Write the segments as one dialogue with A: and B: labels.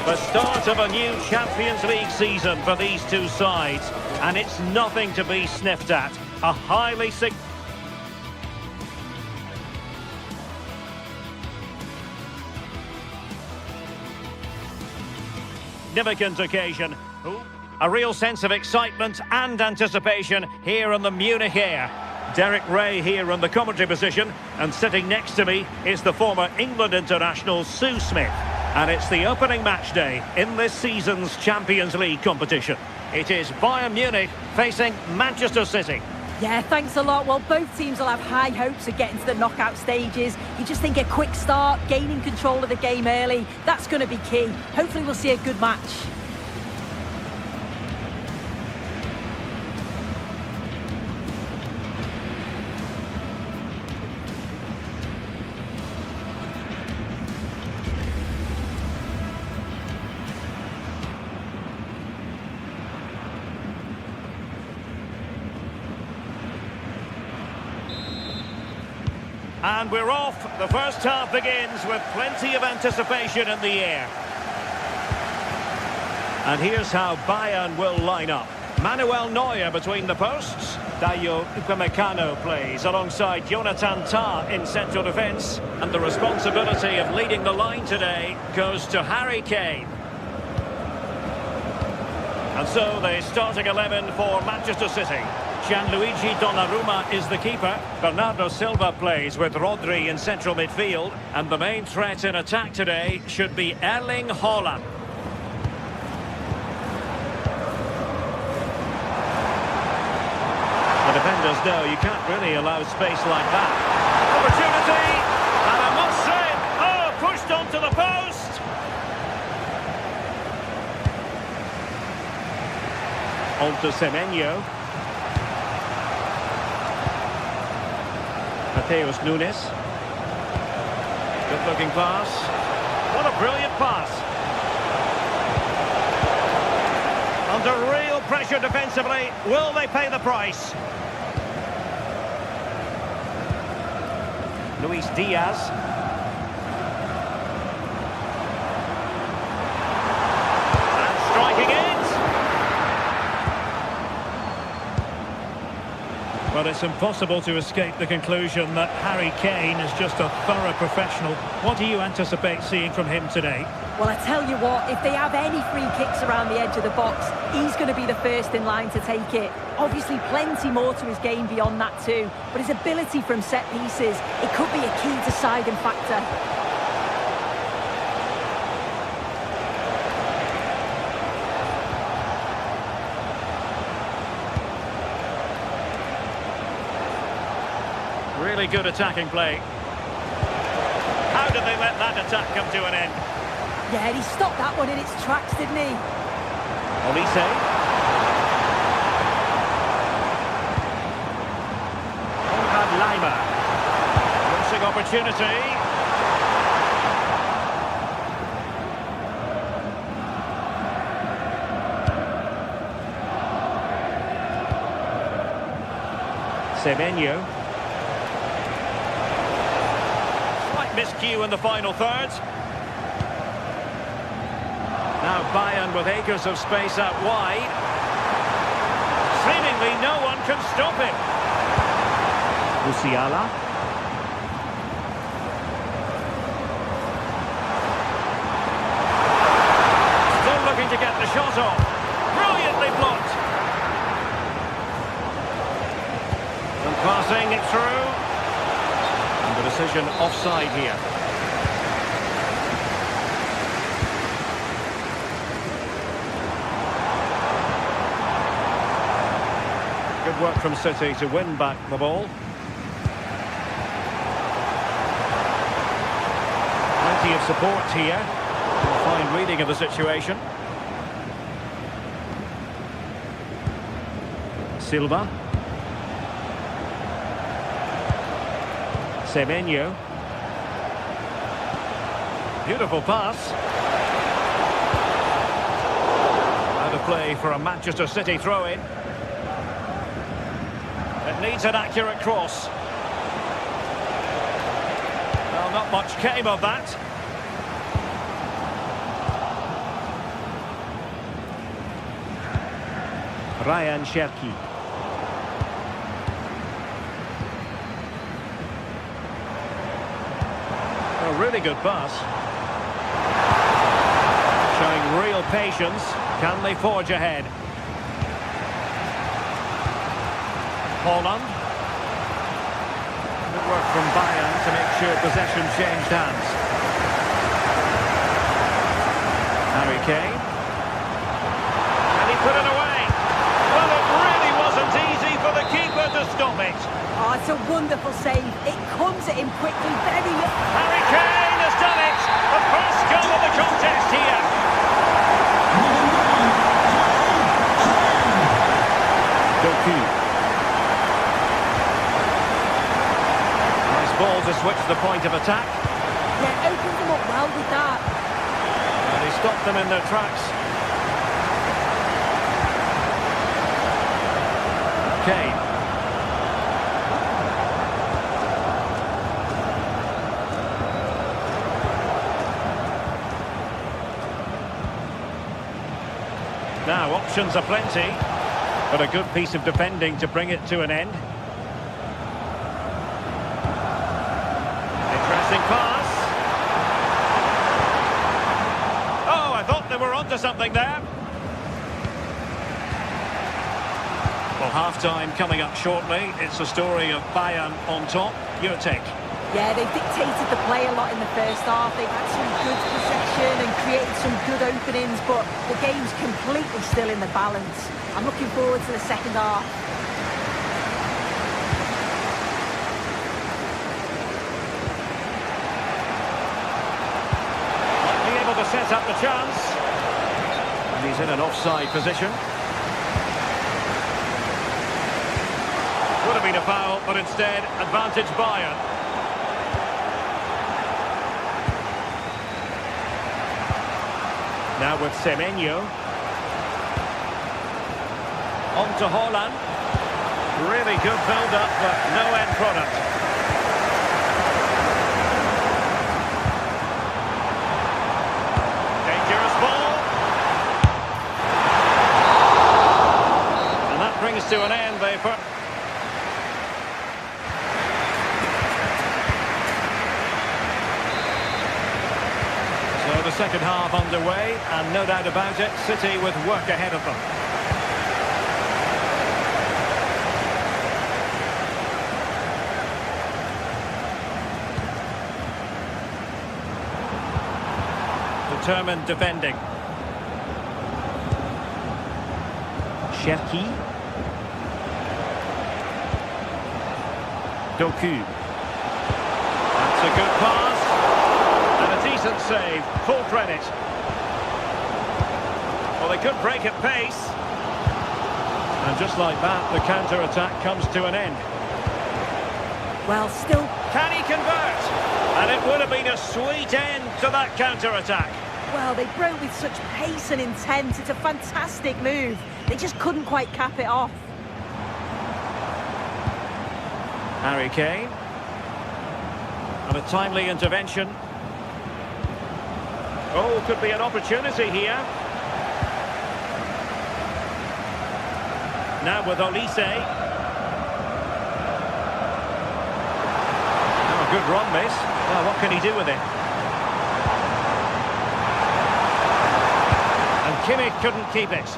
A: The start of a new Champions League season for these two sides, and it's nothing to be sniffed at. A highly significant occasion. A real sense of excitement and anticipation here in the Munich air. Derek Ray here in the commentary position, and sitting next to me is the former England international Sue Smith. And it's the opening match day in this season's Champions League competition. It is Bayern Munich facing Manchester City.
B: Yeah, thanks a lot. Well, both teams will have high hopes of getting to the knockout stages. You just think a quick start, gaining control of the game early, that's going to be key. Hopefully we'll see a good match.
A: And we're off. The first half begins with plenty of anticipation in the air. And here's how Bayern will line up. Manuel Neuer between the posts. Dayo Upamecano plays alongside Jonathan Tah in central defence. And the responsibility of leading the line today goes to Harry Kane. And so the starting 11 for Manchester City. Gianluigi Donnarumma is the keeper. Bernardo Silva plays with Rodri in central midfield. And the main threat in attack today should be Erling Haaland. The defenders know you can't really allow space like that. Opportunity! And I must say, oh, pushed onto the post! On to Semenyo. Mateus Nunes. Good looking pass. What a brilliant pass. Under real pressure defensively. Will they pay the price? Luis Diaz. And striking it. Well, it's impossible to escape the conclusion that Harry Kane is just a thorough professional. What do you anticipate seeing from him today?
B: Well, I tell you what, if they have any free kicks around the edge of the box, he's going to be the first in line to take it. Obviously, plenty more to his game beyond that too, but his ability from set pieces, it could be a key deciding factor.
A: Really good attacking play. How did they let that attack come to an end?
B: Yeah, he stopped that one in its tracks, didn't he?
A: Olise. Konrad Laimer. Missing opportunity. Semenyo. Miscue in the final third. Now Bayern with acres of space out wide. Seemingly no one can stop him. Musiala. Still looking to get the shot off. Brilliantly blocked. And passing it through. The decision offside here. Good work from City to win back the ball. Plenty of support here. A fine reading of the situation. Silva. Semenyo. Beautiful pass. Out of play for a Manchester City throw-in. It needs an accurate cross. Well, not much came of that. Ryan Cherki. A really good pass. Showing real patience. Can they forge ahead? Holland. Good work from Bayern to make sure possession changed hands. Harry Kane. And he put it away. Well, it really wasn't easy for the keeper to stop it.
B: Oh, it's a wonderful save. It comes at him quickly, very...
A: Harry Kane has done it. The first goal of the contest here. Doku. Nice ball to switch the point of attack.
B: Yeah, opens them up well with that.
A: And he stopped them in their tracks. Kane. Now, options are plenty, but a good piece of defending to bring it to an end. Interesting pass. Oh, I thought they were onto something there. Well, half-time coming up shortly. It's a story of Bayern on top. Your take?
B: Yeah, they've dictated the play a lot in the first half. They've had some good possession and created some good openings, but the game's completely still in the balance. I'm looking forward to the second half.
A: Might be able to set up the chance. And he's in an offside position. Would have been a foul, but instead, advantage Bayern. Now with Semenyo. On to Holland. Really good build-up, but no end product. Dangerous ball. And that brings to an end the first. So the second half underway, and no doubt about it, City with work ahead of them. Determined defending. Cherki. Doku. That's a good pass. And a decent save. Full credit. Well, they could break at pace. And just like that, the counter-attack comes to an end.
B: Well, still...
A: Can he convert? And it would have been a sweet end to that counter-attack.
B: Well, they broke with such pace and intent. It's a fantastic move. They just couldn't quite cap it off.
A: Harry Kane. And a timely intervention. Oh, could be an opportunity here. Now with Olise. Oh, a good run, miss. Well, what can he do with it? And Kimmich couldn't keep it.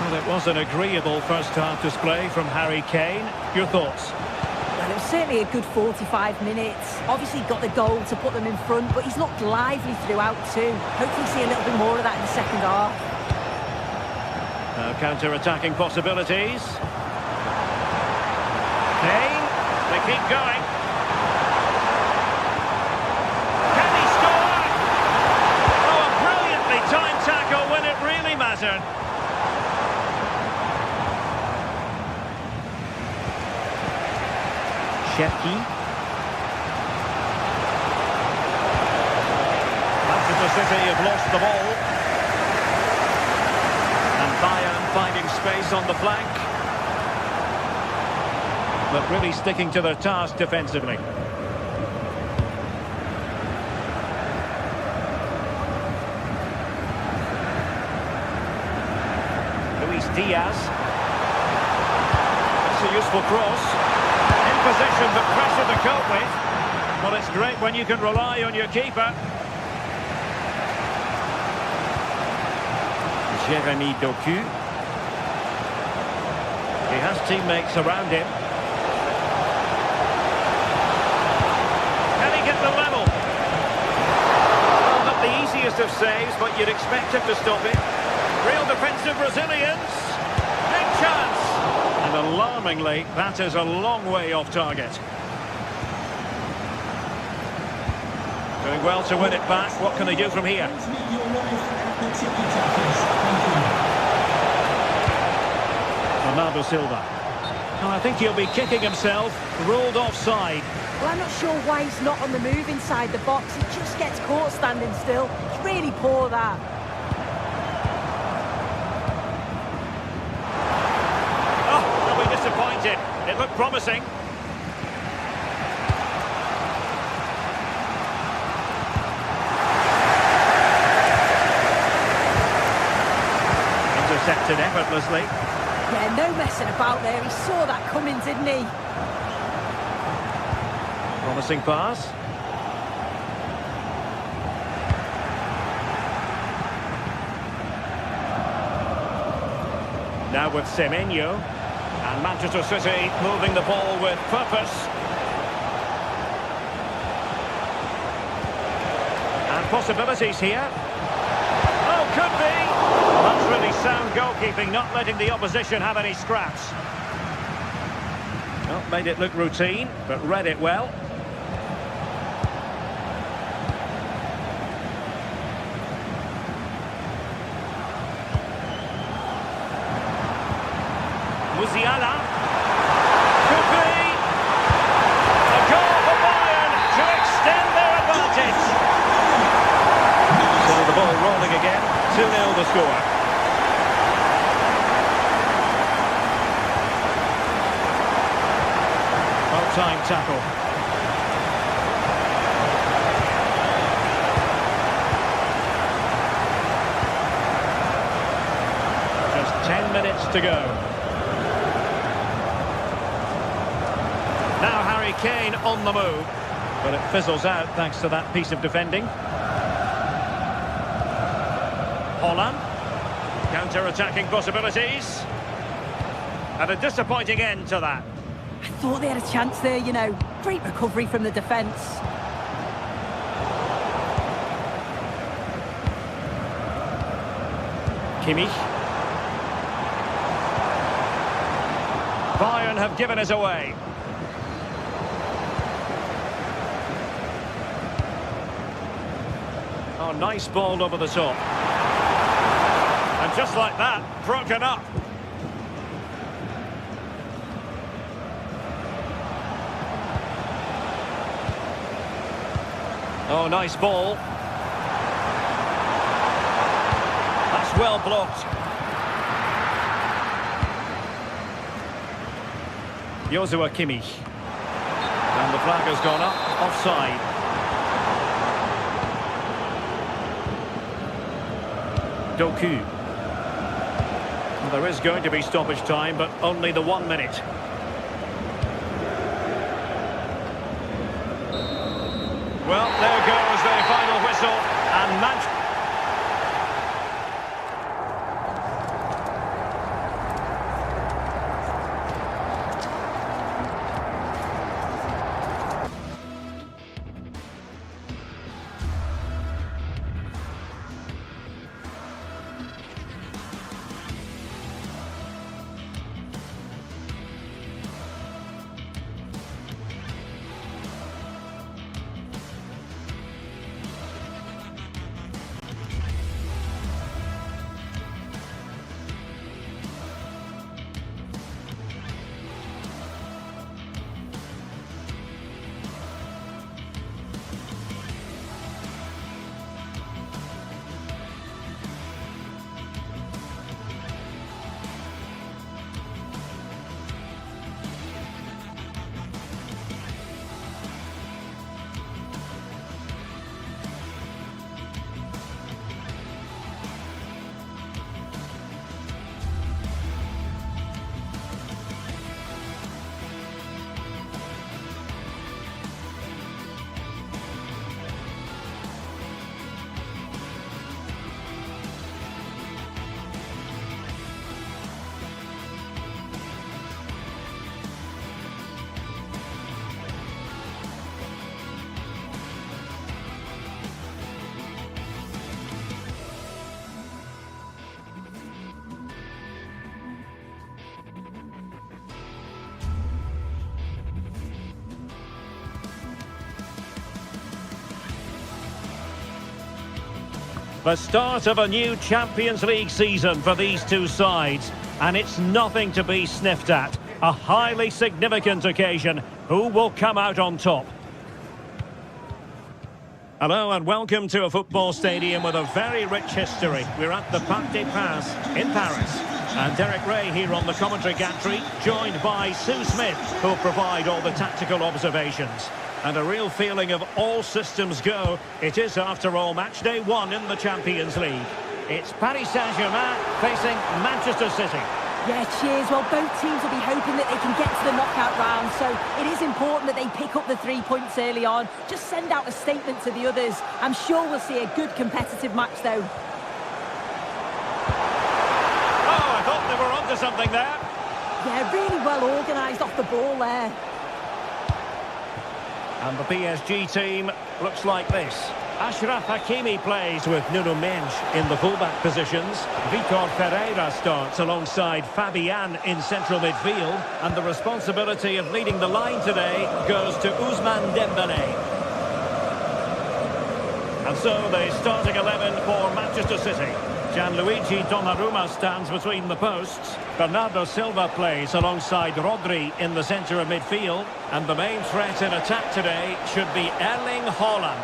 A: Well, it was an agreeable first-half display from Harry Kane. Your thoughts?
B: Well, it was certainly a good 45 minutes. Obviously got the goal to put them in front, but he's looked lively throughout too. Hopefully see a little bit more of that in the second half.
A: Now counter-attacking possibilities. Kane, they keep going. Can he score? Oh, a brilliantly timed tackle when it really mattered. Cherki. Manchester City have lost the ball. And Bayern finding space on the flank. but really sticking to their task defensively. Diaz. That's a useful cross. In position, but pressure to cope with. Well, it's great when you can rely on your keeper. Jeremy Doku. He has teammates around him. Can he get the level? Well, not the easiest of saves, but you'd expect him to stop it. Real defensive resilience. Big chance. And alarmingly, that is a long way off target. Doing well to win it back. What can they do from here? Bernardo Silva. Oh, I think he'll be kicking himself. Ruled offside.
B: Well, I'm not sure why he's not on the move inside the box. He just gets caught standing still. It's really poor, that.
A: Disappointed. It looked promising. Intercepted effortlessly.
B: Yeah, no messing about there. He saw that coming, didn't he?
A: Promising pass. Now with Semenyo. And Manchester City moving the ball with purpose. And possibilities here. Oh, could be! That's really sound goalkeeping, not letting the opposition have any scraps. Well, made it look routine, but read it well. Musiala. Could be. A goal for Bayern to extend their advantage. So the ball rolling again. 2-0 the score. Well-timed tackle. Just 10 minutes to go. Now Harry Kane on the move, but it fizzles out thanks to that piece of defending. Holland, counter-attacking possibilities, and a disappointing end to that.
B: I thought they had a chance there, you know. Great recovery from the defence.
A: Kimmich. Bayern have given us away. Oh, nice ball over the top. And just like that, broken up. Oh, nice ball. That's well blocked. Joshua Kimmich. And the flag has gone up, offside. Doku. Well, there is going to be stoppage time, but only the 1 minute. Well, there goes the final whistle, and Manchester... The start of a new Champions League season for these two sides, and it's nothing to be sniffed at. A highly significant occasion. Who will come out on top? Hello and welcome to a football stadium with a very rich history. We're at the Parc des Princes in Paris. And Derek Ray here on the commentary gantry, joined by Sue Smith, who'll provide all the tactical observations. And a real feeling of all systems go. It is, after all, match day 1 in the Champions League. It's Paris Saint-Germain facing Manchester City.
B: Yeah, cheers. Well, both teams will be hoping that they can get to the knockout round, so it is important that they pick up the 3 points early on. Just send out a statement to the others. I'm sure we'll see a good competitive match, though.
A: Oh, I thought they were onto something there.
B: Yeah, really well organised off the ball there.
A: And the PSG team looks like this. Achraf Hakimi plays with Nuno Mendes in the fullback positions. Vitor Ferreira starts alongside Fabian in central midfield. And the responsibility of leading the line today goes to Ousmane Dembélé. And so the starting 11 for Manchester City. Gianluigi Donnarumma stands between the posts. Bernardo Silva plays alongside Rodri in the centre of midfield. And the main threat in attack today should be Erling Haaland.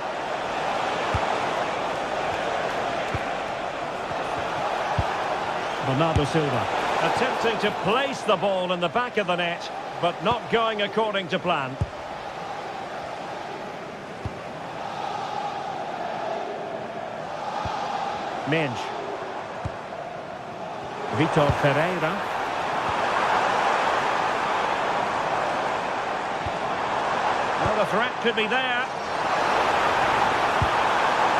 A: Bernardo Silva attempting to place the ball in the back of the net, but not going according to plan. Mendes. Vitor Ferreira. Well, the threat could be there.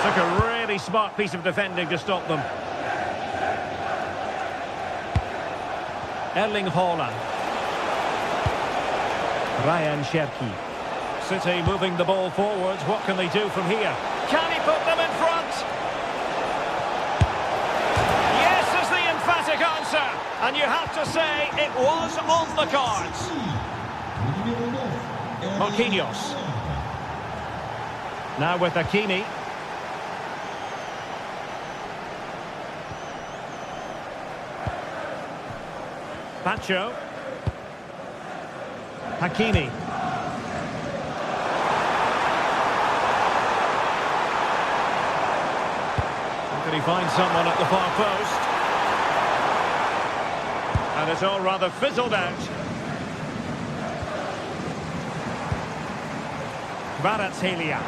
A: Took a really smart piece of defending to stop them. Erling Haaland. Ryan Cherki. City moving the ball forwards. What can they do from here? Can he put them in front? Yes is the emphatic answer. And you have to say it was on the cards. Marquinhos. Now with Hakimi. Pacho. Hakimi. Can he find someone at the far post? And it's all rather fizzled out. Kvaratskhelia.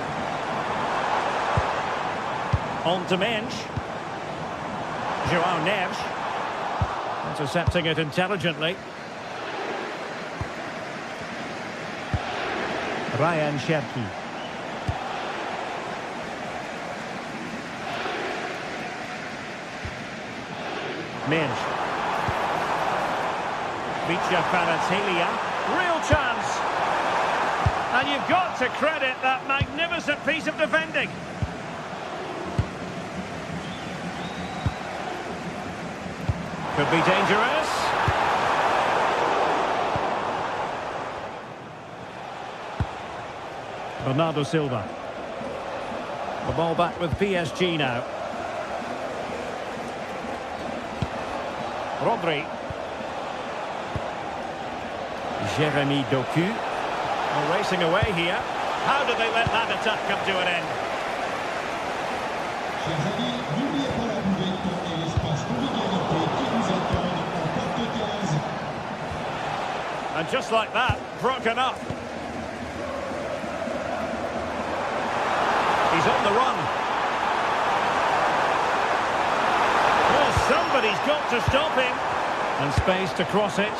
A: On to Mendes. João Neves. Intercepting it intelligently. Ryan Cherki. Mendes. Vicha Kvaratskhelia. Real chance. And you've got to credit that magnificent piece of defending. Could be dangerous. Bernardo Silva. The ball back with PSG now. Rodri. Jeremy Doku. Well, racing away here. How did they let that attack come to an end? And just like that, broken up. He's on the run. Well, somebody's got to stop him. And space to cross it.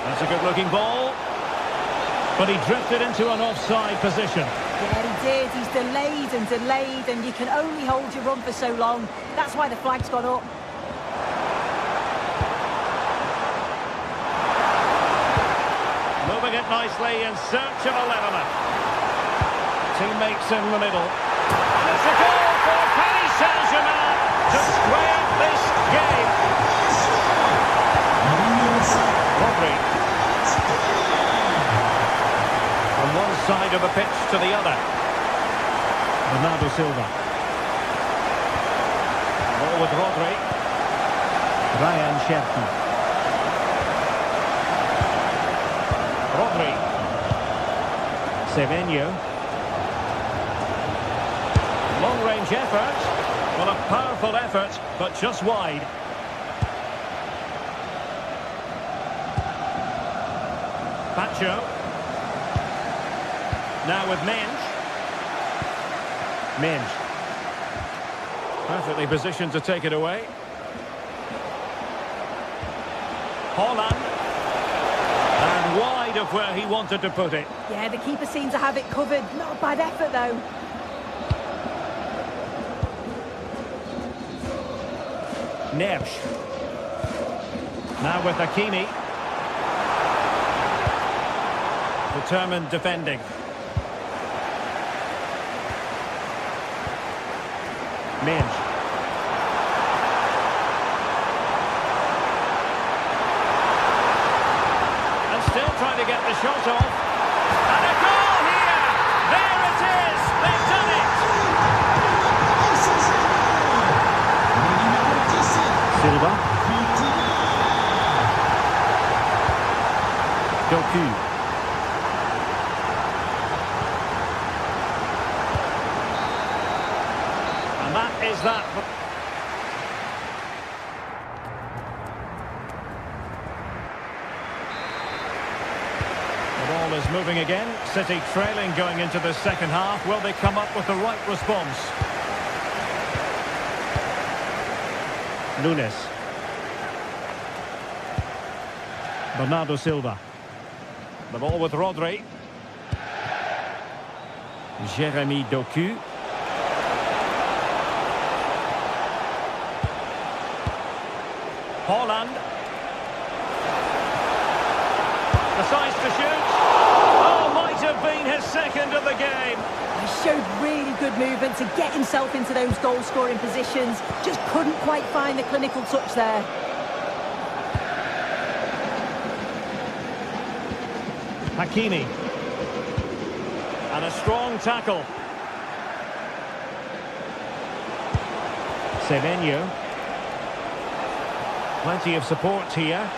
A: That's a good-looking ball. But he drifted into an offside position.
B: Yeah, he did. He's delayed, and you can only hold your run for so long. That's why the flag's gone up.
A: Moving it nicely in search of a leveller. Teammates in the middle. And it's a goal for Paris Saint-Germain to square this game. Bernardo Silva. Ball with Rodri. Ryan Scherpen. Rodri. Semenyo. Long-range effort. Well, a powerful effort, but just wide. Pacho. Now with Minge. Minge. Perfectly positioned to take it away. Holland. And wide of where he wanted to put it.
B: Yeah, the keeper seemed to have it covered. Not a bad effort, though.
A: Neves. Now with Hakimi. Determined defending. Minge. And still trying to get the shot off. And a goal here! There it is! They've done it! Silva. Doku. And that is that. The ball is moving again. City trailing going into the second half. Will they come up with the right response? Nunes. Bernardo Silva. The ball with Rodri. Jeremy Doku. Holland. Decides to shoot. Oh, might have been his second of the game.
B: He showed really good movement to get himself into those goal-scoring positions. Just couldn't quite find the clinical touch there.
A: Hakimi. And a strong tackle. Semenyo. Plenty of support here.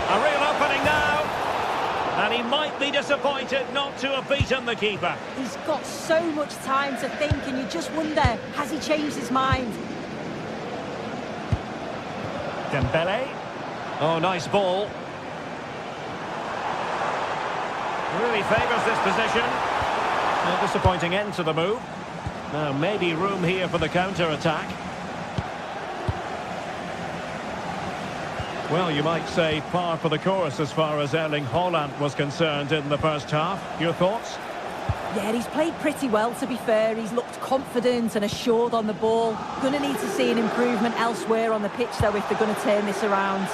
A: A real opening now. And he might be disappointed not to have beaten the keeper.
B: He's got so much time to think, and you just wonder, has he changed his mind?
A: Dembele. Oh, nice ball. Really favours this position. A disappointing end to the move. Now, maybe room here for the counter-attack. Well, you might say par for the course as far as Erling Haaland was concerned in the first half. Your thoughts?
B: Yeah, he's played pretty well, to be fair. He's looked confident and assured on the ball. Going to need to see an improvement elsewhere on the pitch, though, if they're going to turn this around.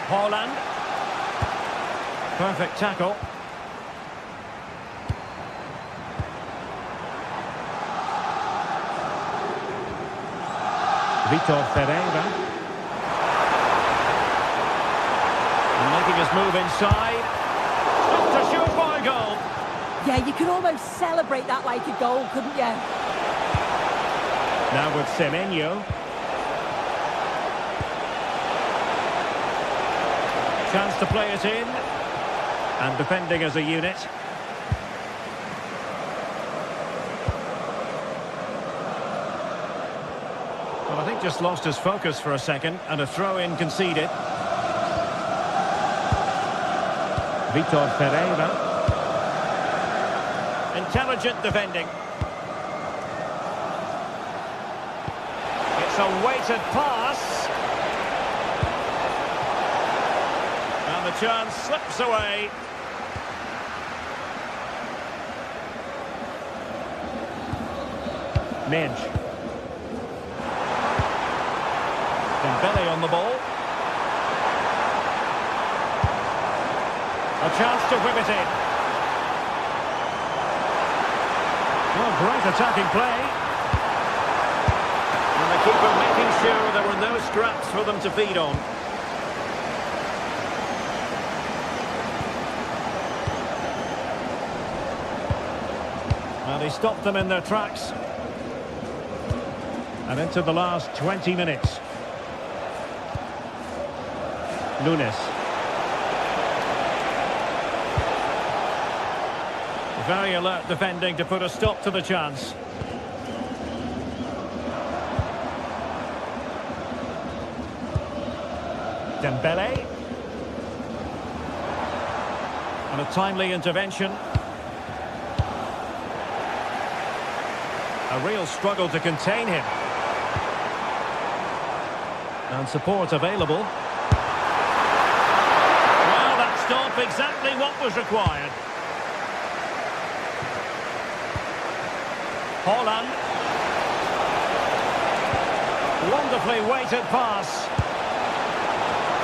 A: Haaland. Perfect tackle. Vitor Ferreira. And making his move inside. Not a surefire goal.
B: Yeah, you could almost celebrate that like a goal, couldn't you?
A: Now with Semenyo. Chance to play it in. And defending as a unit. Well, I think just lost his focus for a second, and a throw-in conceded. Vitor Ferreira. Intelligent defending. It's a weighted pass. And the chance slips away. Minge. Dembele on the ball. A chance to whip it in. Well, great attacking play. And the keeper making sure there were no scraps for them to feed on. And he stopped them in their tracks. And into the last 20 minutes. Nunes. Very alert defending to put a stop to the chance. Dembele. And a timely intervention. A real struggle to contain him. And support available. Well, that stopped exactly what was required. Holland. Wonderfully weighted pass.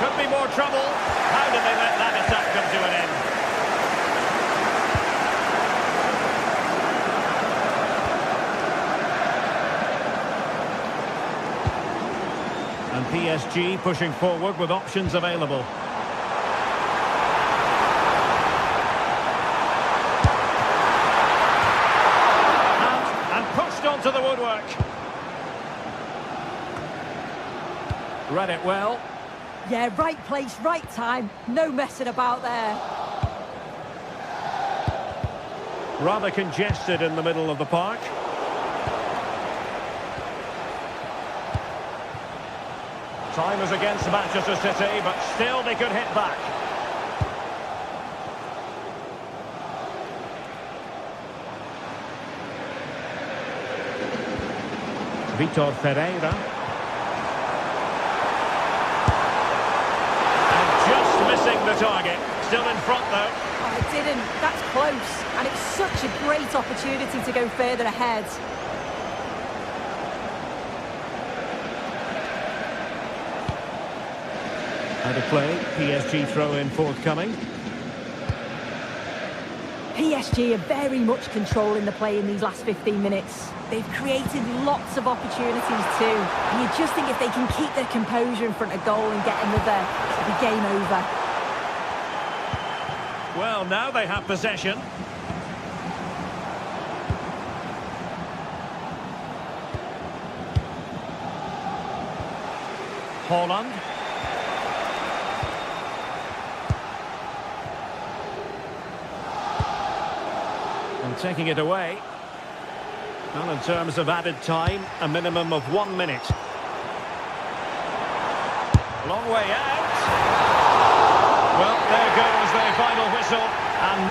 A: Could be more trouble. How did they let that attack come to an end? And PSG pushing forward with options available. To the woodwork. Read it well.
B: Yeah, right place, right time. No messing about there.
A: Rather congested in the middle of the park. Time is against Manchester City, but still they could hit back. Vitor Ferreira. And just missing the target. Still in front though.
B: Oh, it didn't. That's close. And it's such a great opportunity to go further ahead.
A: Out of play. PSG throw-in forthcoming.
B: PSG are very much controlling the play in these last 15 minutes. They've created lots of opportunities too. And you just think if they can keep their composure in front of goal and get another, it'll be game over.
A: Well, now they have possession. Holland. And taking it away. Well, in terms of added time, a minimum of 1 minute. Long way out. Well, there goes the final whistle. And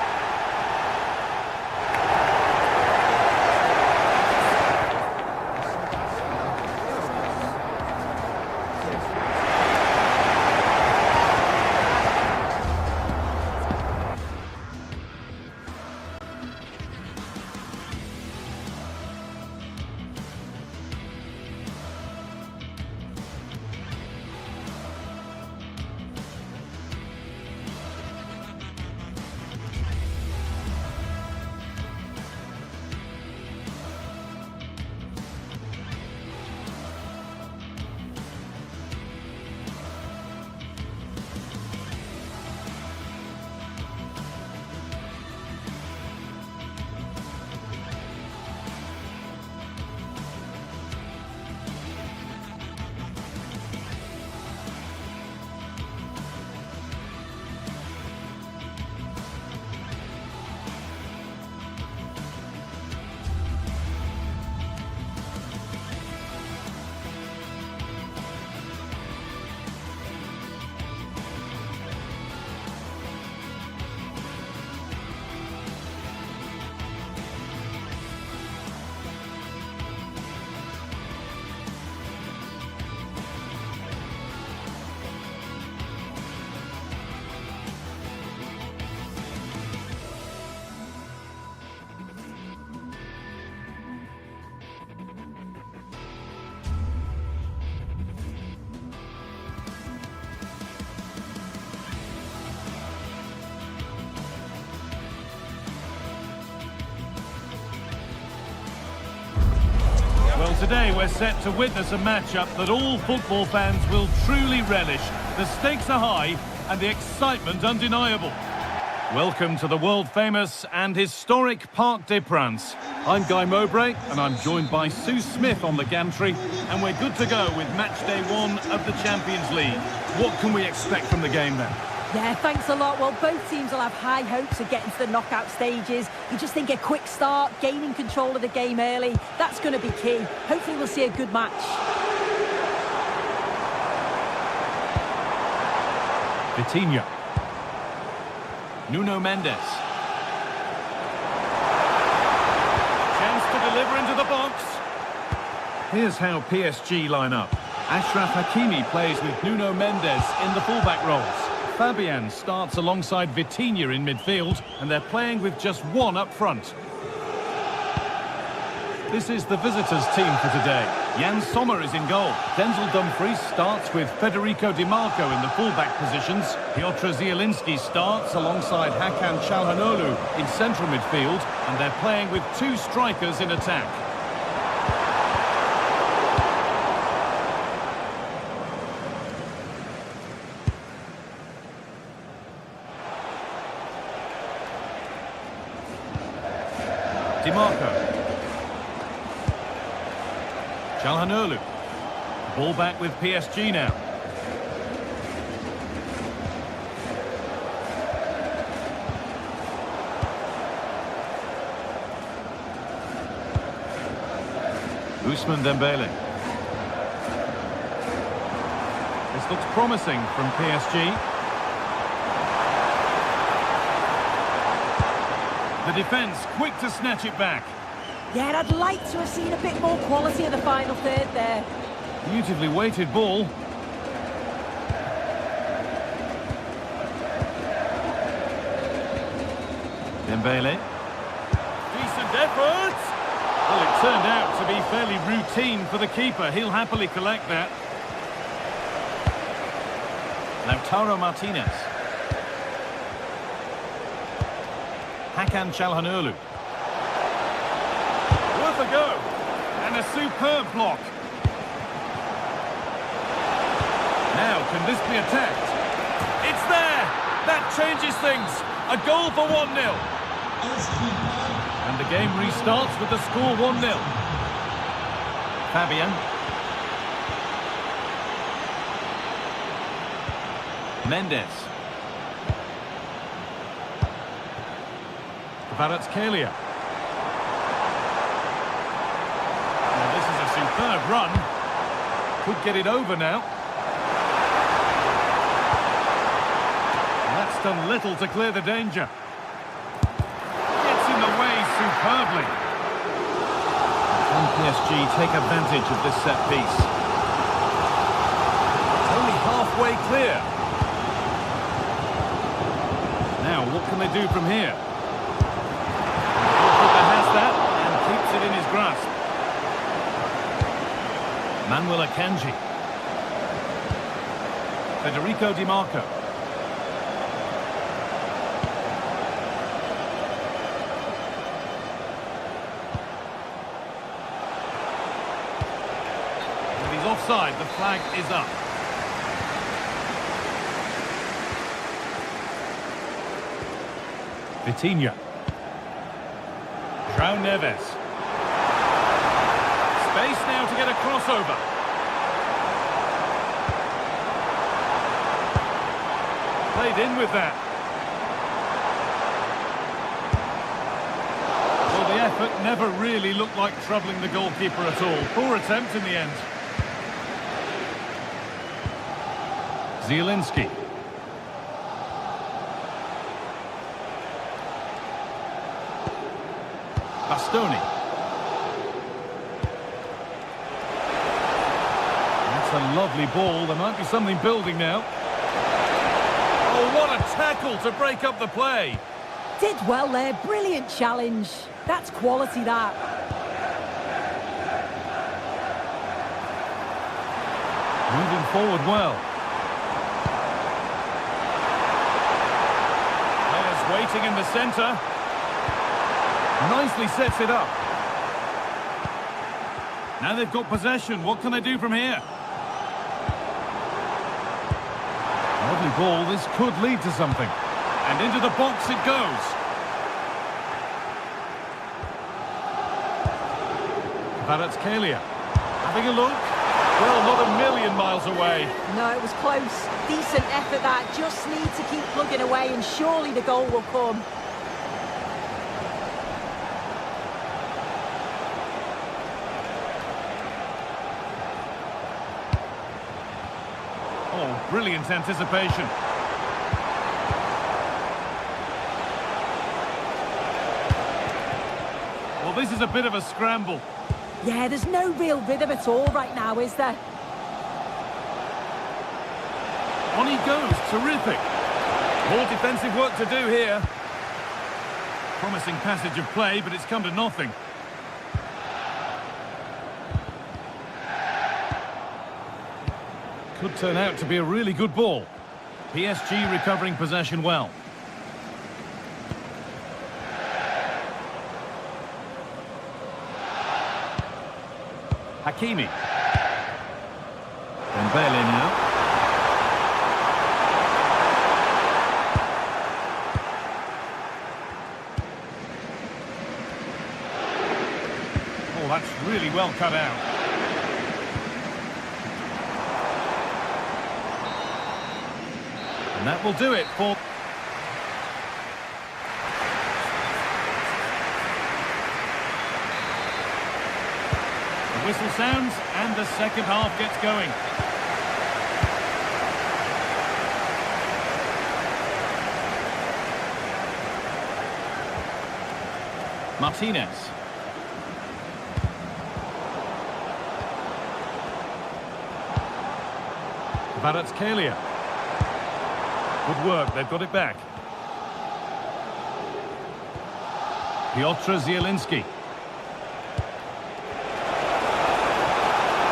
C: Well, today we're set to witness a matchup that all football fans will truly relish. The stakes are high and the excitement undeniable. Welcome to the world-famous and historic Parc des Princes. I'm Guy Mowbray, and I'm joined by Sue Smith on the gantry, and we're good to go with match day 1 of the Champions League. What can we expect from the game then?
B: Yeah, thanks a lot. Well, both teams will have high hopes of getting to the knockout stages. You just think a quick start, gaining control of the game early, that's going to be key. Hopefully we'll see a good match.
C: Vitinha. Nuno Mendes. Chance to deliver into the box. Here's how PSG line up. Achraf Hakimi plays with Nuno Mendes in the fullback roles. Fabian starts alongside Vitinha in midfield, and they're playing with just one up front. This is the visitors' team for today. Jan Sommer is in goal. Denzel Dumfries starts with Federico Di Marco in the fullback positions. Piotr Zielinski starts alongside Hakan Çalhanoğlu in central midfield, and they're playing with two strikers in attack. Di Marco. Çalhanoğlu. Ball back with PSG now. Ousmane Dembele. This looks promising from PSG. The defence quick to snatch it back.
B: Yeah, I'd like to have seen a bit more quality in the final third there.
C: Beautifully weighted ball. Dembele. Decent effort! Well, it turned out to be fairly routine for the keeper. He'll happily collect that. Lautaro Martinez. Hakan Çalhanoğlu. Worth a go. And a superb block. Now, can this be attacked? It's there! That changes things. A goal for 1-0. And the game restarts with the score 1-0. Fabian. Mendes. Kvaratskhelia. Well, this is a superb run. Could get it over now. That's done little to clear the danger. Gets in the way superbly. Can PSG take advantage of this set piece? Only halfway clear. Now, what can they do from here? Has that and keeps it in his grasp. Manuel Akanji. Federico Di Marco. If he's offside, the flag is up. Vitinha. João Neves. Space now to get a crossover. Played in with that. Well, the effort never really looked like troubling the goalkeeper at all. Poor attempt in the end. Zielinski. Bastoni. That's a lovely ball. There might be something building now. Oh, what a tackle to break up the play.
B: Did well there. Brilliant challenge. That's quality, that.
C: Moving forward well. Players waiting in the centre. Nicely sets it up. Now they've got possession. What can they do from here? Lovely ball. This could lead to something. And into the box it goes. Kvaratskhelia having a look. Well, not a million miles away.
B: No, it was close. Decent effort that. Just need to keep plugging away and surely the goal will come.
C: Oh, brilliant anticipation. Well, this is a bit of a scramble.
B: Yeah, there's no real rhythm at all right now, is there?
C: On he goes, terrific. More defensive work to do here. Promising passage of play, but it's come to nothing. Could turn out to be a really good ball. PSG recovering possession well. Hakimi. Dembele now. Oh, that's really well cut out. And that will do it for... The whistle sounds and the second half gets going. Martinez. Kvaratskhelia. Good work, they've got it back. Piotr Zielinski.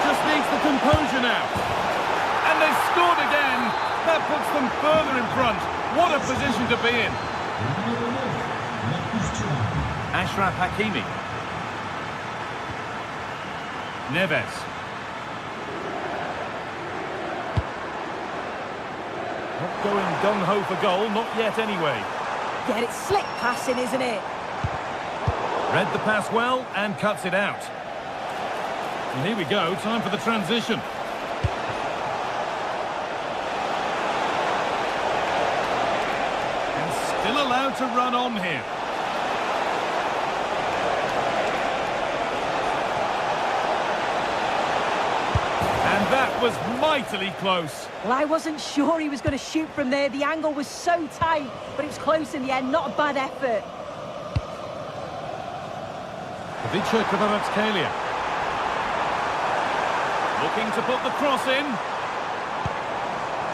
C: Just needs the composure now. And they've scored again. That puts them further in front. What a position to be in. Ashraf Hakimi. Neves. Not going gung-ho for goal, not yet anyway.
B: Yeah, it's slick passing, isn't it?
C: Read the pass well and cuts it out. And here we go, time for the transition. And still allowed to run on here. And that was mightily close.
B: Well, I wasn't sure he was going to shoot from there. The angle was so tight, but it was close in the end. Not a bad effort.
C: Ivica Kvaratskhelia. Looking to put the cross in.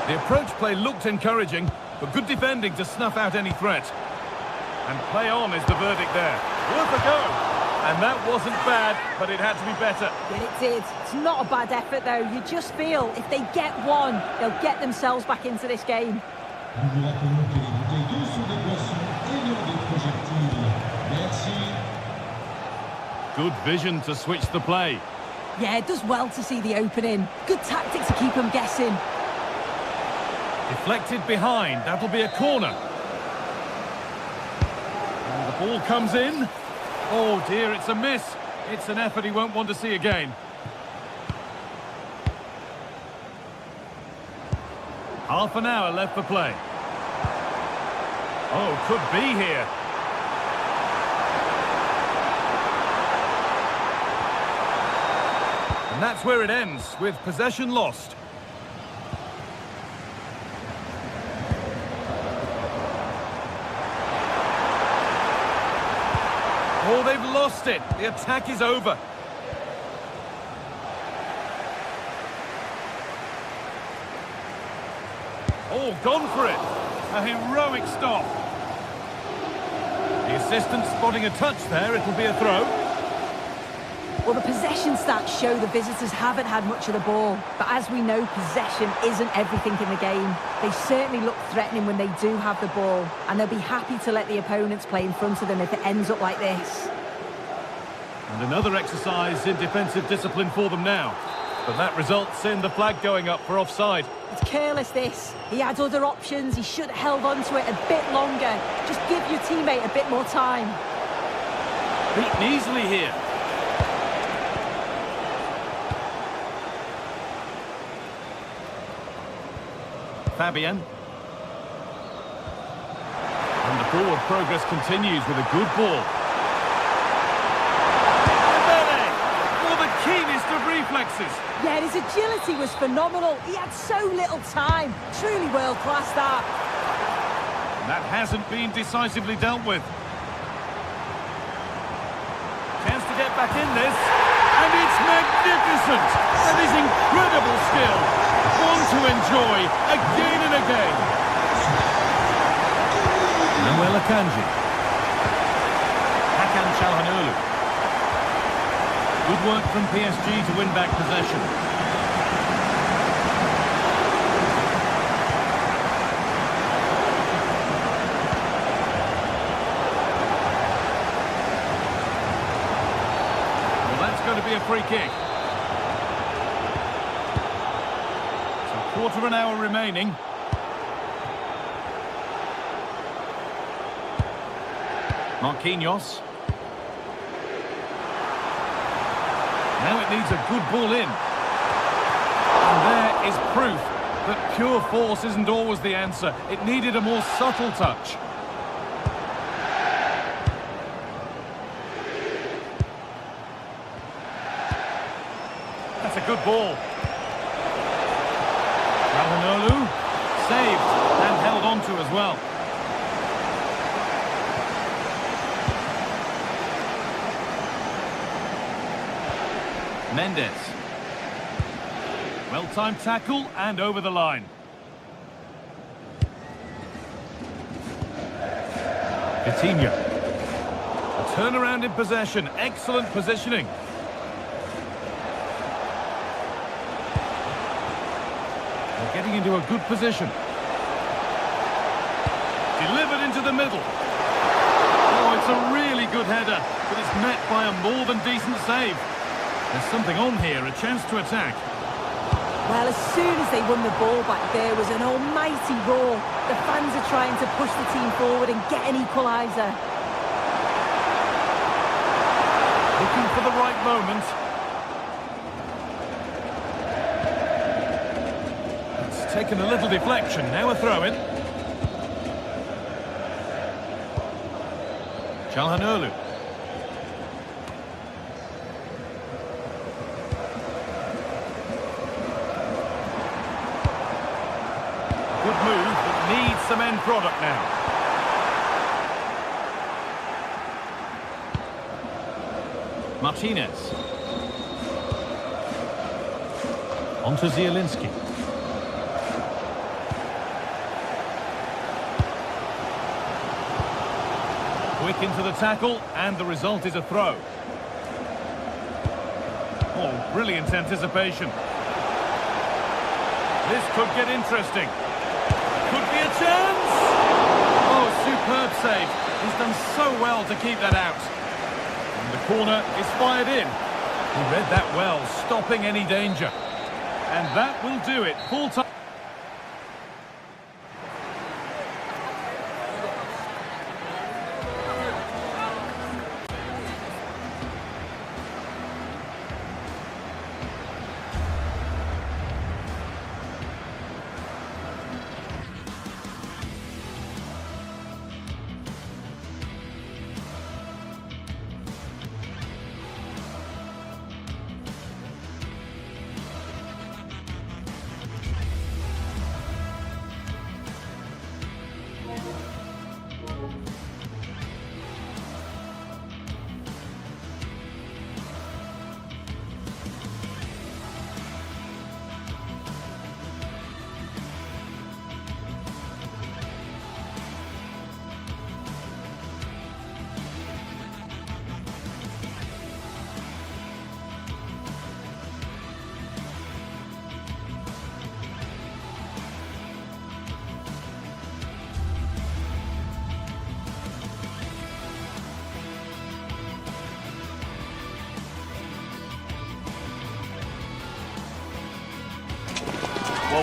C: The approach play looked encouraging, but good defending to snuff out any threat. And play on is the verdict there. Worth a go. And that wasn't bad, but it had to be better.
B: Yeah, it did. It's not a bad effort, though. You just feel if they get one, they'll get themselves back into this game.
C: Good vision to switch the play.
B: Yeah, it does well to see the opening. Good tactic to keep them guessing.
C: Deflected behind. That'll be a corner. And the ball comes in. Oh dear, it's a miss. It's an effort he won't want to see again. Half an hour left for play. Oh, could be here. And that's where it ends, with possession lost. Oh, they've lost it. The attack is over. Oh, gone for it. A heroic stop. The assistant spotting a touch there. It'll be a throw.
B: Well, the possession stats show the visitors haven't had much of the ball. But as we know, possession isn't everything in the game. They certainly look threatening when they do have the ball. And they'll be happy to let the opponents play in front of them if it ends up like this.
C: And another exercise in defensive discipline for them now. But that results in the flag going up for offside.
B: It's careless, this. He had other options. He should have held on to it a bit longer. Just give your teammate a bit more time.
C: Beaten easily here. Fabian. And the forward progress continues with a good ball. For the keenest of reflexes.
B: Yeah, his agility was phenomenal. He had so little time. Truly world-class, that.
C: That hasn't been decisively dealt with. Chance to get back in this. And it's magnificent. That is incredible skill. One to enjoy again and again. Manuel Akanji. Hakan Çalhanoğlu. Good work from PSG to win back possession. Well, that's going to be a free kick. So quarter of an hour remaining. Marquinhos. Now it needs a good ball in. And there is proof that pure force isn't always the answer. It needed a more subtle touch. That's a good ball. Çalhanoğlu saved and held on to as well. Mendes. Well-timed tackle and over the line. Coutinho. A turnaround in possession. Excellent positioning. They're getting into a good position. Delivered into the middle. Oh, it's a really good header, but it's met by a more than decent save. There's something on here, a chance to attack.
B: Well, as soon as they won the ball back, there was an almighty roar. The fans are trying to push the team forward and get an equaliser.
C: Looking for the right moment. It's taken a little deflection, now a throw-in. Çalhanoğlu. Good move, but needs some end product now. Martinez. On to Zielinski. Quick into the tackle, and the result is a throw. Oh, brilliant anticipation. This could get interesting. Could be a chance! Oh, superb save. He's done so well to keep that out. And the corner is fired in. He read that well, stopping any danger. And that will do it. Full time.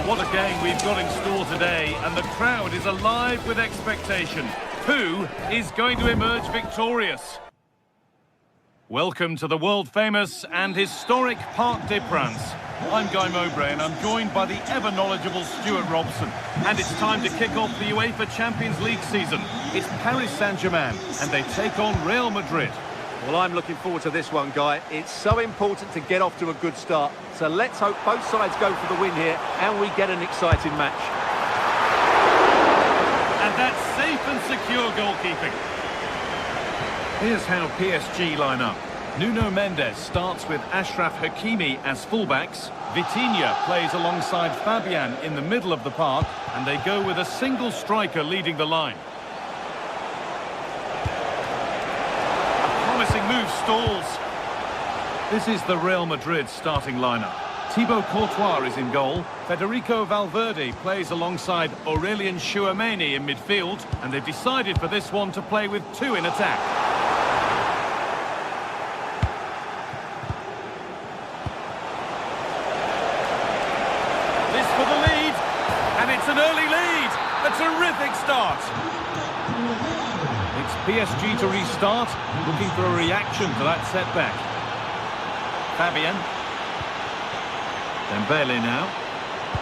C: What a game we've got in store today, and the crowd is alive with expectation. Who is going to emerge victorious? Welcome to the world-famous and historic Parc des Princes. I'm Guy Mowbray, and I'm joined by the ever-knowledgeable Stuart Robson. And it's time to kick off the UEFA Champions League season. It's Paris Saint-Germain, and they take on Real Madrid.
D: Well, I'm looking forward to this one, Guy. It's so important to get off to a good start. So let's hope both sides go for the win here and we get an exciting match.
C: And that's safe and secure goalkeeping. Here's how PSG line up. Nuno Mendes starts with Achraf Hakimi as fullbacks. Vitinha plays alongside Fabian in the middle of the park, and they go with a single striker leading the line. Promising move stalls. This is the Real Madrid starting lineup. Thibaut Courtois is in goal. Federico Valverde plays alongside Aurelien Tchouameni in midfield, and they've decided for this one to play with two in attack. This for the lead, and it's an early lead. A terrific start. It's PSG to restart, looking for a reaction to that setback. Fabian. Dembele now.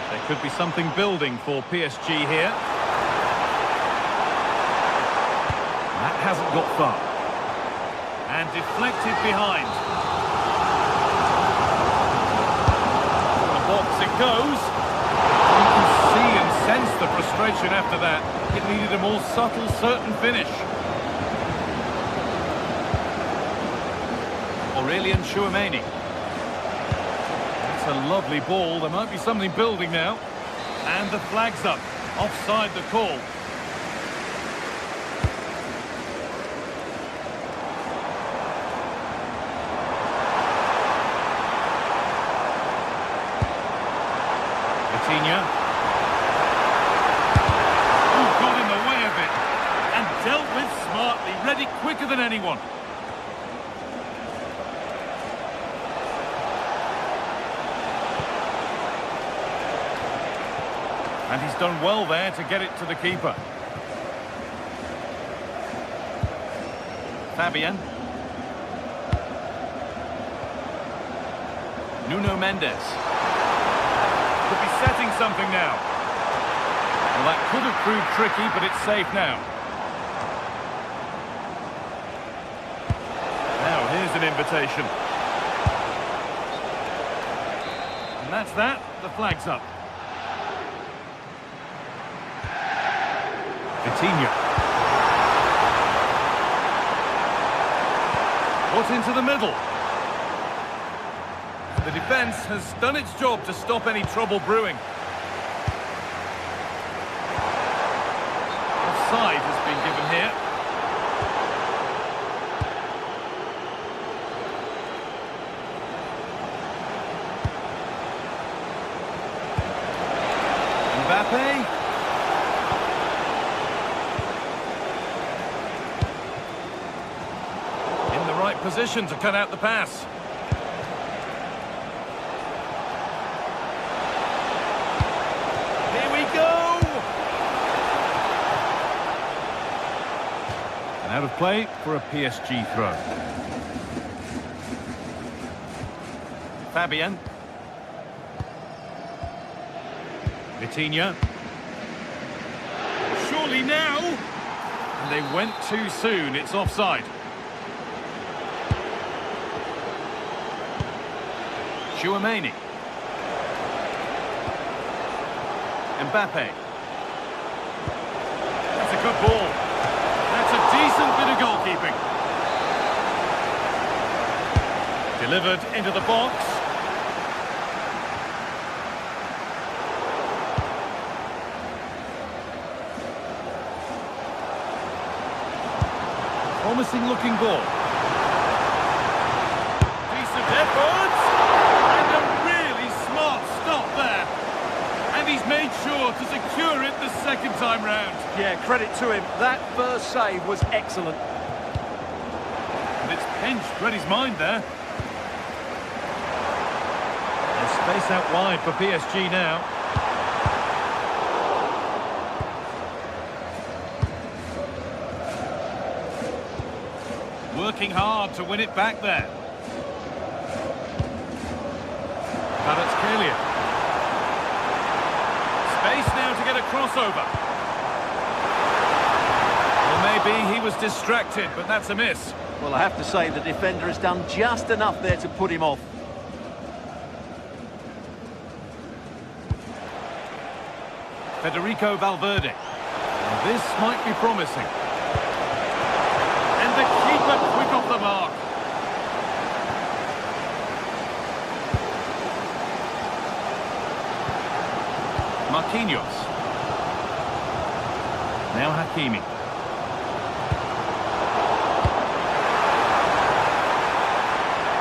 C: There could be something building for PSG here. That hasn't got far. And deflected behind. The box it goes. You can see and sense the frustration after that. It needed a more subtle, certain finish. Aurelien Tchouameni. That's a lovely ball. There might be something building now. And the flag's up. Offside the call. Vitinha. Oh, got in the way of it. And dealt with smartly. Read it quicker than anyone. And he's done well there to get it to the keeper. Fabian. Nuno Mendes. Could be setting something now. Well, that could have proved tricky, but it's safe now. Now, here's an invitation. And that's that. The flag's up. Vitinha. Put into the middle. The defence has done its job to stop any trouble brewing. Offside has been given here. Mbappe. Position to cut out the pass. Here we go! And out of play for a PSG throw. Fabian. Vitinha. Surely now! And they went too soon. It's offside. Tchouameni. Mbappe. That's a good ball. That's a decent bit of goalkeeping. Delivered into the box. Promising looking ball. Decent effort. He's made sure to secure it the second time round.
D: Yeah, credit to him. That first save was excellent.
C: And it's pinched, read his mind there. There's space out wide for PSG now. Working hard to win it back there. Kvaratskhelia. Space now to get a crossover. Well, maybe he was distracted, but that's a miss.
D: Well, I have to say the defender has done just enough there to put him off.
C: Federico Valverde. And this might be promising. And the keeper quick off the mark. Marquinhos. Now Hakimi.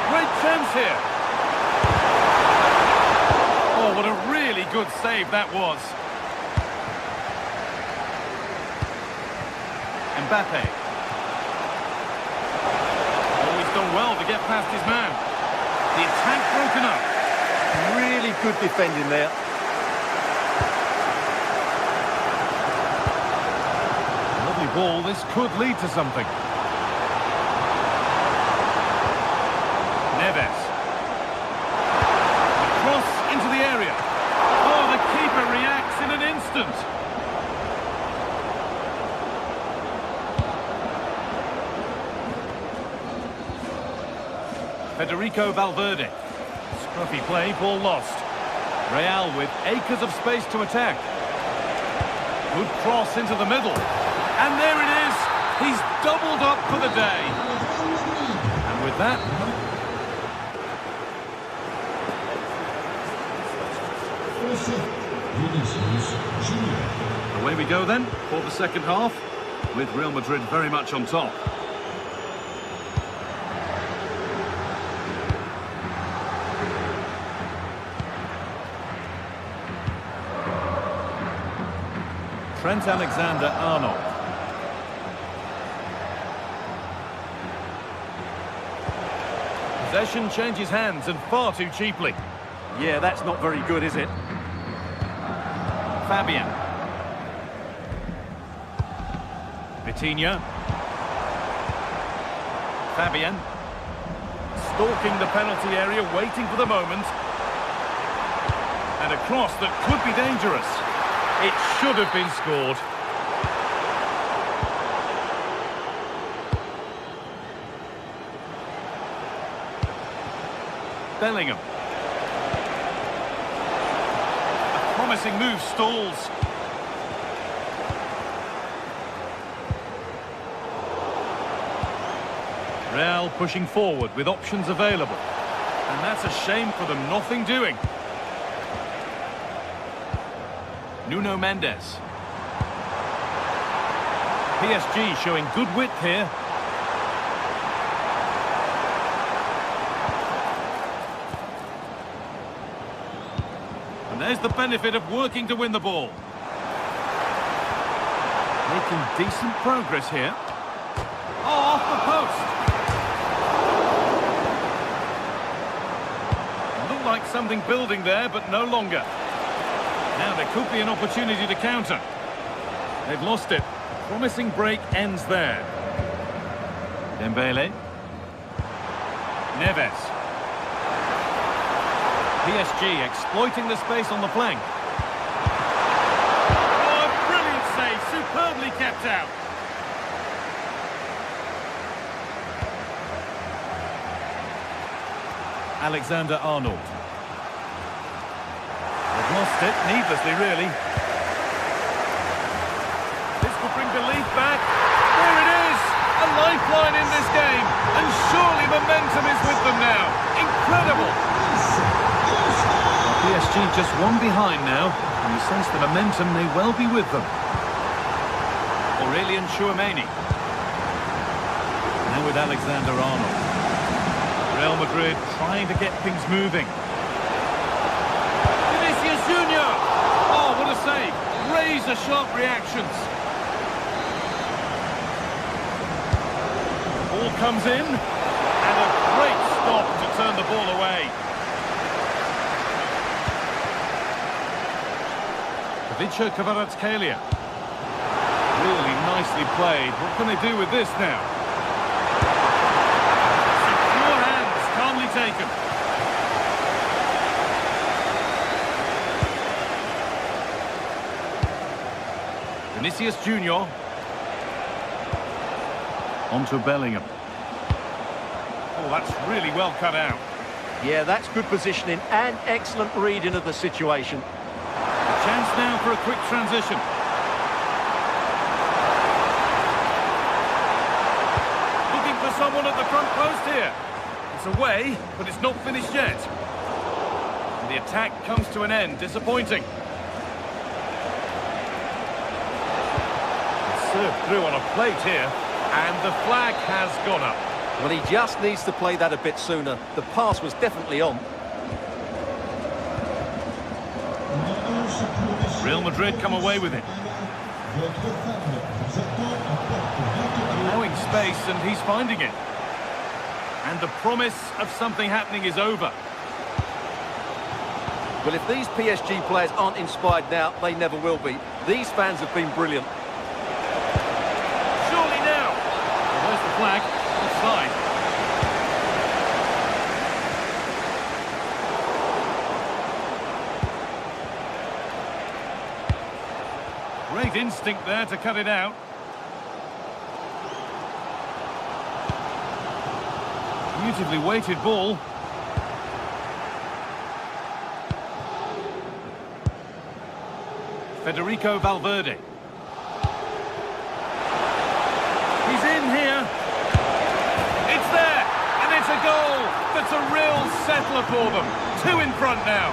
C: Great chance here. Oh, what a really good save that was. Mbappe. Oh, he's done well to get past his man. The attack broken up.
D: Really good defending there.
C: Lovely ball, this could lead to something. Neves. Cross into the area. Oh, the keeper reacts in an instant. Federico Valverde. Scruffy play, ball lost. Real with acres of space to attack. Good cross into the middle. And there it is. He's doubled up for the day. And with that... away we go then for the second half, with Real Madrid very much on top. Trent Alexander-Arnold. Possession changes hands and far too cheaply.
D: Yeah, that's not very good, is it?
C: Fabian. Vitinha. Fabian. Stalking the penalty area, waiting for the moment. And a cross that could be dangerous. It should have been scored. Bellingham. A promising move stalls. Real pushing forward with options available. And that's a shame for them, nothing doing. Nuno Mendes. PSG showing good width here. And there's the benefit of working to win the ball. Making decent progress here. Oh, off the post. Looked like something building there, but no longer. Now there could be an opportunity to counter. They've lost it. Promising break ends there. Dembele. Neves. PSG exploiting the space on the flank. Oh, a brilliant save. Superbly kept out. Alexander-Arnold. Lost it, needlessly really. This could bring belief back. There it is! A lifeline in this game. And surely momentum is with them now. Incredible! PSG just one behind now. And you sense the momentum may well be with them. Aurelien Tchouameni. Now with Alexander-Arnold. Real Madrid trying to get things moving. Junior! Oh, what a save! Razor-sharp reactions. Ball comes in, and a great stop to turn the ball away. Federico Kvaratskhelia. Really nicely played. What can they do with this now? taken. Vinicius Junior. On to Bellingham. Oh, that's really well cut out.
D: Yeah, that's good positioning and excellent reading of the situation.
C: A chance now for a quick transition. Looking for someone at the front post here. It's away, but it's not finished yet. And the attack comes to an end. Disappointing. It's served through on a plate here, and the flag has gone up.
D: Well, he just needs to play that a bit sooner. The pass was definitely on.
C: Real Madrid come away with it. Allowing space, and he's finding it. And the promise of something happening is over.
D: Well, if these PSG players aren't inspired now, they never will be. These fans have been brilliant.
C: Surely now. Well, there's the flag. Offside. Great instinct there to cut it out. Beautifully weighted ball. Federico Valverde. He's in here. It's there, and it's a goal. That's a real settler for them. 2 in front now.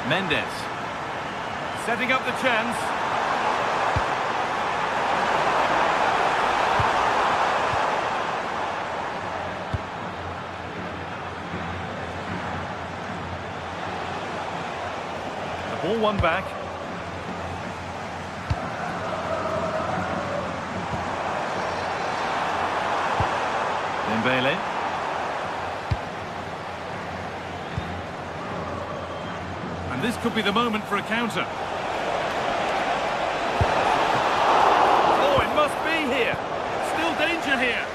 C: Mendes. Setting up the chance. The ball won back. Dembele. And this could be the moment for a counter. Oh, it must be here. Still danger here.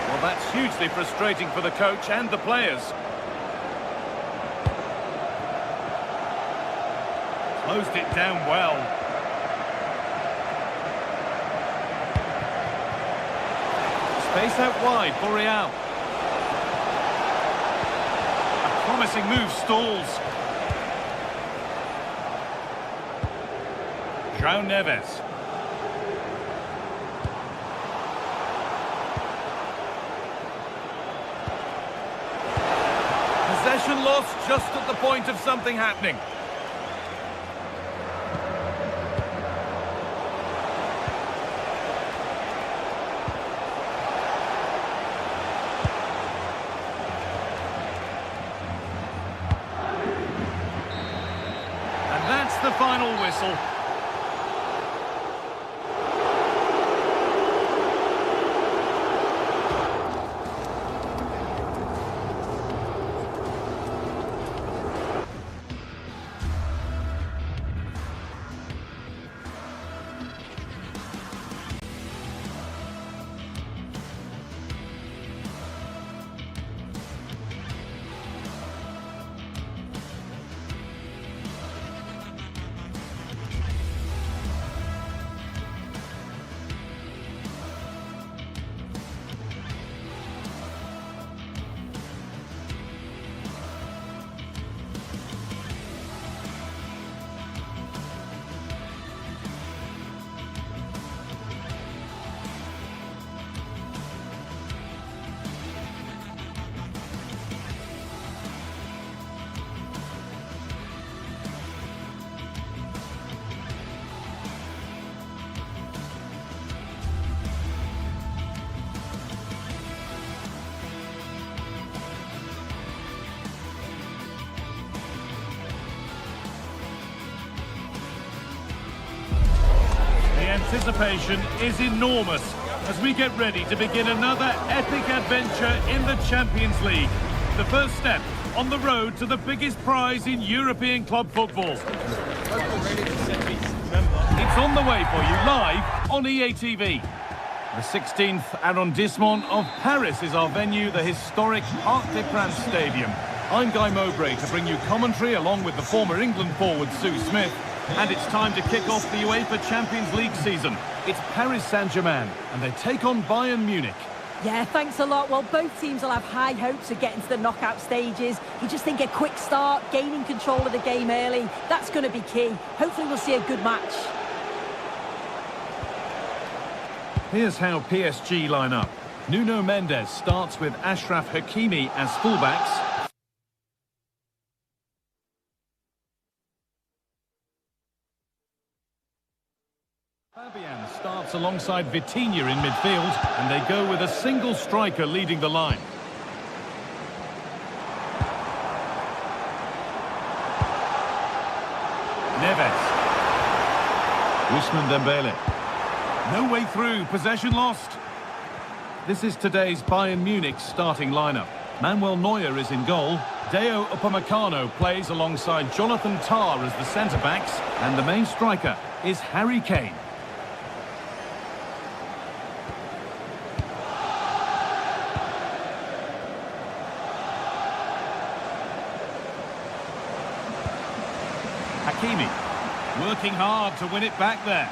C: Well, that's hugely frustrating for the coach and the players. Closed it down well. Space out wide for Real. A promising move stalls. João Neves. Possession lost just at the point of something happening. And that's the final whistle. Anticipation is enormous as we get ready to begin another epic adventure in the Champions League. The first step on the road to the biggest prize in European club football. It's on the way for you live on EA TV. The 16th arrondissement of Paris is our venue, the historic Arc des Princes Stadium. I'm Guy Mowbray to bring you commentary along with the former England forward Sue Smith. And it's time to kick off the UEFA Champions League season. It's Paris Saint-Germain and they take on Bayern Munich.
B: Yeah, thanks a lot. Well, both teams will have high hopes of getting to the knockout stages. You just think a quick start, gaining control of the game early, that's going to be key. Hopefully we'll see a good match.
C: Here's how PSG line up. Nuno Mendes starts with Achraf Hakimi as fullbacks. Fabian starts alongside Vitinha in midfield, and they go with a single striker leading the line. Neves. Ousmane Dembele. No way through, possession lost. This is today's Bayern Munich starting lineup. Manuel Neuer is in goal. Deo Upamecano plays alongside Jonathan Tah as the centre-backs, and the main striker is Harry Kane. Hakimi, working hard to win it back there.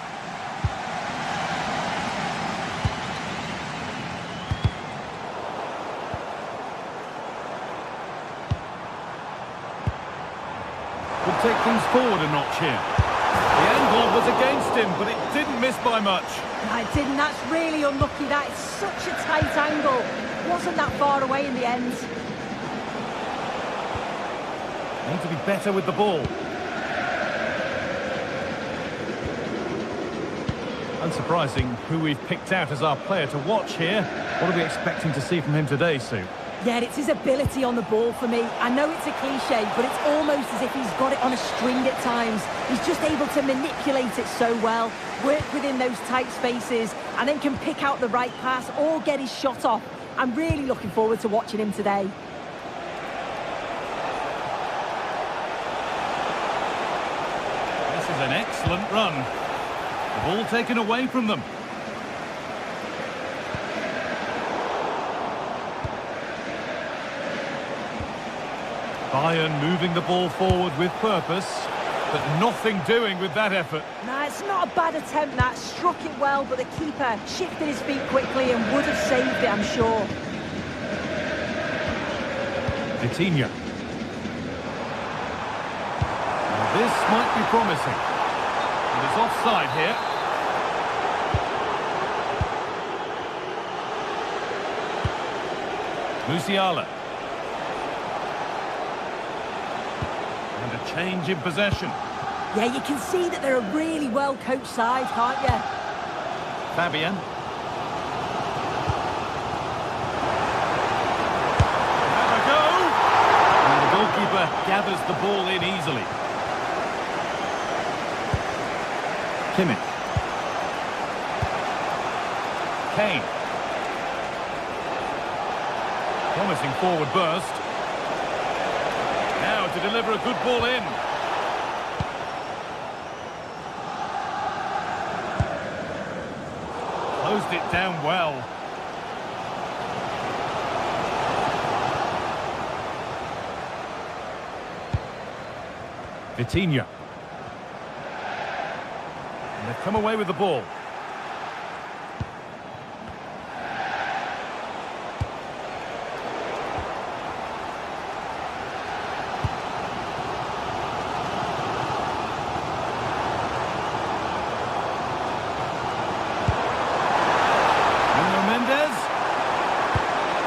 C: Could take things forward a notch here. The angle was against him, but it didn't miss by much.
B: No, it didn't. That's really unlucky. That is such a tight angle. Wasn't that far away in the end.
C: Need to be better with the ball. Unsurprising who we've picked out as our player to watch here. What are we expecting to see from him today, Sue?
B: Yeah, it's his ability on the ball for me. I know it's a cliche, but it's almost as if he's got it on a string at times. He's just able to manipulate it so well, work within those tight spaces, and then can pick out the right pass or get his shot off. I'm really looking forward to watching him today.
C: This is an excellent run. The ball taken away from them. Bayern moving the ball forward with purpose, but nothing doing with that effort.
B: Nah, it's not a bad attempt, that. Struck it well, but the keeper shifted his feet quickly and would have saved it, I'm sure.
C: Vitinha. Now this might be promising. And it's offside here. Musiala. And a change in possession.
B: Yeah, you can see that they're a really well-coached side, can't you?
C: Fabian. Have a go! And the goalkeeper gathers the ball in easily. Kimmich. Kane. Promising forward burst. Now to deliver a good ball in. Closed it down well. Vitinha. And they've come away with the ball.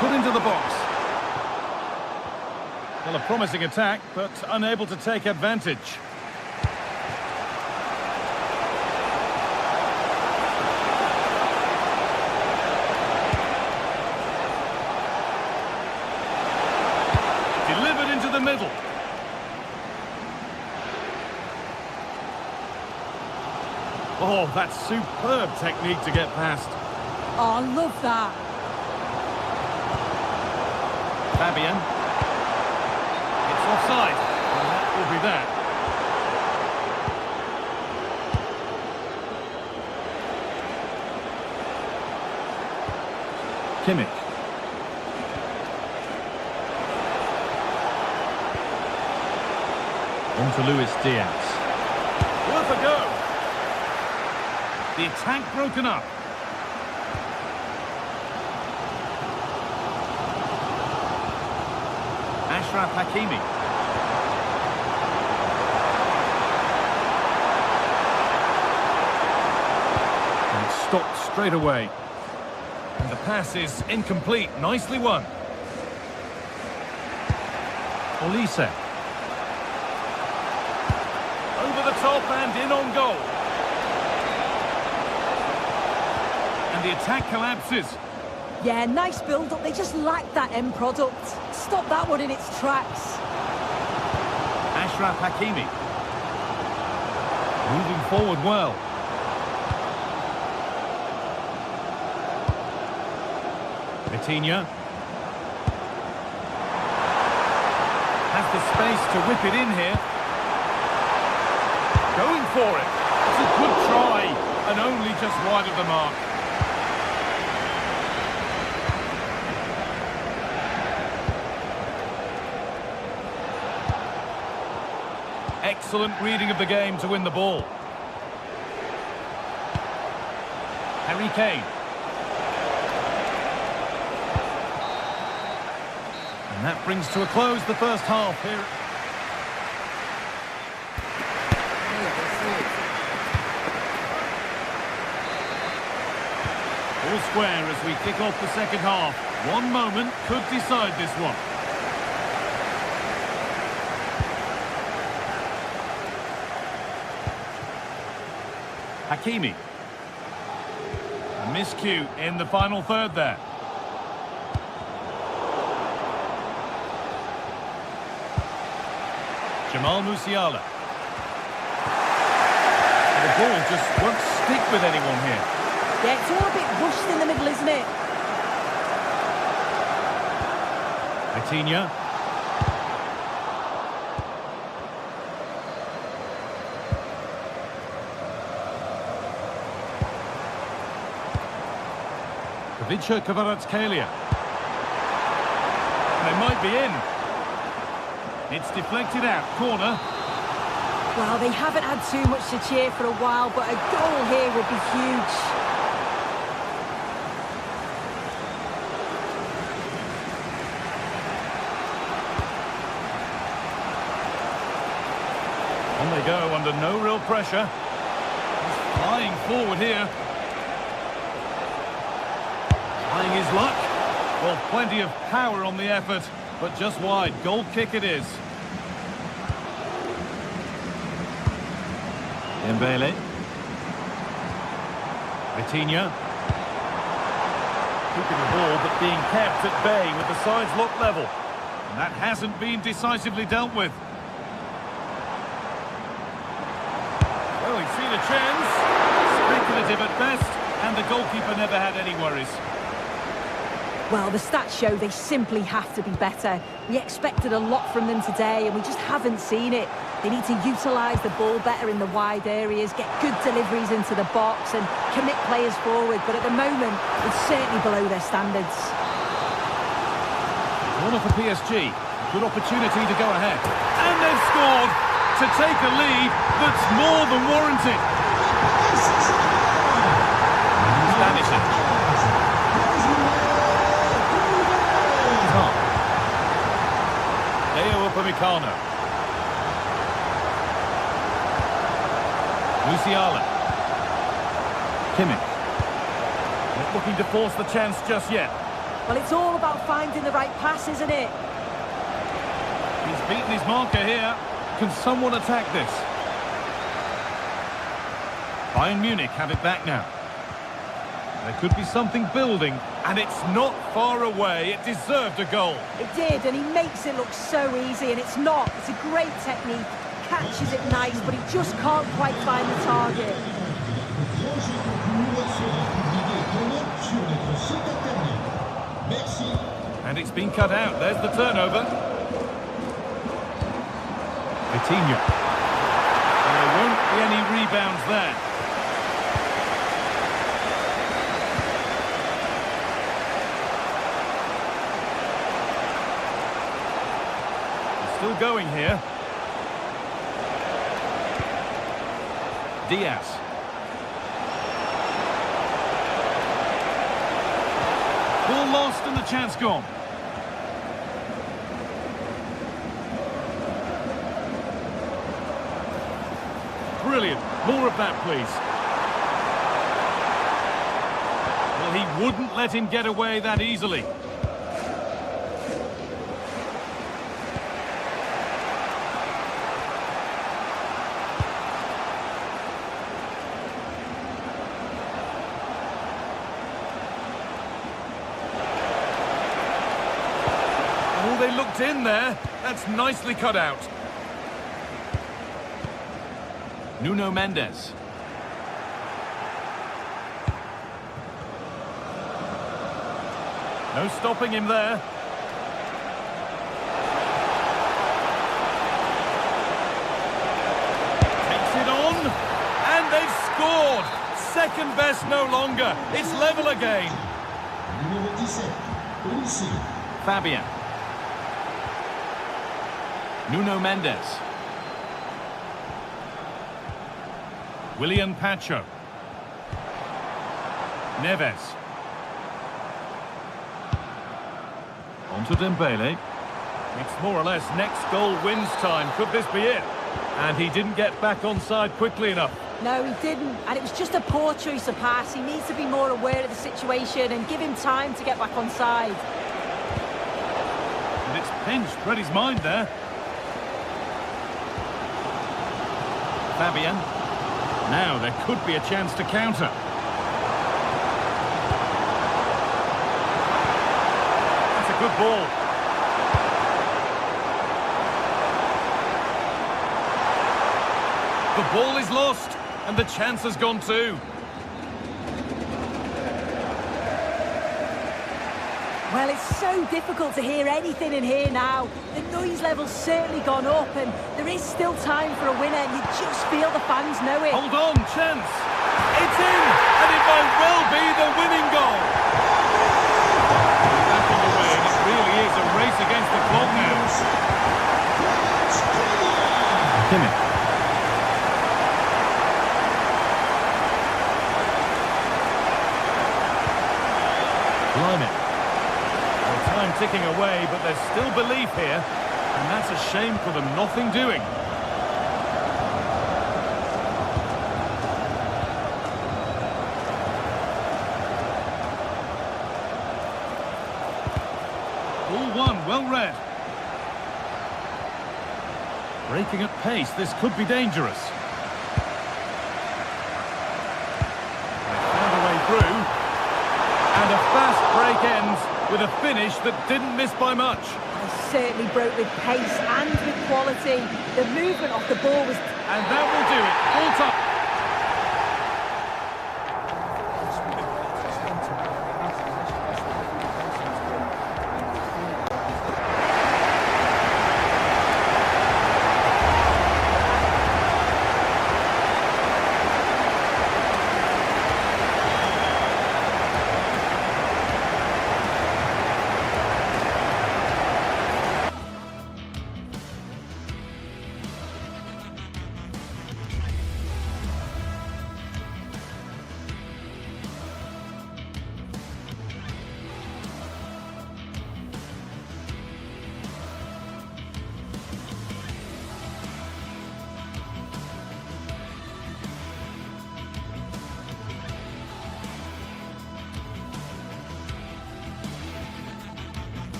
C: Put into the box. Well, a promising attack, but unable to take advantage. Delivered into the middle. Oh, that's superb technique to get past.
B: Oh, I love that.
C: Fabian. It's offside. And that will be that. Kimmich. On to Luis Diaz. Worth a go. The attack broken up. Ashraf Hakimi. And it's stopped straight away. And the pass is incomplete. Nicely won. Olise. Over the top and in on goal. And the attack collapses.
B: Yeah, nice build-up. They just lack that end product. Stop that one in its tracks.
C: Ashraf Hakimi. Moving forward well. Vitinha. Has the space to whip it in here. Going for it. It's a good try. And only just wide of the mark. Excellent reading of the game to win the ball. Harry Kane. And that brings to a close the first half here. All square as we kick off the second half. One moment could decide this one. Hakimi. A miscue in the final third there. Jamal Musiala. The ball just won't stick with anyone here.
B: Yeah, it's all a bit rushed in the middle, isn't it?
C: Vitinha. Vicha Kvaratskhelia. They might be in. It's deflected out. Corner.
B: Well, they haven't had too much to cheer for a while, but a goal here would be huge.
C: On they go under no real pressure. He's flying forward here. Trying his luck. Well, plenty of power on the effort, but just wide. Goal kick it is. Dembele. Vitinha. Keeping the ball, but being kept at bay with the sides locked level. And that hasn't been decisively dealt with. Well, he's seen a chance. Speculative at best, and the goalkeeper never had any worries.
B: Well, the stats show they simply have to be better. We expected a lot from them today, and we just haven't seen it. They need to utilise the ball better in the wide areas, get good deliveries into the box, and commit players forward. But at the moment, it's certainly below their standards.
C: Corner for PSG. Good opportunity to go ahead. And they've scored to take a lead that's more than warranted. Stanisic. Upamecano. Musiala. Kimmich. Not looking to force the chance just yet.
B: Well, it's all about finding the right pass, isn't it?
C: He's beaten his marker here. Can someone attack this? Bayern Munich have it back now. There could be something building, and it's not far away. It deserved a goal.
B: It did, and he makes it look so easy, and it's not. It's a great technique. Catches it nice, but he just can't quite find the target.
C: And it's been cut out. There's the turnover. Vitinha. And there won't be any rebounds there. going here. Diaz. Ball lost and the chance gone. Brilliant. More of that, please. Well, he wouldn't let him get away that easily. Oh, they looked in there. That's nicely cut out. Nuno Mendes. No stopping him there. Takes it on, and they've scored. Second best no longer. It's level again. Fabian. Nuno Mendes. William Pacho. Neves. On to Dembele. It's more or less next goal wins time. Could this be it? And he didn't get back onside quickly enough.
B: No, he didn't. And it was just a poor choice of pass. He needs to be more aware of the situation and give him time to get back onside.
C: And it's pinched. Read his mind there. Fabian. Now there could be a chance to counter. That's a good ball. The ball is lost, and the chance has gone too.
B: Well, it's so difficult to hear anything in here now. The noise level's certainly gone up, and there is still time for a winner. You just feel the fans know it.
C: Hold on, chance. It's in, and it might well be the winning goal. Back on the way, and it really is a race against the clock now. Kimmich. Climate. Time ticking away, but there's still belief here, and that's a shame for them. Nothing doing. Ball one, well read. Breaking at pace, this could be dangerous. They found a way through, and a fast break ends with a finish that didn't miss by much.
B: They certainly broke with pace and with quality. The movement off the ball was...
C: And that will do it. Full time.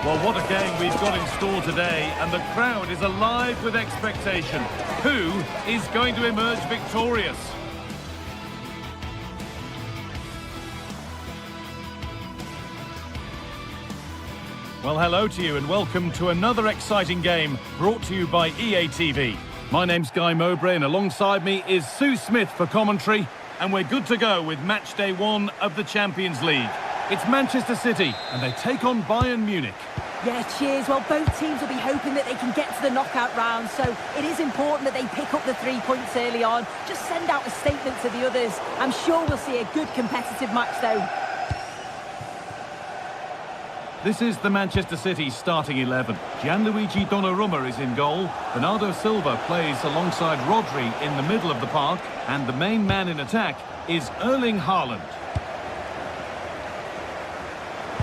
C: Well, what a game we've got in store today, and the crowd is alive with expectation. Who is going to emerge victorious? Well, hello to you and welcome to another exciting game brought to you by EA TV. My name's Guy Mowbray and alongside me is Sue Smith for commentary, and we're good to go with match day one of the Champions League. It's Manchester City and they take on Bayern Munich.
B: Yeah, cheers. Well, both teams will be hoping that they can get to the knockout round, so it is important that they pick up the 3 points early on. Just send out a statement to the others. I'm sure we'll see a good competitive match, though.
C: This is the Manchester City starting 11. Gianluigi Donnarumma is in goal. Bernardo Silva plays alongside Rodri in the middle of the park. And the main man in attack is Erling Haaland.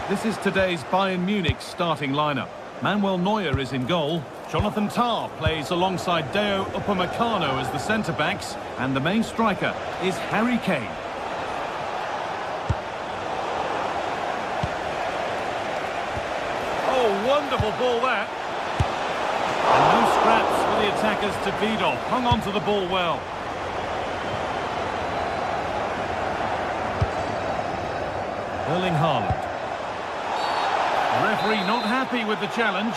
C: This is today's Bayern Munich starting lineup. Manuel Neuer is in goal. Jonathan Tah plays alongside Deo Upamecano as the centre-backs. And the main striker is Harry Kane. Oh, wonderful ball that. And no scraps for the attackers to beat off. Hung on to the ball well. Erling Haaland. The referee not happy with the challenge.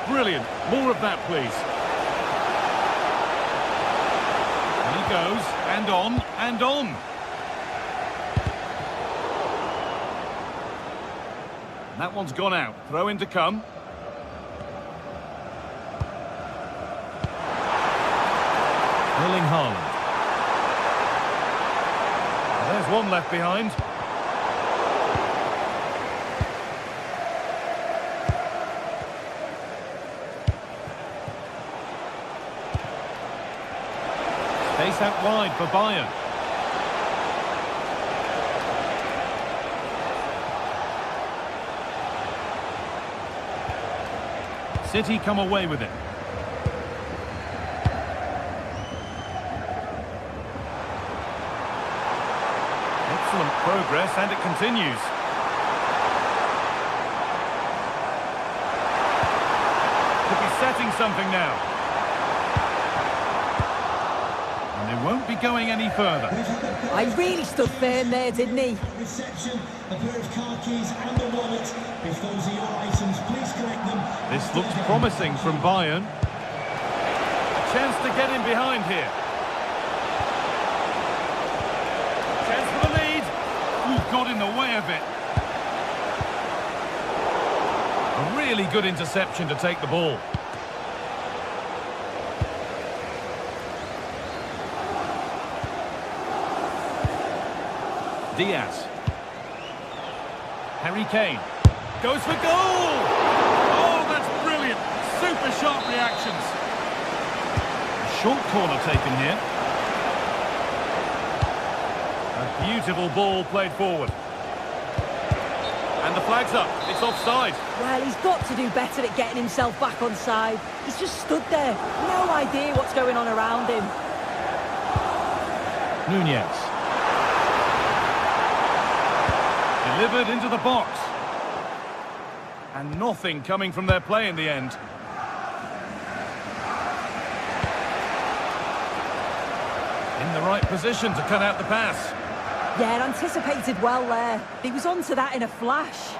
C: Brilliant. More of that, please. And he goes, and on, and on. And that one's gone out. Throw in to come. Erling Haaland. There's one left behind. Space out wide for Bayern. City come away with it. Excellent progress, and it continues. Could be setting something now. And they won't be going any further.
B: I really stood firm there, didn't he?
E: Reception, a pair of car keys and a wallet. If those are your items, please collect them.
C: This looks promising from Bayern. A chance to get in behind here. Chance for the lead. Ooh, got in the way of it. A really good interception to take the ball. Diaz. Harry Kane. Goes for goal! Oh, that's brilliant. Super sharp reactions. A short corner taken here. A beautiful ball played forward. And the flag's up. It's offside.
B: Well, he's got to do better at getting himself back on side. He's just stood there. No idea what's going on around him.
C: Nunez. Delivered into the box. And nothing coming from their play in the end. In the right position to cut out the pass.
B: Yeah, anticipated well there. He was onto that in a flash.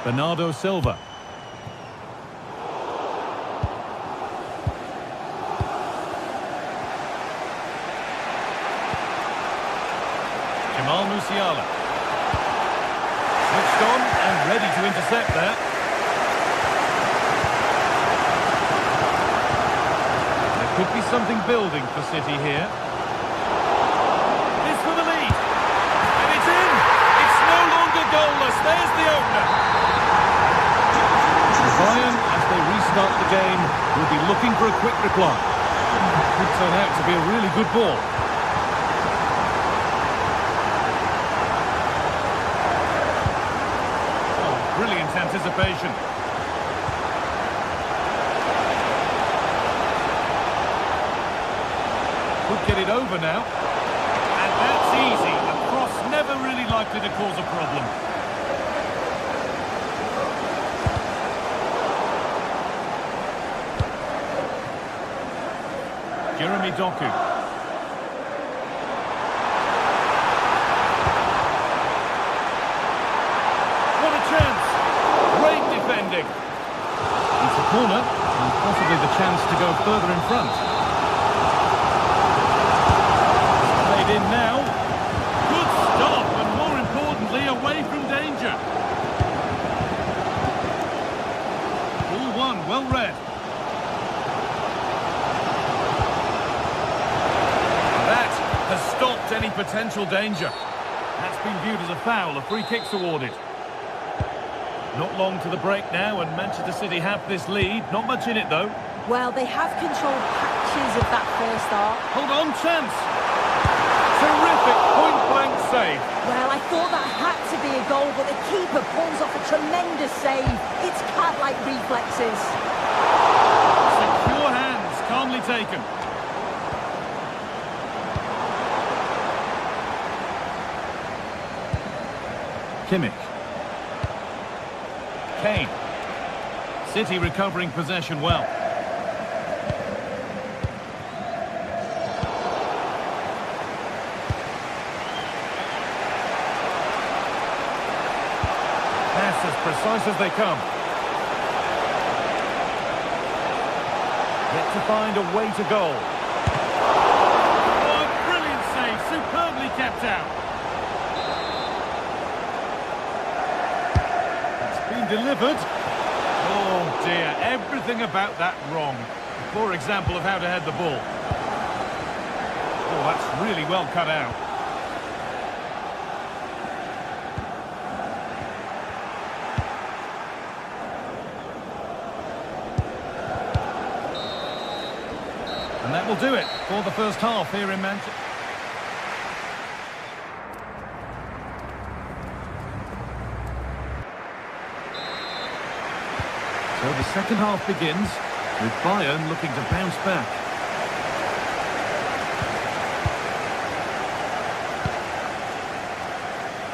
C: Bernardo Silva. Musiala. Switched on and ready to intercept there. There could be something building for City here. This for the lead. And it's in. It's no longer goalless. There's the opener. Bayern, as they restart the game, will be looking for a quick reply. Could turn out to be a really good ball. Brilliant anticipation. Could get it over now. And that's easy. A cross never really likely to cause a problem. Jeremy Doku. What a chance! Great defending. further in front. Played in now. Good stop, and more importantly, away from danger. Ball one, well read. That has stopped any potential danger. That's been viewed as a foul. A free kick's awarded. Not long to the break now, and Manchester City have this lead. Not much in it, though.
B: Well, they have controlled patches of that first half.
C: Hold on, chance. Terrific point-blank save.
B: Well, I thought that had to be a goal, but the keeper pulls off a tremendous save. It's cat-like reflexes.
C: Secure hands, calmly taken. Kimmich. Kane. City recovering possession well. Pass as precise as they come. Yet to find a way to goal. Oh, brilliant save, superbly kept out. Delivered. Oh dear, everything about that wrong. A poor example of how to head the ball. Oh, that's really well cut out. And that will do it for the first half here in Manchester. So the second half begins with Bayern looking to bounce back.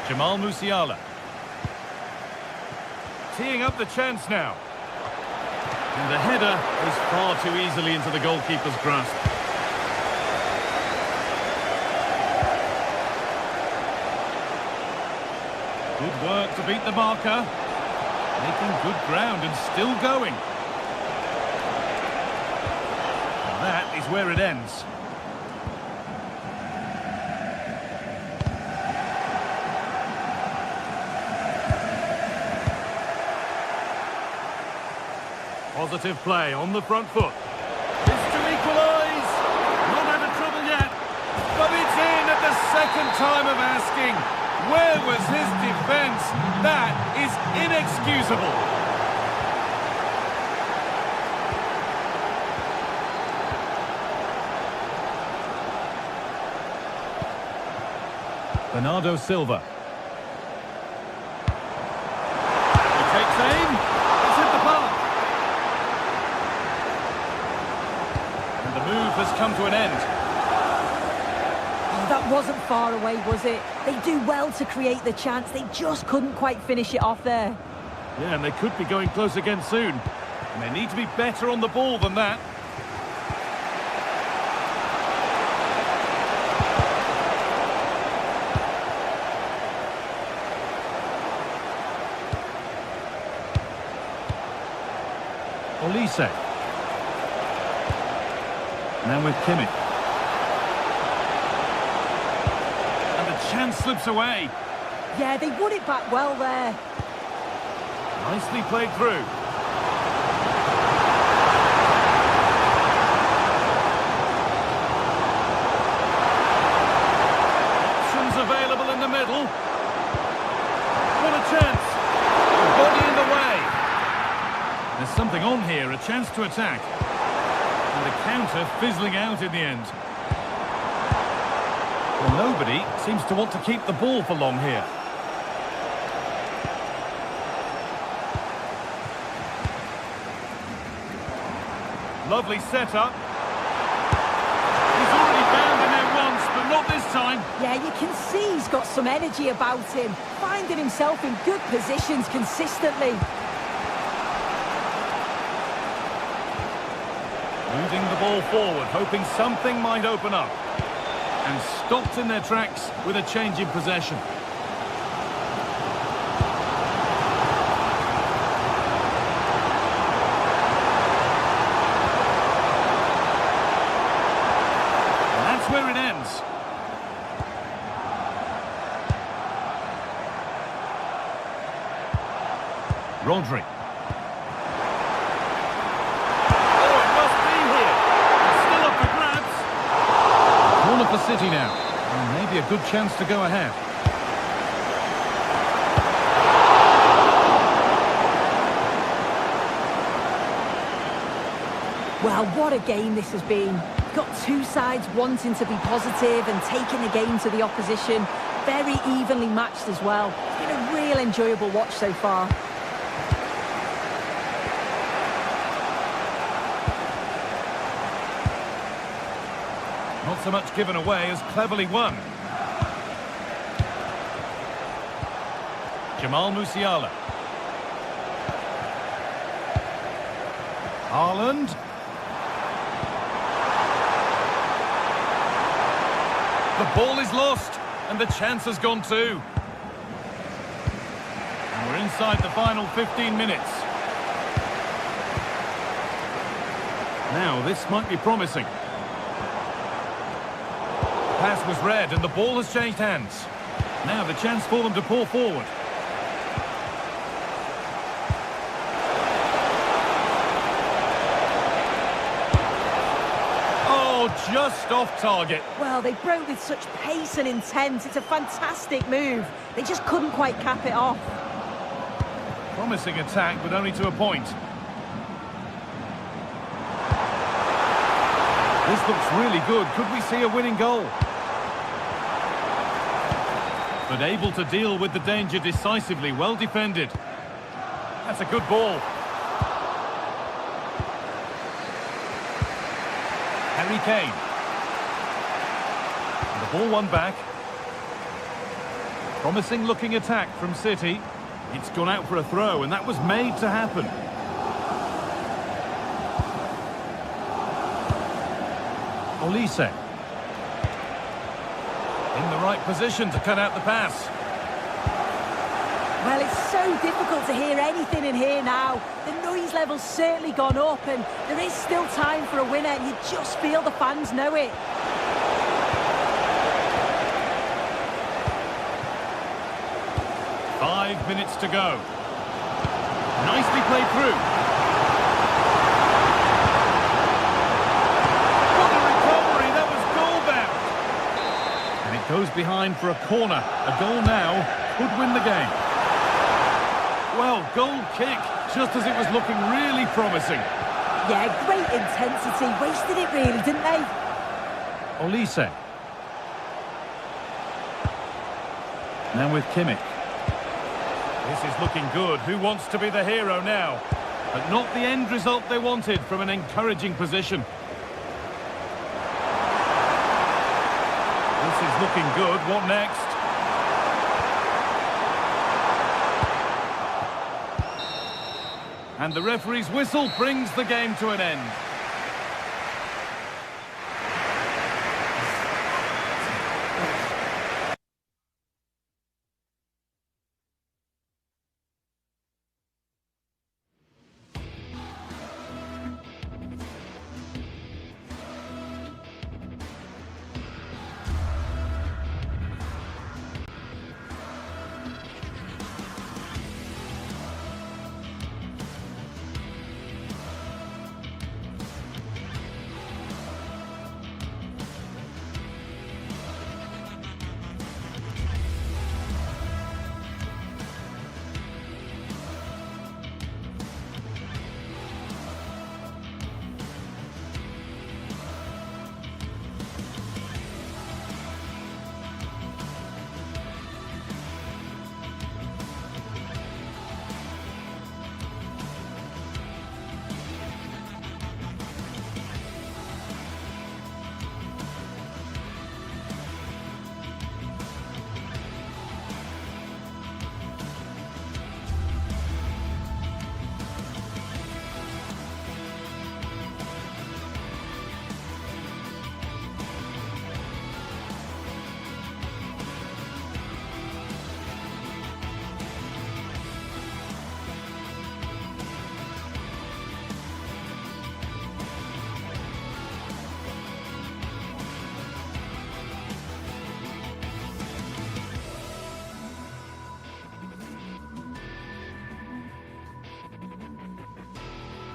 C: Jamal Musiala. Teeing up the chance now. And the header is far too easily into the goalkeeper's grasp. Good work to beat the marker. Making good ground and still going. And that is where it ends. Positive play on the front foot. It's to equalise. Not out of trouble yet. But it's in at the second time of asking. Where was his defence? That is inexcusable. Bernardo Silva. He takes aim. It's hit the park. And the move has come to an end.
B: That wasn't far away, was it? They do well to create the chance. They just couldn't quite finish it off there.
C: Yeah, and they could be going close again soon. And they need to be better on the ball than that. Olise. Now with Kimmich. Chance slips away.
B: Yeah, they won it back well there.
C: Nicely played through. Options available in the middle. What a chance. The body in the way. There's something on here, a chance to attack. And the counter fizzling out in the end. Well, nobody seems to want to keep the ball for long here. Lovely setup. He's already bound in there once, but not this time.
B: Yeah, you can see he's got some energy about him, finding himself in good positions consistently.
C: Moving the ball forward, hoping something might open up. And stopped in their tracks with a change in possession. Rodri. Oh, it must be here. It's still up for grabs. Corner for City now. And maybe a good chance to go ahead.
B: Well, what a game this has been. You've got two sides wanting to be positive and taking the game to the opposition. Very evenly matched as well. It's been a real enjoyable watch so far.
C: Not so much given away as cleverly won. Jamal Musiala. Haaland. The ball is lost, and the chance has gone too. And we're inside the final 15 minutes. Now, this might be promising. The pass was read, and the ball has changed hands. Now the chance for them to pour forward. Just off target.
B: Well, they broke with such pace and intent. It's a fantastic move. They just couldn't quite cap it off.
C: Promising attack, but only to a point. This looks really good. Could we see a winning goal? But able to deal with the danger decisively. Well defended. That's a good ball. Harry Kane. And the ball won back. Promising looking attack from City. It's gone out for a throw, and that was made to happen. Olise. In the right position to cut out the pass.
B: Well, it's so difficult to hear anything in here now. The noise level's certainly gone up, and there is still time for a winner, and you just feel the fans know it.
C: Five minutes to go. Nicely played through. What a recovery, that was goal-bound. And it goes behind for a corner. A goal now could win the game. Well, goal kick, just as it was looking really promising.
B: Yeah, great intensity. Wasted it really, didn't they?
C: Olise. Now with Kimmich. This is looking good. Who wants to be the hero now? But not the end result they wanted from an encouraging position. This is looking good. What next? And the referee's whistle brings the game to an end.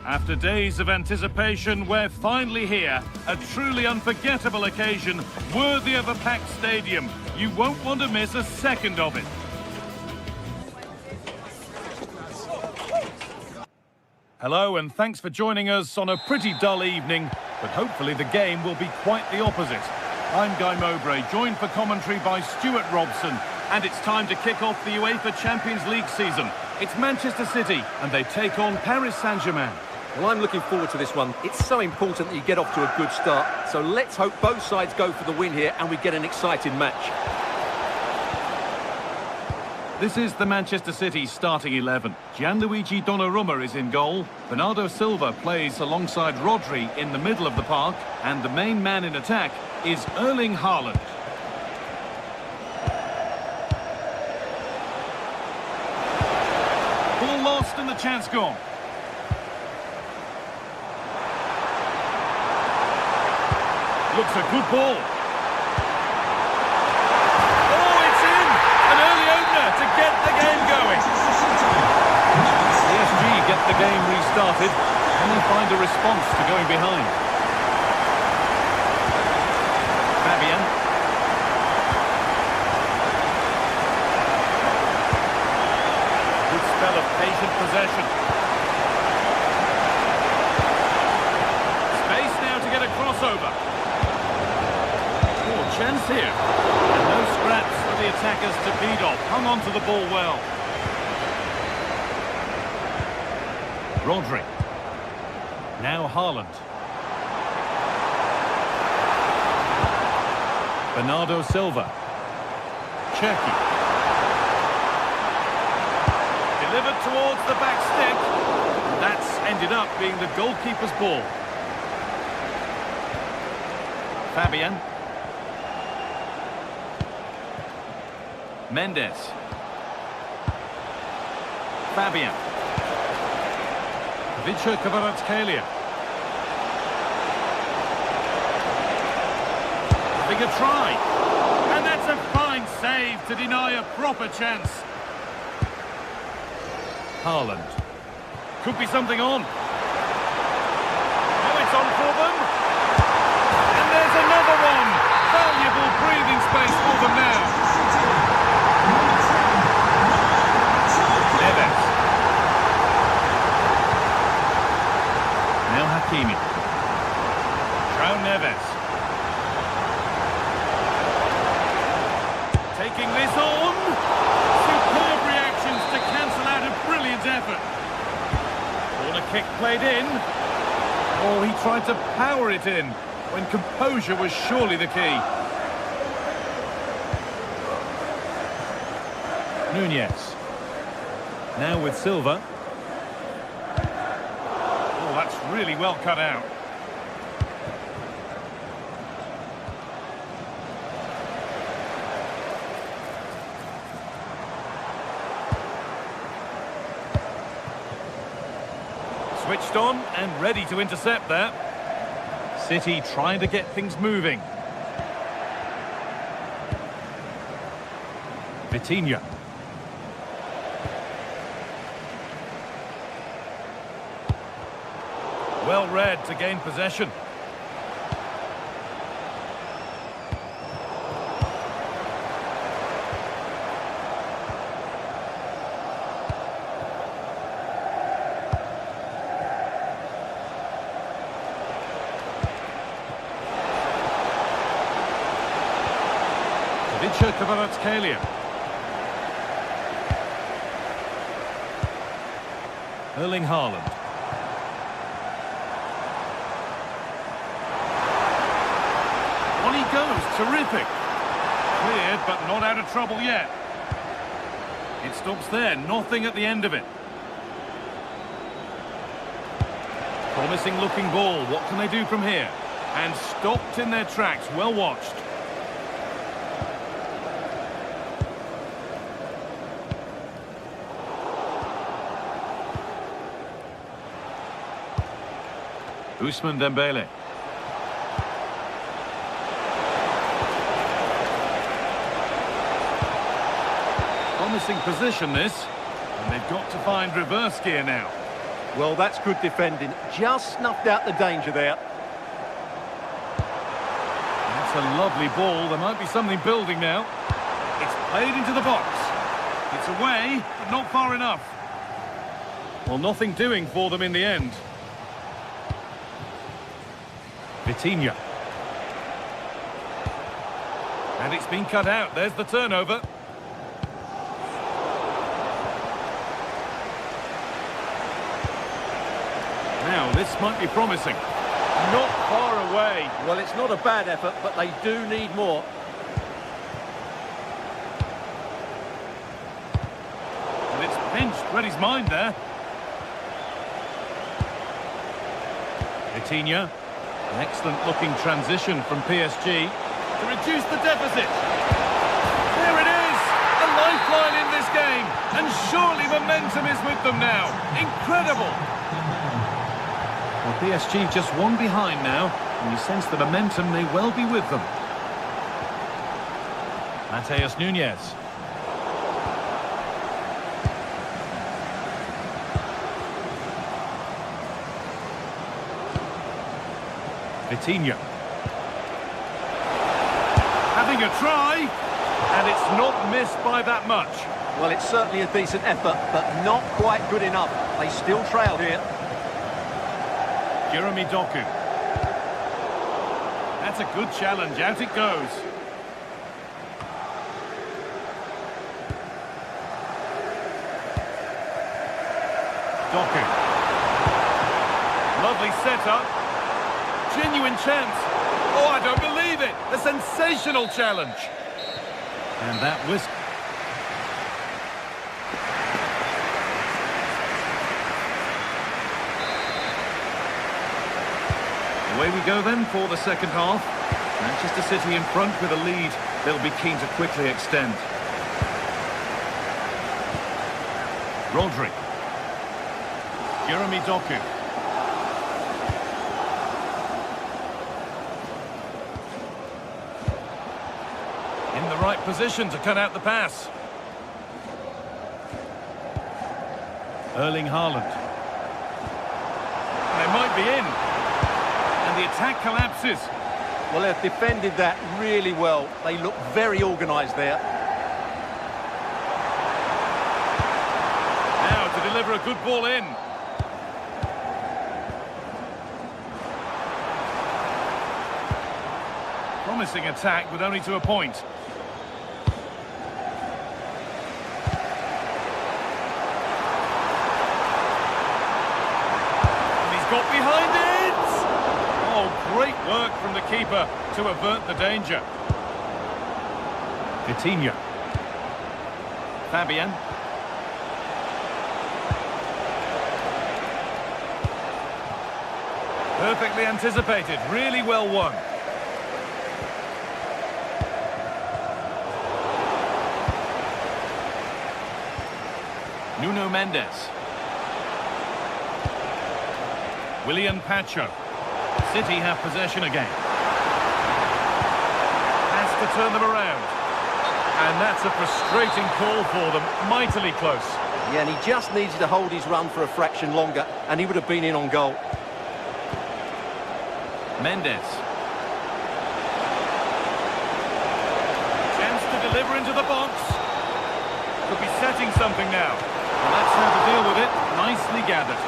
C: After days of anticipation, we're finally here. A truly unforgettable occasion, worthy of a packed stadium. You won't want to miss a second of it. Hello, and thanks for joining us on a pretty dull evening, but hopefully the game will be quite the opposite. I'm Guy Mowbray, joined for commentary by Stuart Robson, and it's time to kick off the UEFA Champions League season. It's Manchester City, and they take on Paris Saint-Germain.
D: Well, I'm looking forward to this one. It's so important that you get off to a good start. So let's hope both sides go for the win here and we get an exciting match.
C: This is the Manchester City starting 11. Gianluigi Donnarumma is in goal. Bernardo Silva plays alongside Rodri in the middle of the park. And the main man in attack is Erling Haaland. Ball lost and the chance gone. Looks a good ball. Oh, it's in! An early opener to get the game going. PSG get the game restarted and they find a response to going behind. Fabian. Good spell of patient possession. Space now to get a crossover. Chance here, and no scraps for the attackers to beat off. Hung on to the ball well. Rodri. Now Haaland. Bernardo Silva. Cherki. Delivered towards the back stick. That's ended up being the goalkeeper's ball. Fabian. Mendes. Fabian. Vicha Kvaratskhelia. Having a try. And that's a fine save to deny a proper chance. Haaland. Could be something on. Oh, it's on for them. And there's another one. Valuable breathing space for them now. Hakimi. João Neves. Taking this on. Superb reactions to cancel out a brilliant effort. Corner kick played in. Oh, he tried to power it in when composure was surely the key. Nunez. Now with Silva. That's really well cut out. Switched on and ready to intercept that. City trying to get things moving. Vitinha. Well read to gain possession. Vicha Kvaratskhelia. Erling Haaland. On he goes, terrific. Cleared, but not out of trouble yet. It stops there, nothing at the end of it. Promising looking ball, what can they do from here? And stopped in their tracks, well watched. Ousmane Dembele. Promising position this, and they've got to find reverse gear now.
D: Well, that's good defending. Just snuffed out the danger there.
C: That's a lovely ball. There might be something building now. It's played into the box. It's away, but not far enough. Well, nothing doing for them in the end. Vitinha. And it's been cut out. There's the turnover. Now, this might be promising.
D: Not far away. Well, it's not a bad effort, but they do need more.
C: And it's pinched. Read his mind there. Vitinha. An excellent-looking transition from PSG to reduce the deficit. There it is! A lifeline in this game. And surely momentum is with them now. Incredible! Well, PSG just one behind now, and you sense the momentum may well be with them. Mateus Nunes. Vitinha. Having a try, and it's not missed by that much.
D: Well, it's certainly a decent effort, but not quite good enough. They still trail here.
C: Jeremy Doku. That's a good challenge. Out it goes. Doku. Lovely setup. Genuine chance. Oh, I don't believe it. A sensational challenge. And that whisk. Away we go then for the second half. Manchester City in front with a lead. They'll be keen to quickly extend. Rodri. Jeremy Doku. In the right position to cut out the pass. Erling Haaland. They might be in. And the attack collapses.
D: Well, they've defended that really well. They look very organised there.
C: Now to deliver a good ball in. Promising attack, but only to a point. And he's got behind it! Oh, great work from the keeper to avert the danger. Vitinha. Fabian. Perfectly anticipated, really well won. Nuno Mendes. William Pacho. City have possession again. Has to turn them around. And that's a frustrating call for them. Mightily close.
D: Yeah, and he just needed to hold his run for a fraction longer, and he would have been in on goal.
C: Mendes. Chance to deliver into the box. Could be setting something now. Well, that's how to deal with it. Nicely gathered.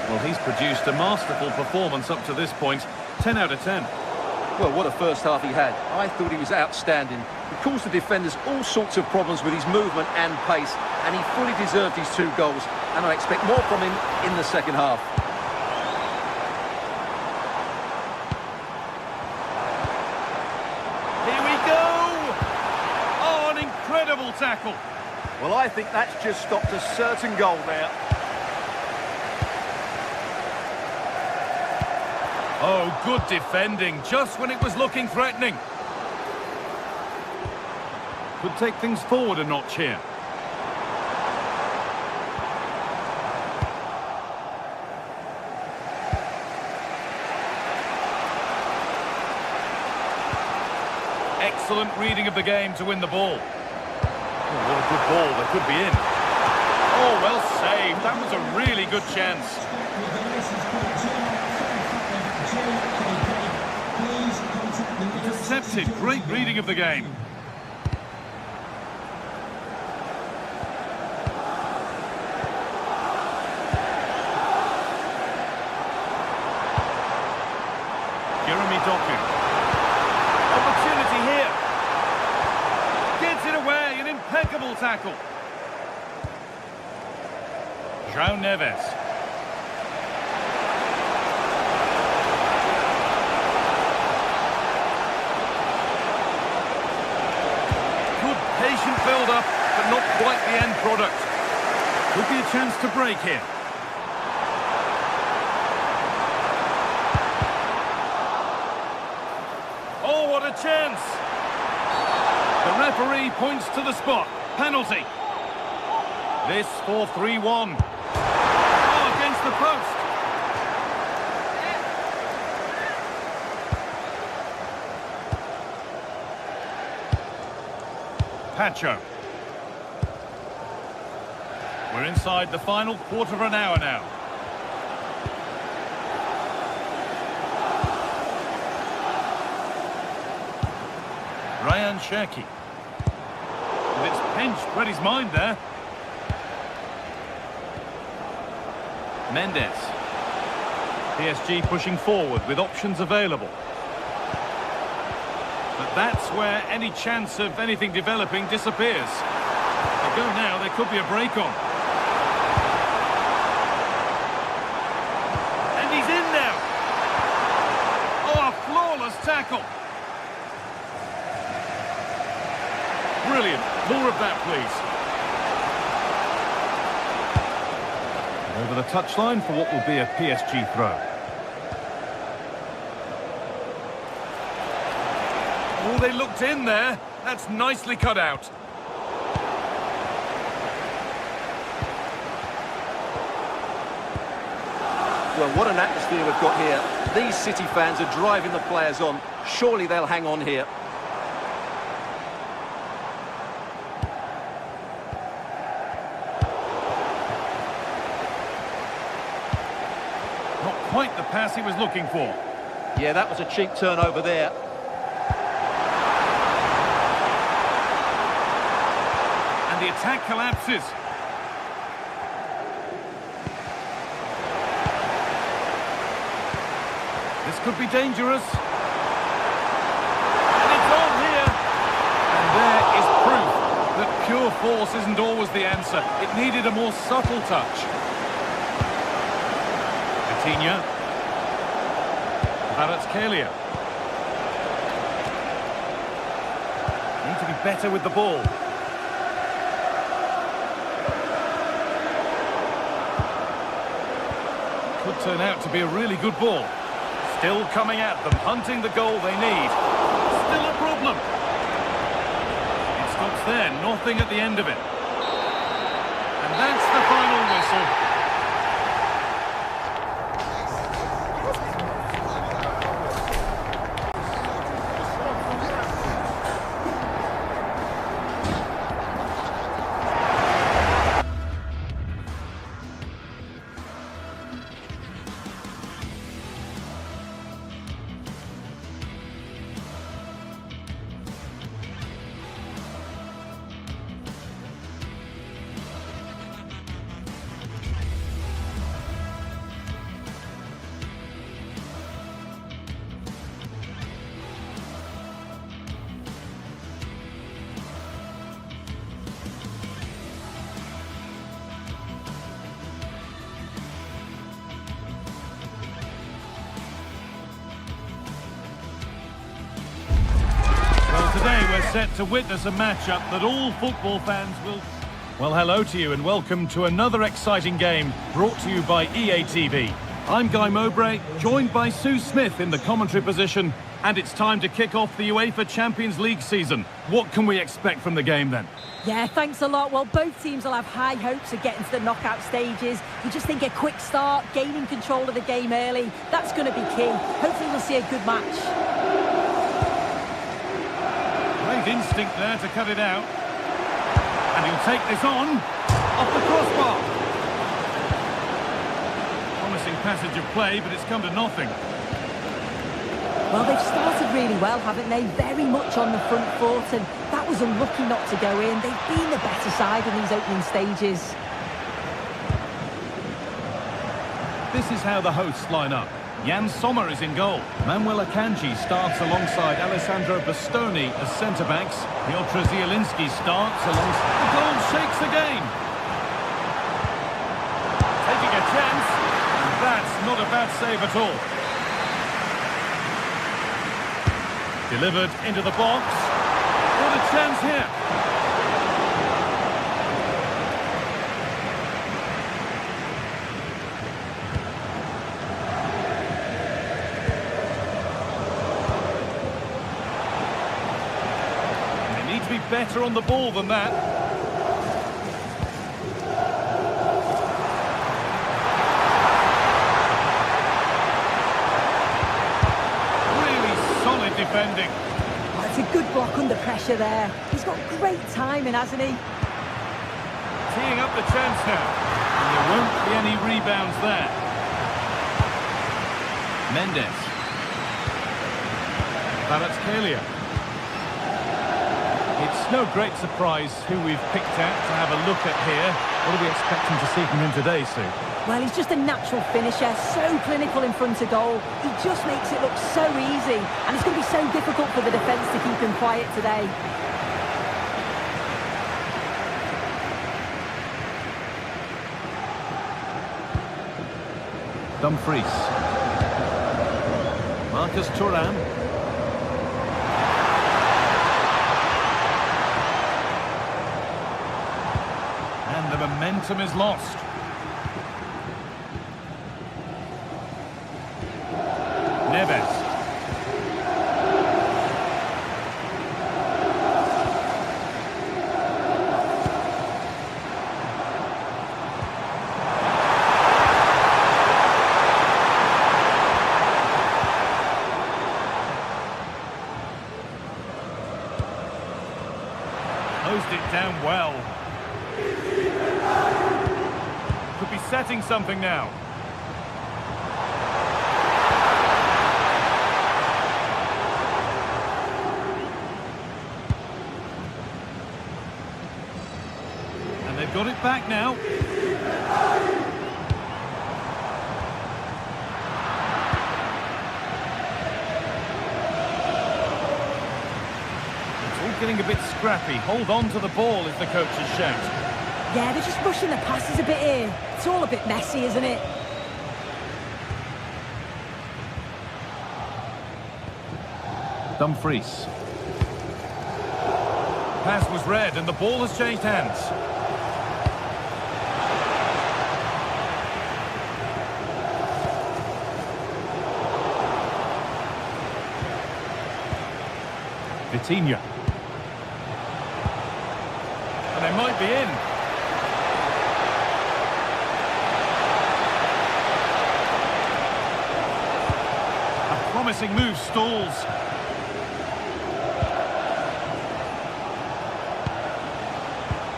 C: Well, he's produced a masterful performance up to this point. 10 out of 10.
D: Well, what a first half he had. I thought he was outstanding. He caused the defenders all sorts of problems with his movement and pace, and he fully deserved his 2 goals, and I expect more from him in the second half.
C: Here we go! Oh, an incredible tackle.
D: Well, I think that's just stopped a certain goal there.
C: Oh, good defending, just when it was looking threatening. Could take things forward a notch here. Excellent reading of the game to win the ball. Oh, what a good ball, they could be in. Oh, well saved. That was a really good chance.
E: With the license plate GTSports, please contact the
C: Intercepted. Great reading of the game. Opportunity here. Gets it away, an impeccable tackle. João Neves. Good patient build-up, but not quite the end product. Could be a chance to break here. Oh, what a chance! The referee points to the spot. Penalty. This for 3-1. Oh, against the post. Pacho. We're inside the final quarter of an hour now. Ryan Cherki. And it's pinched, read his mind there. Mendes. PSG pushing forward with options available. But that's where any chance of anything developing disappears. They go now, there could be a break on. And he's in now. Oh, a flawless tackle. Brilliant. More of that, please. Over the touchline for what will be a PSG throw. Oh, they looked in there. That's nicely cut out.
D: Well, what an atmosphere we've got here. These City fans are driving the players on. Surely they'll hang on here.
C: Not quite the pass he was looking for.
D: Yeah, that was a cheap turnover there.
C: And the attack collapses. This could be dangerous. And it's on here. And there is proof that pure force isn't always the answer. It needed a more subtle touch. Coutinho. Kvaratskhelia. Need to be better with the ball. Could turn out to be a really good ball. Still coming at them, hunting the goal they need. Still a problem. It stops there, nothing at the end of it. And that's the final whistle. Today we're set to witness a matchup that all football fans will... Well, hello to you and welcome to another exciting game brought to you by EA TV. I'm Guy Mowbray, joined by Sue Smith in the commentary position, and it's time to kick off the UEFA Champions League season. What can we expect from the game then?
B: Yeah, thanks a lot. Well, both teams will have high hopes of getting to the knockout stages. You just think a quick start, gaining control of the game early, that's going to be key. Hopefully we'll see a good match.
C: Great instinct there to cut it out. And he'll take this on. Off the crossbar. Promising passage of play, but it's come to nothing.
B: Well, they've started really well, haven't they? Very much on the front foot, and that was unlucky not to go in. They've been the better side in these opening stages.
C: This is how the hosts line up. Jan Sommer is in goal. Manuel Akanji starts alongside Alessandro Bastoni as centre-backs. Piotr Zielinski starts alongside... The goal shakes again! Taking a chance, and that's not a bad save at all. Delivered into the box. What a chance here! To be better on the ball than that. Really solid defending.
B: Oh, it's a good block under pressure there. He's got great timing, hasn't he?
C: Teeing up the chance now. And there won't be any rebounds there. Mendes. Kvaratskhelia. It's no great surprise who we've picked out to have a look at here. What are we expecting to see from him today, Sue?
B: Well, he's just a natural finisher, so clinical in front of goal. He just makes it look so easy, and it's going to be so difficult for the defence to keep him quiet today.
C: Dumfries. Marcus Thuram. And the momentum is lost. Neves. Closed it down well. Could be setting something now. And they've got it back now. It's all getting a bit scrappy. Hold on to the ball is the coach's shout.
B: Yeah, they're just rushing the passes a bit here. It's all a bit messy, isn't it?
C: Dumfries. Pass was read and the ball has changed hands. Vitinha. And they might be in. A promising move stalls.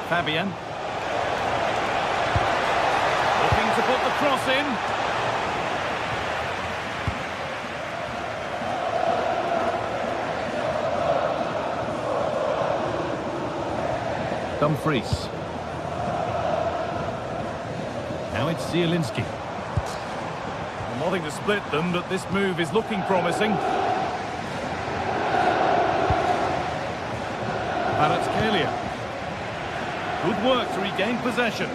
C: Fabian. Looking to put the cross in. Dumfries. Now it's Zielinski. Nothing to split them, but this move is looking promising. Kvaratskhelia. Good work to regain possession.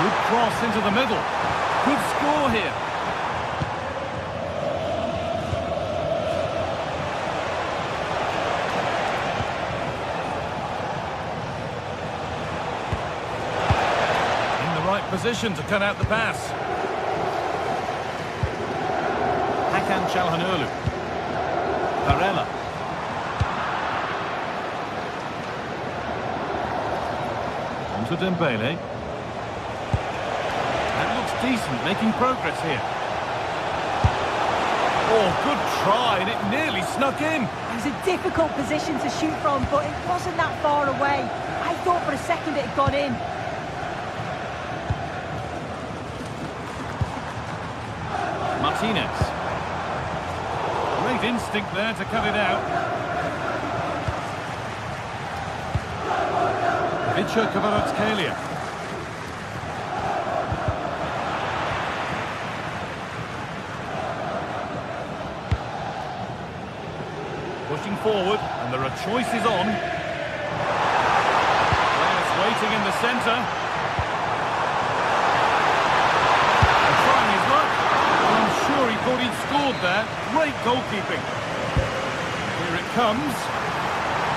C: Good cross into the middle. Good score here. In the right position to cut out the pass. Hakan Çalhanoğlu. Varela. On to Dembele. That looks decent, making progress here. Oh, good try, and it nearly snuck in.
B: It was a difficult position to shoot from, but it wasn't that far away. I thought for a second it had gone in.
C: Martinez. Great instinct there to cut it out. Kvaratskhelia. Pushing forward, and there are choices on. Players waiting in the centre. And trying his luck. Well, I'm sure he thought he'd scored there. Great goalkeeping. Here it comes.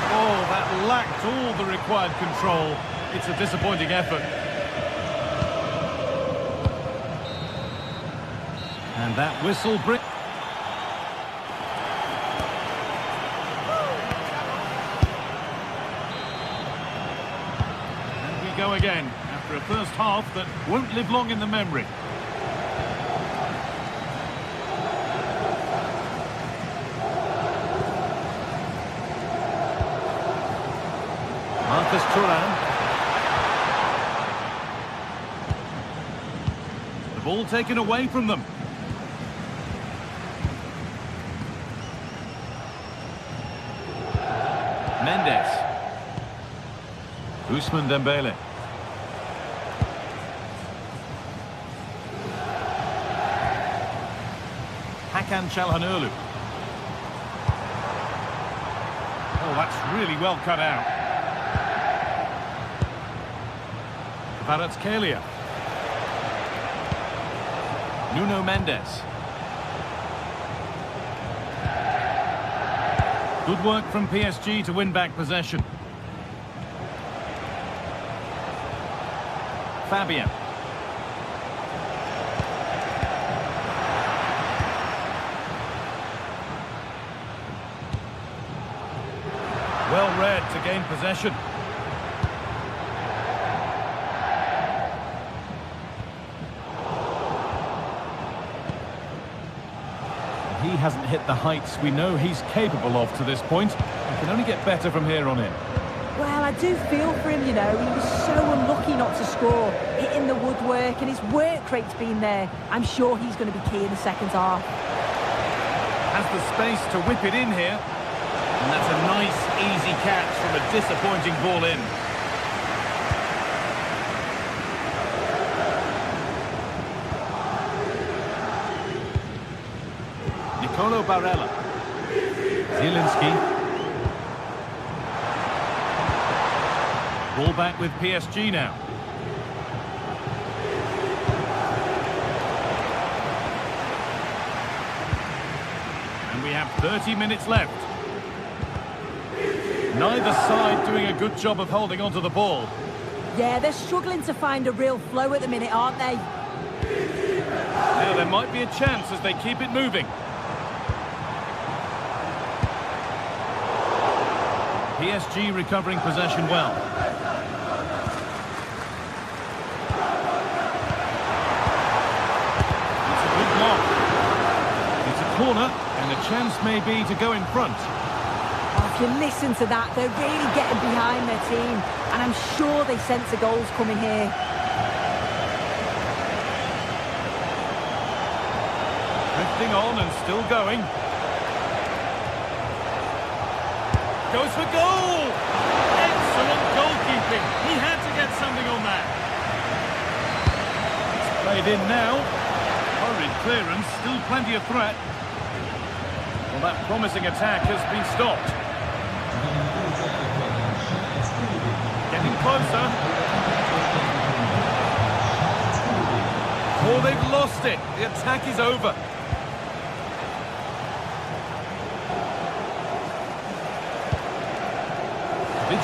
C: Oh, that lacked all the required control. It's a disappointing effort. And that whistle brings... And we go again, after a first half that won't live long in the memory. Marcus Thuram. The ball taken away from them. Mendes. Ousmane Dembele. Hakan Çalhanoğlu. Oh, that's really well cut out. Kvaratskhelia. Nuno Mendes. Good work from PSG to win back possession. Fabian. Well read to gain possession. He hasn't hit the heights we know he's capable of to this point. He can only get better from here on in.
B: Well, I do feel for him, you know. He was so unlucky not to score, hitting the woodwork, and his work rate's been there. I'm sure he's going to be key in the second half.
C: Has the space to whip it in here. And that's a nice, easy catch from a disappointing ball in. Nicolo Barella. Zielinski. Ball back with PSG now. And we have 30 minutes left. Neither side doing a good job of holding onto the ball.
B: Yeah, they're struggling to find a real flow at the minute, aren't they?
C: Now there might be a chance as they keep it moving. PSG recovering possession well. It's a good block. It's a corner, and a chance may be to go in front.
B: Oh, if you listen to that, they're really getting behind their team, and I'm sure they sense a goal's coming here.
C: Drifting on and still going. Goes for goal! Excellent goalkeeping. He had to get something on that. It's played in now. Hurried clearance, still plenty of threat. Well, that promising attack has been stopped. Getting closer. Oh, they've lost it. The attack is over.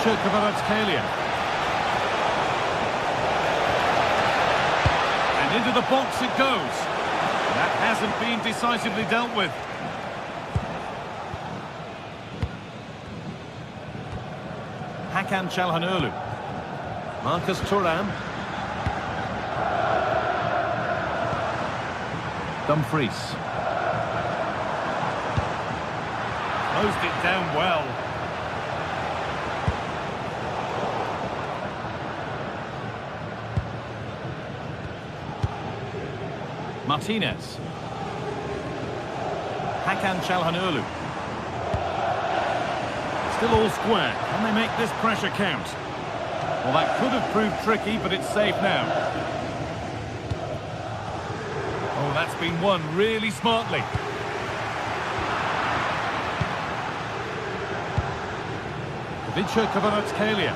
C: Kvaratskhelia. And into the box it goes. That hasn't been decisively dealt with. Hakan Çalhanoğlu. Marcus Thuram. Dumfries. Closed it down well. Martinez. Hakan Çalhanoğlu. Still all square. Can they make this pressure count? Well, that could have proved tricky, but it's safe now. Oh, that's been won really smartly. Vicha Kvaratskhelia.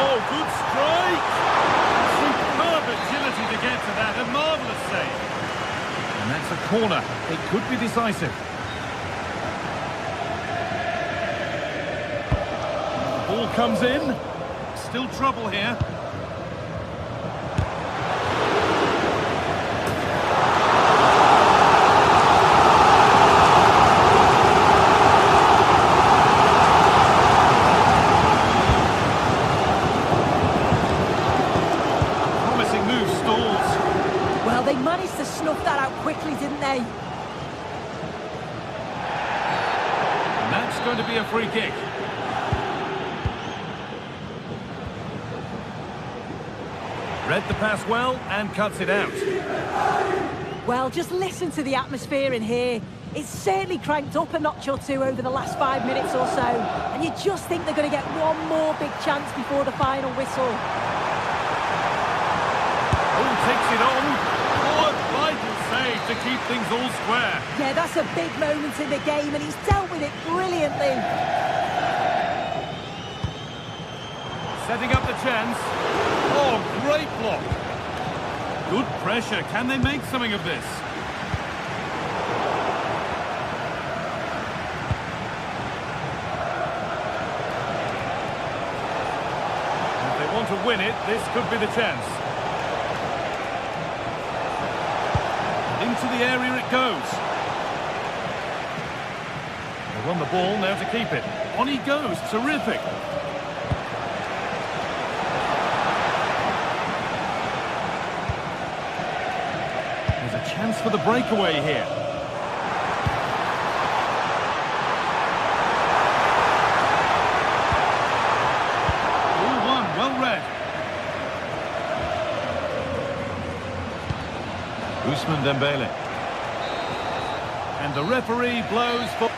C: Oh, good strike! Superb agility to get to that, a marvellous save. And that's a corner. It could be decisive. The ball comes in. Still trouble here.
B: They managed to snuff that out quickly, didn't they?
C: And that's going to be a free kick. Read the pass well and cuts it out.
B: Well, just listen to the atmosphere in here. It's certainly cranked up a notch or two over the last 5 minutes or so. And you just think they're going to get one more big chance before the final whistle.
C: Oh, takes it on. Save to keep things all square.
B: Yeah, that's a big moment in the game, and he's dealt with it brilliantly.
C: Setting up the chance. Oh, great block. Good pressure. Can they make something of this? If they want to win it, this could be the chance. Into the area it goes. They won the ball, now to keep it. On he goes, terrific. There's a chance for the breakaway here. All one, well read. Ousmane Dembele. And the referee blows for...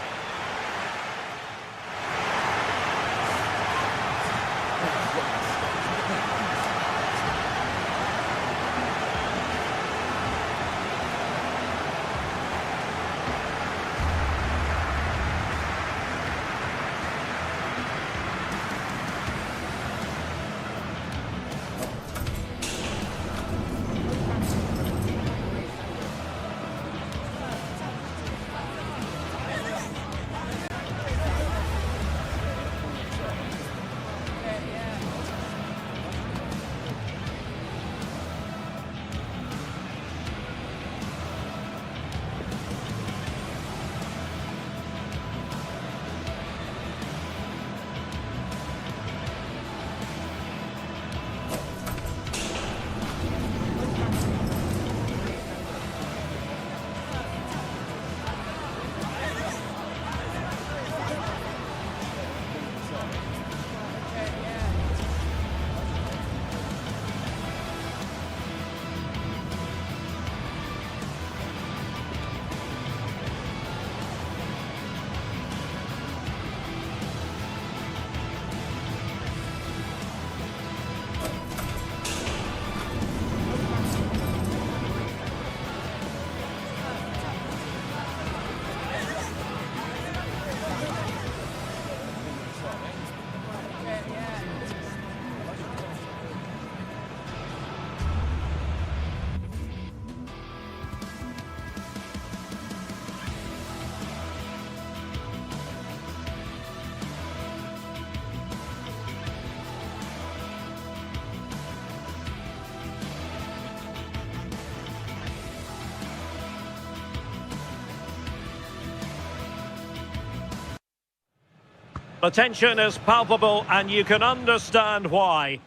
A: The tension is palpable, and you can understand why.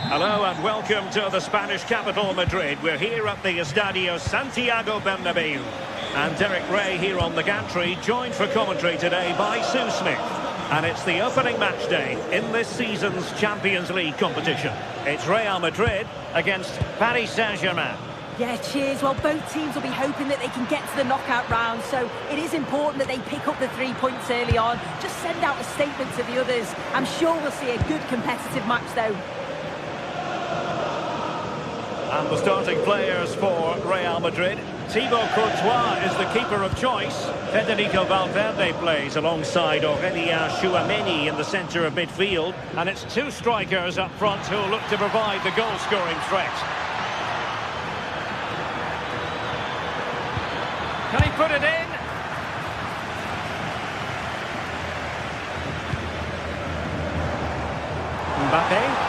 A: Hello and welcome to the Spanish capital, Madrid. We're here at the Estadio Santiago Bernabeu. And Derek Ray here on the gantry, joined for commentary today by Sue Smith. And it's the opening match day in this season's Champions League competition. It's Real Madrid against Paris Saint-Germain.
B: Yeah, cheers. Well, both teams will be hoping that they can get to the knockout round, so it is important that they pick up the 3 points early on. Just send out a statement to the others. I'm sure we'll see a good competitive match, though.
A: And the starting players for Real Madrid. Thibaut Courtois is the keeper of choice. Federico Valverde plays alongside Aurélien Tchouameni in the centre of midfield. And it's two strikers up front who look to provide the goal-scoring threat. Can he put it in? Mbappe.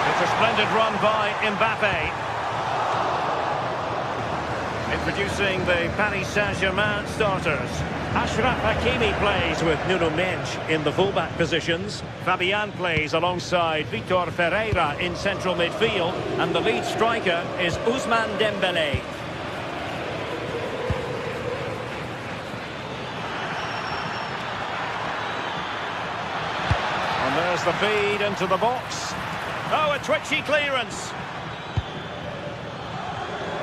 A: It's a splendid run by Mbappe. Introducing the Paris Saint-Germain starters. Achraf Hakimi plays with Nuno Mendes in the fullback positions. Fabian plays alongside Vitor Ferreira in central midfield. And the lead striker is Ousmane Dembélé. And there's the feed into the box. Oh, a twitchy clearance.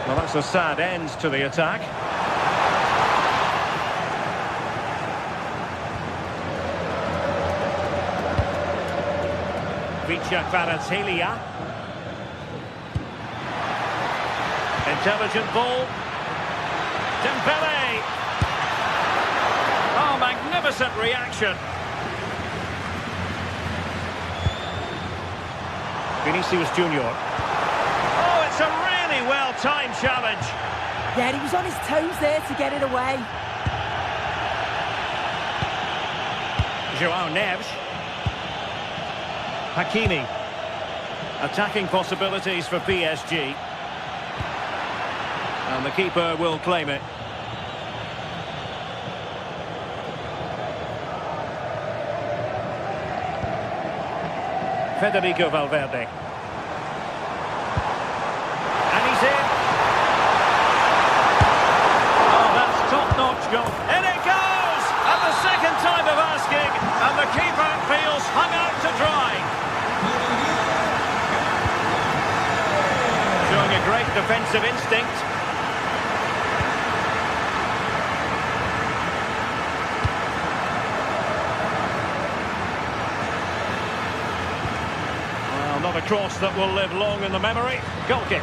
A: Well, that's a sad end to the attack. Vicha Kvaratskhelia. Intelligent ball. Dembélé. Oh, magnificent reaction. Vinicius Junior. Oh, it's a really well-timed challenge.
B: Yeah, he was on his toes there to get it away.
A: João Neves. Hakimi. Attacking possibilities for PSG. And the keeper will claim it. Federico Valverde. And he's in. Oh, that's top-notch goal. In it goes! At the second time of asking, and the keeper feels hung out to dry. Showing a great defensive instinct. Not a cross that will live long in the memory. Goal kick.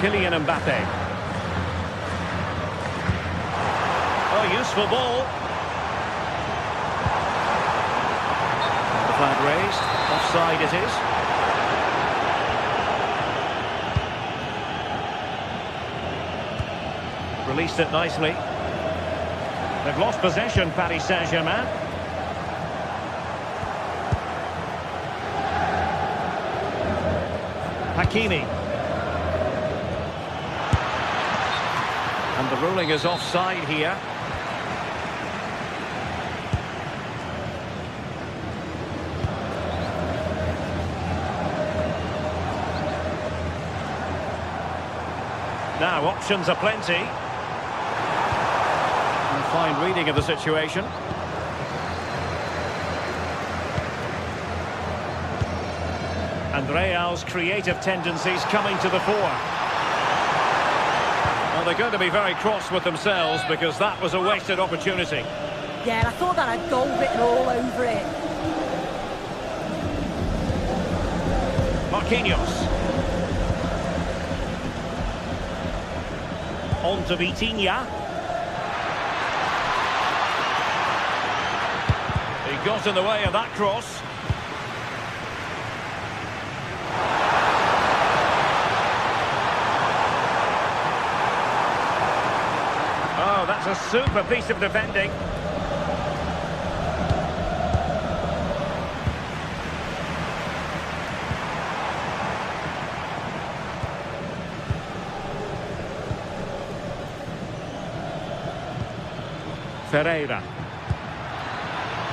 A: Kylian Mbappe. Oh, useful ball. The flag raised. Offside it is. Released it nicely. They've lost possession, Paris Saint-Germain. Hakimi. And the ruling is offside here. Now, options are plenty. Fine reading of the situation. And Real's creative tendencies coming to the fore. Well, they're going to be very cross with themselves because that was a wasted opportunity.
B: Yeah, and I thought that had goal written all over it.
A: Marquinhos. On to Vitinha. He got in the way of that cross. Oh, that's a super piece of defending. Ferreira.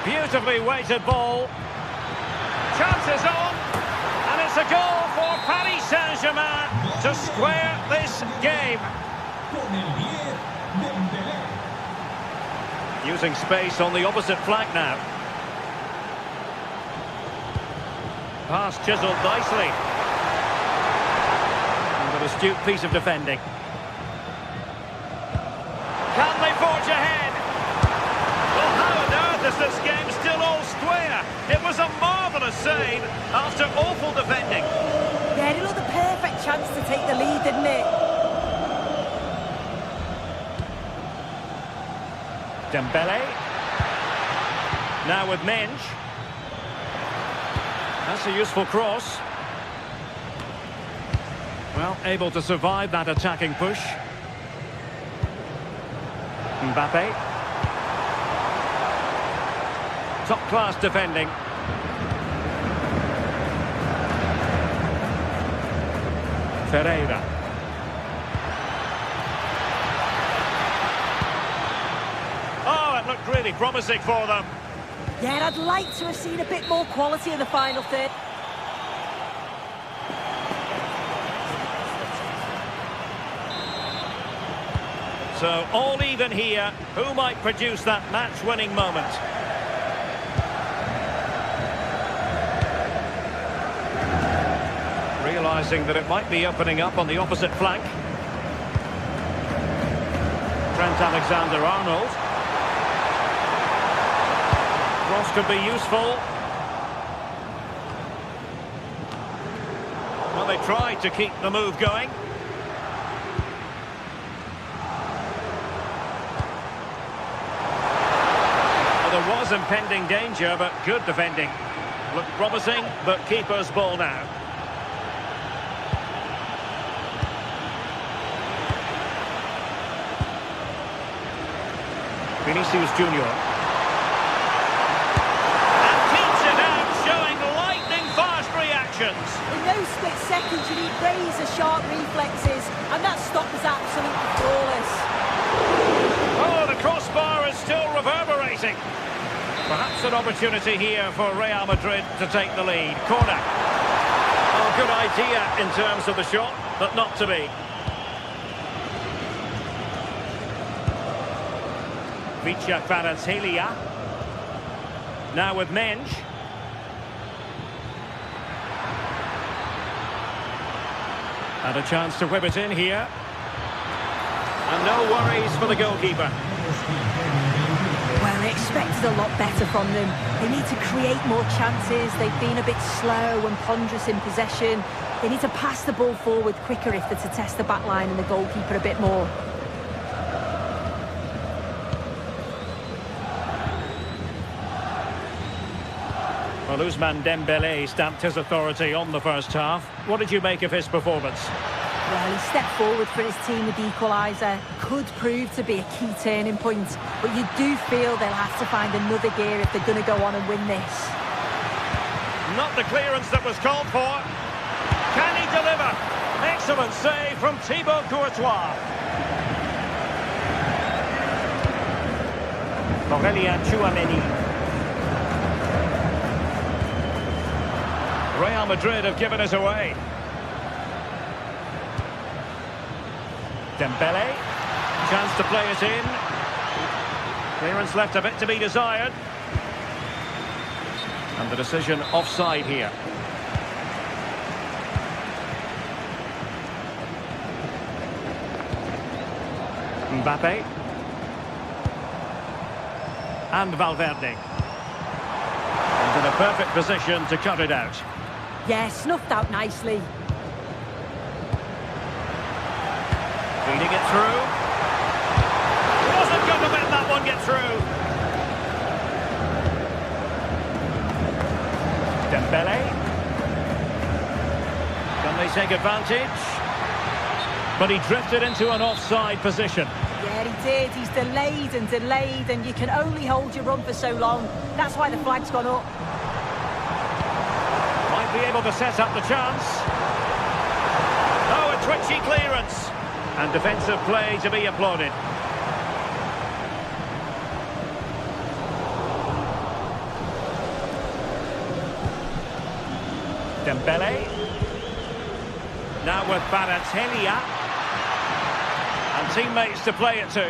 A: Beautifully weighted ball. Chances on. And it's a goal for Paris Saint-Germain to square this game. Using space on the opposite flank now. Pass chiseled nicely. And an astute piece of defending. Can they forge ahead? Well, how on earth is this game still all square? It was a marvellous save after awful defending.
B: Yeah, it looked the perfect chance to take the lead, didn't it?
A: Dembele. Now with Mensch. That's a useful cross. Well, able to survive that attacking push. Mbappe. Top-class defending. Ferreira. Oh, it looked really promising for them.
B: Yeah, I'd like to have seen a bit more quality in the final third.
A: So, all even here. Who might produce that match-winning moment? Realising that it might be opening up on the opposite flank. Trent Alexander-Arnold. Cross could be useful. Well, they tried to keep the move going. Well, there was impending danger, but good defending. Looked promising, but keeper's ball now. Vinicius Junior.
B: In those split seconds, you need razor-sharp reflexes, and that stop was absolutely flawless.
A: Oh, the crossbar is still reverberating. Perhaps an opportunity here for Real Madrid to take the lead. Corner. Oh, good idea in terms of the shot, but not to be. Vicha Kvaratskhelia. Now with Mensch. And a chance to whip it in here. And no worries for the goalkeeper.
B: Well, they expected a lot better from them. They need to create more chances. They've been a bit slow and ponderous in possession. They need to pass the ball forward quicker if they're to test the back line and the goalkeeper a bit more.
A: Well, Ousmane Dembele stamped his authority on the first half. What did you make of his performance?
B: Well, he stepped forward for his team with the equaliser. Could prove to be a key turning point. But you do feel they'll have to find another gear if they're going to go on and win this.
A: Not the clearance that was called for. Can he deliver? Excellent save from Thibaut Courtois. Aurélien Tchouameni. Real Madrid have given it away. Dembele. Chance to play it in. Clearance left a bit to be desired. And the decision offside here. Mbappe. And Valverde. And in a perfect position to cut it out.
B: Yeah, snuffed out nicely.
A: Feeding it through. Wasn't going to let that one get through. Dembele. Can they take advantage? But he drifted into an offside position.
B: Yeah, he did. He's delayed, and you can only hold your run for so long. That's why the flag's gone up.
A: Might be able to set up the chance. Oh, a twitchy clearance. And defensive play to be applauded. Dembele. Now with Baratellia. And teammates to play it to.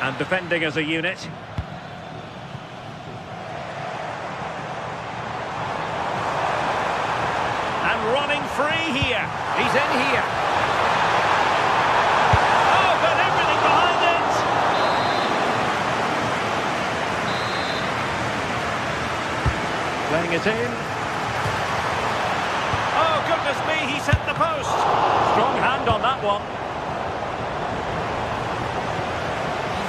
A: And defending as a unit. And running free here. He's in here. Oh, but everything behind it. Playing it in. Oh, goodness me, he's hit the post. Strong hand on that one.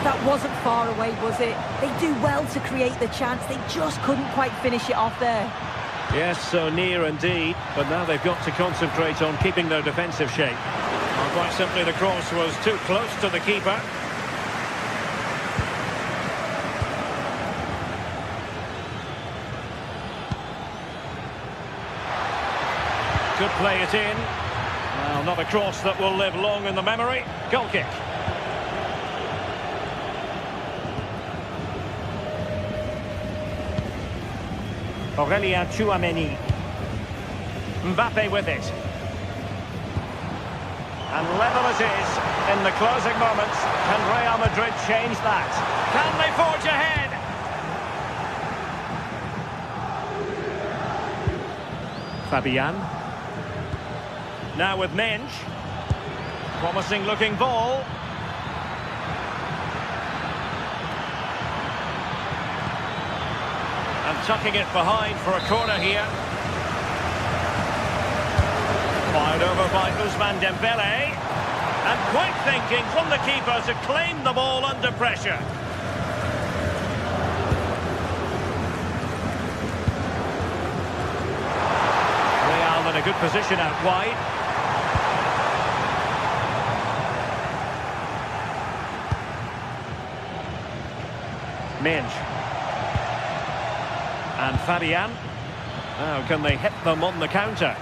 B: That wasn't far away, was it? They do well to create the chance. They just couldn't quite finish it off there.
A: Yes, so near indeed. But now they've got to concentrate on keeping their defensive shape. Well, quite simply, the cross was too close to the keeper. Could play it in. Well, not a cross that will live long in the memory. Goal kick. Aurélien Tchouameni. Mbappe with it. And level it is in the closing moments. Can Real Madrid change that? Can they forge ahead? Fabian. Now with Mensch. Promising looking ball. And tucking it behind for a corner here. Fired over by Ousmane Dembele. And quick thinking from the keeper to claim the ball under pressure. Real in a good position out wide. Mensch. And Fabian. Now, can they hit them on the counter?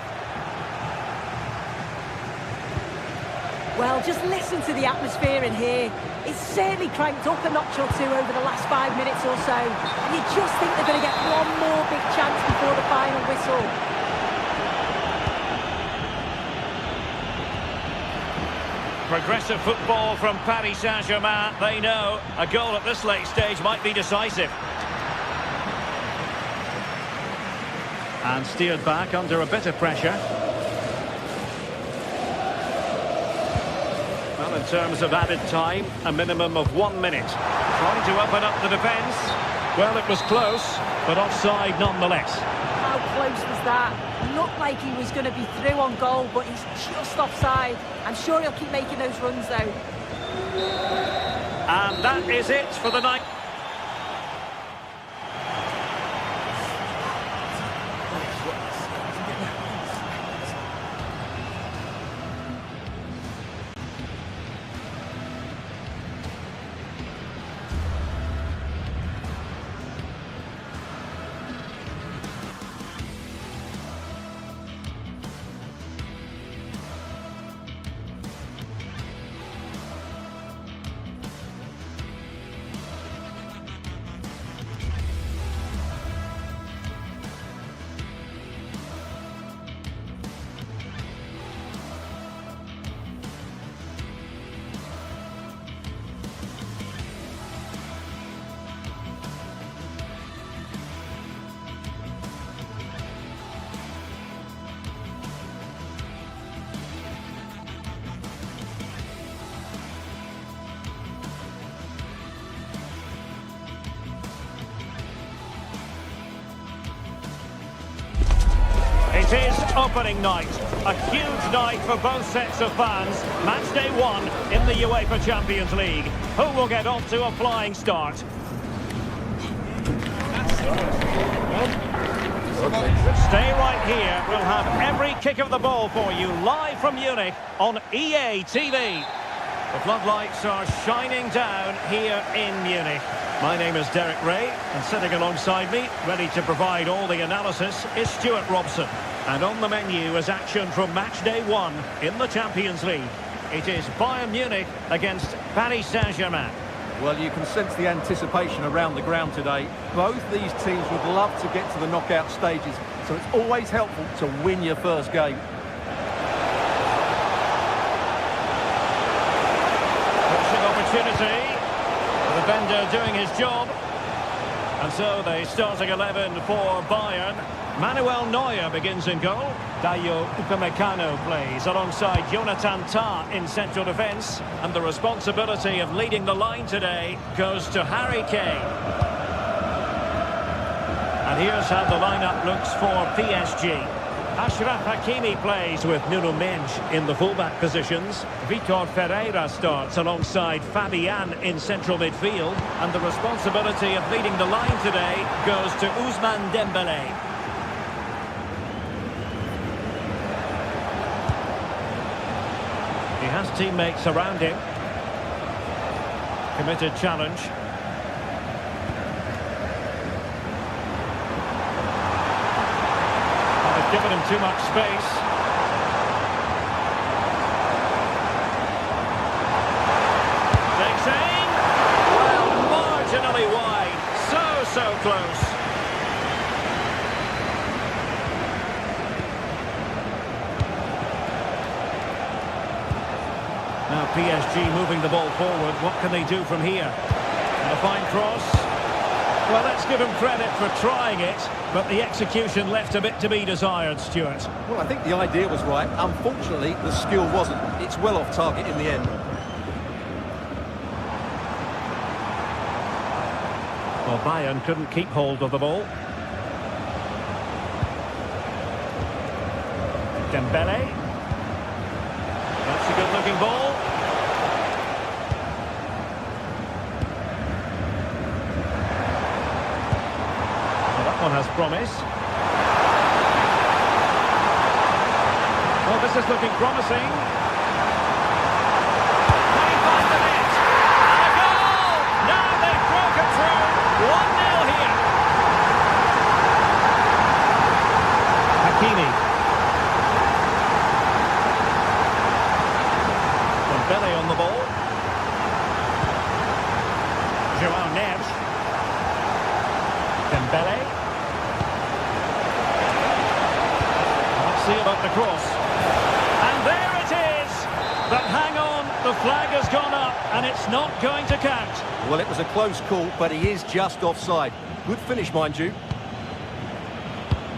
B: Well, just listen to the atmosphere in here. It's certainly cranked up a notch or two over the last 5 minutes or so. And you just think they're going to get one more big chance before the final whistle.
A: Progressive football from Paris Saint-Germain. They know a goal at this late stage might be decisive. And steered back under a bit of pressure. Well, in terms of added time, a minimum of 1 minute. Trying to open up the defence. Well, it was close, but offside nonetheless.
B: How close was that? Looked like he was going to be through on goal, but he's just offside. I'm sure he'll keep making those runs, though.
A: And that is it for the night. It is opening night, a huge night for both sets of fans. Match day 1 in the UEFA Champions League. Who will get off to a flying start? Stay right here. We'll have every kick of the ball for you live from Munich on EA TV. The floodlights are shining down here in Munich. My name is Derek Ray, and sitting alongside me, ready to provide all the analysis, is Stuart Robson. And on the menu is action from match day 1 in the Champions League. It is Bayern Munich against Paris Saint-Germain.
D: Well, you can sense the anticipation around the ground today. Both these teams would love to get to the knockout stages, so it's always helpful to win your first game.
A: Pushing opportunity. The defender doing his job. And so the starting 11 for Bayern. Manuel Neuer begins in goal. Dayo Upamecano plays alongside Jonathan Tah in central defence. And the responsibility of leading the line today goes to Harry Kane. And here's how the lineup looks for PSG. Achraf Hakimi plays with Nuno Mendes in the fullback positions. Vitor Ferreira starts alongside Fabian in central midfield. And the responsibility of leading the line today goes to Ousmane Dembélé. He has teammates around him. Committed challenge. Given him too much space. Takes aim. Well, marginally wide. So close. Now PSG moving the ball forward. What can they do from here? And a fine cross. Well, let's give him credit for trying it, but the execution left a bit to be desired, Stuart.
D: Well, I think the idea was right. Unfortunately, the skill wasn't. It's well off target in the end.
A: Well, Bayern couldn't keep hold of the ball. Dembélé. That's a good-looking ball. One has promise. Well, this is looking promising. Can he find the net? And a goal! Now they've broken through. 1-0 here. Hakimi. Dembélé on the ball. Joao Neves. Dembélé. See about the cross. And there it is! But hang on, the flag has gone up and it's not going to count.
D: Well, it was a close call, but he is just offside. Good finish, mind you.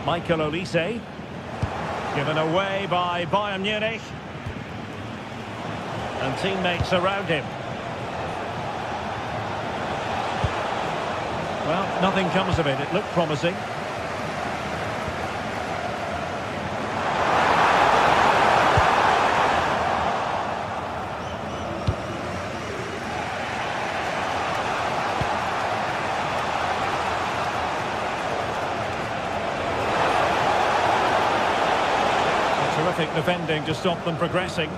A: Michael Olise. Given away by Bayern Munich. And teammates around him. Well, nothing comes of it. It looked promising. Terrific defending to stop them progressing.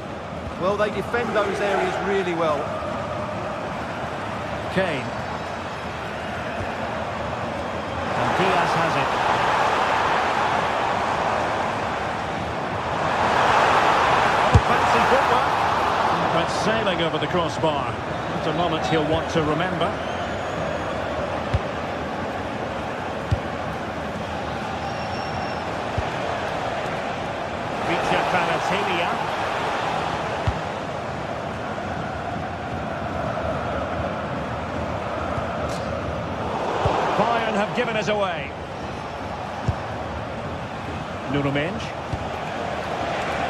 D: Well, they defend those areas really well.
A: Kane. And Diaz has it. Oh, fancy footwork. But sailing over the crossbar. It's a moment he'll want to remember. Bayern have given us away. Nuno Mendes.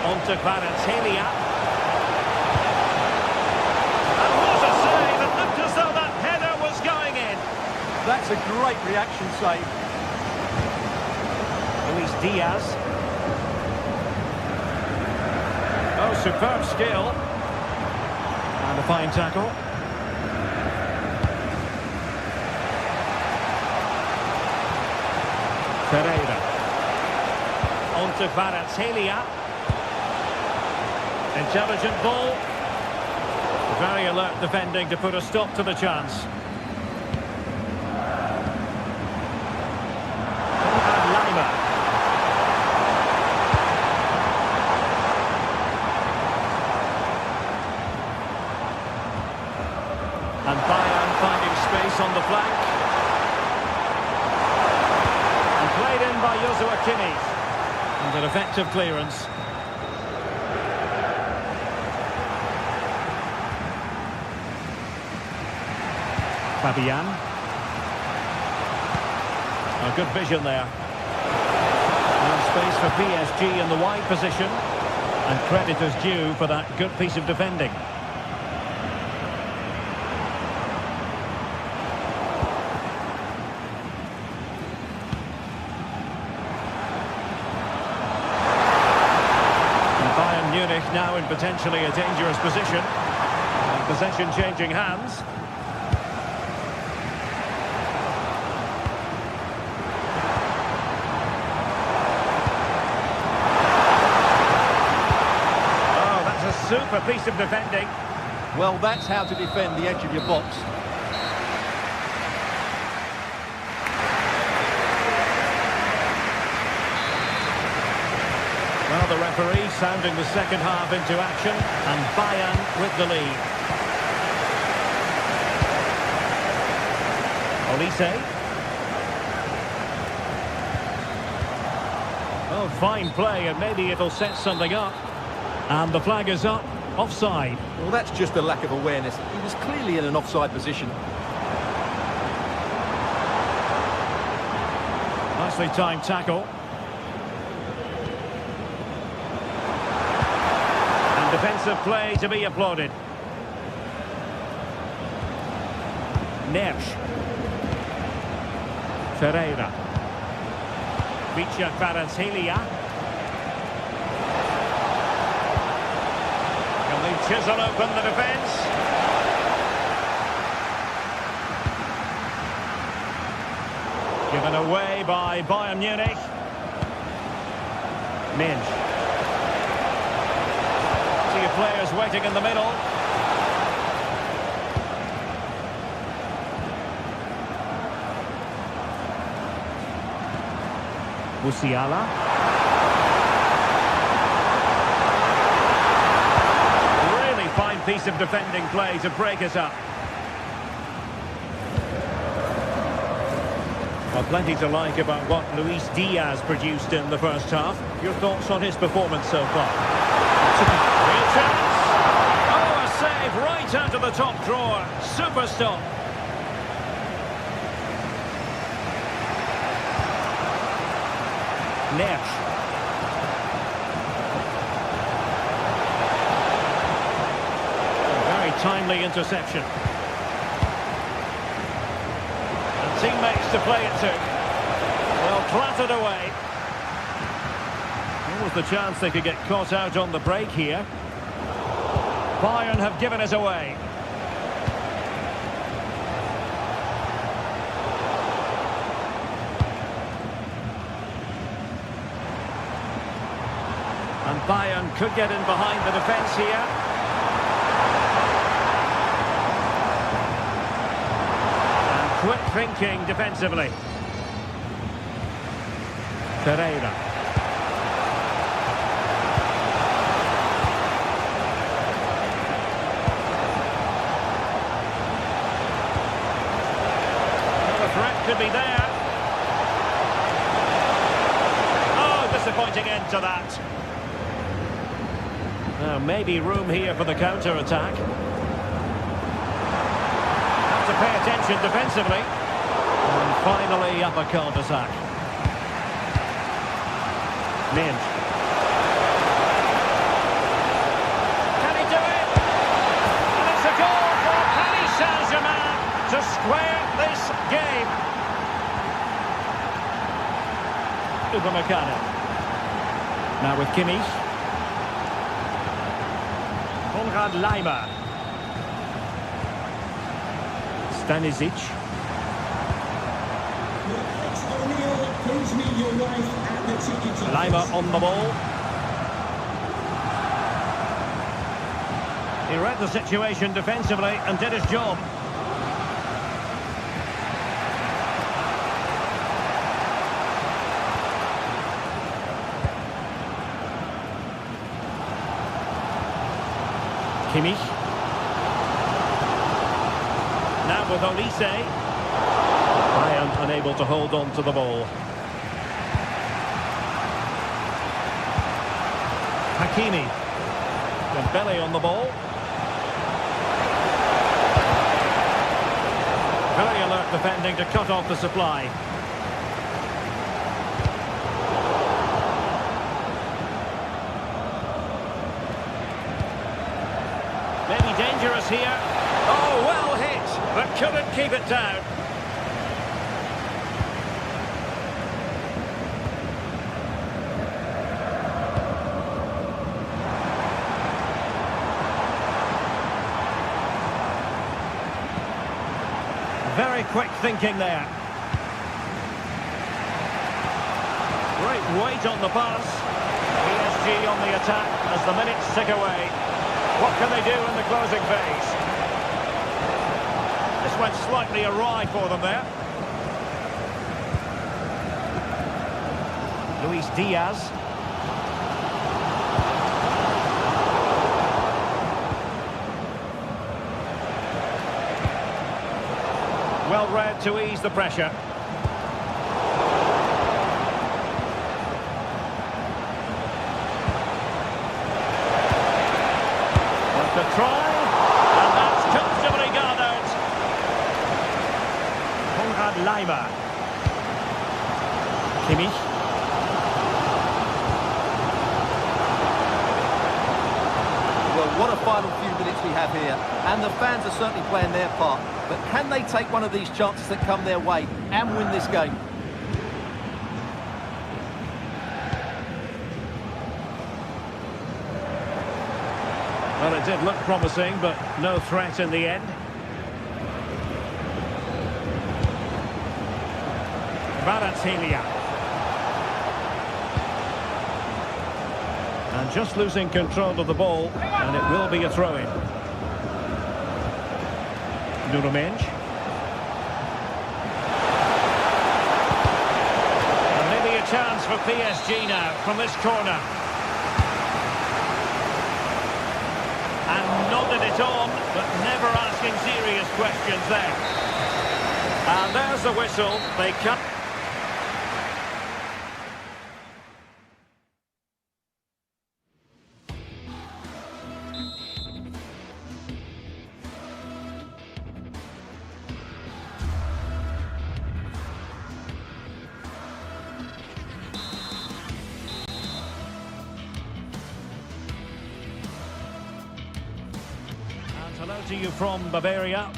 A: On to Kvaratskhelia. And what a save! It looked as though that header was going in.
D: That's a great reaction save.
A: Luis Diaz. Oh, superb skill. And a fine tackle. Ferreira. On to Kvaratskhelia. Intelligent ball. Very alert defending to put a stop to the chance. And Lima. And Bayern Kimmich. And an effective clearance. Fabian. A good vision there. And space for PSG in the wide position. And credit is due for that good piece of defending. And Bayern Munich now in potentially a dangerous position. And possession changing hands. Super piece of defending.
D: Well, that's how to defend the edge of your box.
A: Well, the referee sounding the second half into action, and Bayern with the lead. Olise. Oh, fine play, and maybe it'll set something up. And the flag is up, offside.
D: Well, that's just a lack of awareness. He was clearly in an offside position.
A: Nicely timed tackle. And defensive play to be applauded. Nersch. Ferreira. Vicha Kvaratskhelia. Chisel open the defence. Given away by Bayern Munich. Minch. See your players waiting in the middle. Musiala. Fine piece of defending play to break us up. Well, plenty to like about what Luis Diaz produced in the first half. Your thoughts on his performance so far? Real chance. Oh, a save right out of the top drawer. Super stop. Nersch. Timely interception. And teammates to play it to. Well, clattered away. What was the chance they could get caught out on the break here? Bayern have given us away. And Bayern could get in behind the defence here. Quick thinking defensively. Ferreira. Well, the threat could be there. Oh, disappointing end to that. Now, maybe room here for the counter-attack. To pay attention defensively. And finally up a cul-de-sac. Minch. Can he do it? And it's a goal for Paris Saint-Germain to square this game. Upamecano. Now with Kimmich. Konrad Laimer. Stanisic. Laimer on the ball. He read the situation defensively and did his job. Kimmich. Now with Olise. Bayern unable to hold on to the ball. Hakimi. Dembele on the ball. Very alert defending to cut off the supply. Maybe dangerous here. Oh, well hit, but couldn't keep it down. Very quick thinking there. Great weight on the pass. PSG on the attack as the minutes tick away. What can they do in the closing phase? This went slightly awry for them there. Luis Diaz. Well read to ease the pressure. The try, and that's comfortably gathered. Konrad Laimer. Kimmich.
D: Well, what a final few minutes we have here, and the fans are certainly playing their part. But can they take one of these chances that come their way and win this game?
A: Well, it did look promising, but no threat in the end. Kvaratskhelia. And just losing control of the ball, and it will be a throw-in. Nuno. And maybe a chance for PSG now from this corner. And nodded it on, but never asking serious questions there. And there's the whistle. They cut. Hello to you from Bavaria.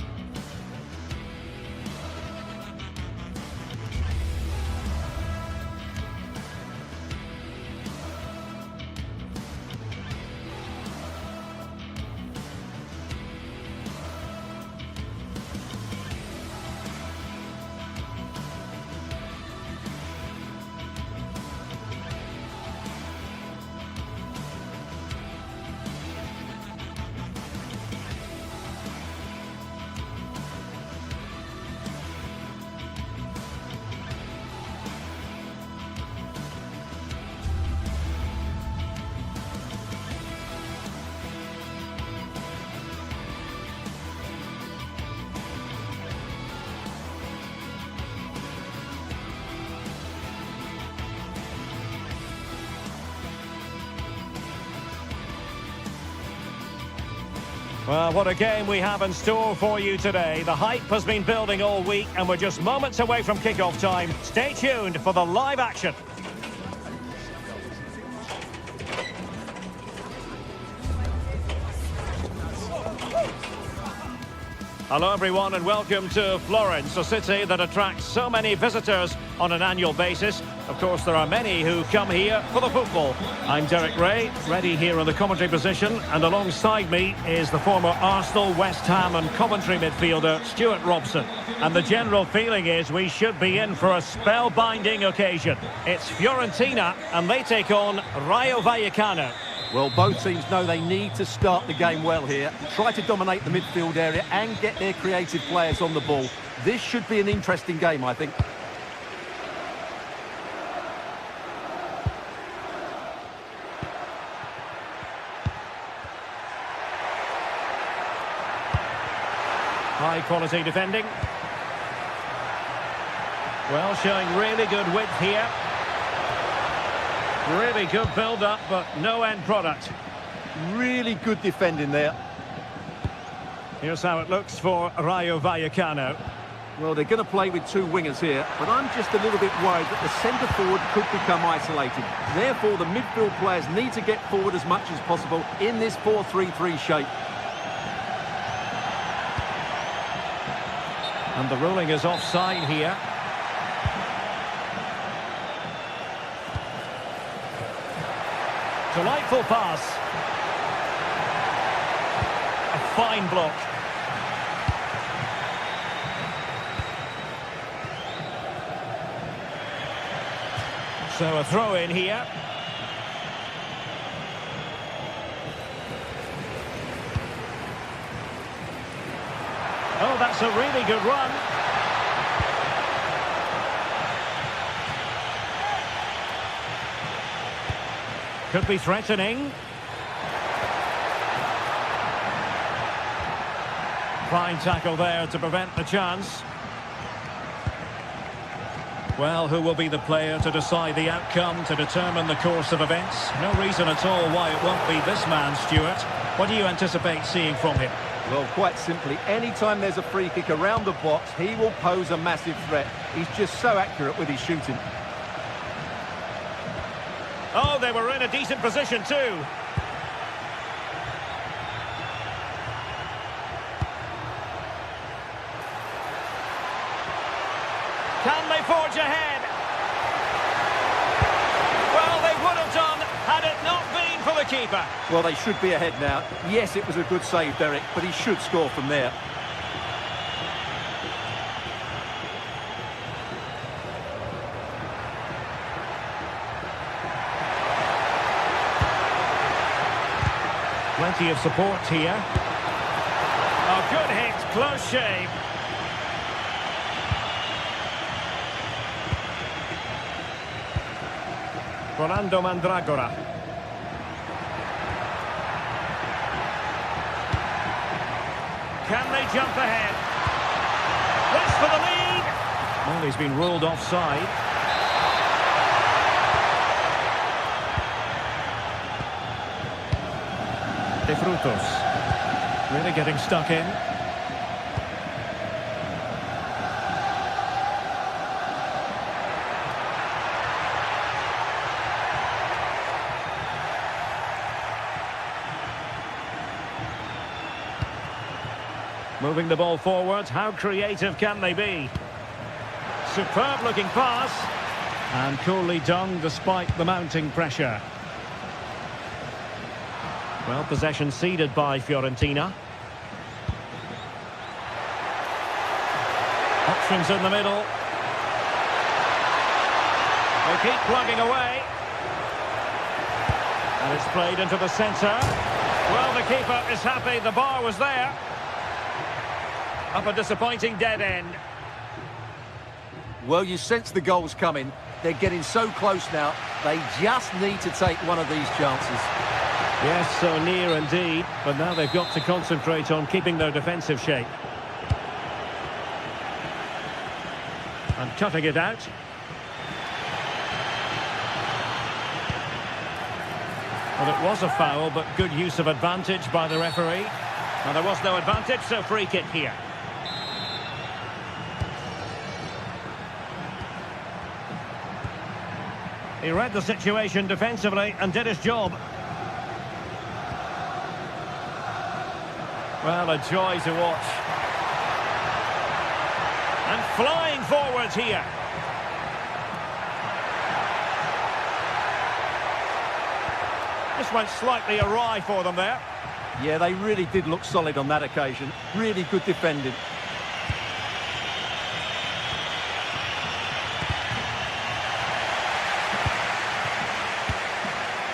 A: Well, what a game we have in store for you today. The hype has been building all week and we're just moments away from kickoff time. Stay tuned for the live action. Hello everyone and welcome to Florence, a city that attracts so many visitors on an annual basis. Of course, there are many who come here for the football. I'm Derek Ray, ready here in the commentary position, and alongside me is the former Arsenal, West Ham and Coventry midfielder Stuart Robson. And the general feeling is we should be in for a spellbinding occasion. It's Fiorentina and they take on Rayo Vallecano.
D: Well, both teams know they need to start the game well here, try to dominate the midfield area and get their creative players on the ball. This should be an interesting game, I think.
A: High quality defending. Well, showing really good width here. Really good build-up, but no end product.
D: Really good defending there.
A: Here's how it looks for Rayo Vallecano.
D: Well, they're going to play with two wingers here, but I'm just a little bit worried that the centre-forward could become isolated. Therefore, the midfield players need to get forward as much as possible in this 4-3-3 shape.
A: And the ruling is offside here. Delightful pass. A fine block. So a throw in here. Oh, that's a really good run. Could be threatening. Fine tackle there to prevent the chance. Well, who will be the player to decide the outcome, to determine the course of events? No reason at all why it won't be this man, Stuart. What do you anticipate seeing from him?
D: Well, quite simply, anytime there's a free kick around the box, he will pose a massive threat. He's just so accurate with his shooting.
A: Oh, they were in a decent position too. Can they forge ahead? Well, they would have done had it not been for the keeper.
D: Well, they should be ahead now. Yes, it was a good save, Derek, but he should score from there.
A: Plenty of support here. Oh, good hit, close shave. Rolando Mandragora. Can they jump ahead? This for the lead. Well, he's been ruled offside. De Frutos. Really getting stuck in. Moving the ball forward, how creative can they be? Superb looking pass. And coolly done despite the mounting pressure. Well, possession ceded by Fiorentina. Options in the middle. They keep plugging away. And it's played into the centre. Well, the keeper is happy, the bar was there. Up a disappointing dead end.
D: Well, you sense the goals coming. They're getting so close now. They just need to take one of these chances.
A: Yes, so near indeed, but now they've got to concentrate on keeping their defensive shape. And cutting it out. Well, it was a foul, but good use of advantage by the referee. And there was no advantage, so free kick here. He read the situation defensively and did his job. Well, a joy to watch. And flying forwards here. This went slightly awry for them there.
D: Yeah, they really did look solid on that occasion. Really good defending.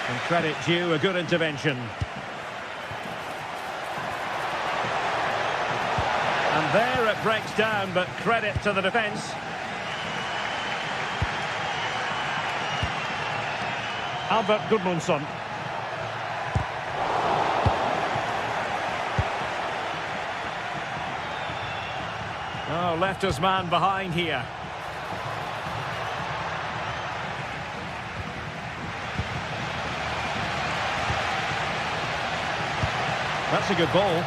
A: And credit due, a good intervention. And there it breaks down, but credit to the defence. Albert Gudmundsson. Oh, left his man behind here. That's a good ball.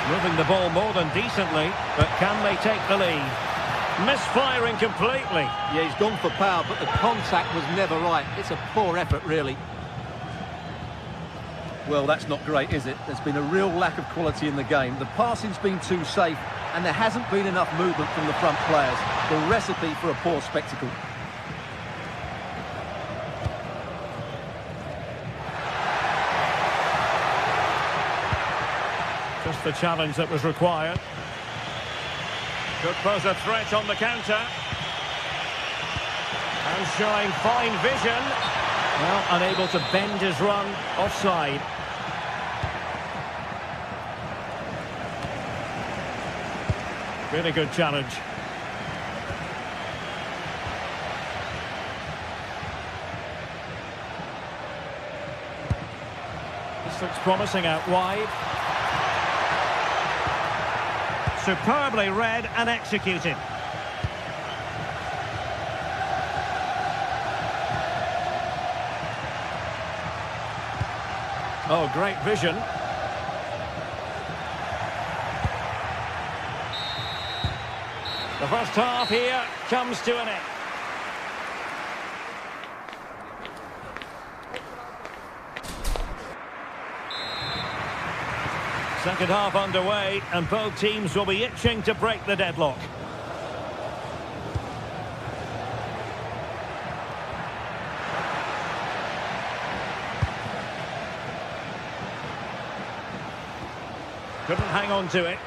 A: Moving the ball more than decently, but can they take the lead? Misfiring completely.
D: Yeah, he's gone for power, but the contact was never right. It's a poor effort, really. Well, that's not great, is it? There's been a real lack of quality in the game. The passing's been too safe, and there hasn't been enough movement from the front players. The recipe for a poor spectacle.
A: Just the challenge that was required. Could pose a threat on the counter. And showing fine vision. Well, unable to bend his run, offside. Really good challenge. This looks promising out wide. Superbly read and executed. Oh, great vision. The first half here comes to an end. Second half underway, and both teams will be itching to break the deadlock. Couldn't hang on to it.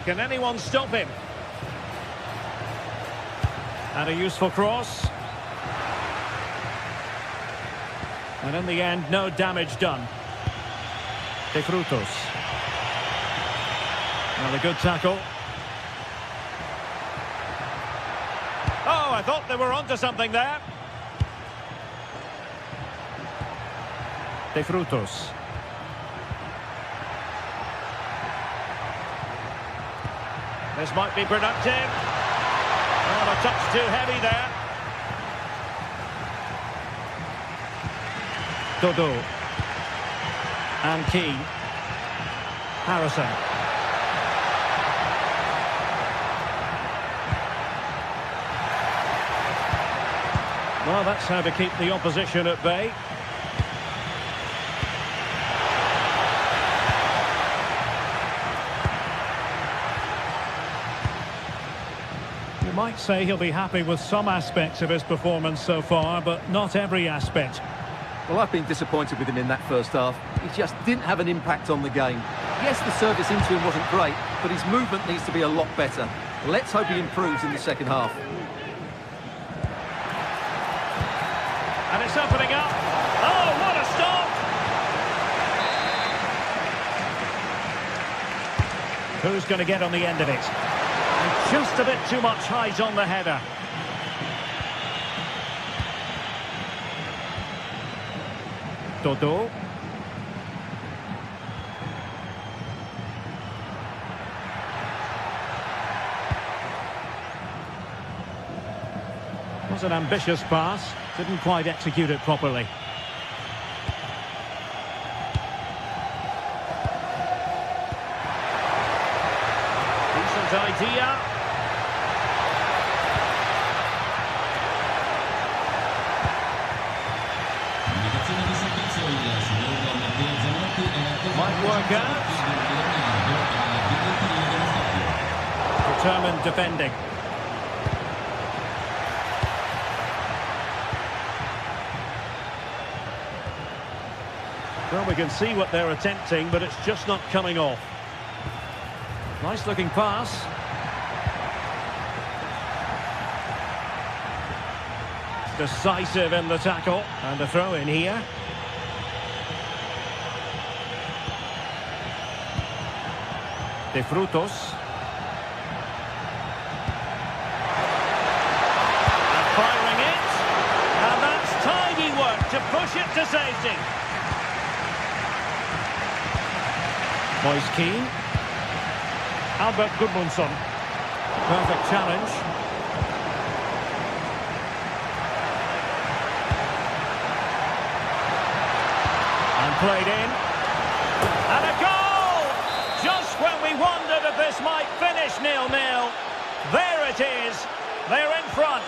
A: Can anyone stop him? And a useful cross. And in the end, no damage done. De Frutos. Well, a good tackle. Oh, I thought they were onto something there. De Frutos. This might be productive. Oh, a touch too heavy there. Dodo. And Key. Harrison. Well, that's how to keep the opposition at bay. You might say he'll be happy with some aspects of his performance so far, but not every aspect.
D: Well, I've been disappointed with him in that first half. He just didn't have an impact on the game. Yes, the service into him wasn't great, but his movement needs to be a lot better. Let's hope he improves in the second half.
A: And it's opening up. Oh, what a stop! Who's going to get on the end of it? And just a bit too much height on the header. Dodo. Was an ambitious pass. Didn't quite execute it properly. Decent idea. Might work out. Determined defending. Well, we can see what they're attempting, but it's just not coming off. Nice looking pass. Decisive in the tackle. And a throw in here. De Frutos. And firing it. And that's tidy work to push it to safety. Moise Keane. Albert Gudmundsson. Perfect challenge. And played in. And a goal! Just when we wondered if this might finish 0-0. There it is. They're in front.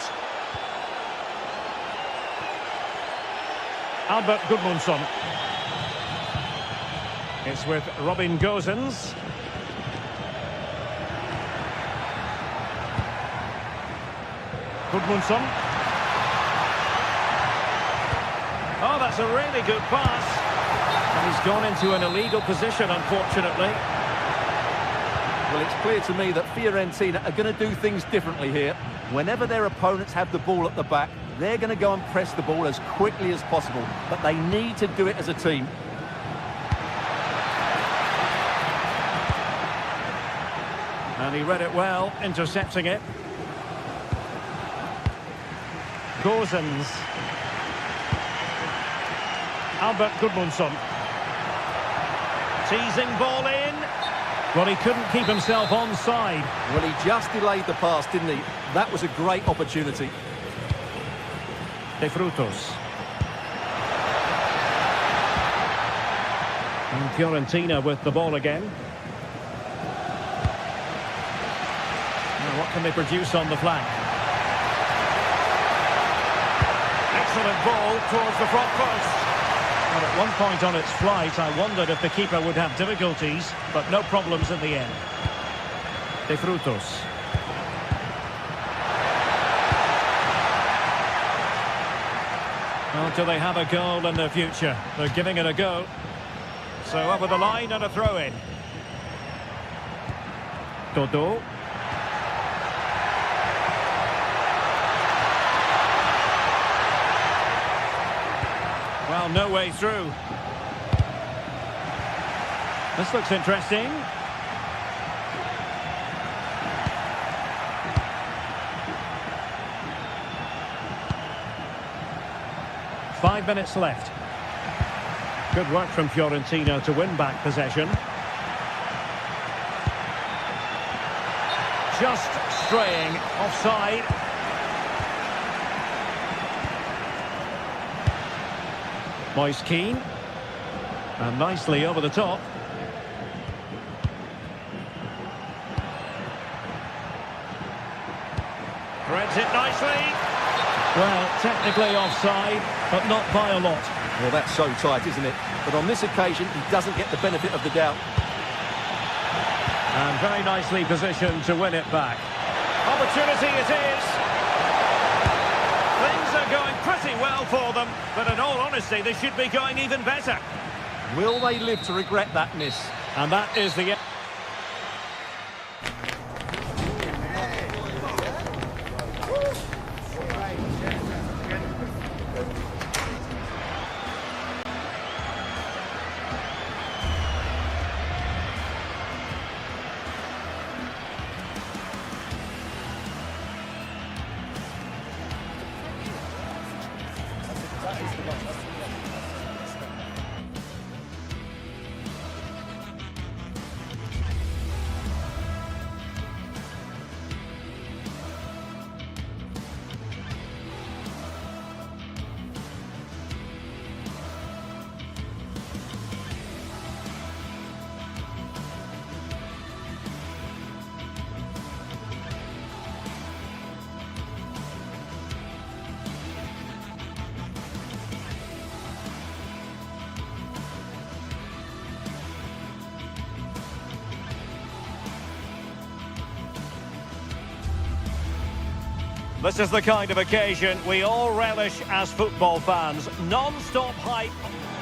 A: Albert Gudmundsson. It's with Robin Gosens. Gudmundsson. Oh, that's a really good pass. And he's gone into an illegal position, unfortunately.
D: Well, it's clear to me that Fiorentina are going to do things differently here. Whenever their opponents have the ball at the back, they're going to go and press the ball as quickly as possible. But they need to do it as a team.
A: And he read it well, intercepting it. Gosens. Albert Gudmundsson. Teasing ball in. Well, he couldn't keep himself onside.
D: Well, he just delayed the pass, didn't he? That was a great opportunity.
A: De Frutos. And Fiorentina with the ball again. Now, what can they produce on the flank? Excellent ball towards the front post. Well, at one point on its flight, I wondered if the keeper would have difficulties, but no problems in the end. De Frutos. Well, do they have a goal in their future? They're giving it a go. So over the line and a throw-in. Dodo. Well, no way through. This looks interesting. Five minutes left. Good work from Fiorentina to win back possession. Just straying offside. Moise Keane. And nicely over the top. Threads it nicely. Well, technically offside, but not by a lot.
D: Well, that's so tight, isn't it? But on this occasion, he doesn't get the benefit of the doubt.
A: And very nicely positioned to win it back. Opportunity it is. Things are going pretty well for them, but in all honesty, they should be going even better.
D: Will they live to regret that miss?
A: And that is the... This is the kind of occasion we all relish as football fans. Non-stop hype.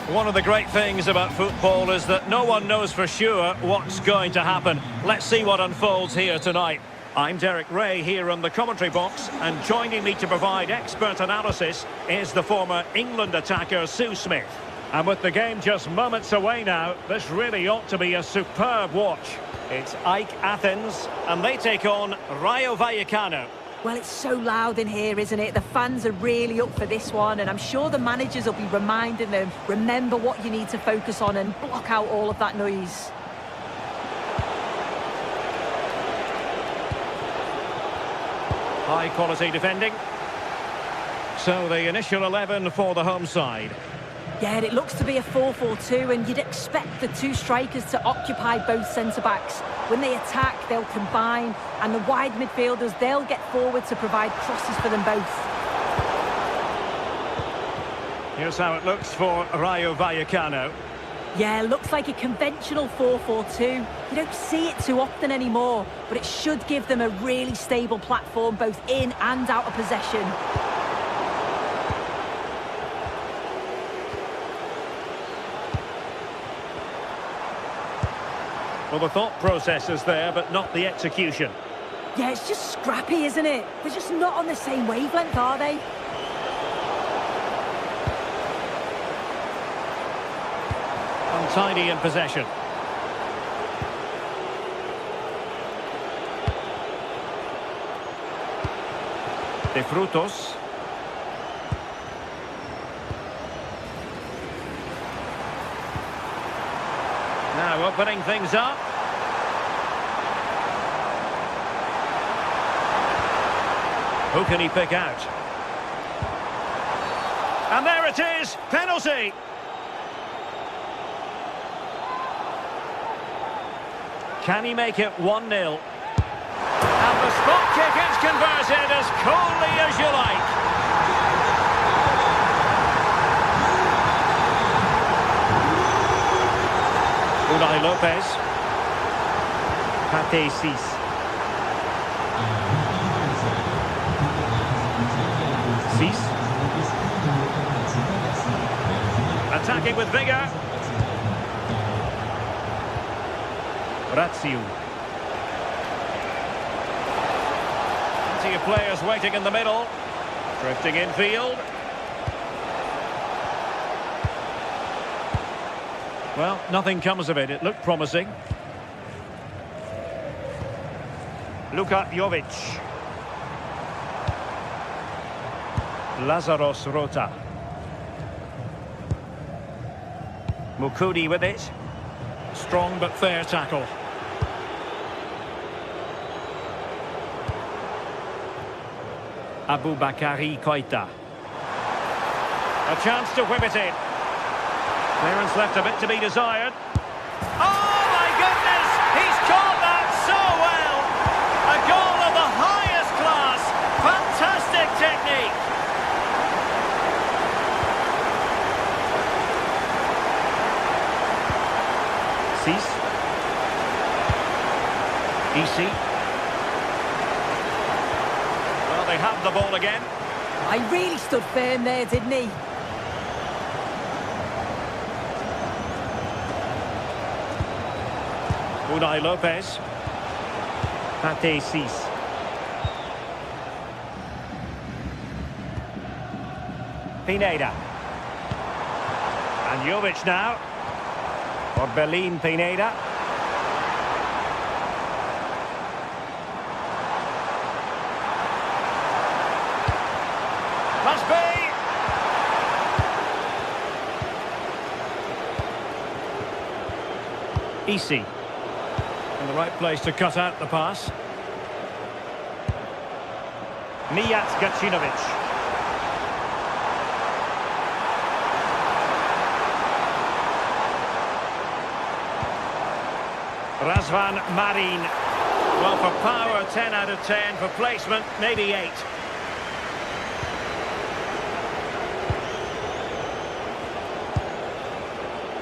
A: One of the great things about football is that no one knows for sure what's going to happen. Let's see what unfolds here tonight. I'm Derek Ray here in the commentary box, and joining me to provide expert analysis is the former England attacker Sue Smith. And with the game just moments away now, this really ought to be a superb watch. It's AEK Athens, and they take on Rayo Vallecano.
B: Well, it's so loud in here, isn't it? The fans are really up for this one, and I'm sure the managers will be reminding them, remember what you need to focus on and block out all of that noise.
A: High-quality defending. So the initial 11 for the home side.
B: Yeah, it looks to be a 4-4-2, and you'd expect the two strikers to occupy both centre-backs. When they attack, they'll combine, and the wide midfielders, they'll get forward to provide crosses for them both.
A: Here's how it looks for Rayo Vallecano.
B: Yeah, looks like a conventional 4-4-2. You don't see it too often anymore, but it should give them a really stable platform both in and out of possession.
A: Well, the thought process is there, but not the execution.
B: Yeah, it's just scrappy, isn't it? They're just not on the same wavelength, are they?
A: Untidy in possession. De Frutos. Now opening things up. Who can he pick out? And there it is, penalty. Can he make it 1-0? And the spot kick is converted as coolly as you like. Unai Lopez. Pate 6. Attacking with vigour. Razziu. Plenty of players waiting in the middle. Drifting infield. Well, nothing comes of it. It looked promising. Luka Jovic. Lazaros Rota. Mukudi with it. Strong but fair tackle. Aboubakary Koita. A chance to whip it in. Clearance left a bit to be desired. Oh my goodness! He's caught that so well! A goal of the highest class! Fantastic technique! Cis. Easy. Well, they have the ball again.
B: I really stood firm there, didn't he?
A: Unai Lopez. Pate 6. Pineda. And Jovic now. For Berlin, Pineda. Must be. Easy. In the right place to cut out the pass. Mijat Gacinovic. Razvan Marin. Well, for power, 10 out of 10. For placement, maybe 8.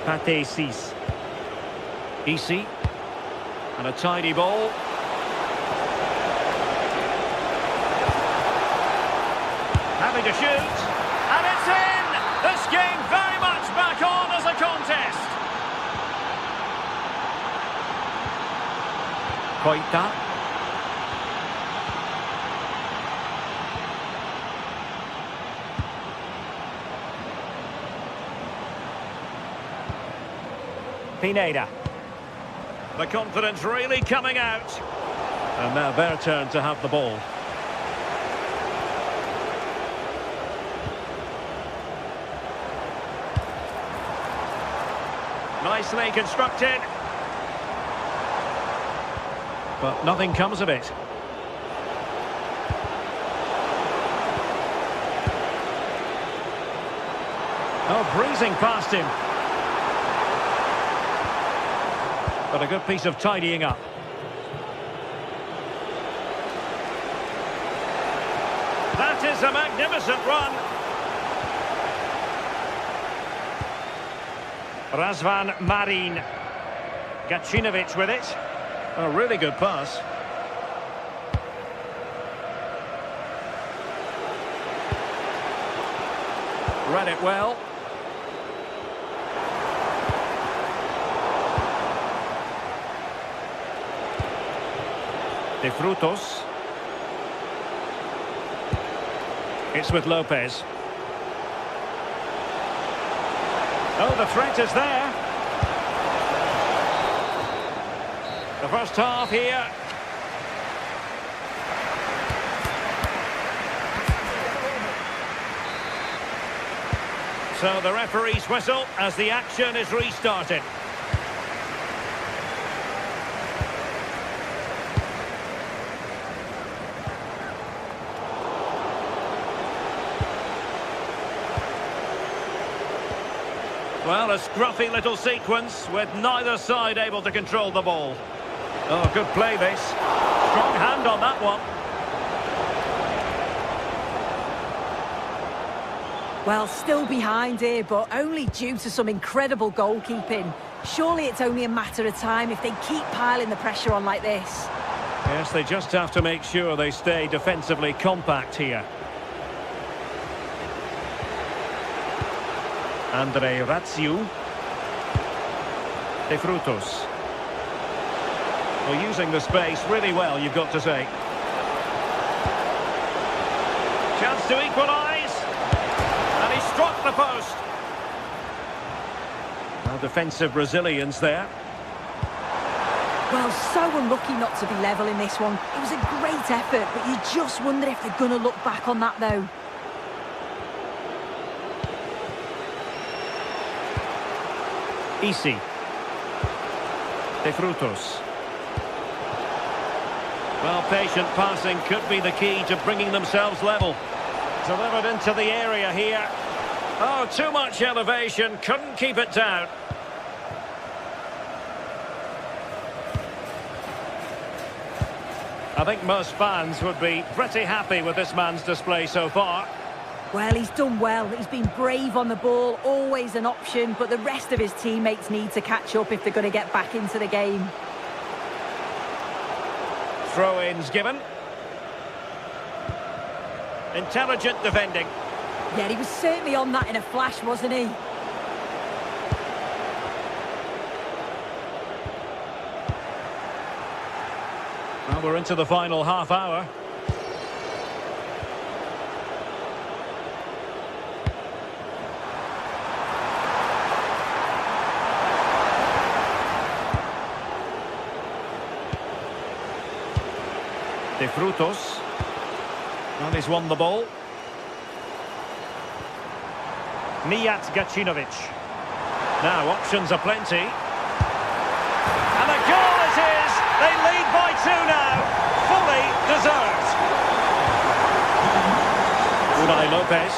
A: Pate 6. Easy. And a tidy ball. Having to shoot. And it's in! This game very much back on as a contest. Koita. Pineda. The confidence really coming out. And now their turn to have the ball. Nicely constructed. But nothing comes of it. Oh, breezing past him. But a good piece of tidying up. That is a magnificent run. Razvan Marin. Gacinovic with it. A really good pass. Read it well. De Frutos. It's with Lopez. Oh, the threat is there. The first half here. So the referee's whistle as the action is restarted. Well, a scruffy little sequence with neither side able to control the ball. Oh, good play this. Strong hand on that one.
B: Well, still behind here, but only due to some incredible goalkeeping. Surely it's only a matter of time if they keep piling the pressure on like this.
A: Yes, they just have to make sure they stay defensively compact here. Andre Ratsiu. De Frutos. Well, using the space really well, you've got to say. Chance to equalise. And he struck the post. Well, defensive resilience there.
B: Well, so unlucky not to be level in this one. It was a great effort, but you just wonder if they're going to look back on that, though.
A: Easy. De Frutos. Well, patient passing could be the key to bringing themselves level. Delivered into the area here. Oh, too much elevation. Couldn't keep it down. I think most fans would be pretty happy with this man's display so far.
B: Well, he's done well. He's been brave on the ball, always an option, but the rest of his teammates need to catch up if they're going to get back into the game.
A: Throw-ins given. Intelligent defending.
B: Yeah, he was certainly on that in a flash, wasn't he?
A: Well, we're into the final half hour. De Frutos. Well, he's won the ball. Mijat Gacinovic. Now, options are plenty. And the goal it is! They lead by 2 now. Fully deserved. Unai Lopez.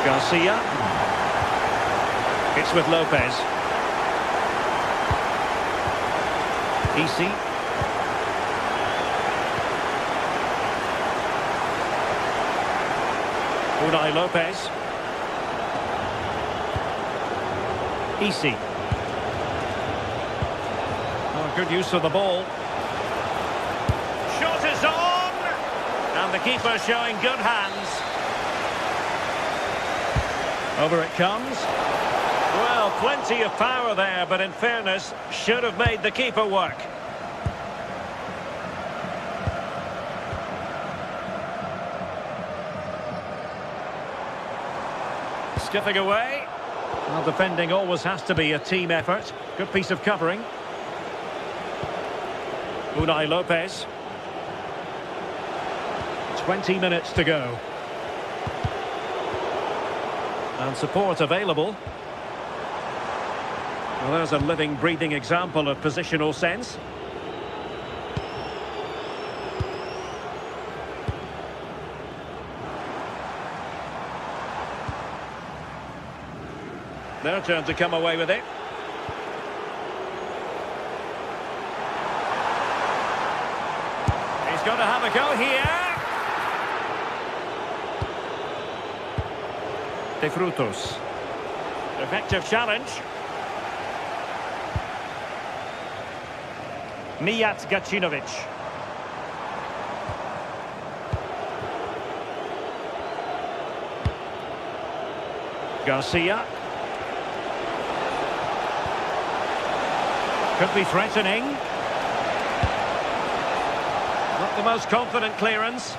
A: Garcia. It's with Lopez. Easy. Unai Lopez. Easy. Oh, good use of the ball. Shot is on! And the keeper showing good hands. Over it comes. Well, plenty of power there, but in fairness, should have made the keeper work. Skipping away. Well, defending always has to be a team effort. Good piece of covering. Unai Lopez. 20 minutes to go. And support available. Well, there's a living, breathing example of positional sense. Their turn to come away with it. He's going to have a go here. De Frutos. Effective challenge. Mijat Gacinovic. Garcia. Could be threatening. Not the most confident clearance.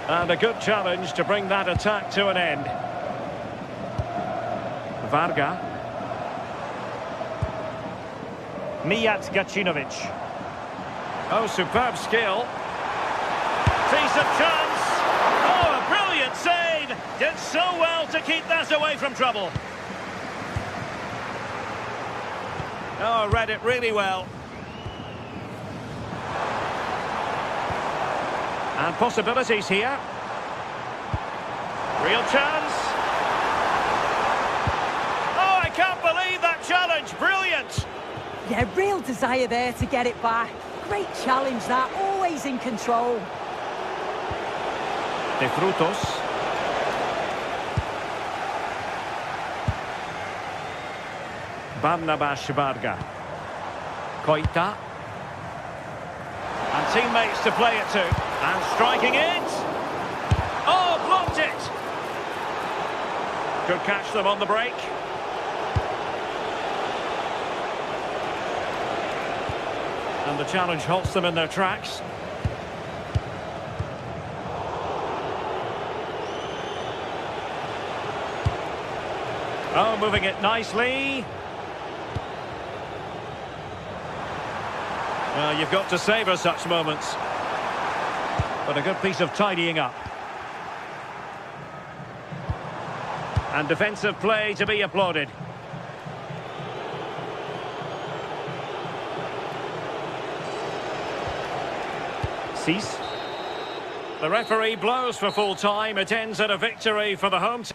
A: And a good challenge to bring that attack to an end. Varga. Mijat Gacinovic. Oh, superb skill. Decent chance. Oh, a brilliant save. Did so well to keep that away from trouble. Oh, read it really well. And possibilities here. Real chance. Oh, I can't believe that challenge. Brilliant.
B: Yeah, real desire there to get it back. Great challenge that, always in control.
A: De Frutos. Barnabas Varga. Koita. And teammates to play it to. And striking it. Oh, blocked it. Could catch them on the break. And the challenge halts them in their tracks. Oh, moving it nicely. Well, you've got to savour such moments. But a good piece of tidying up. And defensive play to be applauded. Cease. The referee blows for full time. It ends at a victory for the home team.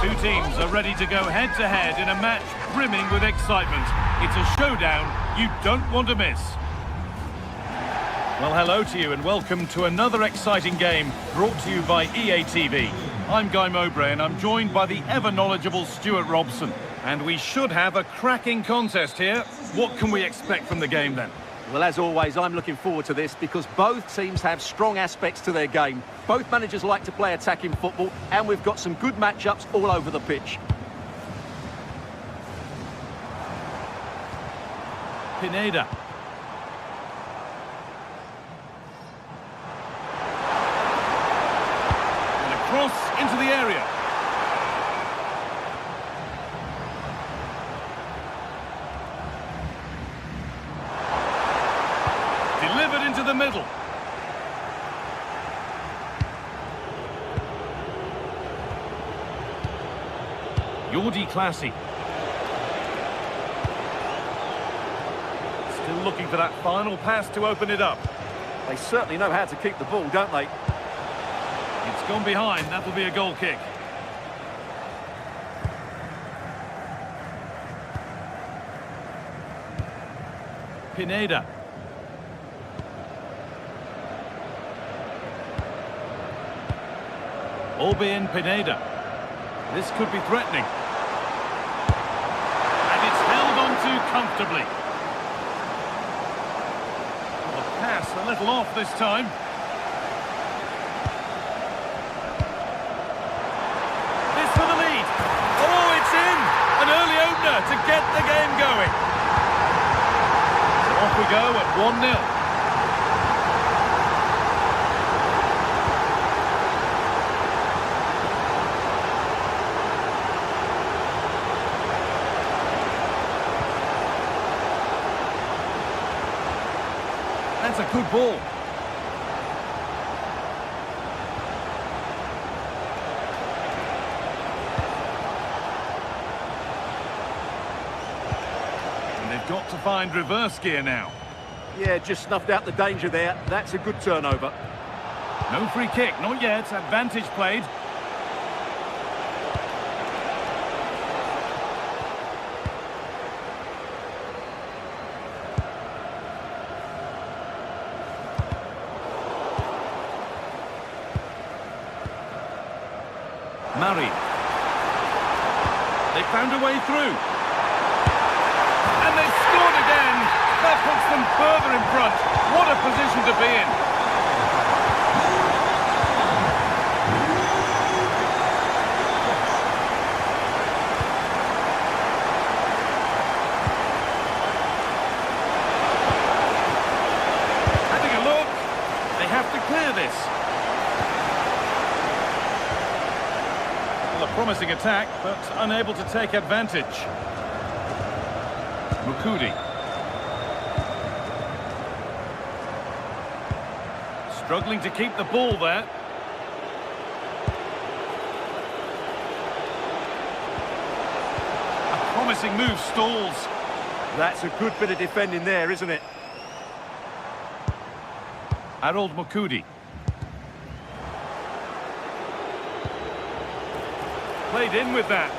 C: Two teams are ready to go head-to-head in a match brimming with excitement. It's a showdown you don't want to miss. Well, hello to you and welcome to another exciting game brought to you by EA TV. I'm Guy Mowbray and I'm joined by the ever-knowledgeable Stuart Robson. And we should have a cracking contest here. What can we expect from the game then?
D: Well, as always, I'm looking forward to this because both teams have strong aspects to their game. Both managers like to play attacking football, and we've got some good matchups all over the pitch.
C: Pineda. And a cross into the area. Delivered into the middle. Jordi Classy. Still looking for that final pass to open it up.
D: They certainly know how to keep the ball, don't they?
C: It's gone behind. That'll be a goal kick. Pineda. Orbin Pineda. This could be threatening. And it's held on to comfortably. The pass a little off this time. This for the lead. Oh, it's in! An early opener to get the game going. So off we go at 1-0. That's a good ball. And they've got to find reverse gear now.
D: Yeah, just snuffed out the danger there. That's a good turnover.
C: No free kick, not yet. Advantage played. Murray. They found a way through. And they've scored again. That puts them further in front. What a position to be in. Having a look. They have to clear this. A promising attack, but unable to take advantage. Mukudi. Struggling to keep the ball there. A promising move stalls.
D: That's a good bit of defending there, isn't it?
C: Harold Mukudi. Played in with that.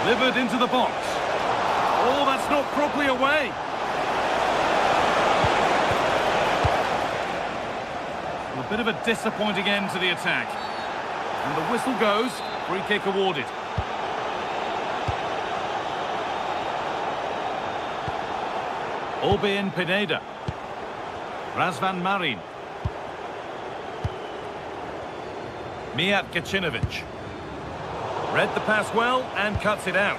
C: Delivered into the box. Oh, that's not properly away. Well, a bit of a disappointing end to the attack. And the whistle goes. Free kick awarded. Orbin Pineda. Razvan Marin. Mijat Gacinovic. Read the pass well and cuts it out.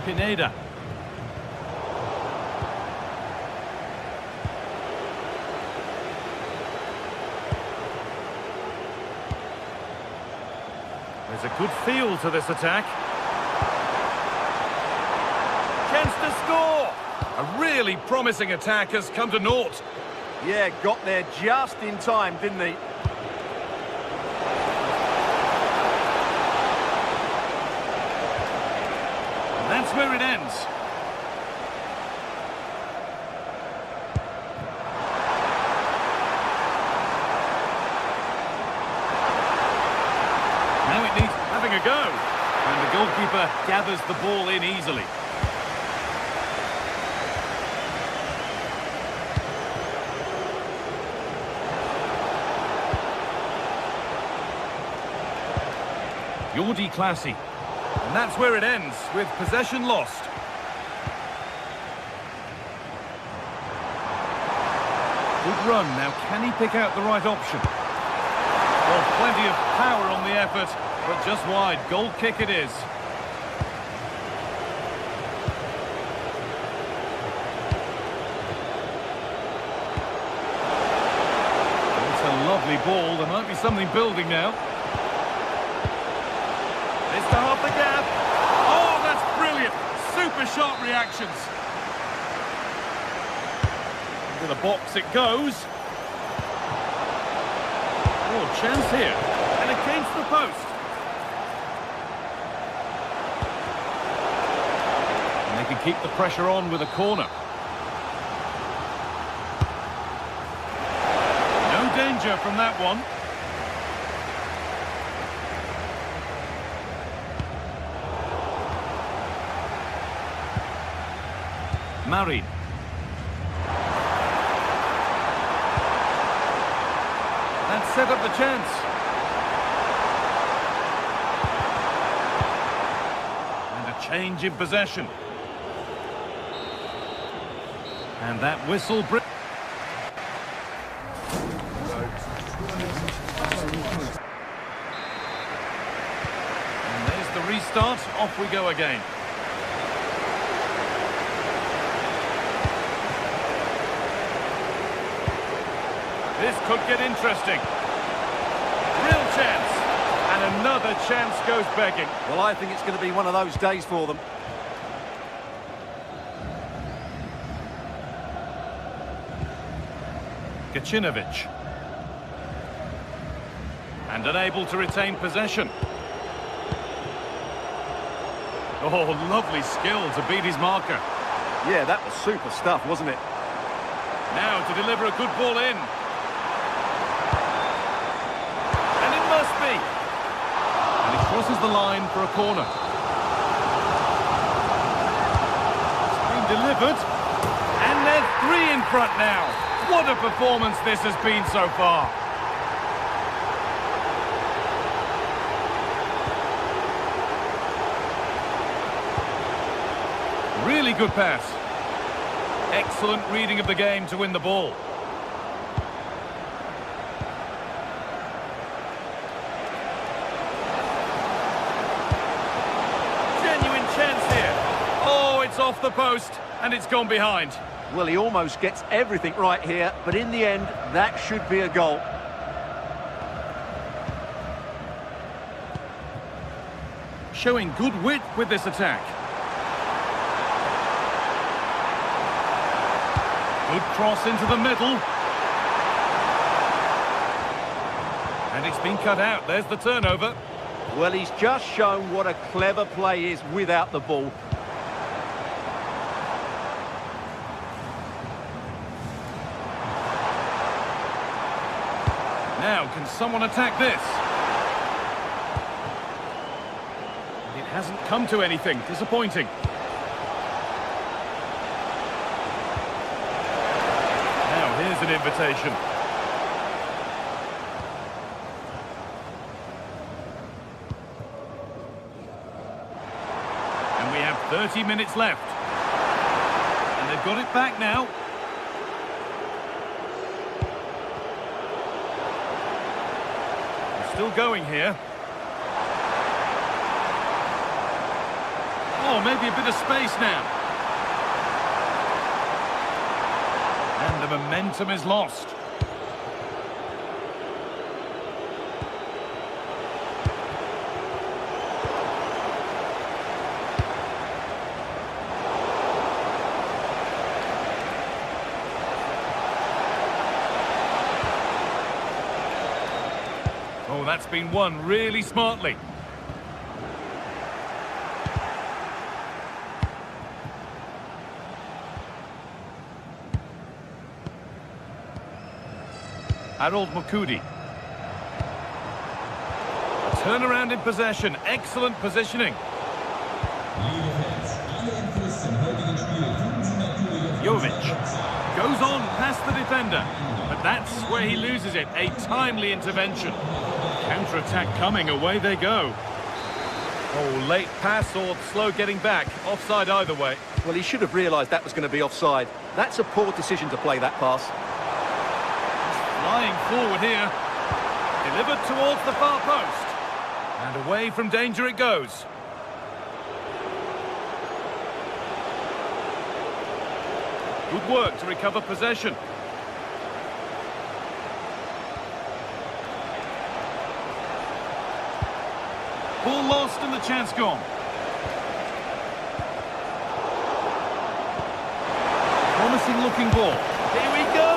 C: Pineda. There's a good feel to this attack. Chance to score! A really promising attack has come to naught.
D: Yeah, got there just in time, didn't he?
C: And that's where it ends. Now it needs having a go. And the goalkeeper gathers the ball in easily. Jordi Classy. And that's where it ends, with possession lost. Good run. Now, can he pick out the right option? Well, plenty of power on the effort, but just wide. Goal kick it is. It's a lovely ball. There might be something building now. It's to half the gap. Oh, that's brilliant. Super sharp reactions. Into the box it goes. Oh, chance here. And against the post. And they can keep the pressure on with a corner. No danger from that one. Marin. That set up the chance. And a change in possession. And that whistle... And there's the restart. Off we go again. This could get interesting. Real chance. And another chance goes begging.
D: Well, I think it's going to be one of those days for them.
C: Gacinovic. And unable to retain possession. Oh, lovely skill to beat his marker.
D: Yeah, that was super stuff, wasn't it?
C: Now to deliver a good ball in. And it must be. And he crosses the line for a corner. It's been delivered. And they're 3 in front now. What a performance this has been so far. Really good pass. Excellent reading of the game to win the ball. Genuine chance here. Oh, it's off the post and it's gone behind.
D: Well, he almost gets everything right here, but in the end, that should be a goal.
C: Showing good wit with this attack. Good cross into the middle. And it's been cut out. There's the turnover.
D: Well, he's just shown what a clever play is without the ball.
C: Now, can someone attack this? It hasn't come to anything. Disappointing. Here's an invitation. And we have 30 minutes left. And they've got it back now. They're still going here. Oh, maybe a bit of space now. And the momentum is lost. Oh, that's been won really smartly. Harold Mukudi. Turnaround in possession. Excellent positioning. Jovic goes on past the defender. But that's where he loses it. A timely intervention. Counter-attack coming. Away they go. Oh, late pass or slow getting back. Offside either way.
D: Well, he should have realised that was going to be offside. That's a poor decision to play that pass.
C: Flying forward here. Delivered towards the far post. And away from danger it goes. Good work to recover possession. Ball lost and the chance gone. Promising looking ball. Here we go!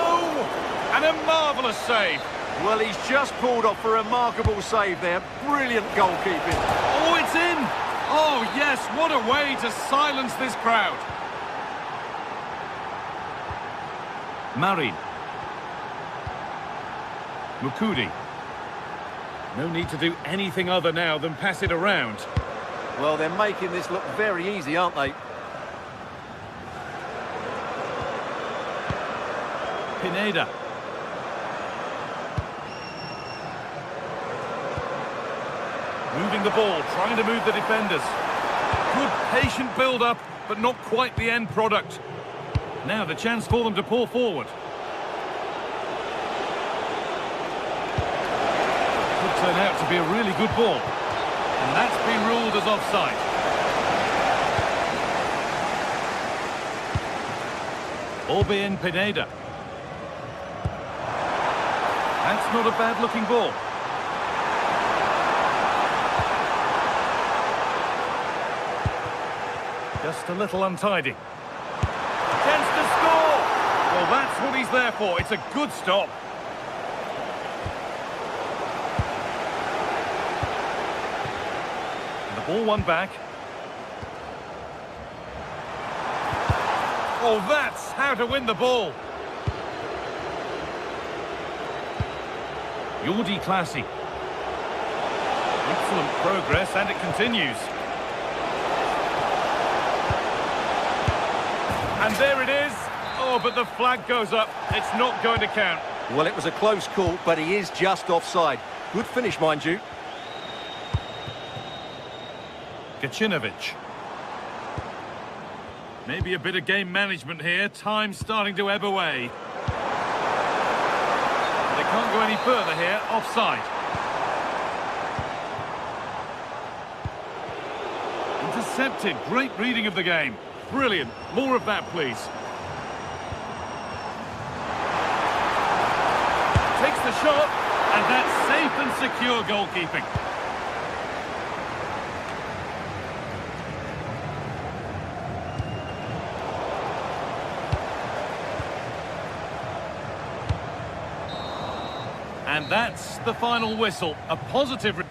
C: And a marvellous save.
D: Well, he's just pulled off a remarkable save there. Brilliant goalkeeping.
C: Oh, it's in! Oh, yes, what a way to silence this crowd. Marin. Mukudi. No need to do anything other now than pass it around.
D: Well, they're making this look very easy, aren't they?
C: Pineda. Moving the ball, trying to move the defenders. Good patient build-up, but not quite the end product. Now the chance for them to pull forward. Could turn out to be a really good ball. And that's been ruled as offside. Orbien Pineda. That's not a bad-looking ball. Just a little untidy. Chance to score! Well, that's what he's there for. It's a good stop. And the ball won back. Oh, that's how to win the ball. Jordi Classy. Excellent progress, and it continues. And there it is. Oh, but the flag goes up. It's not going to count.
D: Well, it was a close call, but he is just offside. Good finish, mind you.
C: Gacinovic. Maybe a bit of game management here. Time starting to ebb away. They can't go any further here. Offside. Intercepted. Great reading of the game. Brilliant. More of that, please. Takes the shot, and that's safe and secure goalkeeping. And that's the final whistle. A positive...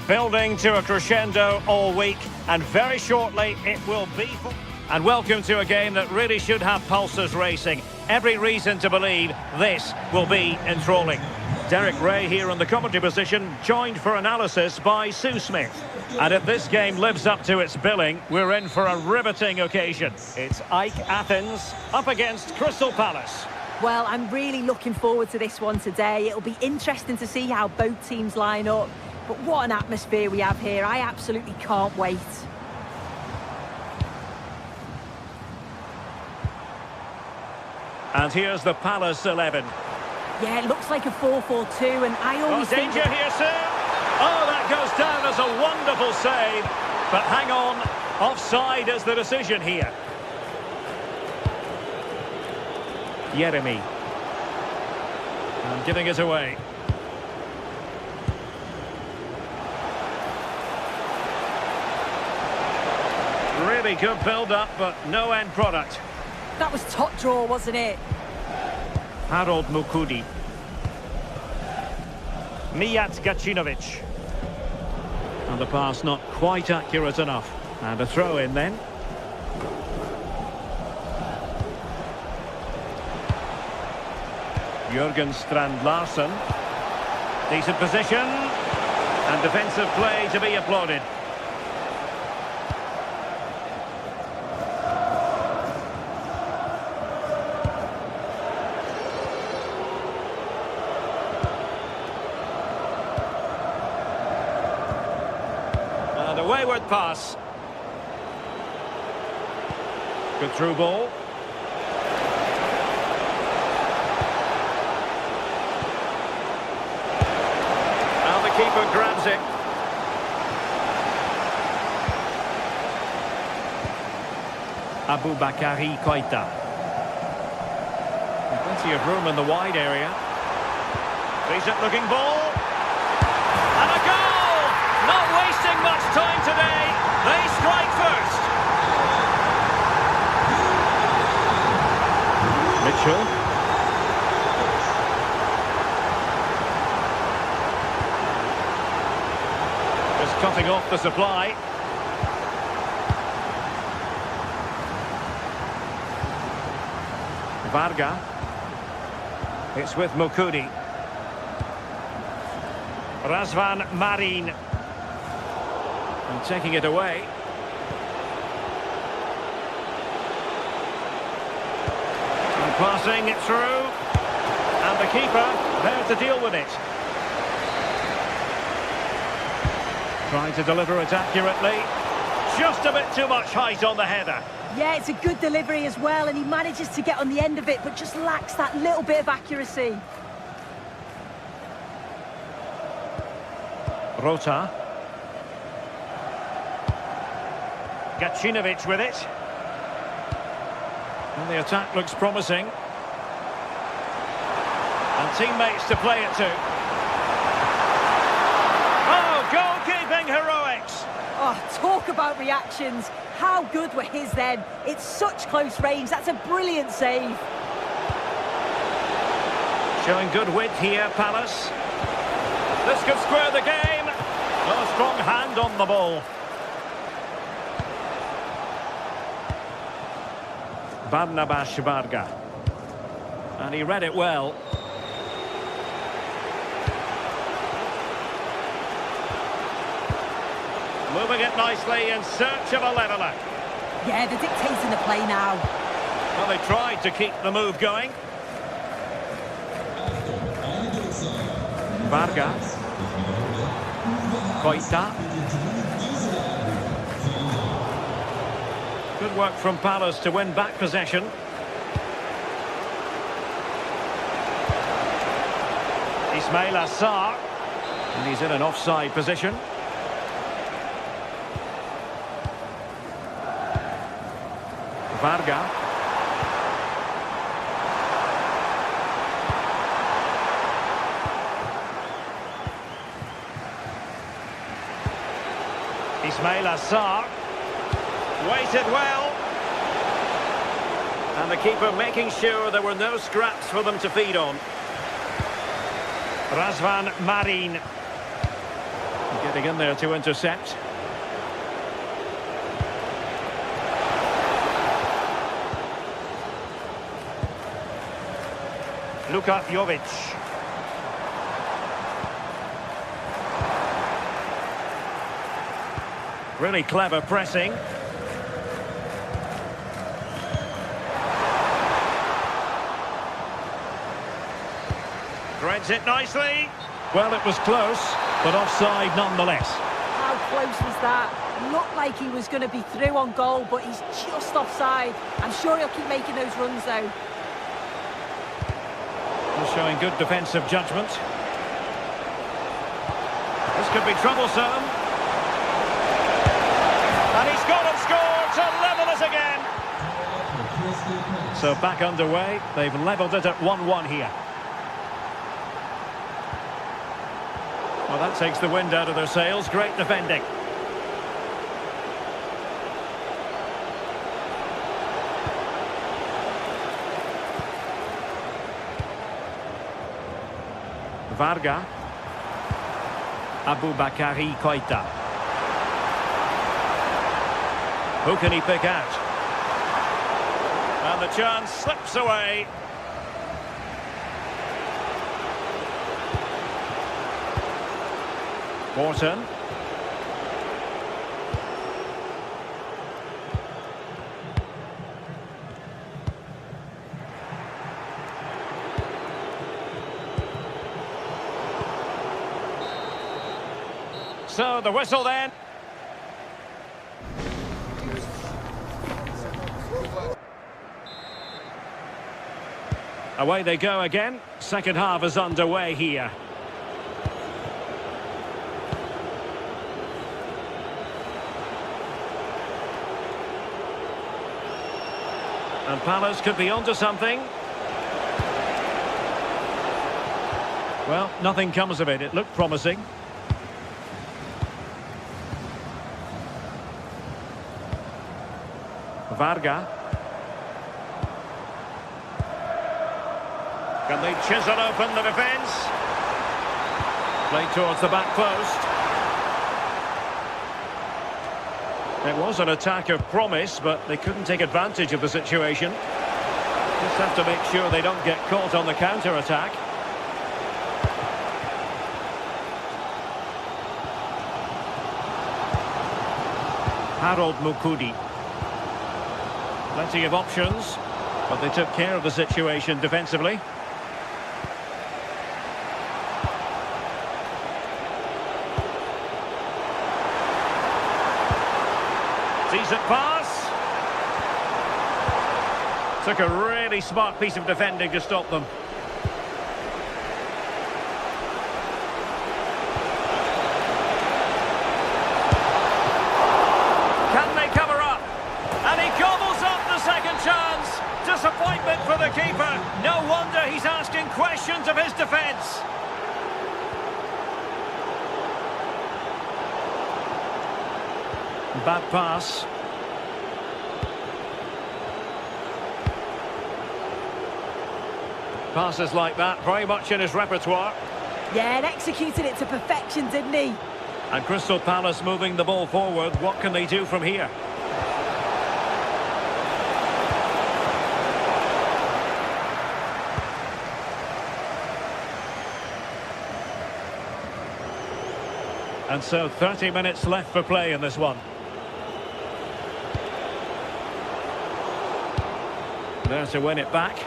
A: Building to a crescendo all week, and very shortly it will be for... And welcome to a game that really should have pulses racing. Every reason to believe this will be enthralling. Derek Ray here in the commentary position, joined for analysis by Sue Smith. And if this game lives up to its billing, we're in for a riveting occasion. It's Ike Athens up against Crystal Palace.
B: Well, I'm really looking forward to this one today. It'll be interesting to see how both teams line up. But what an atmosphere we have here. I absolutely can't wait.
A: And here's the Palace 11.
B: Yeah, it looks like a 4-4-2, and I always think...
A: danger here soon. Oh, that goes down as a wonderful save. But hang on, offside is the decision here. Yeremy. And giving it away. Really good build-up, but no end product.
B: That was top draw, wasn't it?
A: Harold Mukudi. Mijat Gacinovic. And the pass not quite accurate enough. And a throw in then. Jurgen Strand Larsen. Decent position. And defensive play to be applauded. And a wayward pass. Good through ball. Now the keeper grabs it. Aboubakary Koita. Plenty of room in the wide area. Decent looking ball. And a goal! Not wasting much time today. They strike first. Mitchell. Just cutting off the supply. Varga. It's with Mukudi. Razvan Marin. And taking it away. And passing it through. And the keeper there to deal with it. Trying to deliver it accurately. Just a bit too much height on the header.
B: Yeah, it's a good delivery as well, and he manages to get on the end of it, but just lacks that little bit of accuracy.
A: Rota. Gacinovic with it. And the attack looks promising. And teammates to play it to. Oh, goalkeeping heroics!
B: Oh, talk about reactions. How good were his then? It's such close range. That's a brilliant save.
A: Showing good width here, Palace. This could square the game. No strong hand on the ball. Barnabas Varga. And he read it well. Moving it nicely in search of a leveller.
B: Yeah, they're dictating the play now.
A: Well, they tried to keep the move going. Varga. Koita. Good work from Palace to win back possession. Ismail Assar. And he's in an offside position. Varga. Ismail Assar. Waited well. And the keeper making sure there were no scraps for them to feed on. Razvan Marin. Getting in there to intercept. Luka Jovic. Really clever pressing. Threads it nicely. Well, it was close, but offside nonetheless.
B: How close was that? Looked like he was going to be through on goal, but he's just offside. I'm sure he'll keep making those runs, though.
A: Showing good defensive judgment. This could be troublesome. And he's gone and scored to level it again. So back underway. They've levelled it at 1-1 here. Well, that takes the wind out of their sails. Great defending. Varga. Aboubakari Koita. Who can he pick out? And the chance slips away. Morton. So the whistle then. Away they go again. Second half is underway here. And Palace could be onto something. Well, nothing comes of it. It looked promising. Varga. Can they chisel open the defence? Played towards the back post. It was an attack of promise, but they couldn't take advantage of the situation. Just have to make sure they don't get caught on the counter-attack. Harold Mukudi. Plenty of options, but they took care of the situation defensively. Decent pass. Took a really smart piece of defending to stop them. Can they cover up? And he gobbles up the second chance. Disappointment for the keeper. No wonder he's asking questions of his defence. Bad pass. Passes like that, very much in his repertoire.
B: Yeah, and executed it to perfection, didn't he?
A: And Crystal Palace moving the ball forward. What can they do from here? And so 30 minutes left for play in this one. There to win it back.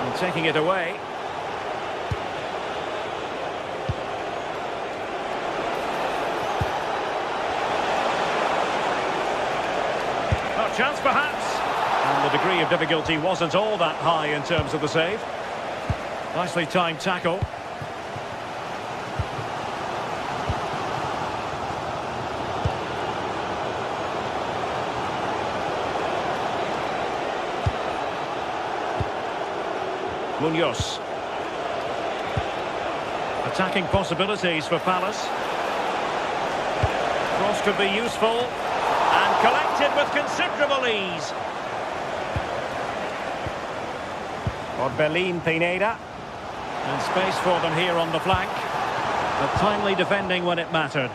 A: And taking it away. Chance perhaps. And the degree of difficulty wasn't all that high in terms of the save. Nicely timed tackle. Munoz. Attacking possibilities for Palace. Cross could be useful. And collected with considerable ease. Orbelin Pineda. And space for them here on the flank. But timely defending when it mattered.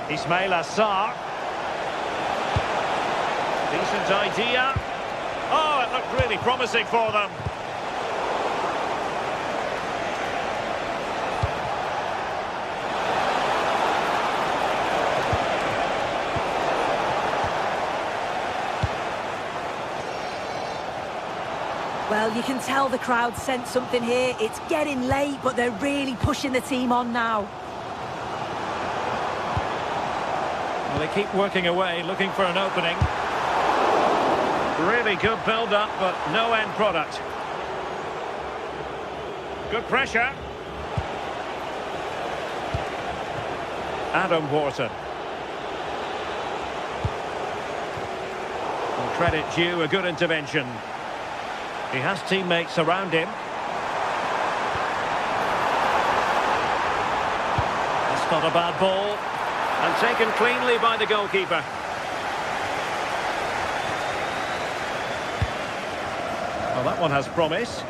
A: Ismail Assar. Decent idea. Oh, it looked really promising for them.
B: Well, you can tell the crowd sense something here. It's getting late, but they're really pushing the team on now.
A: Well, they keep working away, looking for an opening. Really good build-up, but no end product. Good pressure. Adam Wharton. And credit due, a good intervention. He has teammates around him. not a bad ball. And taken cleanly by the goalkeeper. Well, that one has promise.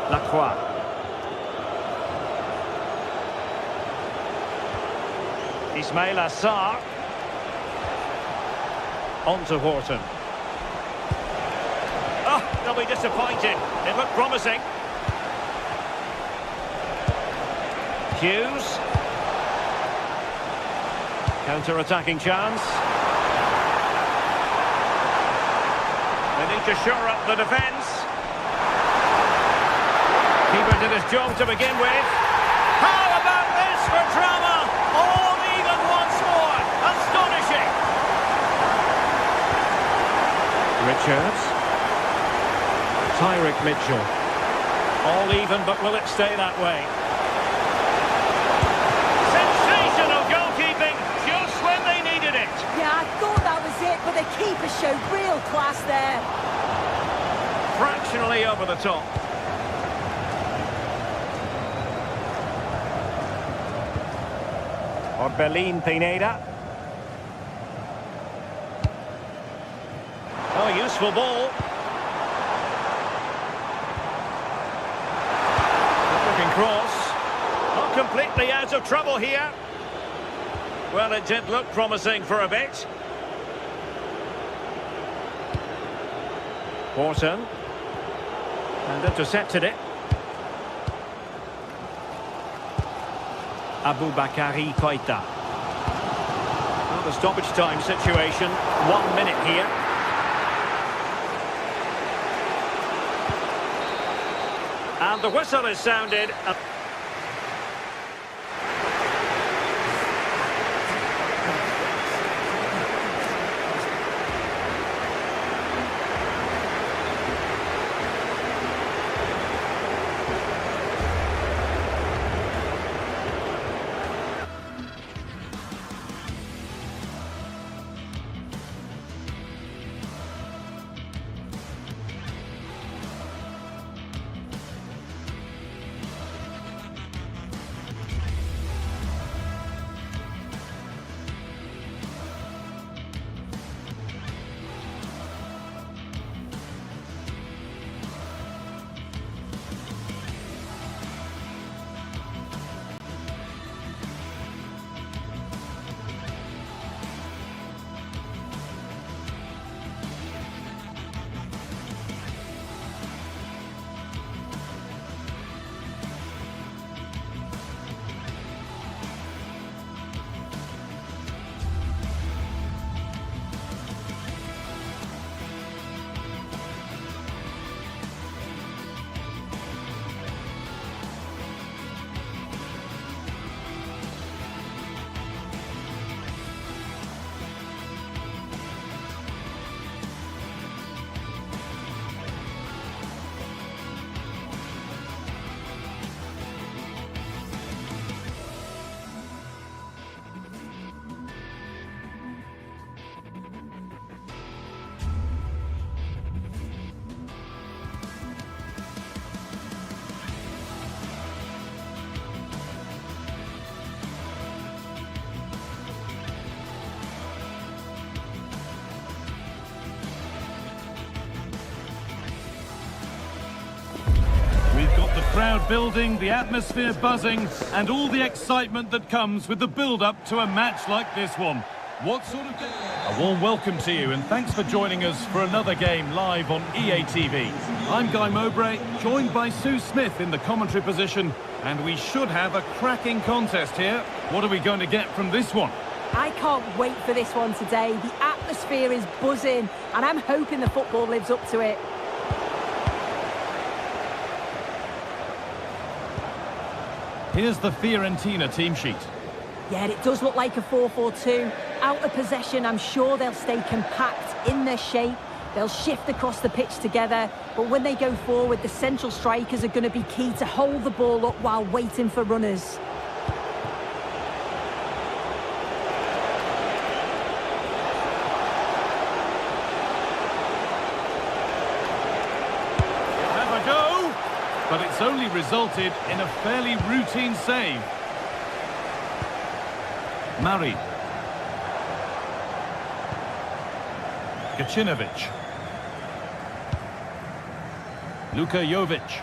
A: Lacroix. Ismail Assar. On to Wharton. Oh, they'll be disappointed. It looked promising. Hughes. Counter-attacking chance. They need to shore up the defence. Keeper did his job to begin with. How about this for drama? All even once more. Astonishing. Richards. Tyrick Mitchell. All even, but will it stay that way? Sensational goalkeeping, just when they needed it.
B: Yeah, I thought that was it, but the keeper showed real class there.
A: Fractionally over the top. Orbelín Pineda. Oh, useful ball. Looking cross. Not completely out of trouble here. Well, it did look promising for a bit. Wharton. And intercepted it. Aboubakary Koita. Well, the stoppage time situation, 1 minute here. And the whistle is sounded.
C: Crowd building, the atmosphere buzzing, and all the excitement that comes with the build-up to a match like this one. What sort of game? A warm welcome to you, and thanks for joining us for another game live on EA TV. I'm Guy Mowbray, joined by Sue Smith in the commentary position, and we should have a cracking contest here. What are we going to get from this one?
B: I can't wait for this one today. The atmosphere is buzzing, and I'm hoping the football lives up to it.
C: Here's the Fiorentina team sheet.
B: Yeah, it does look like a 4-4-2. Out of possession, I'm sure they'll stay compact in their shape. They'll shift across the pitch together. But when they go forward, the central strikers are going to be key to hold the ball up while waiting for runners.
C: Have a go. but it's only resulted in a fairly routine save. Murray. Gacinovic. Luka Jovic.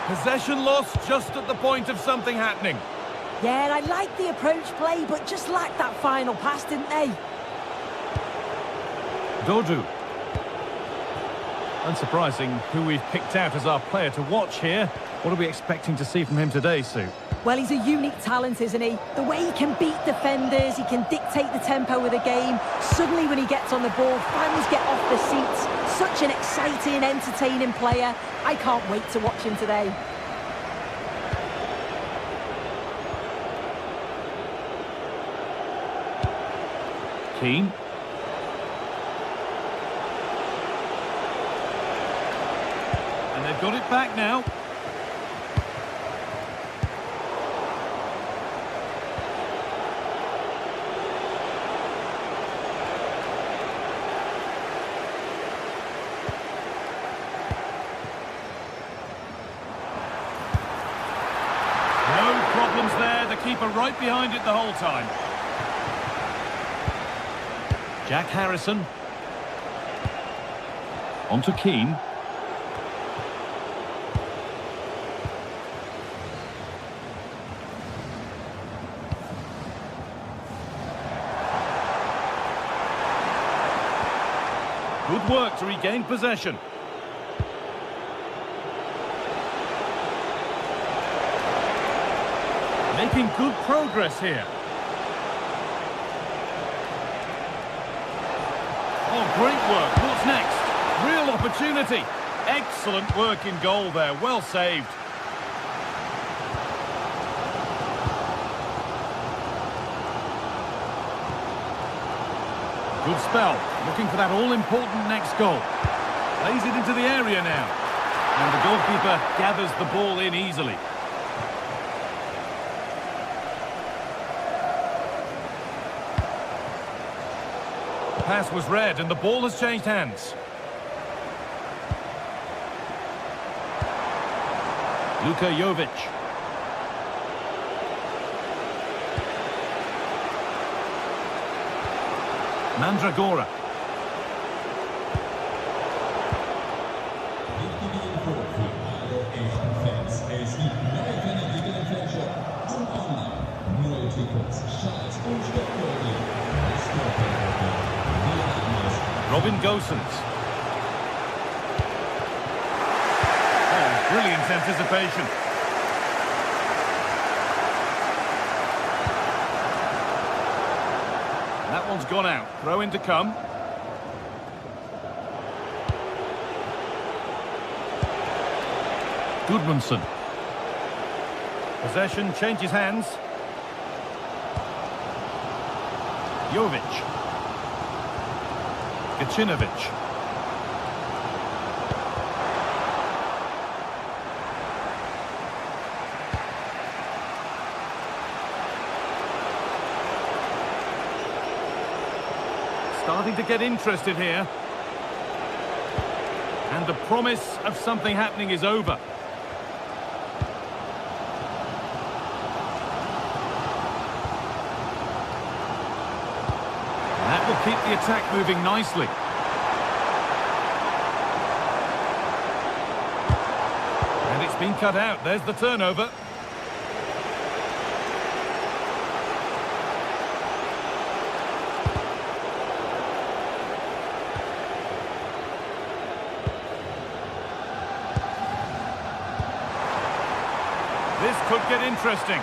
C: Possession lost just at the point of something happening.
B: Yeah, I like the approach play, but just lacked that final pass, didn't they?
C: Dodu. Unsurprising who we've picked out as our player to watch here. What are we expecting to see from him today, Sue?
B: Well, he's a unique talent, isn't he? The way he can beat defenders, he can dictate the tempo of the game. Suddenly, when he gets on the ball, fans get off the seats. Such an exciting, entertaining player. I can't wait to watch him today.
C: Keane. And they've got it back now. No problems there. The keeper right behind it the whole time. Jack Harrison. On to Keane. Good work to regain possession. Making good progress here. Oh, great work. What's next? Real opportunity. Excellent work in goal there. Well saved. Good spell. Looking for that all-important next goal. Plays it into the area now. And the goalkeeper gathers the ball in easily. The pass was read and the ball has changed hands. Luka Jovic. Mandragora. Robin Gosens. Oh, brilliant anticipation. That one's gone out. Throw in to come. Goodmanson. Possession changes hands. Jovic. Gacinovic. Starting to get interested here. And the promise of something happening is over. That will keep the attack moving nicely. And it's been cut out. There's the turnover. This could get interesting.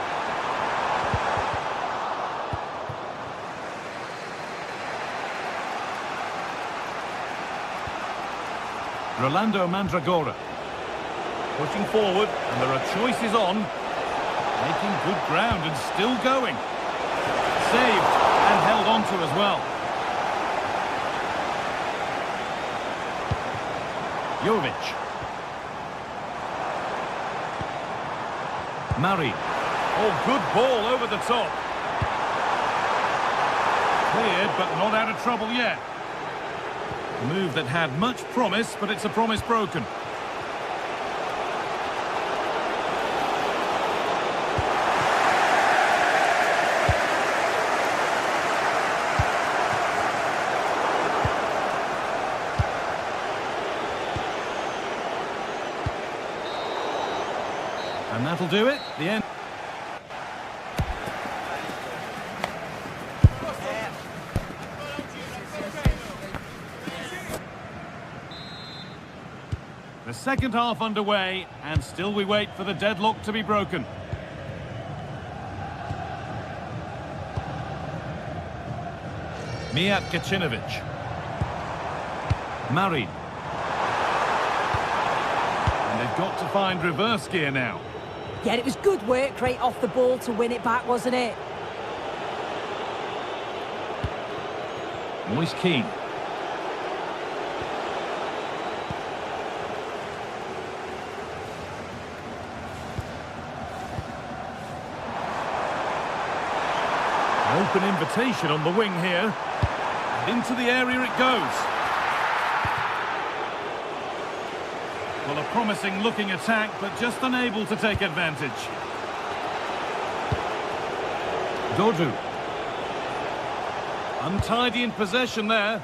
C: Rolando Mandragora. Pushing forward, and there are choices on. Making good ground and still going. Saved and held on to as well. Jovic. Murray. Oh, good ball over the top. Cleared, but not out of trouble yet. A move that had much promise, but it's a promise broken. And that'll do it. The end. The second half underway, and still we wait for the deadlock to be broken. Mijat Gacinovic. Marin. And they've got to find reverse gear now.
B: Yeah, it was good work right off the ball to win it back, wasn't it?
C: Moise Keane. An open invitation on the wing here. And into the area it goes. Well, a promising looking attack, but just unable to take advantage. Dodu. Untidy in possession there.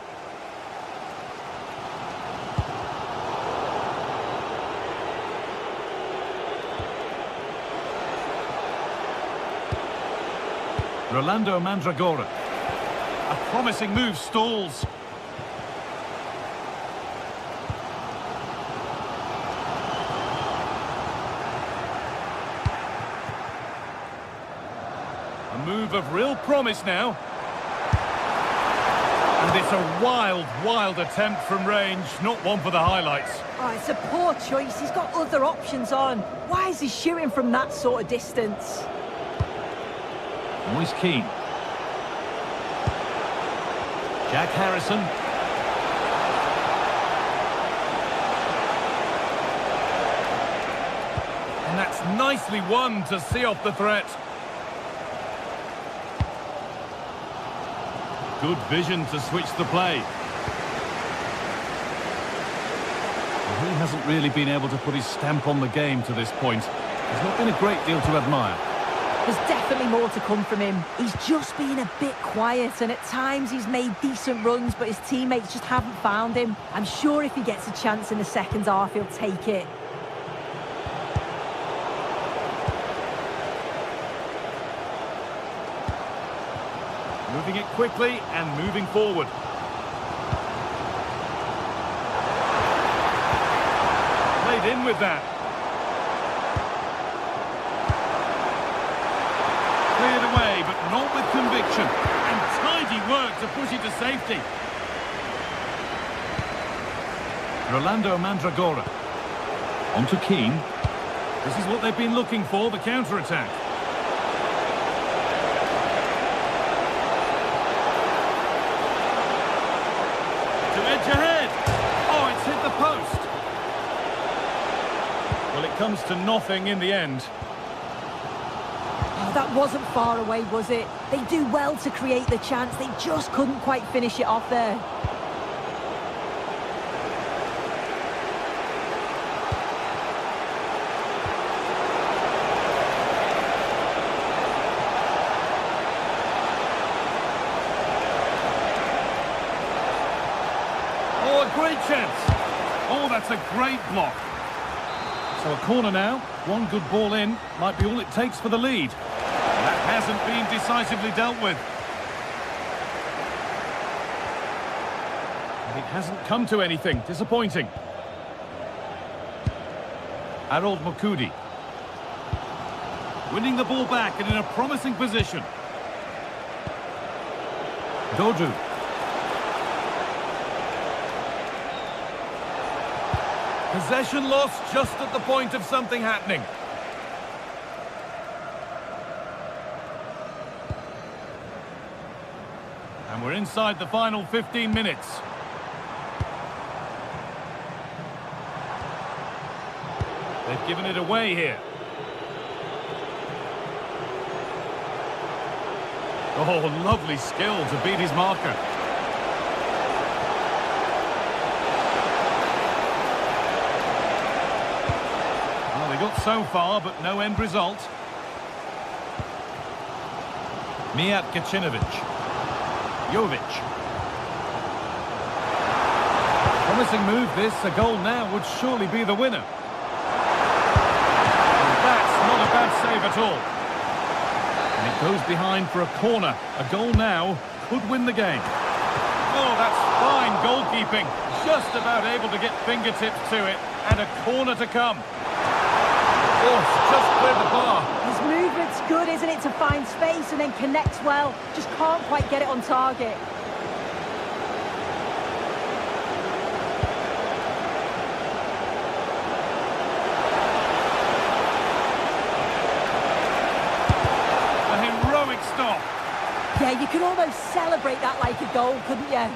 C: Rolando Mandragora. A promising move stalls. A move of real promise now. And it's a wild, wild attempt from range, not one for the highlights.
B: Oh, it's a poor choice. He's got other options on. Why is he shooting from that sort of distance?
C: Moise Keane. Jack Harrison. And that's nicely won to see off the threat. Good vision to switch the play. He hasn't really been able to put his stamp on the game to this point. There's not been a great deal to admire.
B: There's definitely more to come from him. He's just been a bit quiet, and at times he's made decent runs, but his teammates just haven't found him. I'm sure if he gets a chance in the second half, he'll take it.
C: Moving it quickly and moving forward. Played in with that. Cleared away, but not with conviction. And tidy work to push it to safety. Rolando Mandragora. On to Keane. This is what they've been looking for, the counter-attack. Ahead. Oh, it's hit the post. Well, it comes to nothing in the end.
B: Oh, that wasn't far away, was it? They do well to create the chance. They just couldn't quite finish it off there.
C: Oh, a great chance. Oh, that's a great block. So a corner now. One good ball in. Might be all it takes for the lead. That hasn't been decisively dealt with. And it hasn't come to anything. Disappointing. Harold Mokudi. Winning the ball back and in a promising position. Dodu. Possession lost just at the point of something happening. And we're inside the final 15 minutes. They've given it away here. Oh, lovely skill to beat his marker. so far, but no end result. Mijat Gacinovic. Jovic. Promising move this. A goal now would surely be the winner. And that's not a bad save at all. And it goes behind for a corner. A goal now could win the game. Oh, that's fine goalkeeping. Just about able to get fingertips to it. And a corner to come. Oh, just cleared the bar.
B: His movement's good, isn't it, to find space and then connects well. Just can't quite get it on target.
C: A heroic stop.
B: Yeah, you could almost celebrate that like a goal, couldn't you?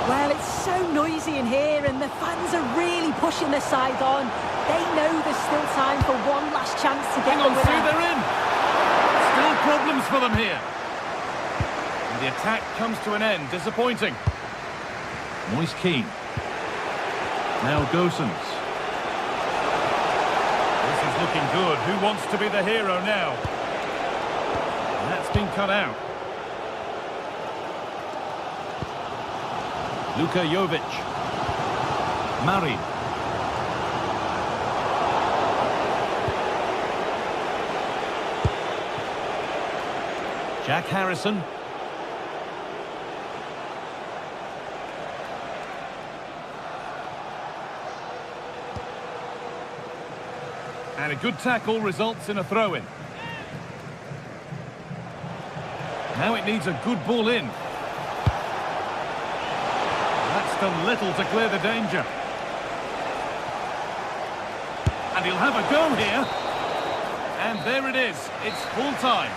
B: Well, it's so noisy in here and the fans are really pushing their side on. They know there's still time for one last chance to get
C: Hang on,
B: the
C: Sue,
B: winner.
C: they're in. Still problems for them here. And the attack comes to an end. Disappointing. Moise Keane. Now Gosens. This is looking good. Who wants to be the hero now? And that's been cut out. Luka Jovic. Mari. Jack Harrison. And a good tackle results in a throw-in. Now it needs a good ball in. That's done little to clear the danger. And he'll have a go here. And there it is. It's full time.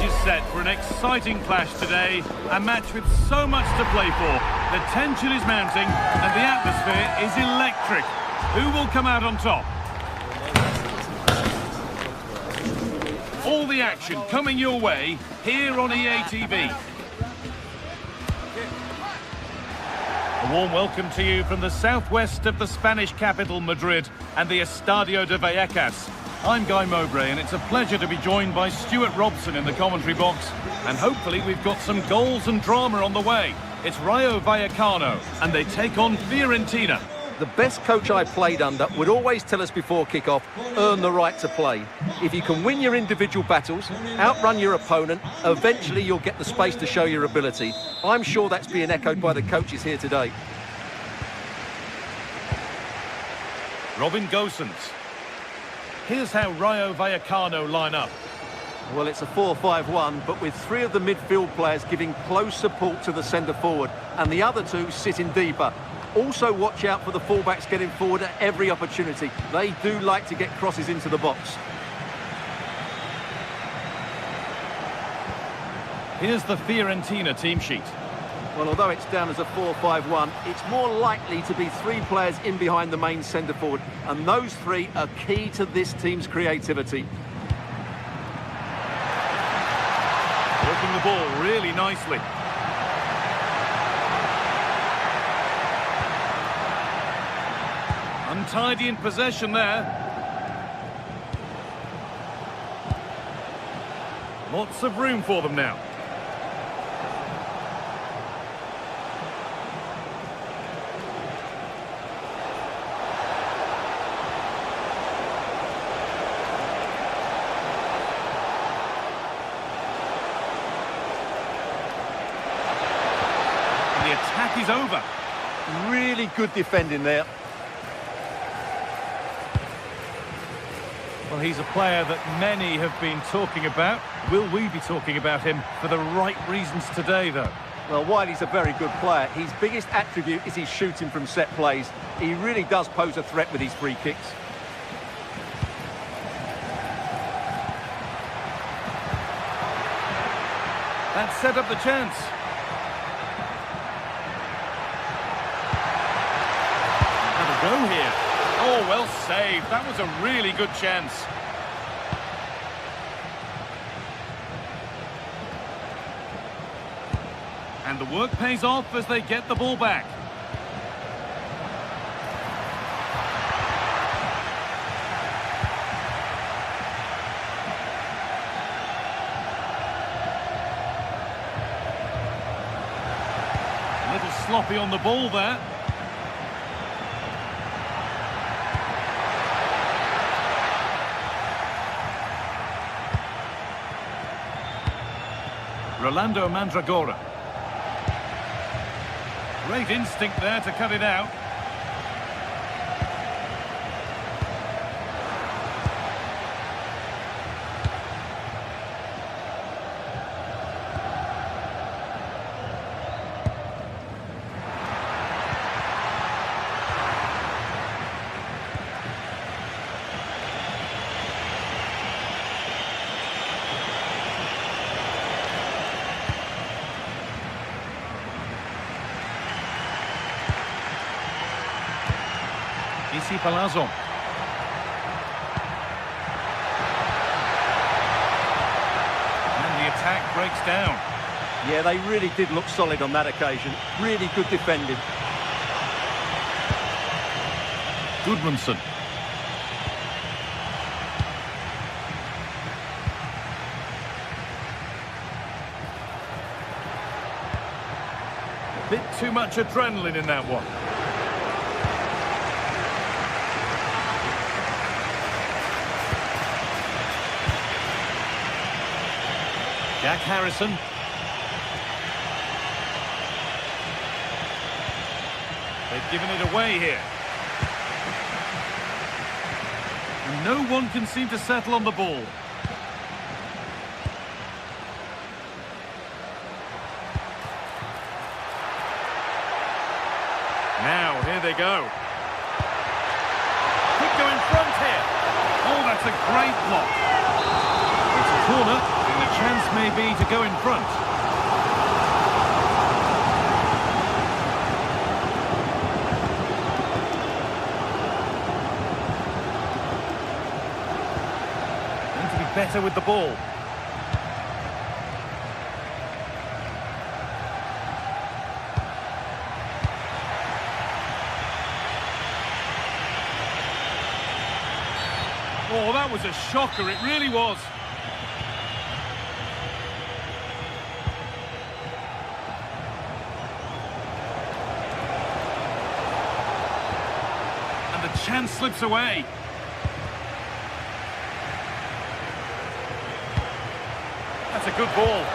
C: stage is set for an exciting clash today. A match with so much to play for. The tension is mounting and the atmosphere is electric. Who will come out on top? All the action coming your way here on EA TV. A warm welcome to you from the southwest of the Spanish capital, Madrid, and the Estadio de Vallecas. I'm Guy Mowbray, and it's a pleasure to be joined by Stuart Robson in the commentary box. And hopefully we've got some goals and drama on the way. It's Rayo Vallecano, and they take on Fiorentina.
D: The best coach I played under would always tell us before kick-off, earn the right to play. If you can win your individual battles, outrun your opponent, eventually you'll get the space to show your ability. I'm sure that's being echoed by the coaches here today.
C: Robin Gosens. Here's how Rayo Vallecano line up.
D: Well, it's a 4-5-1, but with three of the midfield players giving close support to the centre-forward, and the other two sitting deeper. Also watch out for the fullbacks getting forward at every opportunity. They do like to get crosses into the box.
C: Here's the Fiorentina team sheet.
D: Well, although it's down as a 4-5-1, it's more likely to be three players in behind the main centre-forward, and those three are key to this team's creativity.
C: Working the ball really nicely. Untidy in possession there. Lots of room for them now. And the attack is over.
D: Really good defending there.
C: Well, he's a player that many have been talking about. Will we be talking about him for the right reasons today, though?
D: Well, while he's a very good player, his biggest attribute is his shooting from set plays. He really does pose a threat with his free kicks.
C: That set up the chance. Have a go here. Oh, well saved. That was a really good chance. And the work pays off as they get the ball back. A little sloppy on the ball there. Rolando Mandragora. Great instinct there to cut it out. Isi Palazzo. And the attack breaks down.
D: Yeah, they really did look solid on that occasion. Really good defending.
C: Gudmundsson. A bit too much adrenaline in that one. Jack Harrison. They've given it away here. And no one can seem to settle on the ball. Now, here they go. Could go in front here. Oh, that's a great block. It's a corner, and the chance may be to go in front. Need to be better with the ball. Oh, that was a shocker, it really was. And the chance slips away. That's a good ball.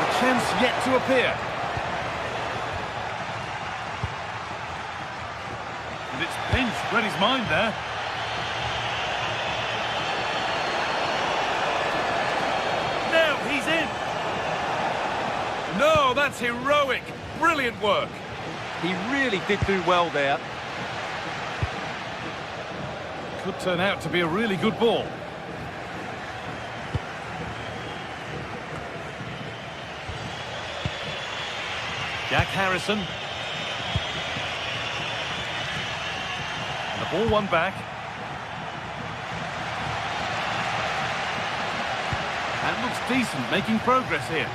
C: The chance yet to appear. And it's pinched, read his mind there. Now he's in. No, that's heroic. Brilliant work.
D: He really did do well there.
C: Could turn out to be a really good ball. Jack Harrison. The ball won back. That looks decent, making progress here.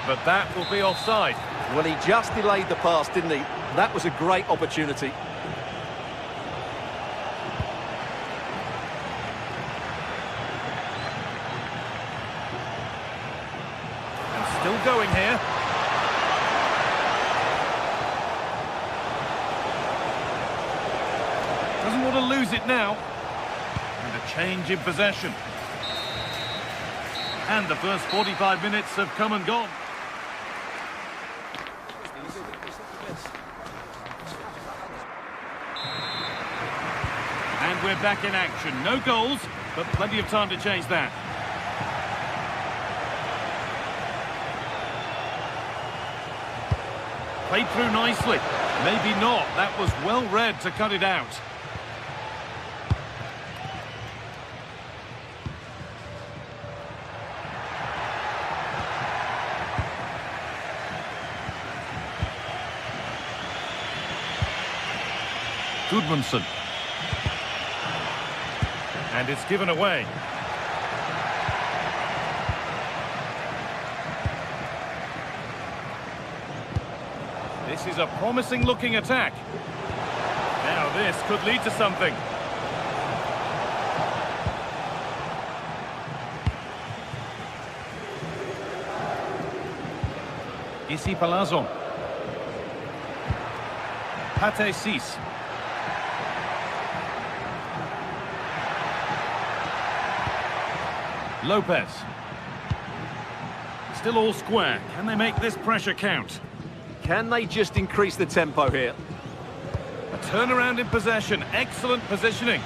C: But that will be offside.
D: Well, he just delayed the pass, didn't he? That was a great opportunity.
C: And still going here. Doesn't want to lose it now. And a change in possession. And the first 45 minutes have come and gone. And we're back in action. No goals, but plenty of time to change that. Played through nicely. Maybe not. That was well read to cut it out. Goodmanson. And it's given away. This is a promising looking attack. Now this could lead to something. Issy Palazon. Pate Cis. Lopez. Still all square. Can they make this pressure count?
D: Can they just increase the tempo here?
C: A turnaround in possession. Excellent positioning.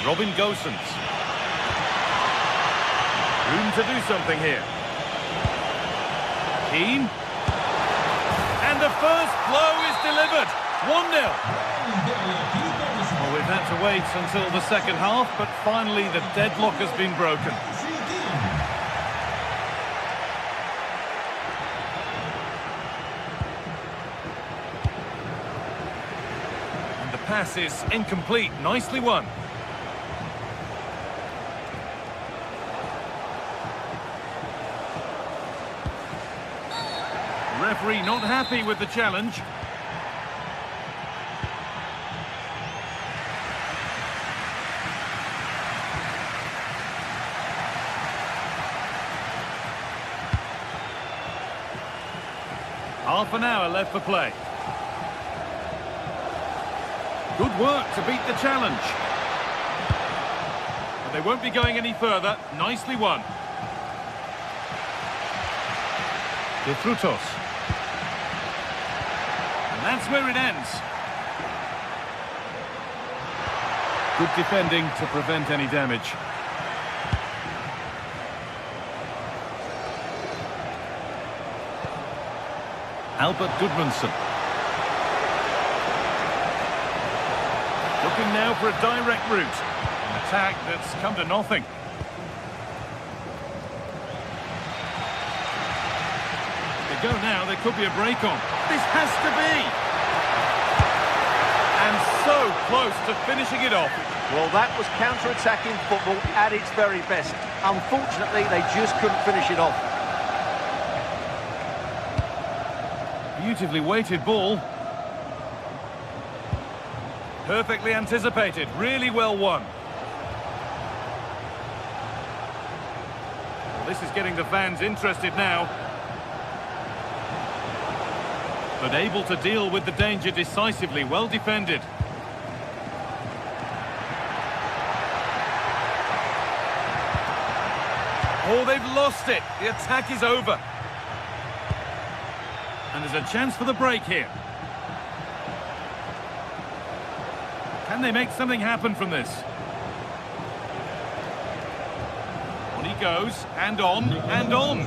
C: Robin Gosens. Room to do something here. Keane. And the first blow is delivered. 1-0. Well, we've had to wait until the second half, but finally the deadlock has been broken. And the pass is incomplete. Nicely won. The referee not happy with the challenge. Half an hour left for play. Good work to beat the challenge. But they won't be going any further. Nicely won. De Frutos. And that's where it ends. Good defending to prevent any damage. Albert Goodmanson. Looking now for a direct route. An attack that's come to nothing. They go now, there could be a break on. This has to be! And so close to finishing it off.
D: Well, that was counter-attacking football at its very best. Unfortunately, they just couldn't finish it off.
C: Beautifully weighted ball. Perfectly anticipated, really well won. Well, this is getting the fans interested now. But able to deal with the danger decisively, well defended. Oh, they've lost it. The attack is over. And there's a chance for the break here. Can they make something happen from this? On he goes, and on, and on.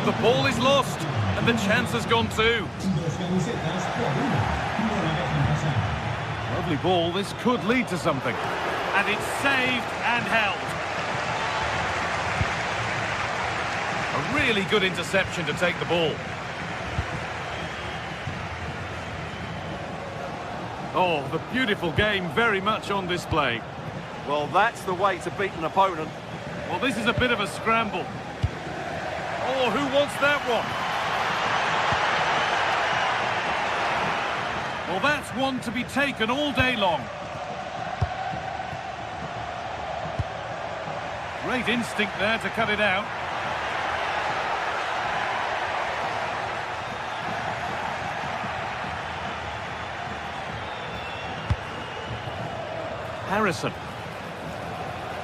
C: The ball is lost, and the chance has gone too. Lovely ball, this could lead to something. And it's saved and held. A really good interception to take the ball. Oh, the beautiful game very much on display.
D: Well, that's the way to beat an opponent.
C: Well, this is a bit of a scramble. Oh, who wants that one? Well, that's one to be taken all day long. Great instinct there to cut it out. Harrison.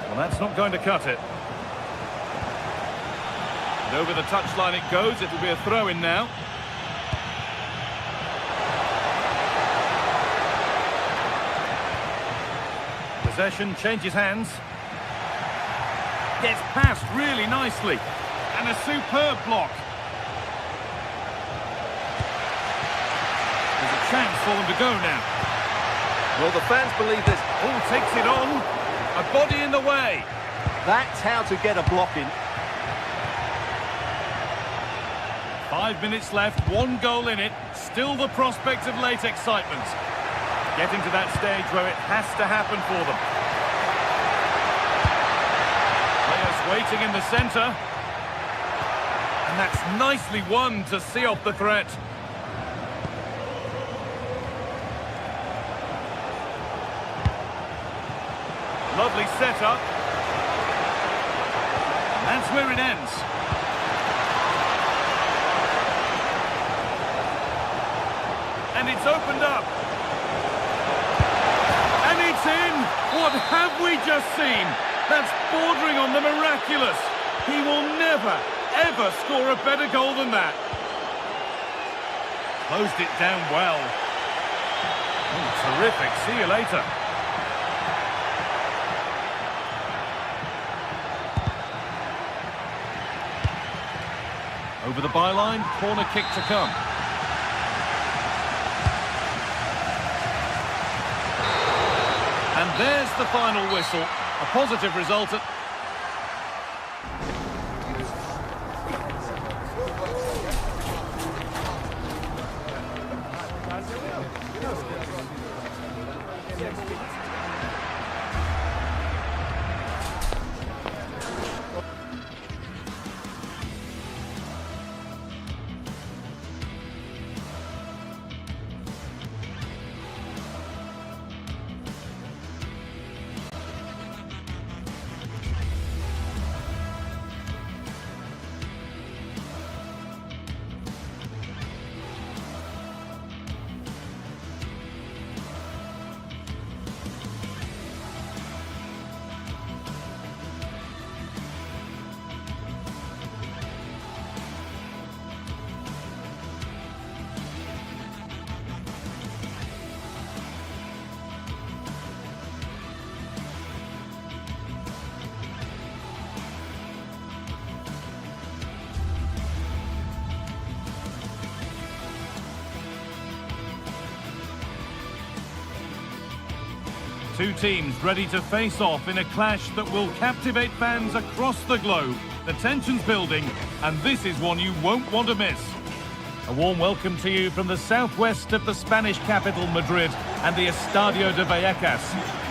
C: Well, that's not going to cut it. And over the touchline it goes. It'll be a throw-in now. Possession changes hands. Gets past really nicely. And a superb block. There's a chance for them to go now.
D: Well, the fans believe this.
C: Oh, takes it on. A body in the way.
D: That's how to get a block in.
C: 5 minutes left, 1 goal in it. Still the prospect of late excitement. Getting to that stage where it has to happen for them. Players waiting in the centre. And that's nicely won to see off the threat. Lovely setup. That's where it ends. And it's opened up. And it's in. What have we just seen? That's bordering on the miraculous. He will never, ever score a better goal than that. Closed it down well. Oh, terrific. See you later. Over the byline, corner kick to come. And there's the final whistle. A positive result at... Two teams ready to face off in a clash that will captivate fans across the globe. The tension's building, and this is one you won't want to miss. A warm welcome to you from the southwest of the Spanish capital, Madrid, and the Estadio de Vallecas.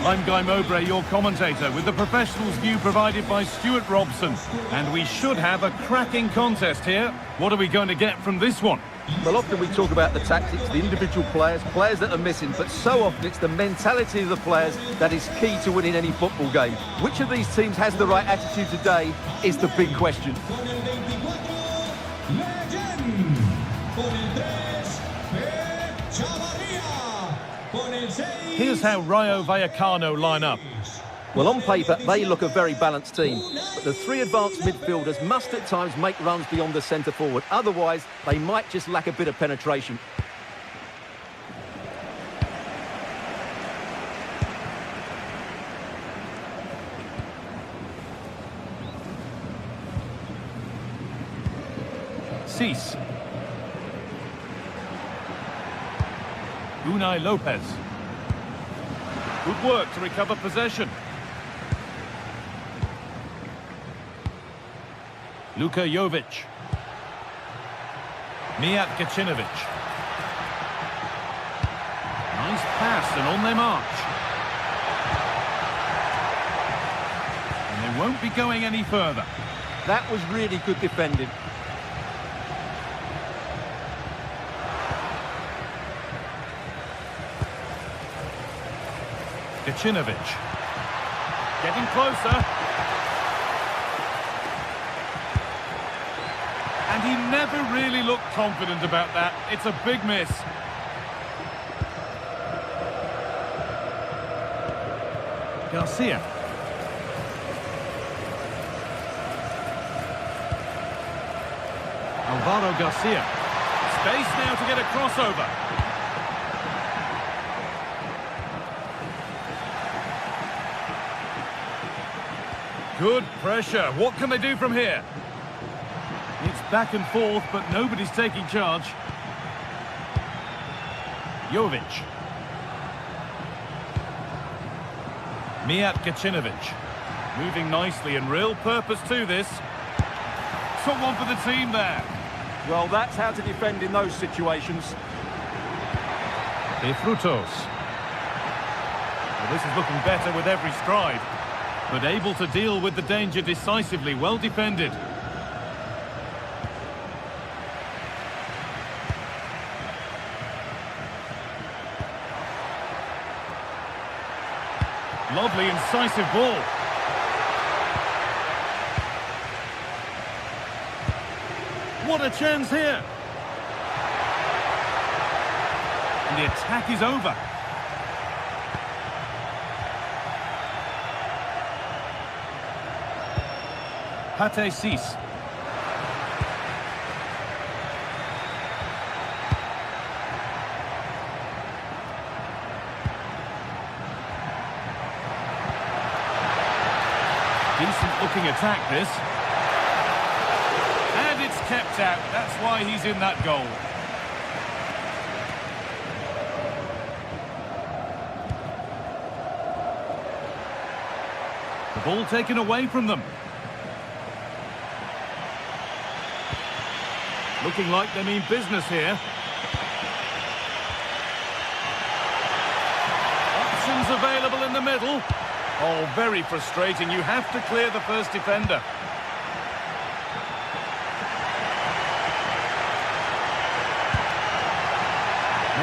C: I'm Guy Mowbray, your commentator, with the professionals' view provided by Stuart Robson. And we should have a cracking contest here. What are we going to get from this one?
D: Well, often we talk about the tactics, the individual players that are missing, but so often it's the mentality of the players that is key to winning any football game. Which of these teams has the right attitude today is the big question.
C: Here's how Rayo Vallecano line up.
D: Well, on paper, they look a very balanced team. But the three advanced midfielders must at times make runs beyond the centre forward. Otherwise, they might just lack a bit of penetration.
C: Cease. Unai Lopez. Good work to recover possession. Luka Jovic. Mijat Gacinovic. Nice pass and on they march. And they won't be going any further.
D: That was really good defending.
C: Gacinovic. Getting closer. And he never really looked confident about that. It's a big miss. Garcia. Alvaro Garcia. Space now to get a crossover. Good pressure. What can they do from here? It's back and forth, but nobody's taking charge. Jovic. Mijat Gacinovic. Moving nicely and real purpose to this. Someone for the team there.
D: Well, that's how to defend in those situations.
C: De Frutos. Well, this is looking better with every stride. But able to deal with the danger decisively, well defended. Lovely, incisive ball. What a chance here. And the attack is over. Pate Cease. Decent looking attack this. And it's kept out. That's why he's in that goal. The ball taken away from them. Looking like they mean business here. Options available in the middle. Oh, very frustrating. You have to clear the first defender.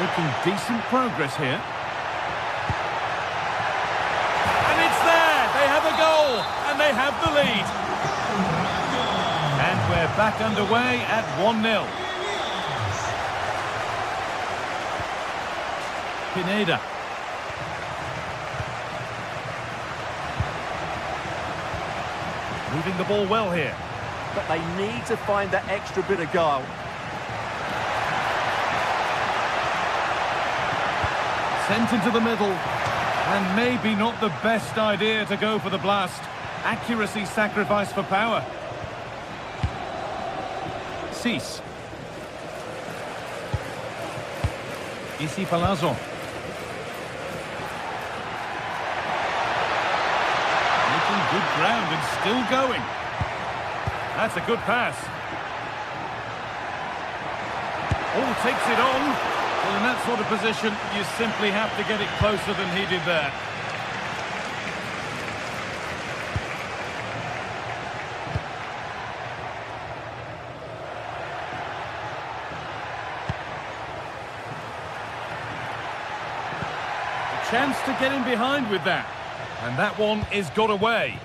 C: Making decent progress here. And it's there! They have a goal! And they have the lead. And we're back underway at 1-0. Pineda. Moving the ball well here.
D: But they need to find that extra bit of guile.
C: Sent into the middle. And maybe not the best idea to go for the blast. Accuracy sacrificed for power. Cease. Isi Palazzo. Good ground and still going. That's a good pass. Oh, takes it on. Well, in that sort of position, you simply have to get it closer than he did there. A chance to get in behind with that. And that one is got away.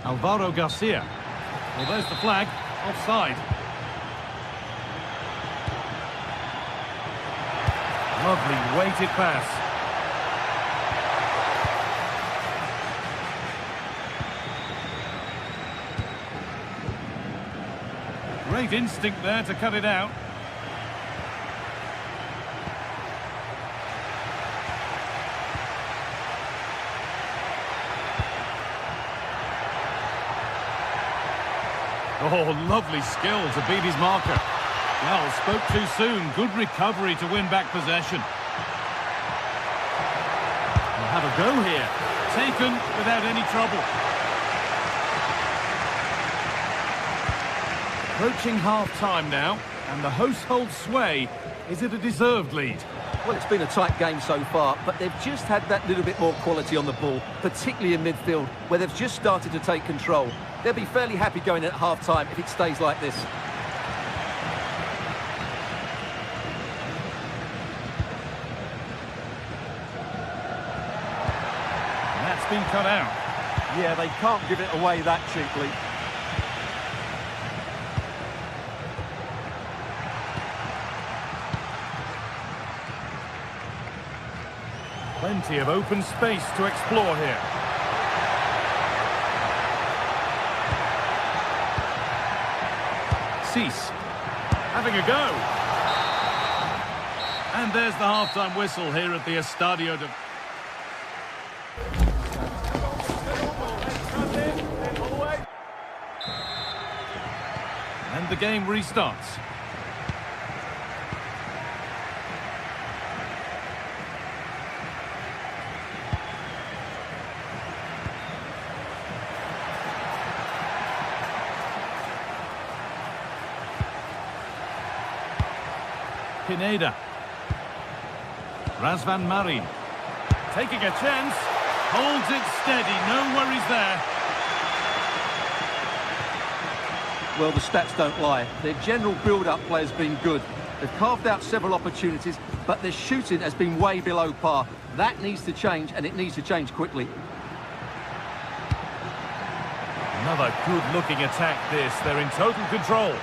C: Alvaro Garcia. Well, there's the flag. Offside. Lovely weighted pass. Great instinct there to cut it out. Oh, lovely skill to beat his marker. Well, spoke too soon. Good recovery to win back possession. We'll have a go here. Taken without any trouble. Approaching half-time now, and the hosts hold sway. Is it a deserved lead?
D: Well, it's been a tight game so far, but they've just had that little bit more quality on the ball, particularly in midfield, where they've just started to take control. They'll be fairly happy going at half-time if it stays like this.
C: And that's been cut out.
D: Yeah, they can't give it away that cheaply.
C: Plenty of open space to explore here. Cease. Having a go. And there's the half-time whistle here at the Estadio de... And the game restarts. Pineda. Razvan Marin. Taking a chance. Holds it steady. No worries there.
D: Well, the stats don't lie. Their general build-up play has been good. They've carved out several opportunities, but their shooting has been way below par. That needs to change, and it needs to change quickly.
C: Another good-looking attack this. They're in total control.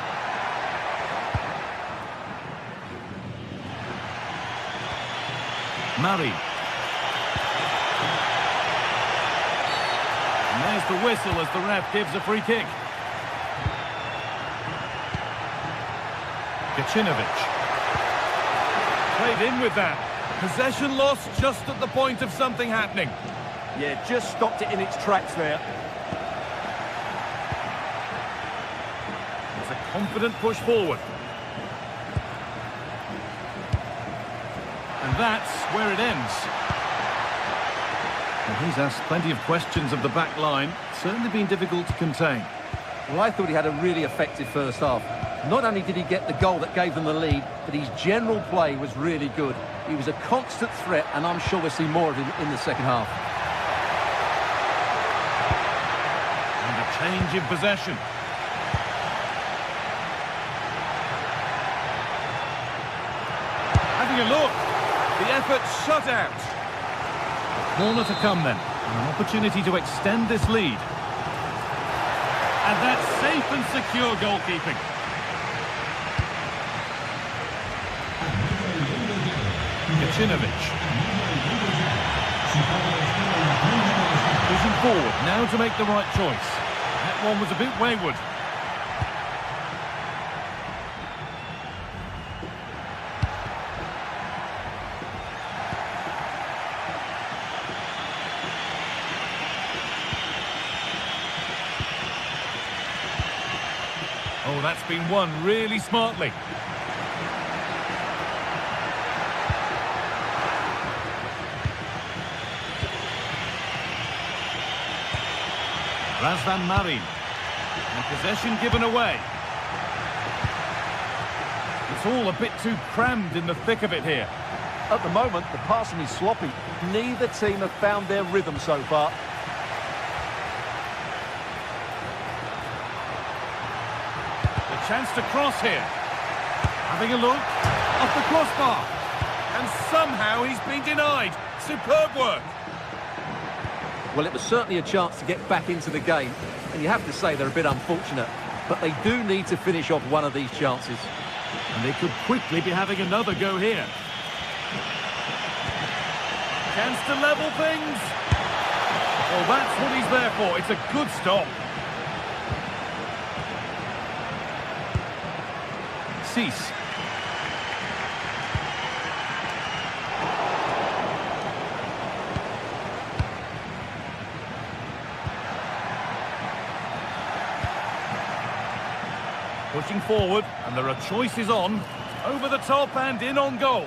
C: Murray. And there's the whistle as the ref gives a free kick. Gacinovic. Played in with that. Possession lost just at the point of something happening.
D: Yeah, just stopped it in its tracks there.
C: It's a confident push forward. And that's where it ends. Well, he's asked plenty of questions of the back line. Certainly been difficult to contain.
D: Well, I thought he had a really effective first half. Not only did he get the goal that gave them the lead, but his general play was really good. He was a constant threat, and I'm sure we'll see more of him in the second half.
C: And a change in possession. Having a look. The effort shut out. Corner to come then. An opportunity to extend this lead. And that's safe and secure goalkeeping. Gacinovic. Pushing forward now to make the right choice. That one was a bit wayward. Oh, that's been won really smartly. Razvan Marin. And possession given away. It's all a bit too crammed in the thick of it here.
D: At the moment, the passing is sloppy. Neither team have found their rhythm so far.
C: The chance to cross here. Having a look. Off the crossbar. And somehow he's been denied. Superb work.
D: Well, it was certainly a chance to get back into the game. And you have to say they're a bit unfortunate. But they do need to finish off one of these chances.
C: And they could quickly be having another go here. Chance to level things. Well, that's what he's there for. It's a good stop. Cease. Pushing forward, and there are choices on. Over the top and in on goal.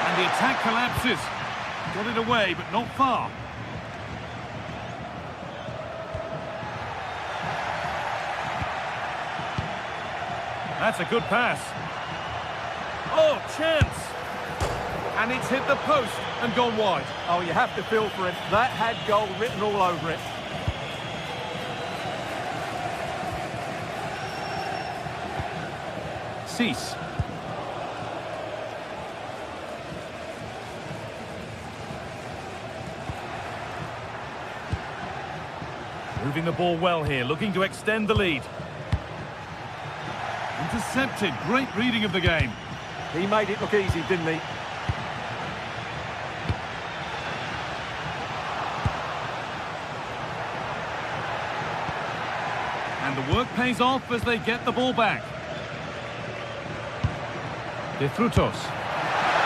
C: And the attack collapses. Got it away, but not far. That's a good pass. Oh, chance! And it's hit the post and gone wide.
D: Oh, you have to feel for him. That had goal written all over it.
C: Cease. Moving the ball well here, looking to extend the lead. Intercepted, great reading of the game.
D: He made it look easy, didn't he?
C: And the work pays off as they get the ball back. De Frutos.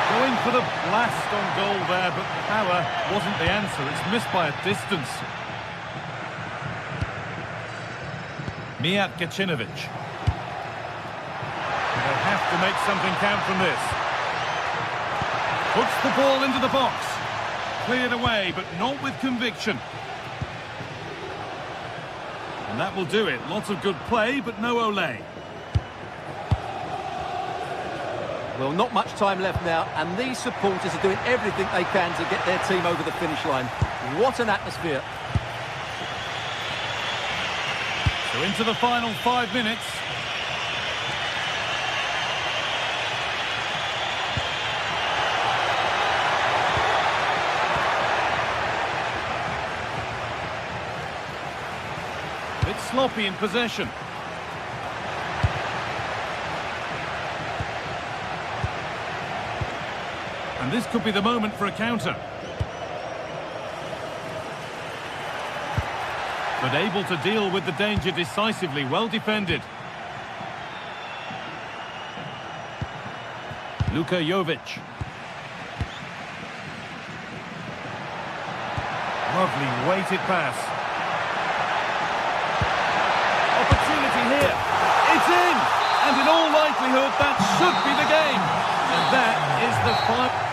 C: Going for the blast on goal there, but power wasn't the answer. It's missed by a distance. Mijat Gacinovic. They have to make something count from this. Puts the ball into the box. Cleared away, but not with conviction. And that will do it. Lots of good play, but no Olé.
D: Well, not much time left now, and these supporters are doing everything they can to get their team over the finish line. What an atmosphere.
C: So into the final 5 minutes. Bit sloppy in possession. And this could be the moment for a counter. But able to deal with the danger decisively, well defended. Luka Jovic. Lovely weighted pass. Opportunity here. It's in! And in all likelihood, that should be the game. And that is the final.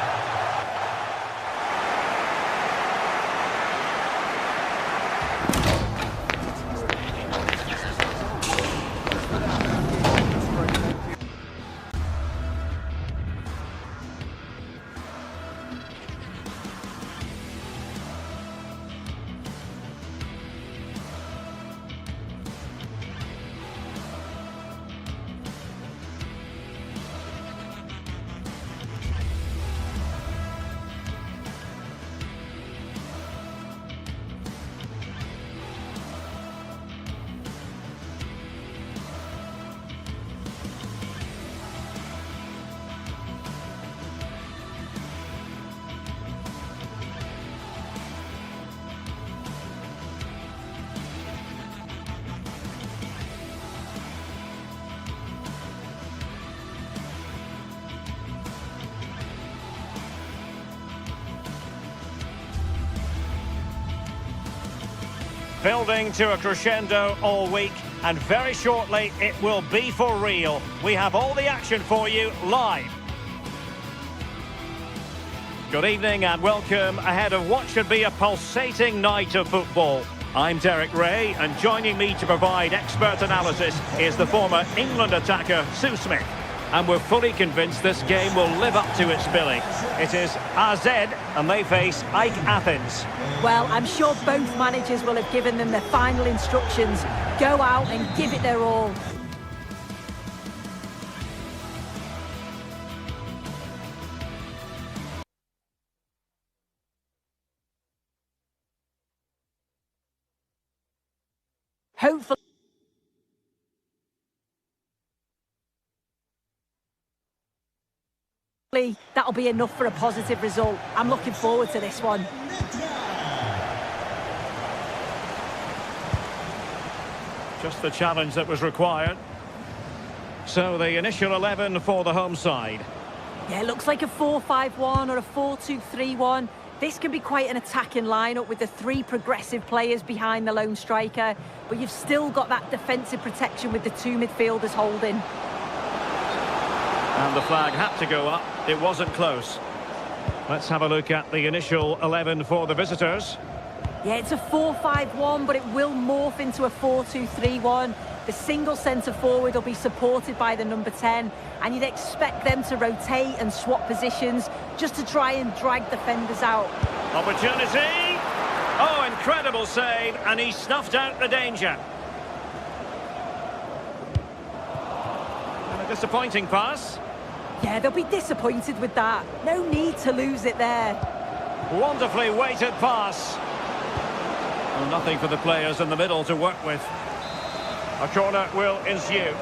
A: Building to a crescendo all week, and very shortly it will be for real. We have all the action for you live. Good evening and welcome ahead of what should be a pulsating night of football. I'm Derek Ray, and joining me to provide expert analysis is the former England attacker Sue Smith. And we're fully convinced this game will live up to its billing. It is AZ, and they face AEK Athens.
B: Well, I'm sure both managers will have given them their final instructions. Go out and give it their all. Hopefully that'll be enough for a positive result. I'm looking forward to this one.
A: Just the challenge that was required. So the initial 11 for the home side.
B: Yeah, it looks like a 4-5-1 or a 4-2-3-1. This can be quite an attacking lineup with the three progressive players behind the lone striker, but you've still got that defensive protection with the two midfielders holding.
A: And the flag had to go up. It wasn't close. Let's have a look at the initial 11 for the visitors.
B: Yeah, it's a 4-5-1, but it will morph into a 4-2-3-1. The single centre-forward will be supported by the number 10, and you'd expect them to rotate and swap positions just to try and drag defenders out.
A: Opportunity! Oh, incredible save, and he snuffed out the danger. And a disappointing pass.
B: Yeah, they'll be disappointed with that. No need to lose it there.
A: Wonderfully weighted pass. Well, nothing for the players in the middle to work with. A corner will ensue.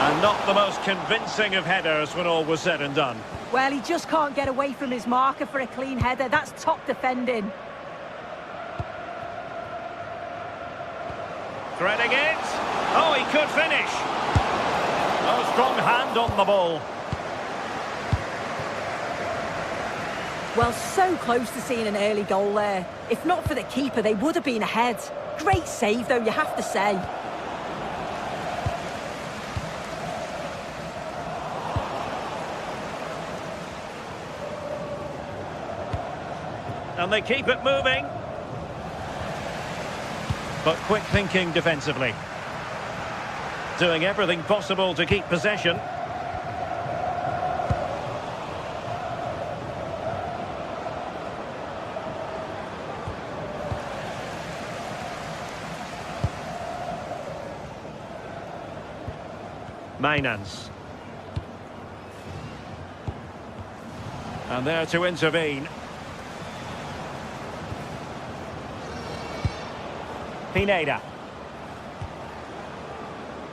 A: And not the most convincing of headers when all was said and done.
B: Well, he just can't get away from his marker for a clean header. That's top defending.
A: Threading it. Oh, he could finish. Oh, strong hand on the ball.
B: Well, so close to seeing an early goal there. If not for the keeper, they would have been ahead. Great save, though, you have to say.
A: And they keep it moving. But quick thinking defensively. Doing everything possible to keep possession. Mainans. And there to intervene. Pineda.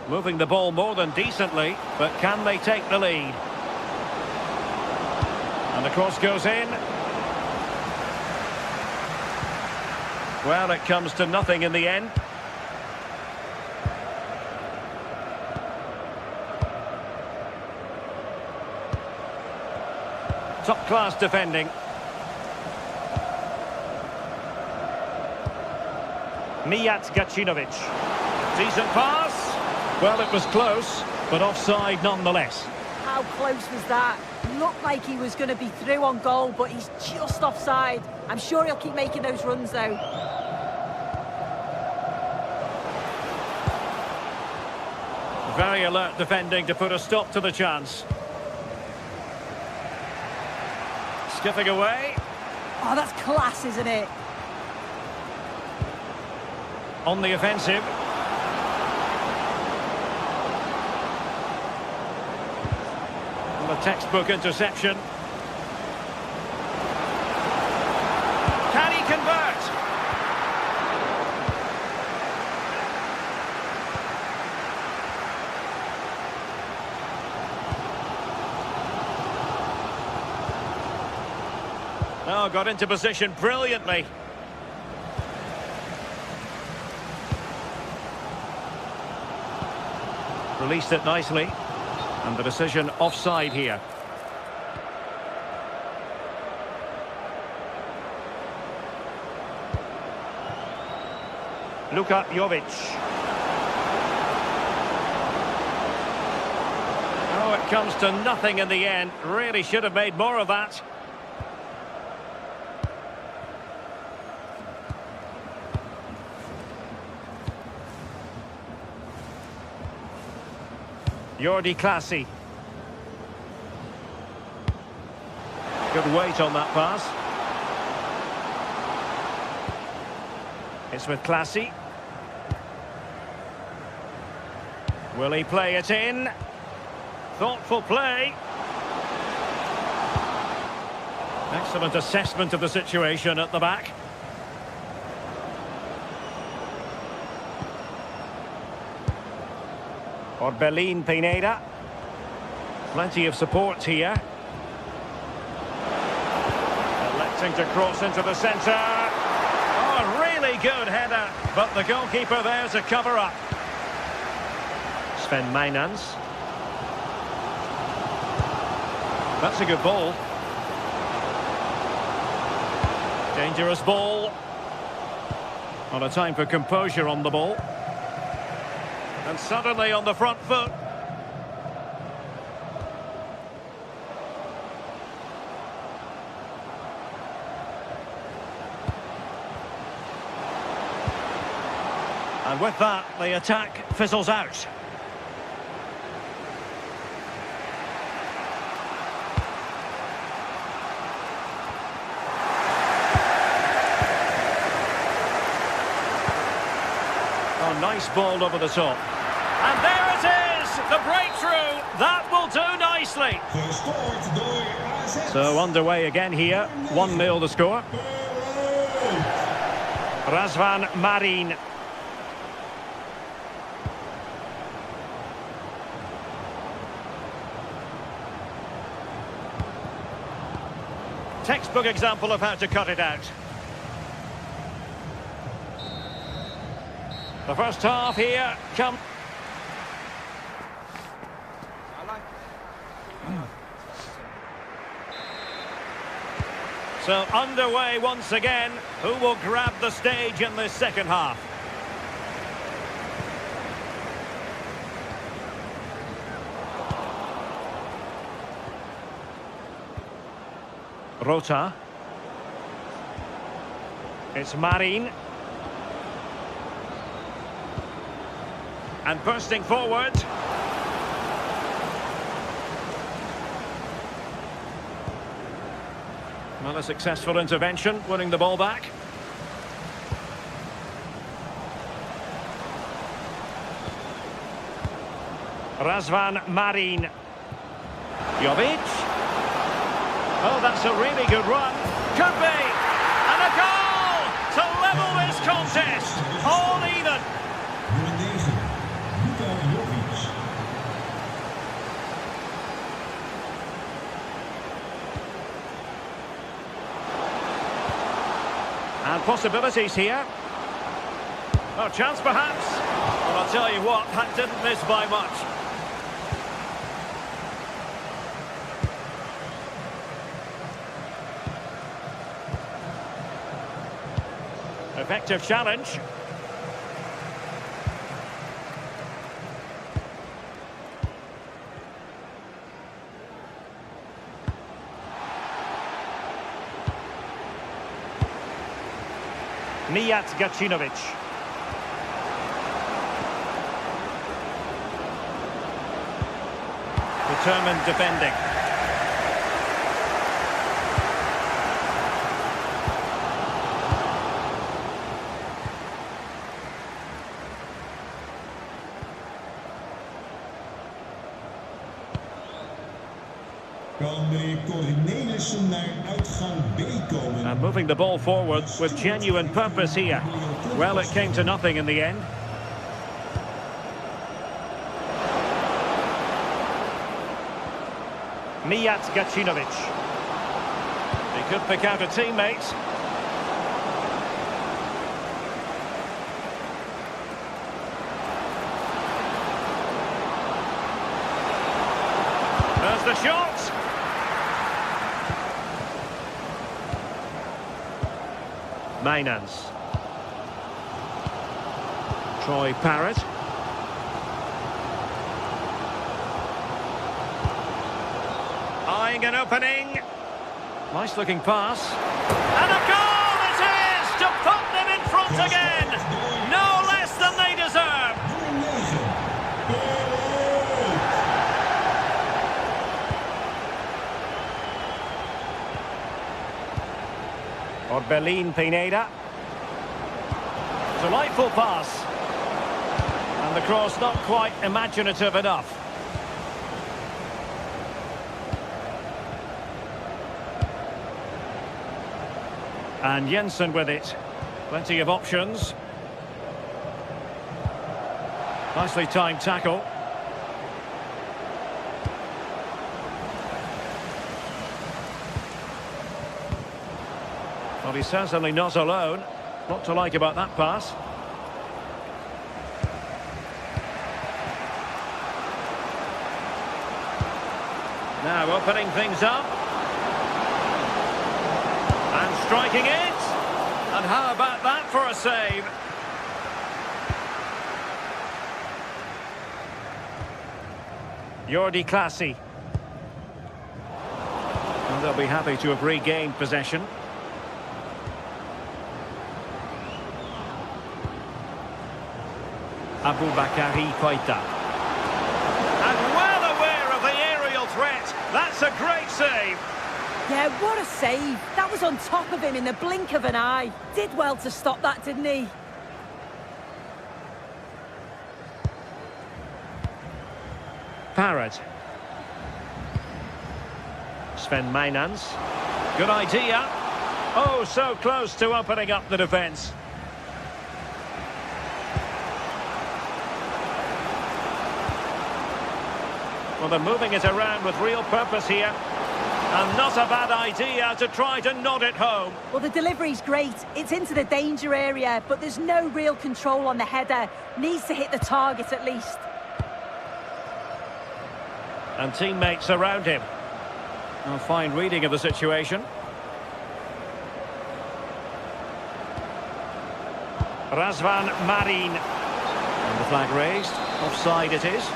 A: Moving the ball more than decently, but can they take the lead? And the cross goes in. Well, it comes to nothing in the end. Top-class defending. Mijat Gacinovic. Decent pass. Well, it was close, but offside nonetheless.
B: How close was that? Looked like he was going to be through on goal, but he's just offside. I'm sure he'll keep making those runs, though.
A: Very alert defending to put a stop to the chance. Skipping away.
B: Oh, that's class, isn't it?
A: On the offensive. And the textbook interception. Can he convert? Oh, got into position brilliantly. Released it nicely. And the decision offside here. Luka Jovic. Oh, it comes to nothing in the end. Really should have made more of that. Jordi Classy. Good weight on that pass. It's with Classy. Will he play it in? Thoughtful play. Excellent assessment of the situation at the back. Orbelín Pineda. Plenty of support here. Electing to cross into the centre. Oh, really good header. But the goalkeeper there to cover up. Sven Mijnans. That's a good ball. Dangerous ball. Not a time for composure on the ball. And suddenly on the front foot. And with that, the attack fizzles out. Oh, nice ball over the top. And there it is, the breakthrough. That will do nicely. So underway again here. 1-0 the score. Razvan Marin. Textbook example of how to cut it out. The first half here come. So underway once again. Who will grab the stage in this second half? Rota. It's Marin. And bursting forward. Well, a successful intervention, winning the ball back. Razvan Marin. Jovic. Oh, that's a really good run. Could be. And a goal to level this contest. All even. And possibilities here. Oh, chance perhaps. Well, I'll tell you what, that didn't miss by much. Effective challenge. Mijat Gacinovic. Determined defending.
E: Kan meneer Cornelissen naar uitgang B komen.
A: And moving the ball forward with genuine purpose here. Well, it came to nothing in the end. Mijat Gacinovic. He could pick out a teammate. There's the shot. Mijnans. Troy Parrott. finding an opening. Nice looking pass. And a goal it is to put them in front again. No less than they deserve. Orbelin Pineda. Delightful pass. And the cross not quite imaginative enough. And Jensen with it. Plenty of options. Nicely timed tackle. Well, he's certainly not alone. What to like about that pass. Now opening things up. And striking it. And how about that for a save? Jordi Clasie. And they'll be happy to have regained possession. Aboubakary Koita. And well aware of the aerial threat. That's a great save.
B: Yeah, what a save. That was on top of him in the blink of an eye. Did well to stop that, didn't he?
A: Parrott. Sven Mainans. Good idea. Oh, so close to opening up the defence. Well, they're moving it around with real purpose here. And not a bad idea to try to nod it home.
B: Well, the delivery's great. It's into the danger area, but there's no real control on the header. Needs to hit the target at least.
A: And teammates around him. A fine reading of the situation. Razvan Marin. And the flag raised. Offside it is.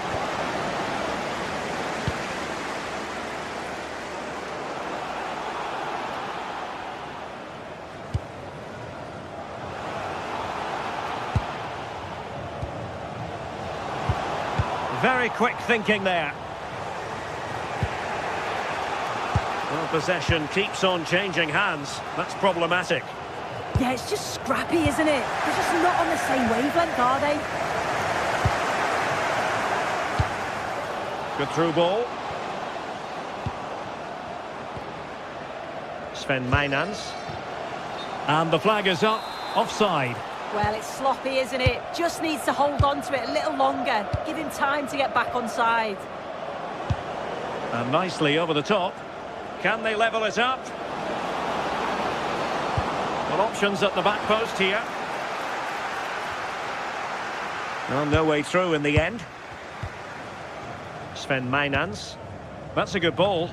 A: Very quick thinking there. Well, possession keeps on changing hands. That's problematic.
B: Yeah, it's just scrappy, isn't it? They're just not on the same wavelength, are they?
A: Good through ball. Sven Mainans. And the flag is up. Offside.
B: Well, it's sloppy, isn't it? Just needs to hold on to it a little longer. Give him time to get back on side.
A: And nicely over the top. Can they level it up? Well, options at the back post here. Well, no way through in the end. Sven Mainans. That's a good ball.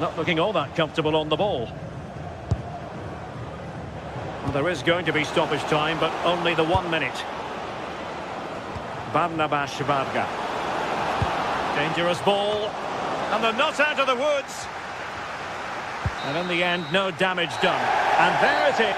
A: Not looking all that comfortable on the ball. Well, there is going to be stoppage time, but only the 1 minute. Barnabas Varga. Dangerous ball. And they're not out of the woods. And in the end, no damage done. And there it is.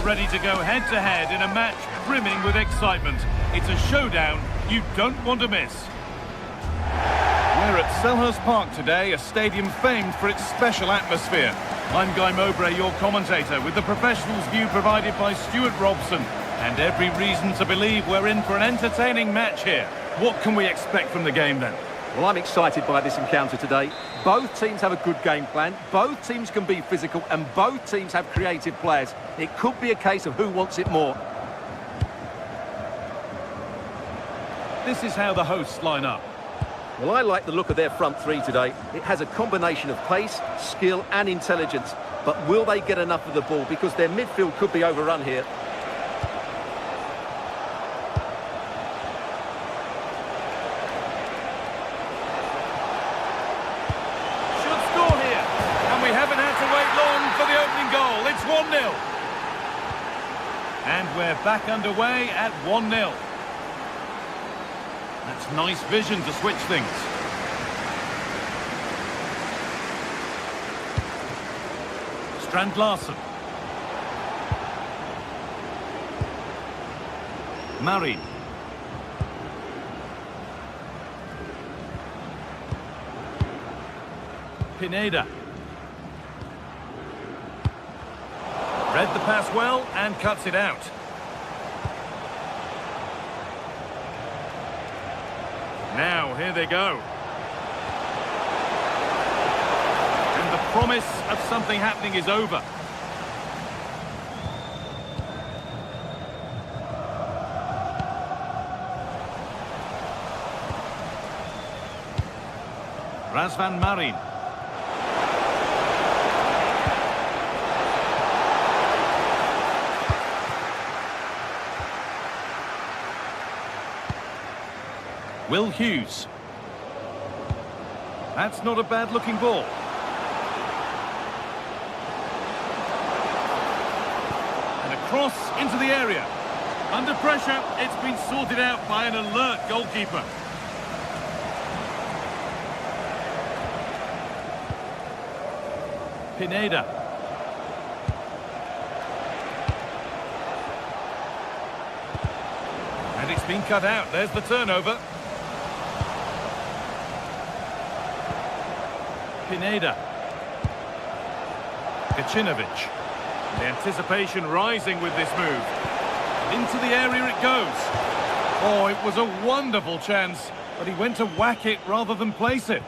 C: ready to go head-to-head in a match brimming with excitement. It's a showdown you don't want to miss. We're at Selhurst Park today, a stadium famed for its special atmosphere. I'm Guy Mowbray, your commentator, with the professionals' view provided by Stuart Robson. And every reason to believe we're in for an entertaining match here. What can we expect from the game then?
D: Well, I'm excited by this encounter today. Both teams have a good game plan, both teams can be physical, and both teams have creative players. It could be a case of who wants it more.
C: This is how the hosts line up.
D: Well, I like the look of their front three today. It has a combination of pace, skill and intelligence. But will they get enough of the ball? Because their midfield could be overrun here.
C: It's 1-0. And we're back underway at 1-0. That's nice vision to switch things. Strand Larsen. Marin. Pineda. Read the pass well and cuts it out. Now, here they go. And the promise of something happening is over. Razvan Marin. Will Hughes. That's not a bad-looking ball. And a cross into the area. Under pressure, it's been sorted out by an alert goalkeeper. Pineda. And it's been cut out. There's the turnover. Pineda. Gacinovic. The anticipation rising with this move. Into the area it goes. Oh, it was a wonderful chance, but he went to whack it rather than place it.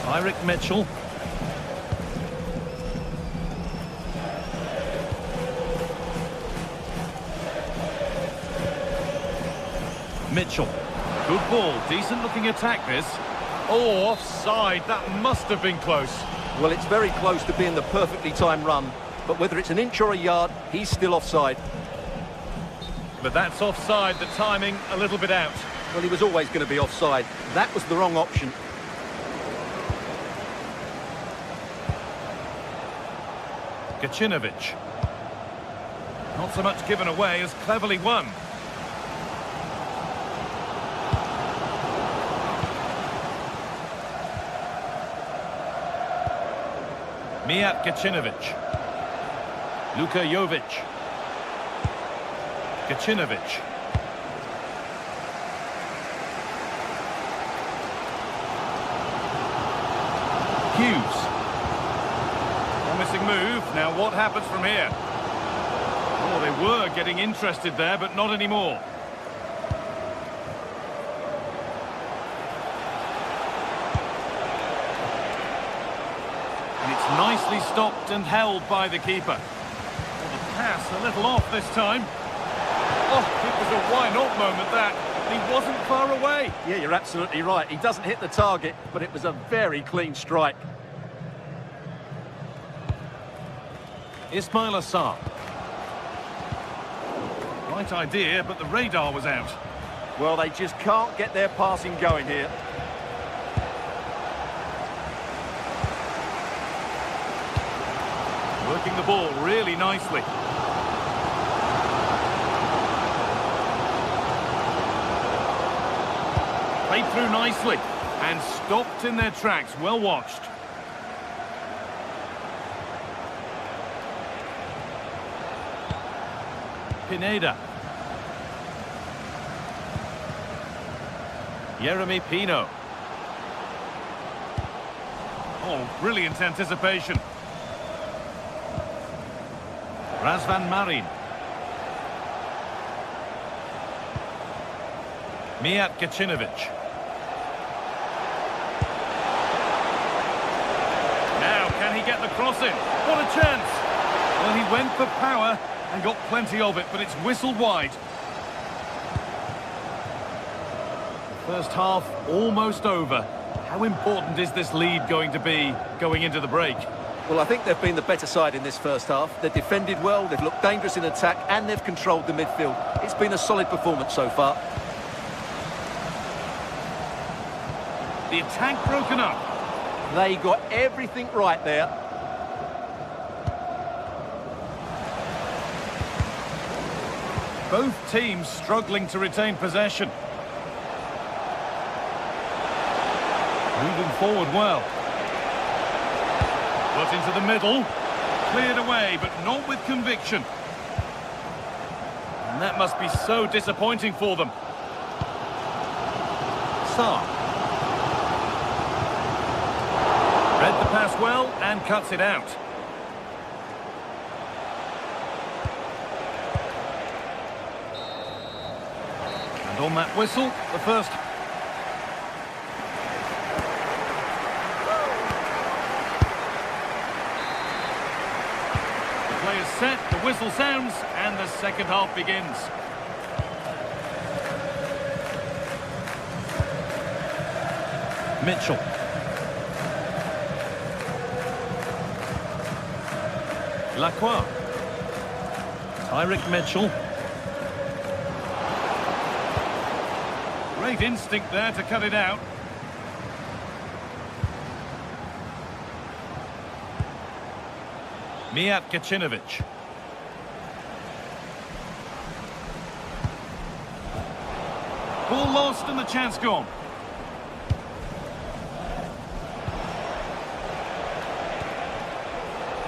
C: Tyrick Mitchell. Mitchell. Good ball. Decent looking attack this. Oh, offside. That must have been close.
D: Well, it's very close to being the perfectly timed run. But whether it's an inch or a yard, he's still offside.
C: But that's offside. The timing a little bit out.
D: Well, he was always going to be offside. That was the wrong option.
C: Gacinovic. Not so much given away as cleverly won. Mijat Gacinovic. Luka Jovic. Gacinovic. Hughes. Promising move. Now what happens from here? Oh, they were getting interested there, but not anymore. And it's nicely stopped and held by the keeper. Well, the pass a little off this time. Oh, it was a why not moment that. He wasn't far away.
D: Yeah, you're absolutely right. He doesn't hit the target, but it was a very clean strike.
C: Ismail Assar. Right idea, but the radar was out.
D: Well, they just can't get their passing going here.
C: Working the ball really nicely. Played through nicely and stopped in their tracks. Well watched. Pineda. Jeremy Pino. Oh, brilliant anticipation. Razvan Marin. Mijat Gacinovic. Now, can he get the cross in? What a chance! Well, he went for power and got plenty of it, but it's whistled wide. The first half almost over. How important is this lead going to be going into the break?
D: Well, I think they've been the better side in this first half. They've defended well, they've looked dangerous in attack, and they've controlled the midfield. It's been a solid performance so far.
C: The attack broken up.
D: They got everything right there.
C: Both teams struggling to retain possession. Moving forward well. Got into the middle. Cleared away, but not with conviction. And that must be so disappointing for them. Sarr. Read the pass well and cuts it out. And on that whistle, the first... The play is set, the whistle sounds, and the second half begins. Mitchell. Lacroix. Tyrick Mitchell. Great instinct there to cut it out. Mijat Gacinovic. Ball lost and the chance gone.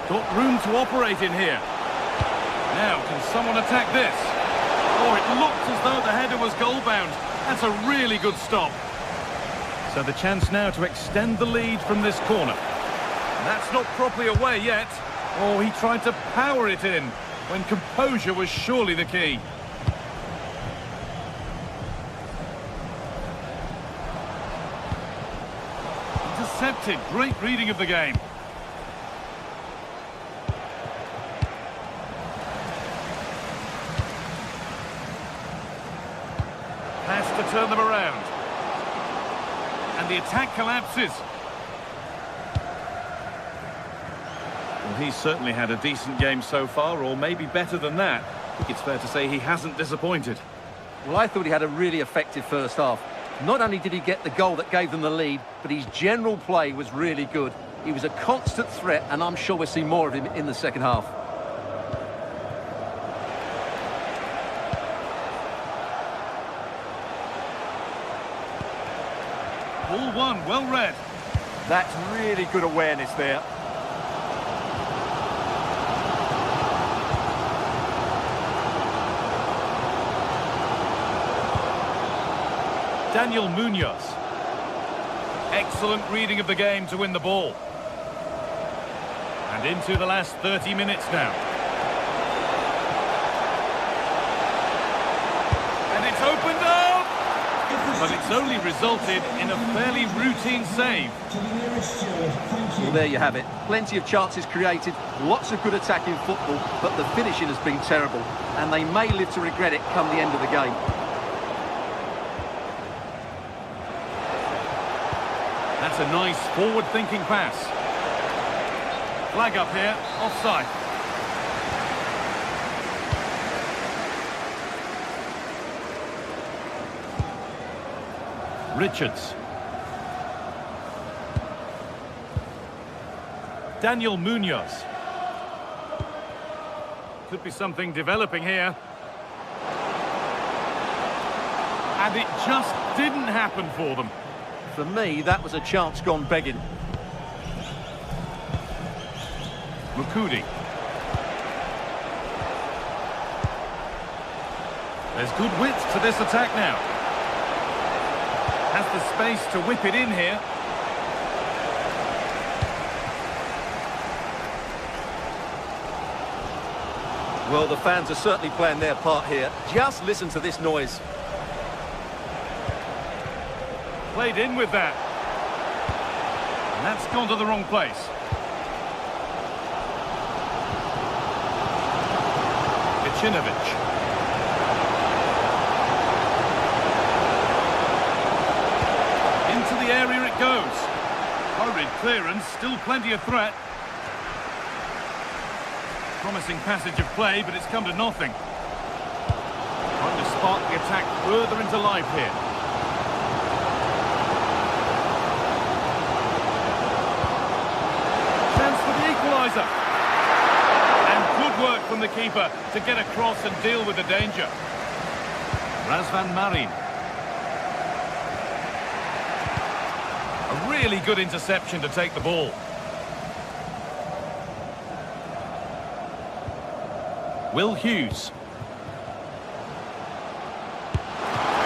C: Got room to operate in here. Now, can someone attack this? Oh, it looked as though the header was goal-bound. That's a really good stop. So the chance now to extend the lead from this corner. That's not properly away yet. Oh, he tried to power it in when composure was surely the key. Intercepted. Great reading of the game. Has to turn them around. And the attack collapses. Well, he's certainly had a decent game so far, or maybe better than that. I think it's fair to say he hasn't disappointed.
D: Well, I thought he had a really effective first half. Not only did he get the goal that gave them the lead, but his general play was really good. He was a constant threat, and I'm sure we'll see more of him in the second half.
C: Ball one, well read.
D: That's really good awareness there.
C: Daniel Munoz. Excellent reading of the game to win the ball. And into the last 30 minutes now. And it's opened up! But it's only resulted in a fairly routine save.
D: Well, there you have it. Plenty of chances created, lots of good attacking football, but the finishing has been terrible, and they may live to regret it come the end of the game.
C: That's a nice forward-thinking pass. Flag up here, offside. Richards. Daniel Munoz. Could be something developing here. And it just didn't happen for them.
D: For me, that was a chance gone begging.
C: Mukudi. There's good width to this attack now. Has the space to whip it in here.
D: Well, the fans are certainly playing their part here. Just listen to this noise.
C: Played in with that. And that's gone to the wrong place. Gacinovic. Into the area it goes. Hurried clearance, still plenty of threat. Promising passage of play, but it's come to nothing. Trying to spark the attack further into life here. Chance for the equaliser. And good work from the keeper to get across and deal with the danger. Razvan Marin. A really good interception to take the ball. Will Hughes.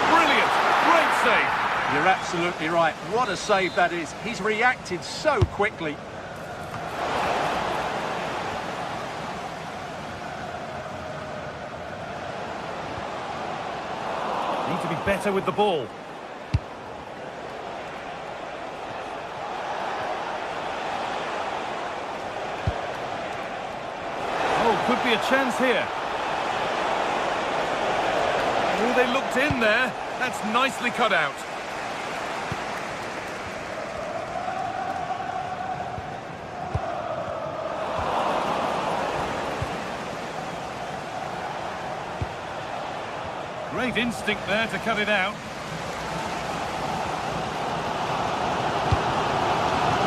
C: Brilliant! Great save!
D: You're absolutely right. What a save that is. He's reacted so quickly.
C: Need to be better with the ball. Could be a chance here. Oh, they looked in there. That's nicely cut out. Great instinct there to cut it out.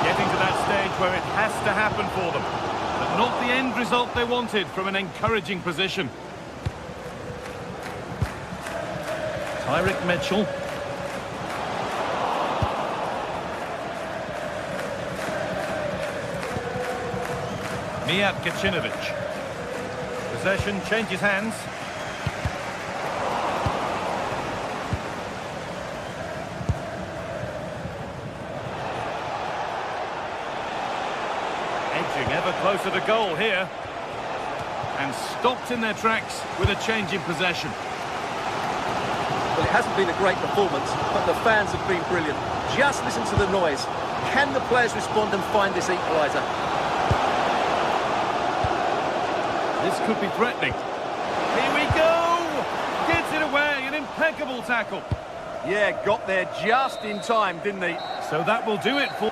C: Getting to that stage where it has to happen for them. But not the end result they wanted from an encouraging position. Tyrick Mitchell. Mijat Gacinovic. Possession changes hands. Edging ever closer to goal here. And stopped in their tracks with a change in possession.
D: Well, it hasn't been a great performance, but the fans have been brilliant. Just listen to the noise. Can the players respond and find this equaliser?
C: This could be threatening. Here we go! Gets it away, an impeccable tackle.
D: Yeah, got there just in time, didn't he?
C: So that will do it for...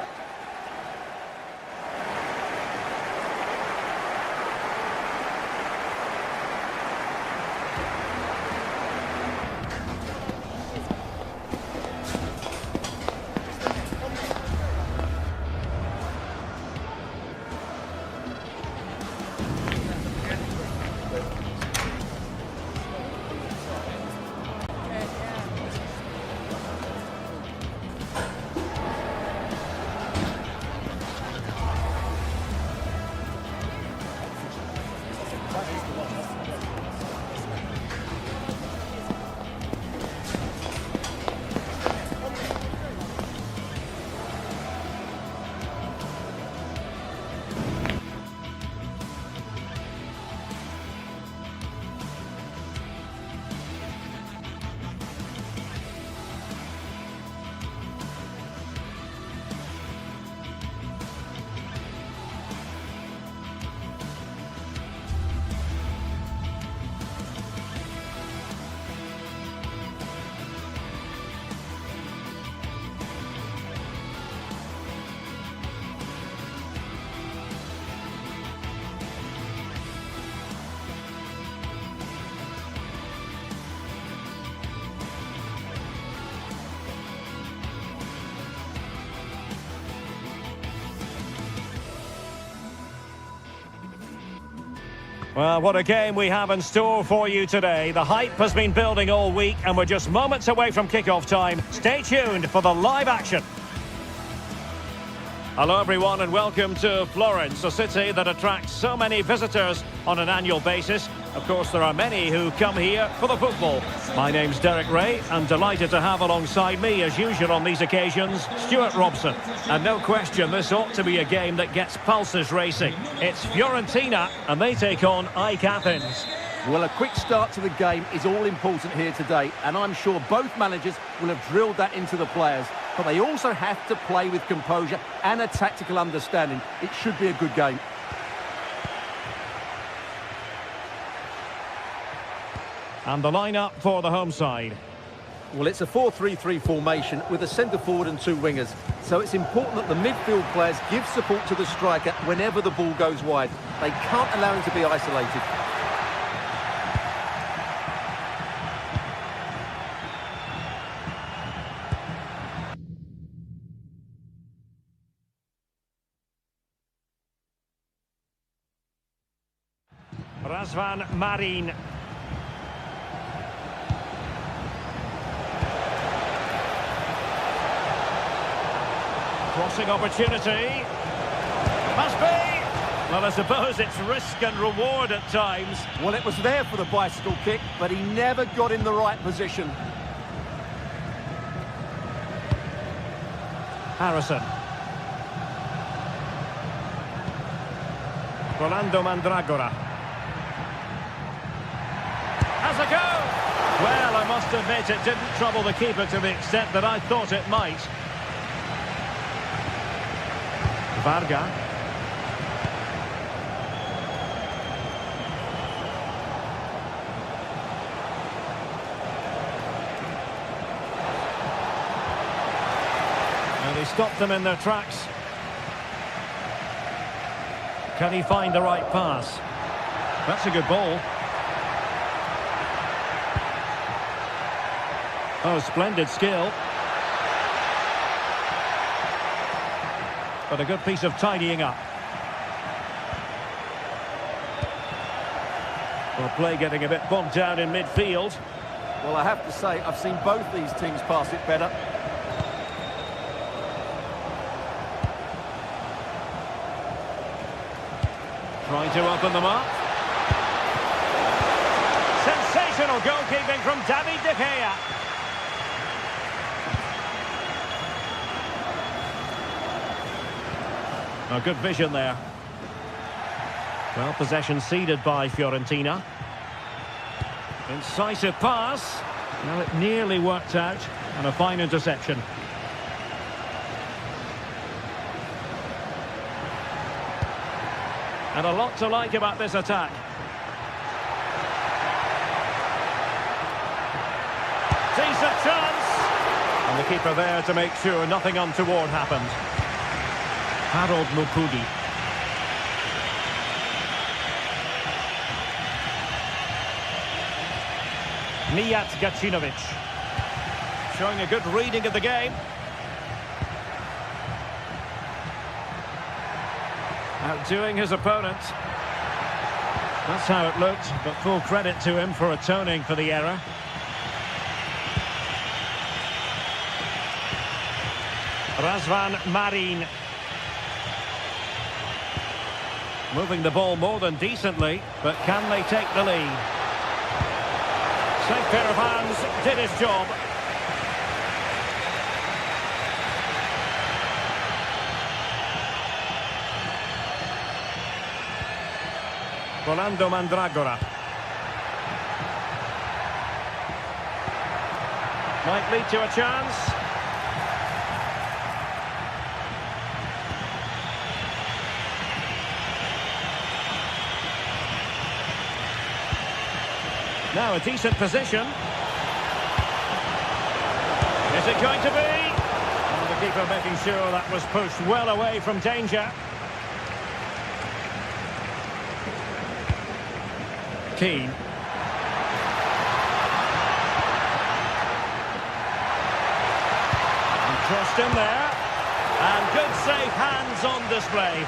A: Well, what a game we have in store for you today. The hype has been building all week and we're just moments away from kick-off time. Stay tuned for the live action. Hello everyone and welcome to Florence, a city that attracts so many visitors on an annual basis. Of course, there are many who come here for the football. My name's Derek Ray, and delighted to have alongside me, as usual on these occasions, Stuart Robson. And no question, this ought to be a game that gets pulses racing. It's Fiorentina, and they take on AEK Athens.
D: Well, a quick start to the game is all important here today, and I'm sure both managers will have drilled that into the players. But they also have to play with composure and a tactical understanding. It should be a good game.
A: And the lineup for the home side.
D: Well, it's a 4-3-3 formation with a centre forward and two wingers. So it's important that the midfield players give support to the striker whenever the ball goes wide. They can't allow him to be isolated.
A: Razvan Marin. Crossing opportunity. Must be. Well, I suppose it's risk and reward at times.
D: Well, it was there for the bicycle kick, but he never got in the right position.
A: Harrison. Rolando Mandragora. Has a go! Well, I must admit it didn't trouble the keeper to the extent that I thought it might. Varga. And he stopped them in their tracks. Can he find the right pass? That's a good ball. Oh, splendid skill. But a good piece of tidying up. Well, play getting a bit bogged down in midfield.
D: Well, I have to say, I've seen both these teams pass it better.
A: Trying to open them up. Sensational goalkeeping from David De Gea. Oh, good vision there. Well, possession ceded by Fiorentina. Incisive pass. Well, it nearly worked out. And a fine interception. And a lot to like about this attack. Decent chance. And the keeper there to make sure nothing untoward happened. Harold Mukudi. Mijat Gacinovic. Showing a good reading of the game. Outdoing his opponent. That's how it looked, but full credit to him for atoning for the error. Razvan Marin. Moving the ball more than decently, but can they take the lead? Safe pair of hands, did his job. Rolando Mandragora. Might lead to a chance. Now a decent position. Is it going to be? And the keeper making sure that was pushed well away from danger. Keane. And crossed in there. And good safe hands on display.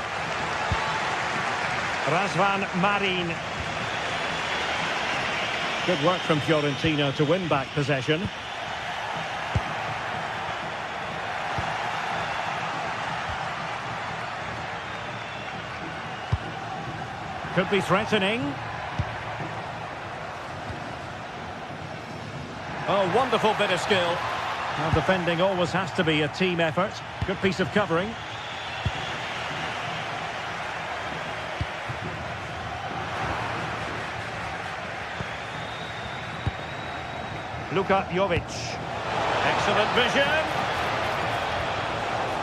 A: Razvan Marin. Good work from Fiorentina to win back possession. Could be threatening. Oh, wonderful bit of skill. Now, defending always has to be a team effort. Good piece of covering. Luka Jovic. Excellent vision.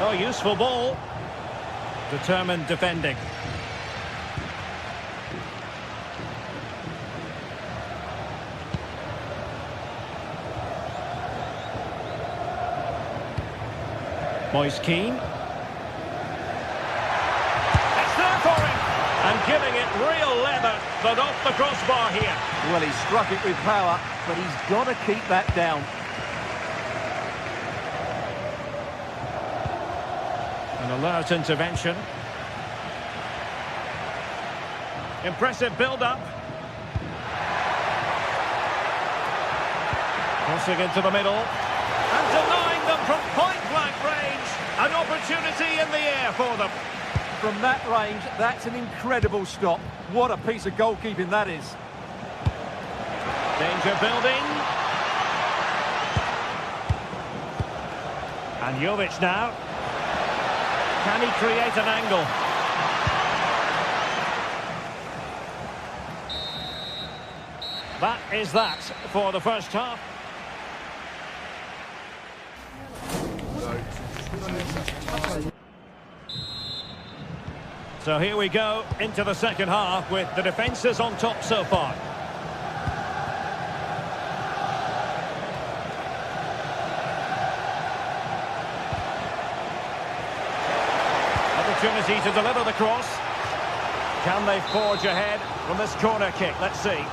A: Oh, useful ball. Determined defending. Moise Keane. It's there for him. And giving it real leather, but off the crossbar here.
D: Well, he struck it with power, but he's got to keep that down.
A: An alert intervention. Impressive build-up. Crossing into the middle. And denying them from point-blank range. An opportunity in the air for them.
D: From that range, that's an incredible stop. What a piece of goalkeeping that is.
A: Danger building. And Jovic now. Can he create an angle? That is that for the first half. So here we go into the second half with the defences on top so far. Opportunity to deliver the cross. Can they forge ahead from this corner kick? Let's see.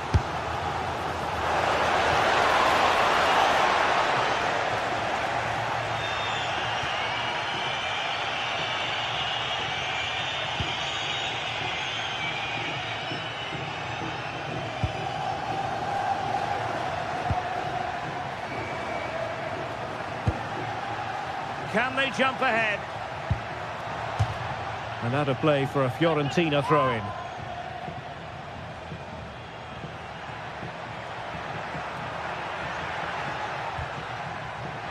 A: Can they jump ahead? And out of play for a Fiorentina throw-in.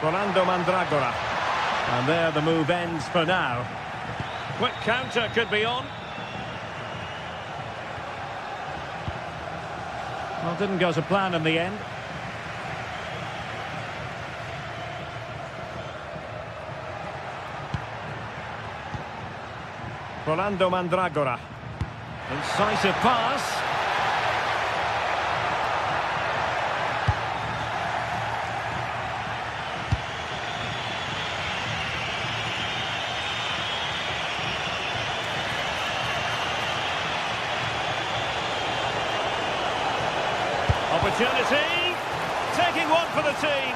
A: Rolando Mandragora. And there the move ends for now. Quick counter could be on. Well, didn't go to plan in the end. Rolando Mandragora. Incisive pass. Opportunity. Taking one for the team.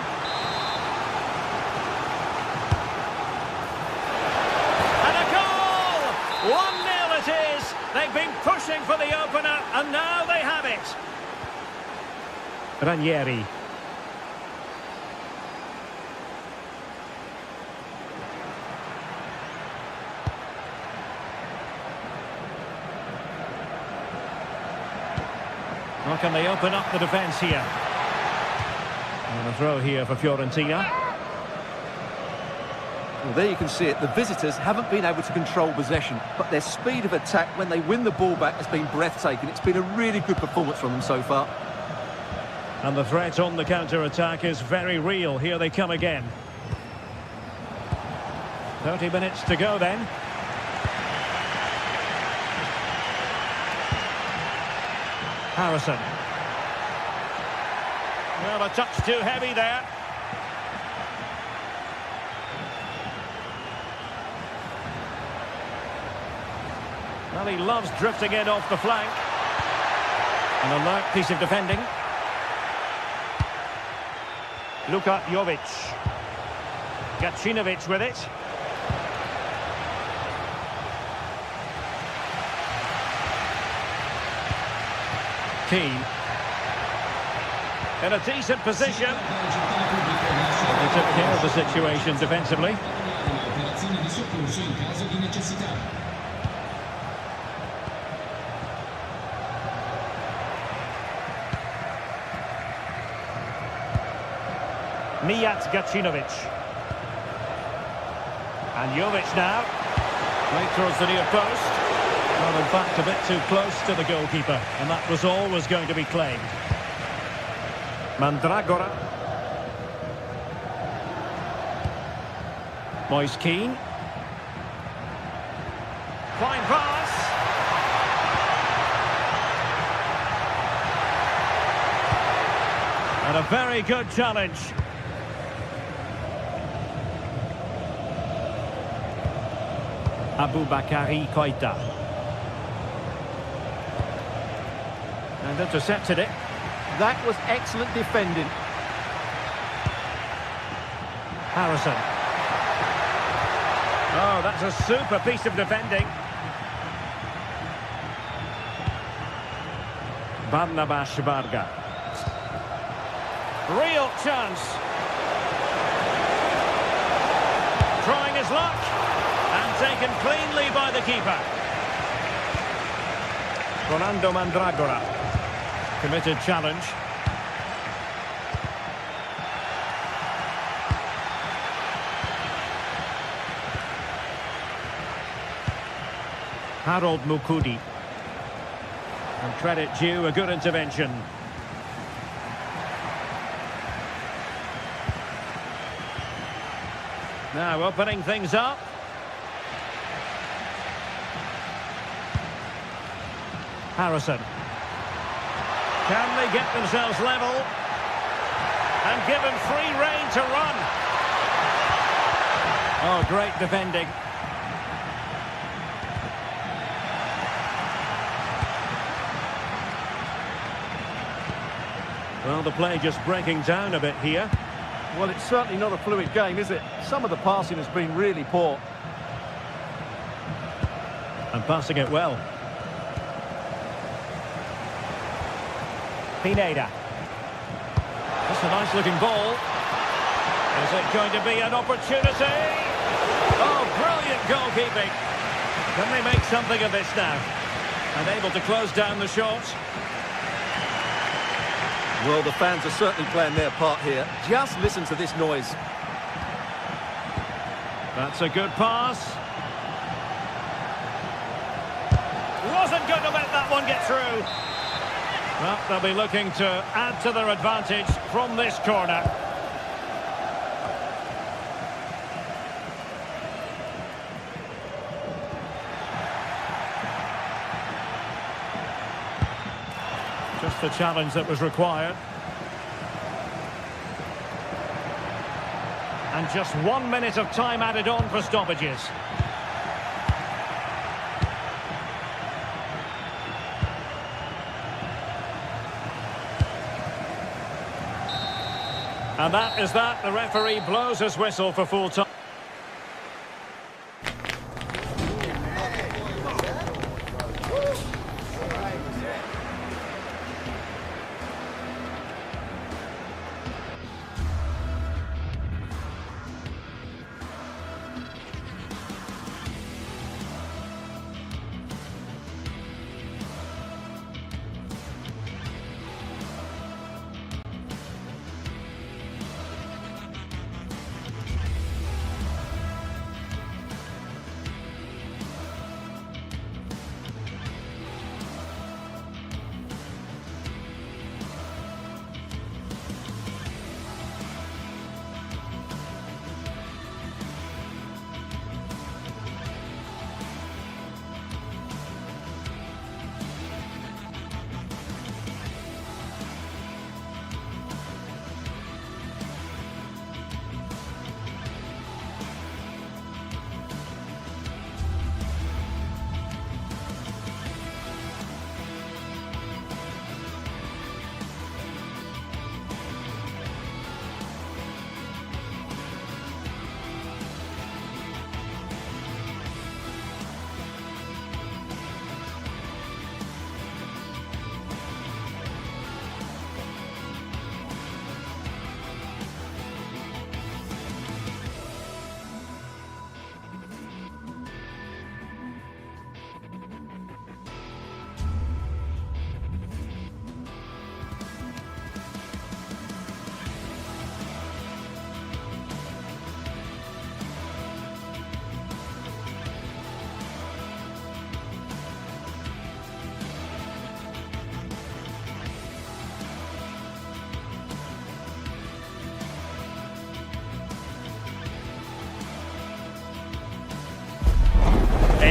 A: And a goal! 1-0 it is. They've been pushing for the opener, and now they have it. Ranieri. How can they open up the defence here? And a throw here for Fiorentina.
D: Well, there you can see it. The visitors haven't been able to control possession, but their speed of attack when they win the ball back has been breathtaking. It's been a really good performance from them so far.
A: And the threat on the counter-attack is very real. Here they come again. 30 minutes to go then. Harrison. Well, a touch too heavy there. Well, he loves drifting in off the flank. An alert piece of defending. Luka Jovic. Gacinovic with it. Keane. in a decent position. They took care of the situation defensively.
E: Operazione di soccorso in caso di necessità.
A: Mijat Gacinovic. And Jovic now. Right towards the near post. Well, in fact, a bit too close to the goalkeeper. And that was always going to be claimed. Mandragora. Moise Keane. Fine pass. And a very good challenge. Aboubakary Koita. And intercepted it.
D: That was excellent defending.
A: Harrison. Oh, that's a super piece of defending. Barnabas Barga. Real chance. Trying his luck. And taken cleanly by the keeper. Fernando Mandragora. Committed challenge. Harold Mukudi. And credit due, a good intervention. Now opening things up. Harrison. Can they get themselves level? And given free rein to run. Oh, great defending. Well, the play just breaking down a bit here.
D: Well, it's certainly not a fluid game, is it? Some of the passing has been really poor.
A: And passing it well. Pineda. That's a nice looking ball. Is it going to be an opportunity? Oh, brilliant goalkeeping. Can they make something of this now? And able to close down the shot.
D: Well, the fans are certainly playing their part here. Just listen to this noise.
A: That's a good pass. Wasn't going to let that one get through. Well, they'll be looking to add to their advantage from this corner. Just the challenge that was required. And just 1 minute of time added on for stoppages. And that is that. The referee blows his whistle for full time.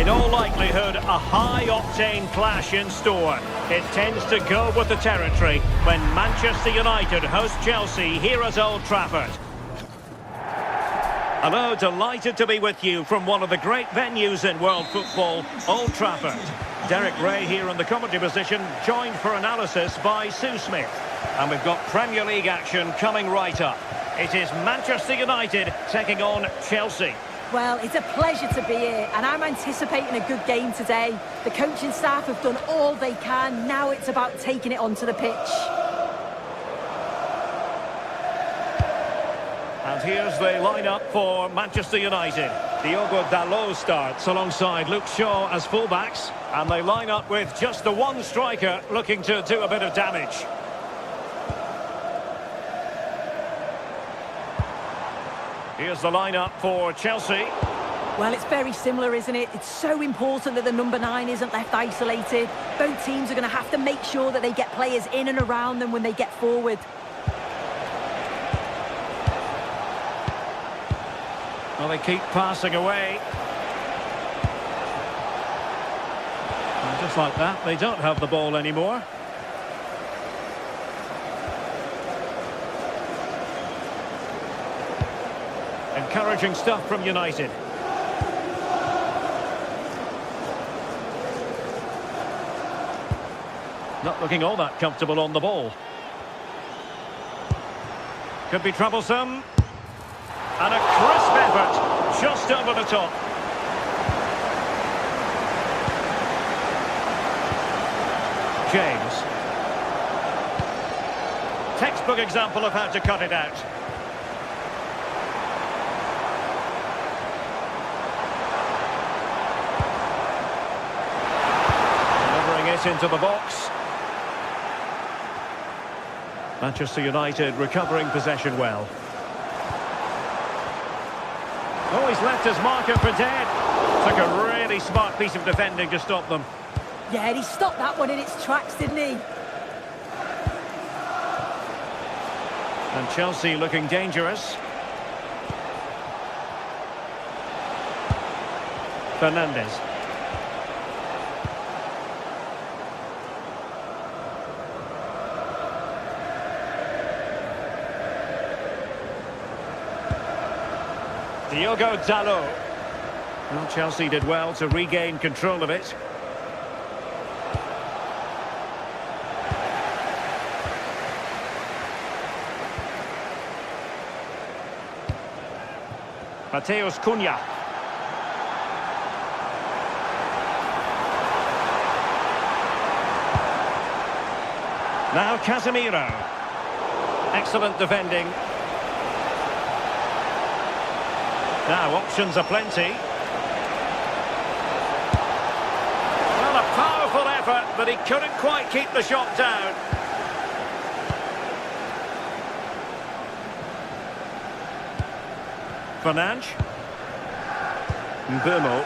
A: In all likelihood, a high-octane clash in store. It tends to go with the territory when Manchester United host Chelsea here at Old Trafford. Hello, delighted to be with you from one of the great venues in world football, Old Trafford. Derek Ray here in the commentary position, joined for analysis by Sue Smith. And we've got Premier League action coming right up. It is Manchester United taking on Chelsea.
B: Well, it's a pleasure to be here, and I'm anticipating a good game today. The coaching staff have done all they can. Now it's about taking it onto the pitch.
A: And here's the lineup for Manchester United. Diogo Dalot starts alongside Luke Shaw as fullbacks. And they line up with just the one striker looking to do a bit of damage. Here's the lineup for Chelsea.
B: Well, it's very similar, isn't it? It's so important that the number 9 isn't left isolated. Both teams are going to have to make sure that they get players in and around them when they get forward.
A: Well, they keep passing away. And just like that, they don't have the ball anymore. Encouraging stuff from United. Not looking all that comfortable on the ball. Could be troublesome. And a crisp effort, just over the top. James. Textbook example of how to cut it out. Delivering it into the box. Manchester United recovering possession well. Oh, he's left his marker for dead. Took a really smart piece of defending to stop them.
B: Yeah, and he stopped that one in its tracks, didn't he?
A: And Chelsea looking dangerous. Fernandes. Diogo Dalot. Well, Chelsea did well to regain control of it. Mateus Cunha. Now Casemiro. Excellent defending. Now options are plenty. Well, a powerful effort, but he couldn't quite keep the shot down. Fernandes. Mbeumo.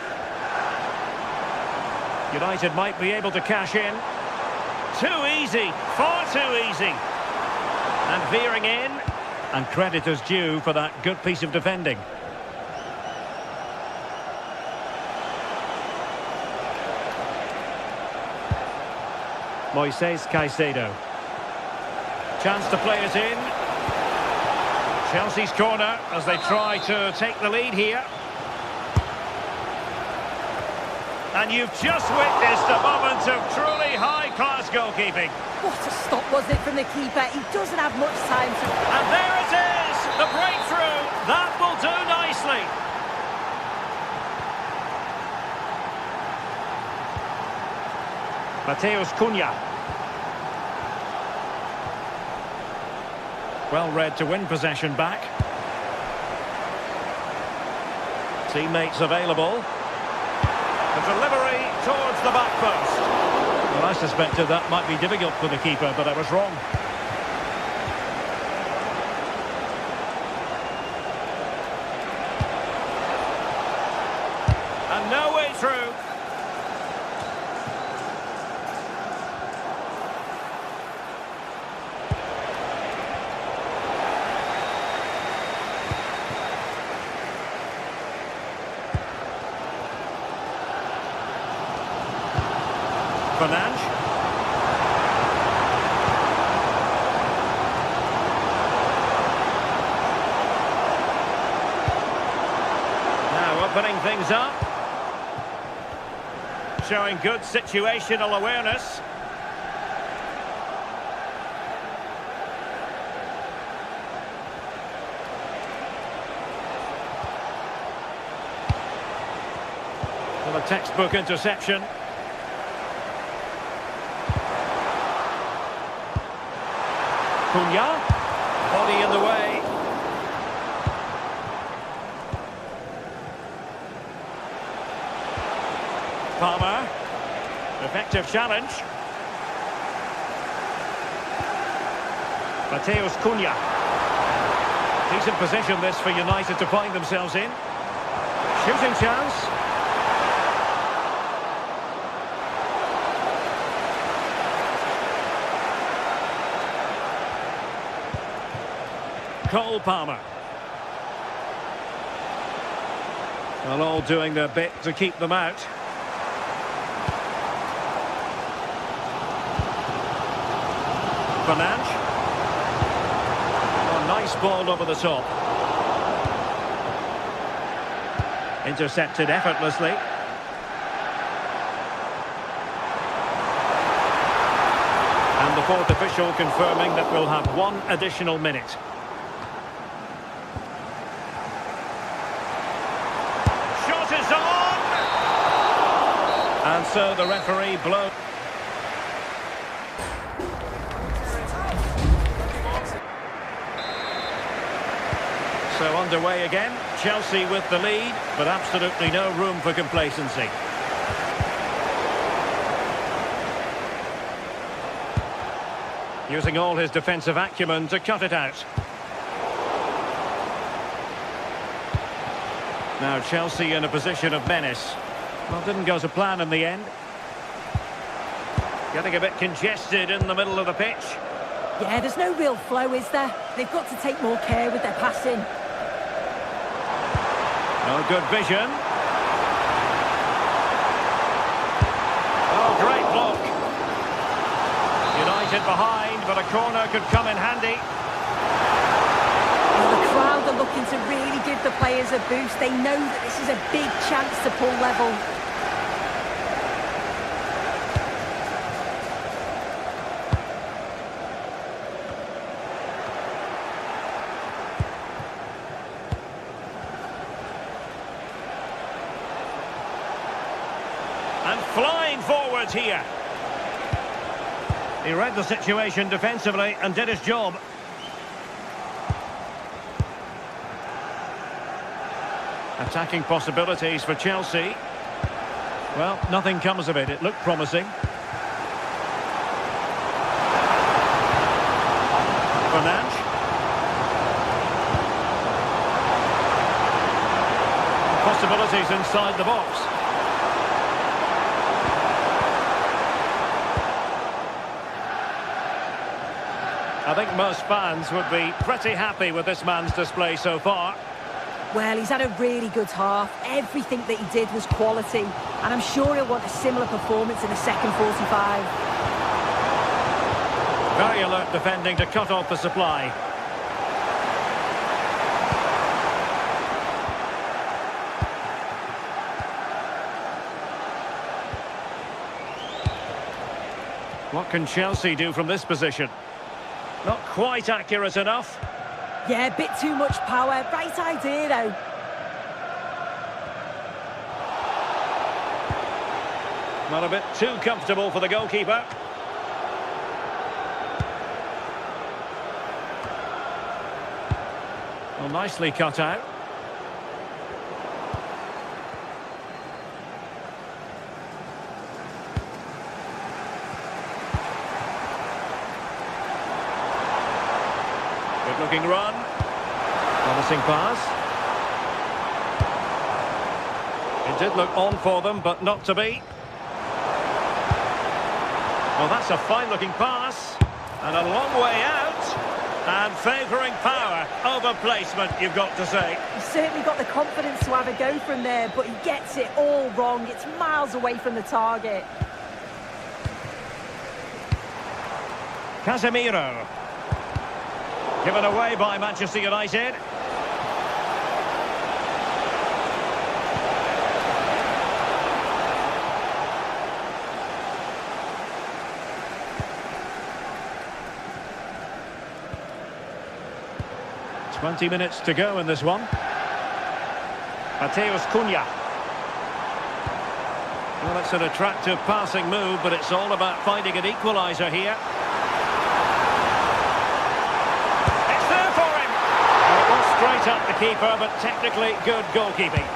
A: United might be able to cash in. Too easy, far too easy. And veering in. And credit is due for that good piece of defending. Moises Caicedo. Chance to play it in. Chelsea's corner as they try to take the lead here. And you've just witnessed a moment of truly high-class goalkeeping.
B: What a stop, wasn't it, from the keeper? He doesn't have much time to...
A: And there it is! The breakthrough! That will do nicely. Mateus Cunha. Well read to win possession back. Teammates available. The delivery towards the back post. Well, I suspected that might be difficult for the keeper, but I was wrong. And no way through. Fernandes. Now opening things up. Showing good situational awareness. Well, a textbook interception. Cunha. Body in the way. Palmer. Effective challenge. Mateus Cunha. Decent position this for United to find themselves in. Shooting chance. Cole Palmer. Well, all doing their bit to keep them out. Fernandes. Oh, nice ball over the top. Intercepted effortlessly. And the fourth official confirming that we'll have one additional minute. Shot is on! And so the referee blows. So underway again, Chelsea with the lead, but absolutely no room for complacency. Using all his defensive acumen to cut it out. Now Chelsea in a position of menace. Well, didn't go to plan in the end. Getting a bit congested in the middle of the pitch.
B: Yeah, there's no real flow, is there? They've got to take more care with their passing.
A: Oh, good vision. Oh, great block. United behind, but a corner could come in handy.
B: Well, the crowd are looking to really give the players a boost. They know that this is a big chance to pull level.
A: And flying forwards here. He read the situation defensively and did his job. Attacking possibilities for Chelsea. Well, nothing comes of it. It looked promising. Fernandes. Possibilities inside the box. I think most fans would be pretty happy with this man's display so far.
B: Well, he's had a really good half. Everything that he did was quality. And I'm sure he'll want a similar performance in the second 45.
A: Very alert defending to cut off the supply. What can Chelsea do from this position? Not quite accurate enough.
B: Yeah, a bit too much power. Right idea, though.
A: Not a bit too comfortable for the goalkeeper. Well, nicely cut out. Looking run. Promising pass. It did look on for them, but not to be. Well, that's a fine-looking pass. And a long way out. And favouring power over placement, you've got to say.
B: He's certainly got the confidence to have a go from there, but he gets it all wrong. It's miles away from the target.
A: Casemiro. Given away by Manchester United. "20 minutes to go in this one. Mateus Cunha. Well, it's an attractive passing move, but it's all about finding an equaliser here. It's there for him! Well, it was straight at the keeper, but technically good goalkeeping.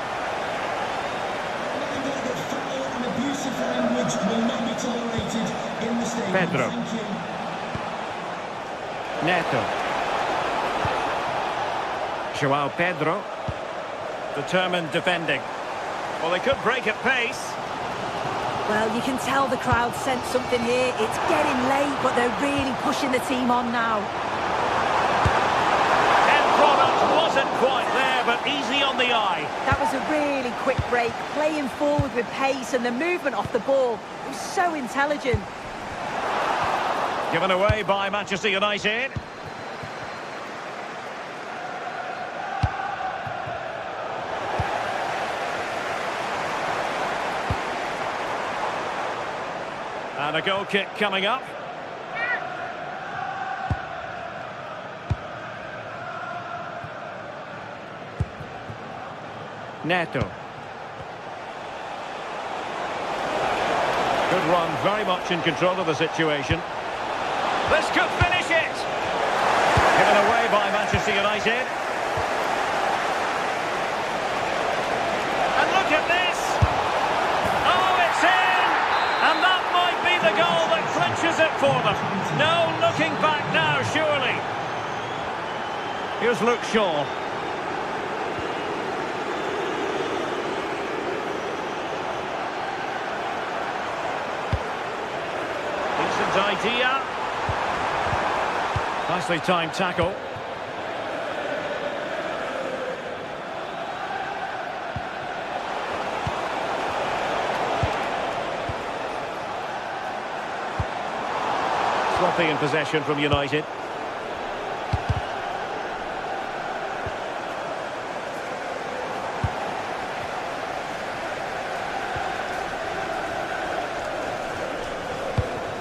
E: And abusive language will not be tolerated in the stadium.
A: Pedro.
E: Thank you.
A: Neto. João Pedro. Determined defending. Well, they could break at pace.
B: Well, you can tell the crowd sense something here. It's getting late, but they're really pushing the team on now.
A: End product wasn't quite there, but easy on the eye.
B: That was a really quick break, playing forward with pace, and the movement off the ball was so intelligent.
A: Given away by Manchester United. And a goal kick coming up. Neto. Good run, very much in control of the situation. This could finish it! Given away by Manchester United. And look at this! Oh, it's in! And that might be the goal that clinches it for them. No looking back now, surely. Here's Luke Shaw. Decent idea. Nicely timed tackle. Sloppy in possession from United.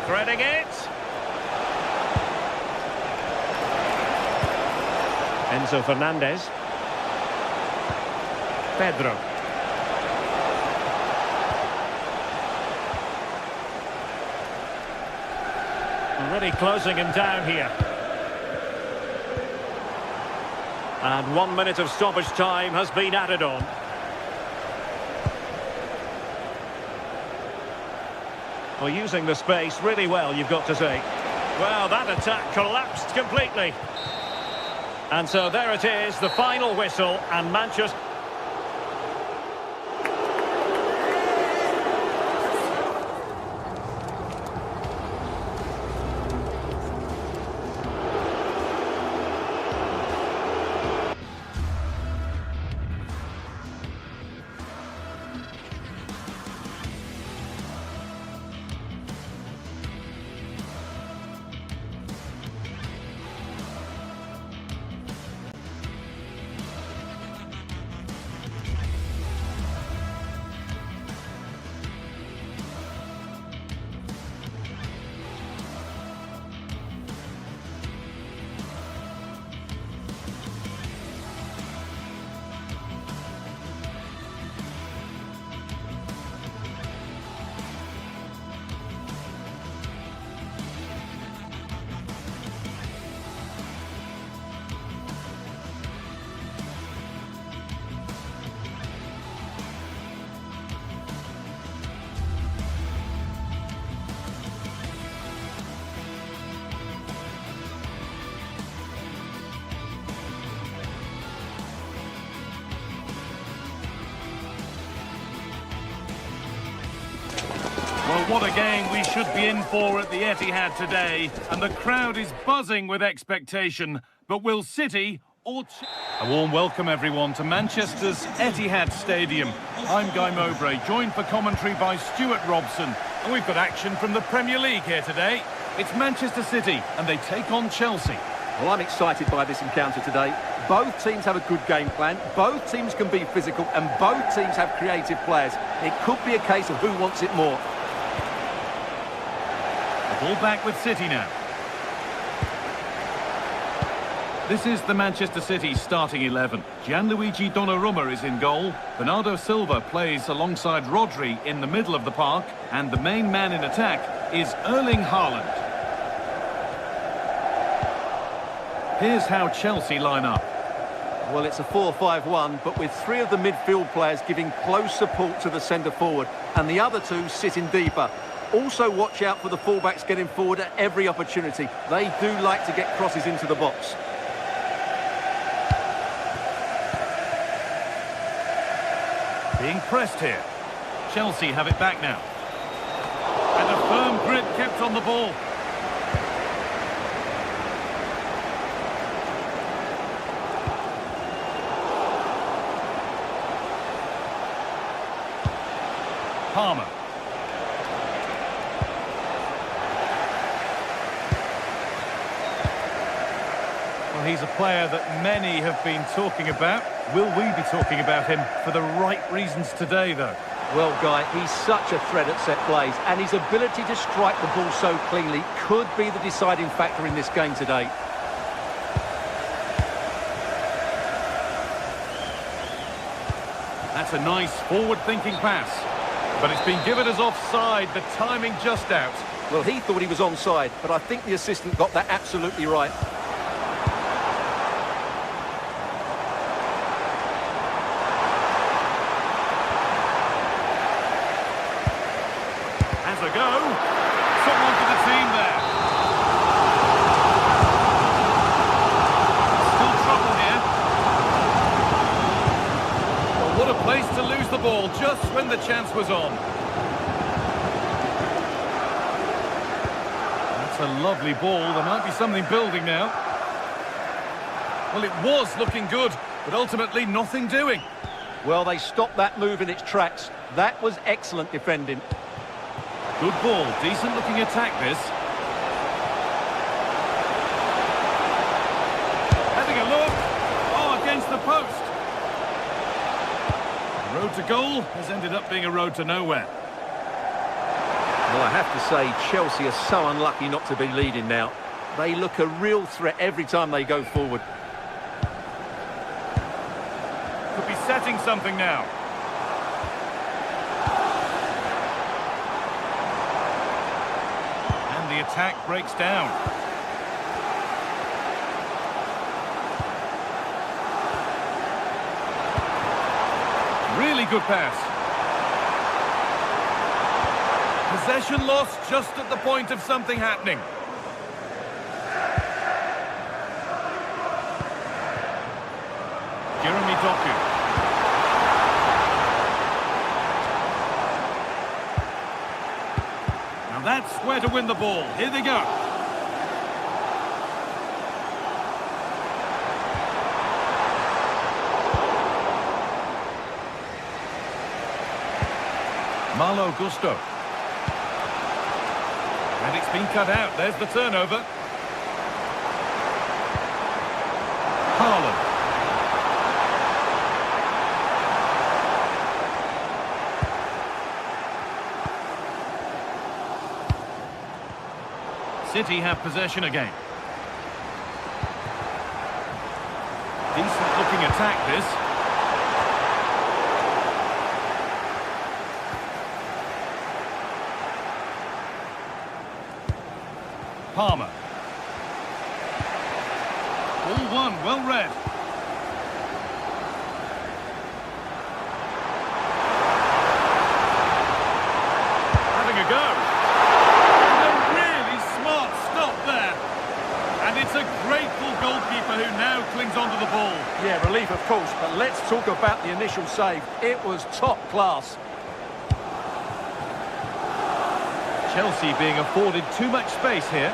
A: Threading it. Enzo Fernandez. Pedro. Already closing him down here. And 1 minute of stoppage time has been added on. Well, using the space really well, you've got to say. Well, that attack collapsed completely. And so there it is, the final whistle, and Manchester...
C: Well, what a game we should be in for at the Etihad today, and the crowd is buzzing with expectation. But will City or... A warm welcome, everyone, to Manchester's Etihad Stadium. I'm Guy Mowbray, joined for commentary by Stuart Robson, and we've got action from the Premier League here today. It's Manchester City, and they take on Chelsea.
D: Well, I'm excited by this encounter today. Both teams have a good game plan, both teams can be physical, and both teams have creative players. It could be a case of who wants it more.
C: The ball back with City now. This is the Manchester City starting 11. Gianluigi Donnarumma is in goal. Bernardo Silva plays alongside Rodri in the middle of the park. And the main man in attack is Erling Haaland. Here's how Chelsea line up.
D: Well, it's a 4-5-1, but with three of the midfield players giving close support to the centre-forward, and the other two sitting deeper. Also watch out for the fullbacks getting forward at every opportunity. They do like to get crosses into the box.
C: Being pressed here. Chelsea have it back now. And a firm grip kept on the ball. Palmer. Well, he's a player that many have been talking about. Will we be talking about him for the right reasons today, though?
D: Well, Guy, he's such a threat at set plays, and his ability to strike the ball so cleanly could be the deciding factor in this game today.
C: That's a nice forward-thinking pass. But it's been given as offside, the timing just out.
D: Well, he thought he was onside, but I think the assistant got that absolutely right.
C: Has a go. Someone for the team there. Still trouble here. Well, what a place to lose the ball just when the chance was on. That's a lovely ball. There might be something building now. Well, it was looking good, but ultimately nothing doing.
D: Well, they stopped that move in its tracks. That was excellent defending.
C: Good ball, decent looking attack this. Having a look. Oh, against the post. The road to goal has ended up being a road to nowhere.
D: Well, I have to say, Chelsea are so unlucky not to be leading now. They look a real threat every time they go forward.
C: Could be setting something now. And the attack breaks down. Really good pass. Possession lost just at the point of something happening. Jeremy Doku. Now that's where to win the ball. Here they go. Malo Gusto. And it's been cut out. There's the turnover. Haaland. City have possession again. Decent looking attack this. Palmer. All one, well read. Having a go. And a really smart stop there. And it's a grateful goalkeeper who now clings onto the ball.
D: Yeah, relief of course, but let's talk about the initial save. It was top class.
C: Chelsea being afforded too much space here.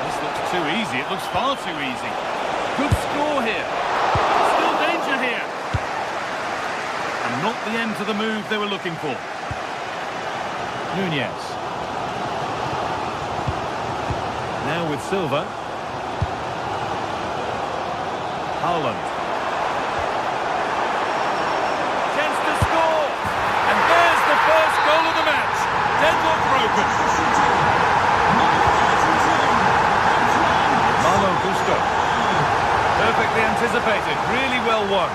C: This looks too easy. It looks far too easy. Good score here. Still danger here. And not the end to the move they were looking for. Nunez. with Silva. Haaland. Chance to score! And there's the first goal of the match. Deadlock broken. Malo Gusto. Perfectly anticipated. Really well won.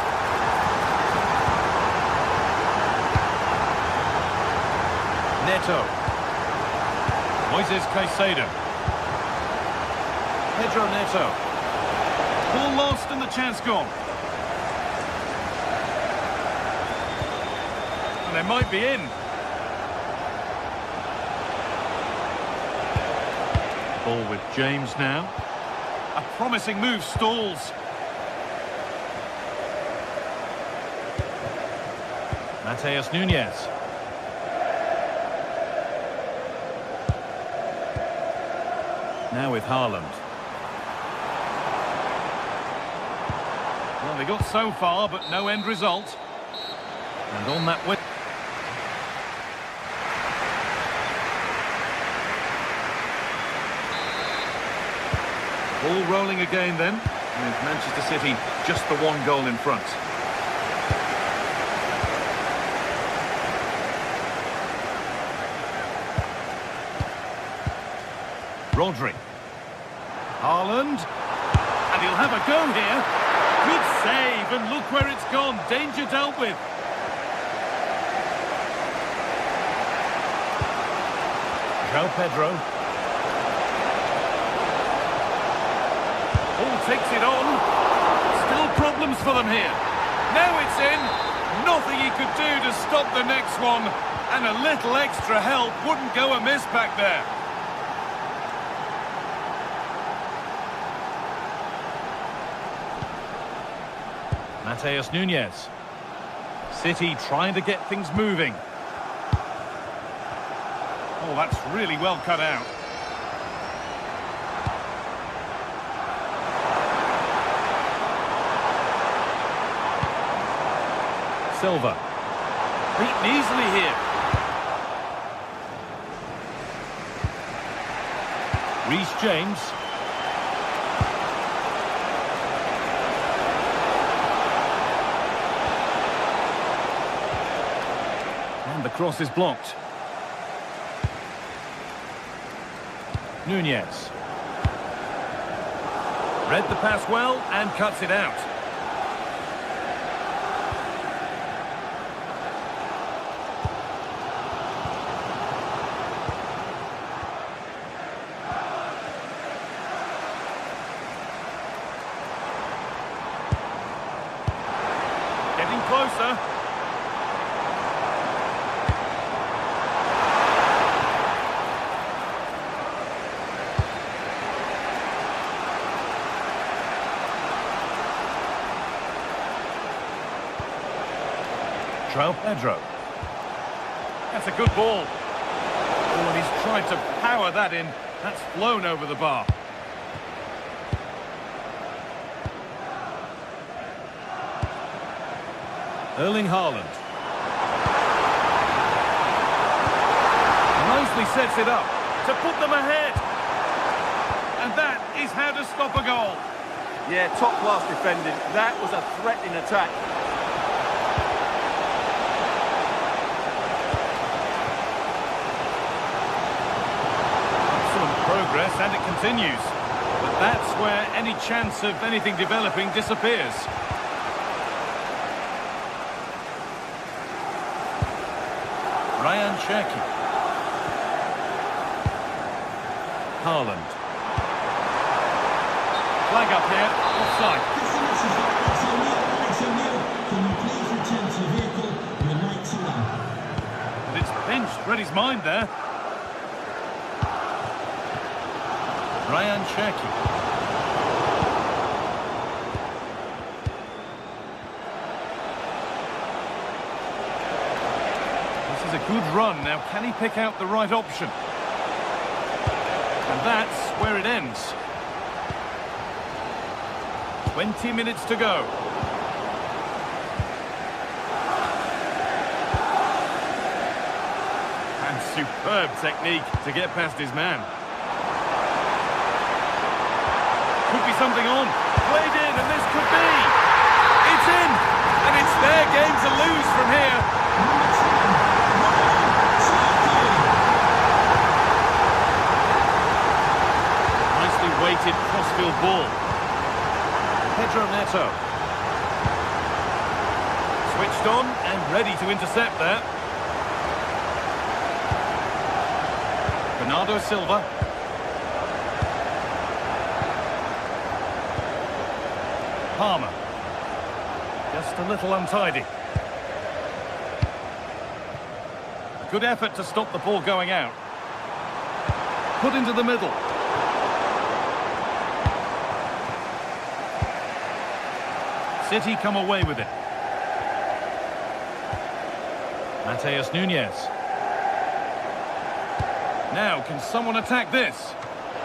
C: Neto. Moises Caicedo. Pedro Neto. Ball lost and the chance gone. And they might be in. Ball with James now. A promising move stalls. Mateus Nunes. Now with Haaland. Well, they got so far, but no end result. And on that win. Ball rolling again then. With Manchester City just the one goal in front. Rodri. Haaland. And he'll have a go here. Good save, and look where it's gone. Danger dealt with. João Pedro. All takes it on. Still problems for them here. Now it's in. Nothing he could do to stop the next one. And a little extra help wouldn't go amiss back there. Mateus Nunes. City trying to get things moving. Oh, that's really well cut out. Silva. Beaten easily here. Reece James. And the cross is blocked. Nunes. Read the pass well and cuts it out. Getting closer. João Pedro. That's a good ball. Oh, and he's tried to power that in. That's flown over the bar. Erling Haaland. Nicely sets it up to put them ahead. And that is how to stop a goal.
D: Yeah, top-class defending. That was a threatening attack.
C: Progress, and it continues. But that's where any chance of anything developing disappears. Ryan Cherki. Haaland. Flag up here, offside. But it's pinched, read his mind there. Ryan Cherki. This is a good run. Now, can he pick out the right option? And that's where it ends. 20 minutes to go. And superb technique to get past his man. Could be something on. Played in, and this could be. It's in! And it's their game to lose from here. Nicely weighted crossfield ball. Pedro Neto. Switched on and ready to intercept there. Bernardo Silva. Palmer. Just a little untidy. A good effort to stop the ball going out. Put into the middle. City come away with it. Mateus Nunes. Now, can someone attack this?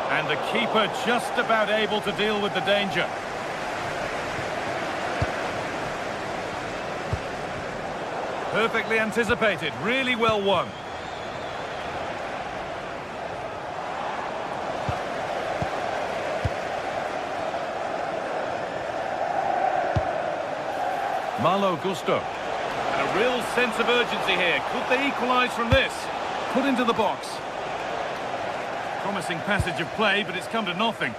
C: And the keeper just about able to deal with the danger. Perfectly anticipated, really well won. Malo Gusto. And a real sense of urgency here. Could they equalise from this? Put into the box. Promising passage of play, but it's come to nothing.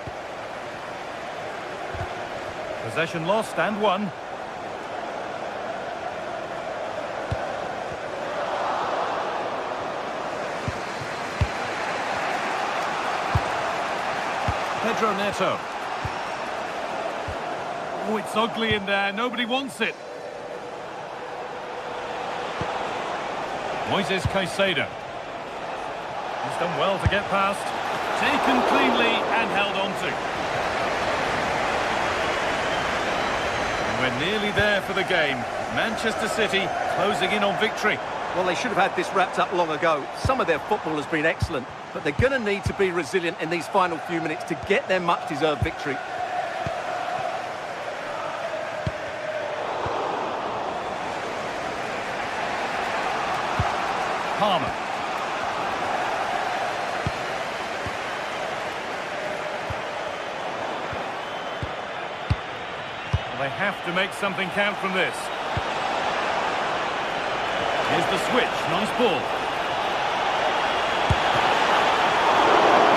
C: Possession lost and won. Pedro Neto. Oh, it's ugly in there. Nobody wants it. Moises Caicedo. He's done well to get past. Taken cleanly and held on to. And we're nearly there for the game. Manchester City closing in on victory.
D: Well, they should have had this wrapped up long ago. Some of their football has been excellent, but they're going to need to be resilient in these final few minutes to get their much-deserved victory.
C: Palmer. Well, they have to make something count from this. Here's the switch, nice ball.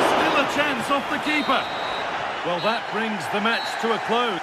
C: Still a chance off the keeper. Well, that brings the match to a close.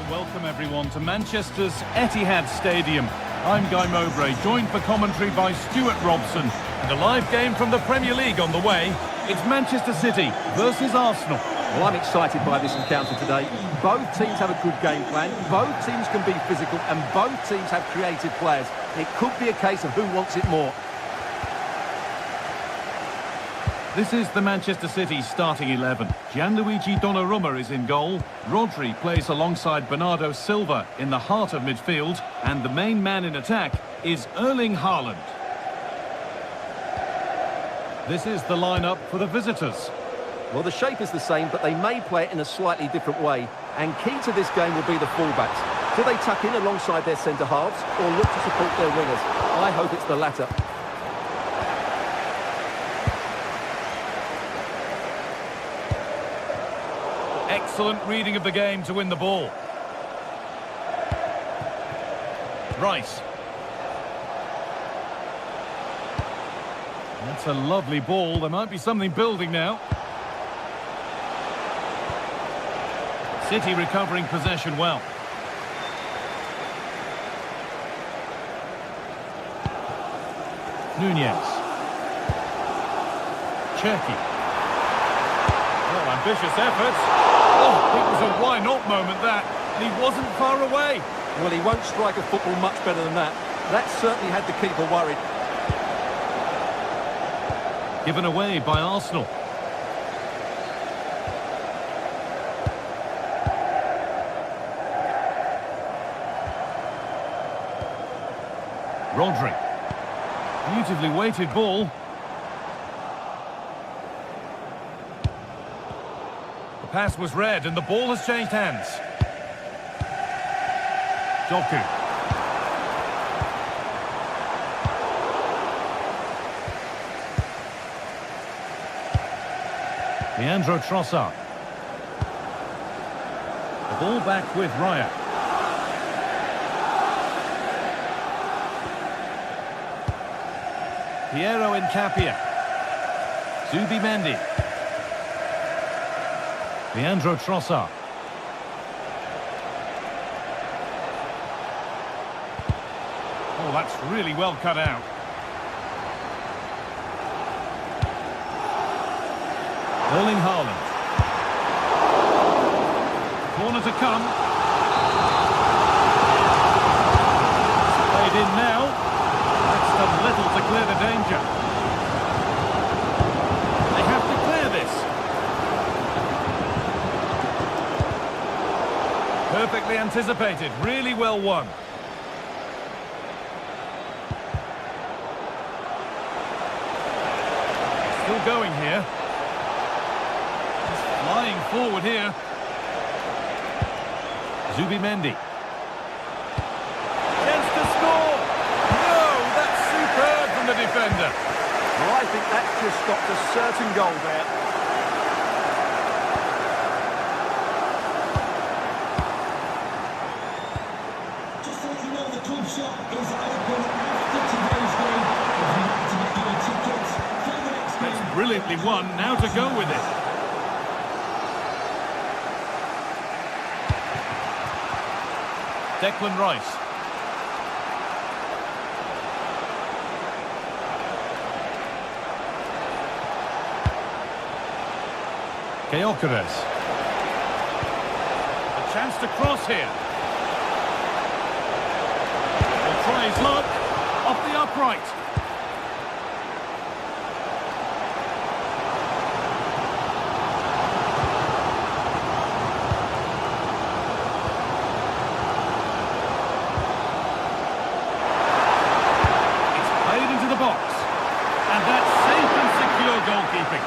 C: Welcome everyone to Manchester's Etihad Stadium. I'm Guy Mowbray, joined for commentary by Stuart Robson. And a live game from the Premier League on the way. It's Manchester City versus Arsenal.
D: Well, I'm excited by this encounter today. Both teams have a good game plan, both teams can be physical, and both teams have creative players. It could be a case of who wants it more.
C: This is the Manchester City starting 11. Gianluigi Donnarumma is in goal. Rodri plays alongside Bernardo Silva in the heart of midfield. And the main man in attack is Erling Haaland. This is the lineup for the visitors.
D: Well, the shape is the same, but they may play it in a slightly different way. And key to this game will be the fullbacks. Do they tuck in alongside their centre-halves or look to support their wingers? I hope it's the latter.
C: Excellent reading of the game to win the ball. Rice. That's a lovely ball. There might be something building now. City recovering possession well. Nunez. Cherki. Oh, ambitious efforts. Oh, it was a why-not moment, that. And he wasn't far away.
D: Well, he won't strike a football much better than that. That certainly had the keeper worried.
C: Given away by Arsenal. Rodri. Beautifully weighted ball. The pass was read and the ball has changed hands. Doku. Leandro Trossard. The ball back with Raya. Piero Incapia. Zubimendi. Leandro Trossard. Oh, that's really well cut out. Erling Haaland. Corner to come. It's played in now. That's done little to clear the danger. They have to clear this. Perfectly anticipated, really well won. Still going here. He's flying forward here. Zubimendi. Chance to score! No, that's superb from the defender.
D: Well, I think that just stopped a certain goal there.
E: Just to let you know, the club shop is open after today's game. If you'd like to get your tickets for the next game.
C: That's brilliantly won, now to go with it. Declan Rice. Gyökeres. A chance to cross here. He'll try his luck. Off the upright. And that's safe and secure goalkeeping.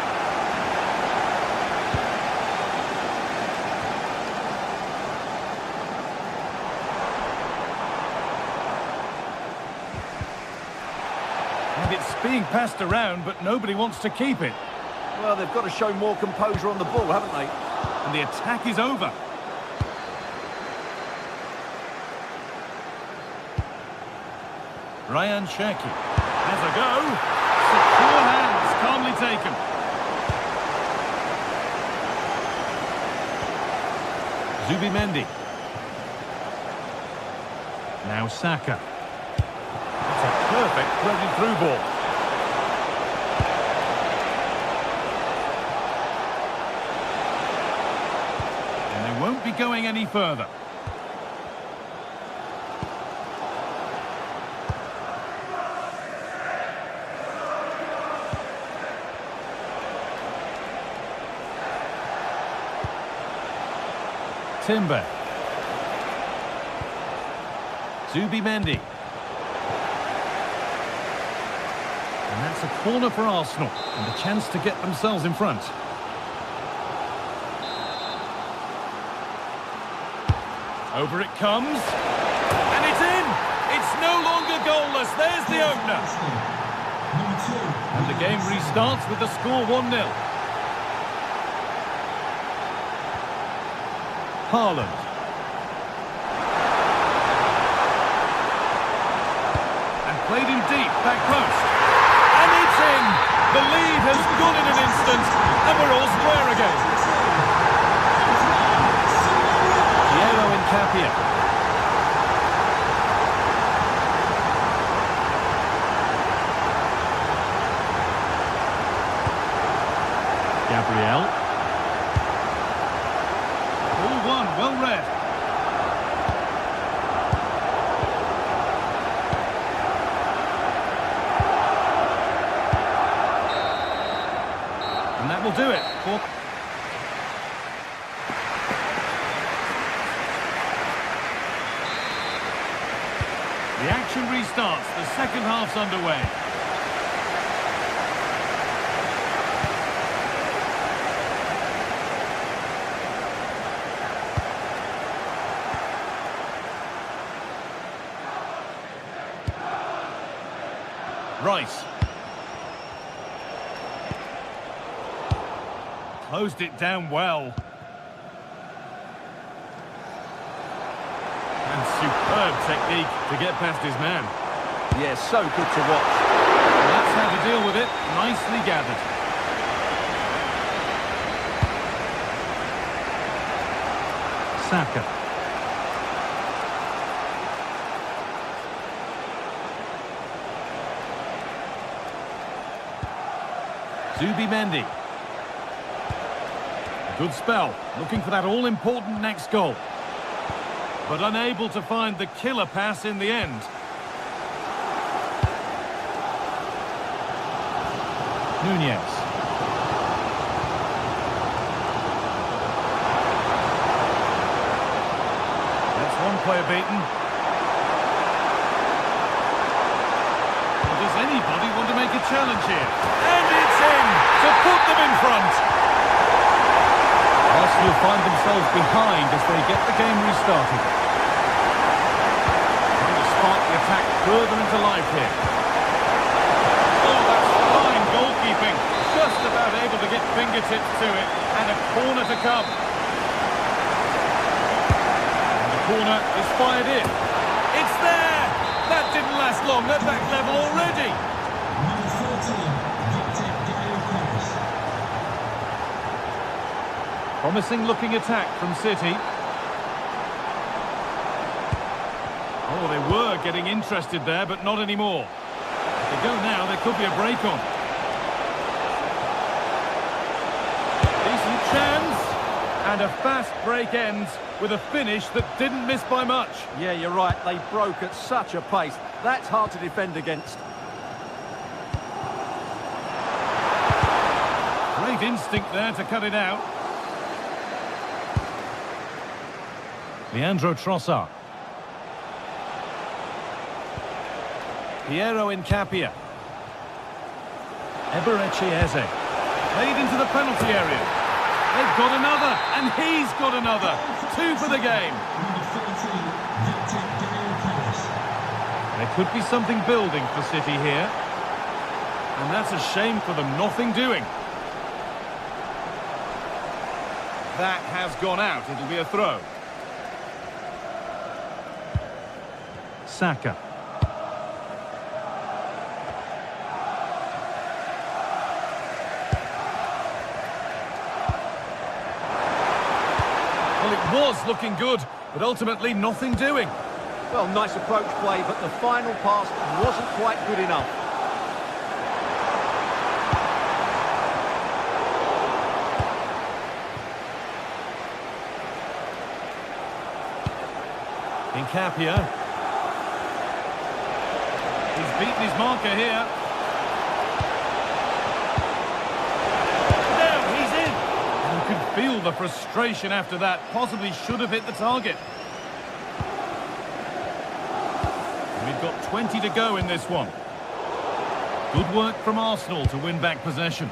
C: And it's being passed around, but nobody wants to keep it.
D: Well, they've got to show more composure on the ball, haven't they?
C: And the attack is over. Ryan Cherki has a go. Secure hands, calmly taken. Zubimendi. Now Saka. It's a perfect threaded through ball. And they won't be going any further. Timber. Zubimendi. And that's a corner for Arsenal, and a chance to get themselves in front. Over it comes, and it's in! It's no longer goalless, there's the opener. And the game restarts with the score 1-0. Haaland. And played him deep, back post. And it's in! The lead has gone in an instant, and we're all square again. Piero Incapia. Gabriel. Ball one, well read. And that will do it. The action restarts. The second half's underway. Rice. Closed it down well. And superb technique to get past his man.
D: Yeah, so good to watch.
C: That's how to deal with it. Nicely gathered. Saka. Zubimendi. Good spell, looking for that all-important next goal. But unable to find the killer pass in the end. Nunez. That's one player beaten. Does anybody want to make a challenge here? And it's in to put them in front. Arsenal find themselves behind as they get the game restarted. Trying to spark the attack further into life here. Oh, that's fine goalkeeping. Just about able to get fingertips to it. And a corner to come. And the corner is fired in. It's there! That didn't last long. They're back level already. Promising looking attack from City. Oh, they were getting interested there, but not anymore. If they go now, there could be a break on. Decent chance. And a fast break ends with a finish that didn't miss by much.
D: Yeah, you're right. They broke at such a pace. That's hard to defend against.
C: Great instinct there to cut it out. Leandro Trossard. Piero Incapia. Eberechi. Played into the penalty area. They've got another, and he's got another. 2 for the game. There could be something building for City here. And that's a shame for them, nothing doing. That has gone out. It'll be a throw. Saka. Well, it was looking good, but ultimately nothing doing.
D: Well, nice approach play, but the final pass wasn't quite good enough.
C: Incapia. He's beaten his marker here. Now he's in. And you can feel the the frustration after that. Possibly should have hit the target. We've got 20 to go in this one. Good work from Arsenal to win back possession.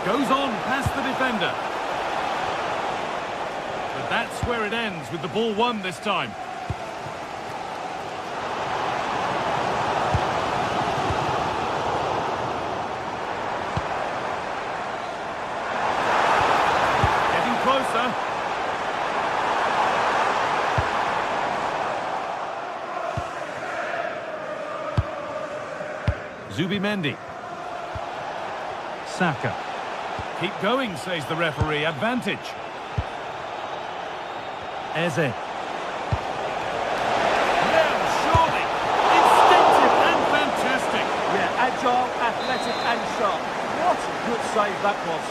C: Goes on past the defender. But that's where it ends, with the ball won this time. Getting closer. Zubimendi. Saka. Keep going, says the referee. Advantage. Eze. Now, surely. Instinctive and fantastic.
D: Yeah, agile, athletic and sharp. What a good save that was.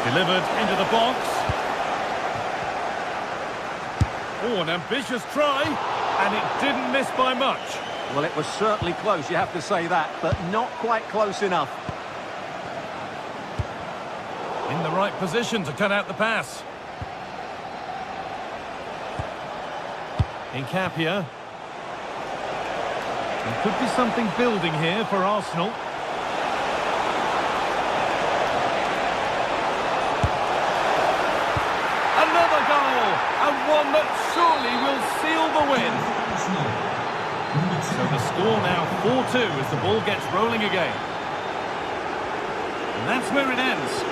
C: Delivered into the box. Oh, an ambitious try. And it didn't miss by much.
D: Well, it was certainly close, you have to say that, but not quite close enough.
C: In the right position to cut out the pass. Nkapia. There could be something building here for Arsenal. Another goal! And one that surely will seal the win. So the score now 4-2 as the ball gets rolling again. And that's where it ends.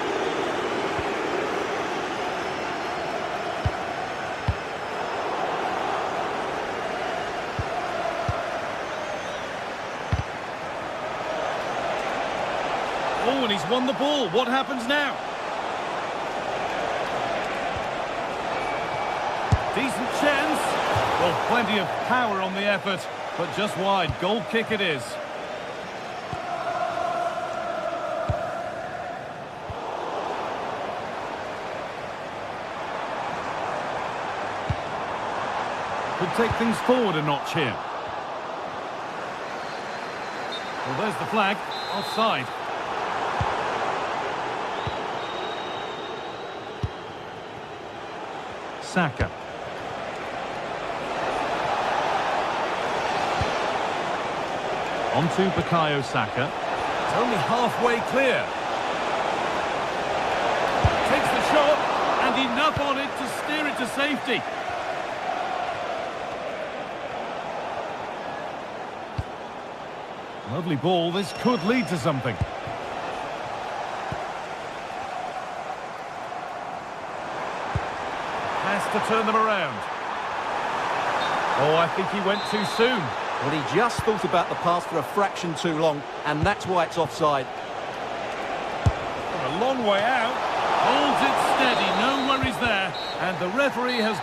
C: Oh, and he's won the ball. What happens now? Decent chance. Well, plenty of power on the effort. But just wide. Goal kick it is. Could take things forward a notch here. Well, there's the flag. Offside. Saka. On to Bukayo Saka. It's only halfway clear. Takes the shot, and enough on it to steer it to safety. Lovely ball. This could lead to something. Has to turn them around. Oh, I think he went too soon.
D: Well, he just thought about the pass for a fraction too long, and that's why it's offside.
C: A long way out. Holds it steady, no worries there. And the referee has...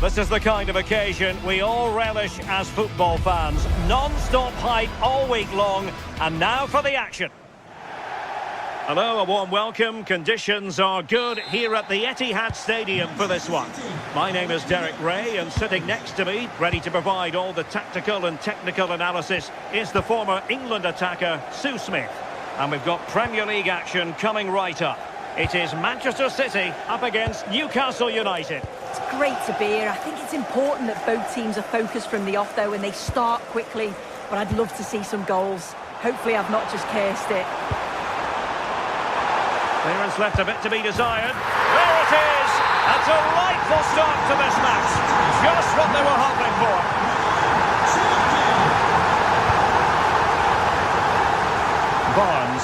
A: This is the kind of occasion we all relish as football fans. Non-stop hype all week long, and now for the action. Hello, a warm welcome. Conditions are good here at the Etihad Stadium for this one. My name is Derek Ray, and sitting next to me, ready to provide all the tactical and technical analysis, is the former England attacker, Sue Smith. And we've got Premier League action coming right up. It is Manchester City up against Newcastle United.
B: It's great to be here. I think it's important that both teams are focused from the off, though, and they start quickly. But I'd love to see some goals. Hopefully I've not just cursed it.
A: Clearance left a bit to be desired. There it is! A delightful start to this match. Just what they were hoping for. Barnes.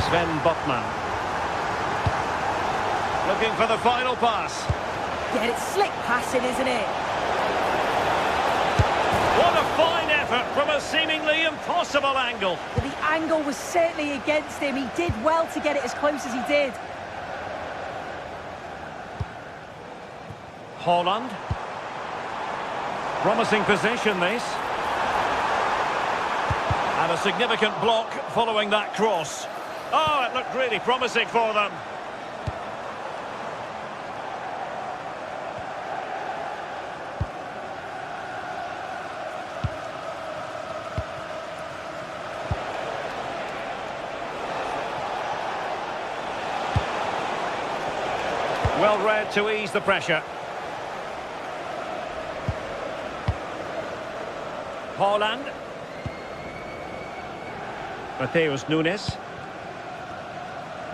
A: Sven Botman. Looking for the final pass.
B: Yeah, it's slick passing, isn't it?
A: What a fine effort from a seemingly impossible angle.
B: Well, the angle was certainly against him. He did well to get it as close as he did.
A: Haaland. Promising position, this. And a significant block following that cross. Oh, it looked really promising for them. Well read to ease the pressure. Haaland. Mateus Nunes.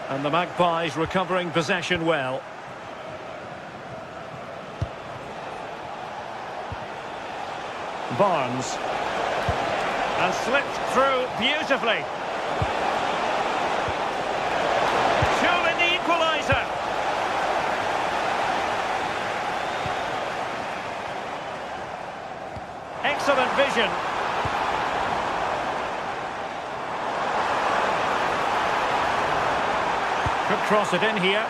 A: And the Magpies recovering possession well. Barnes. And slipped through beautifully. Surely the equaliser. Excellent vision. Could cross it in here.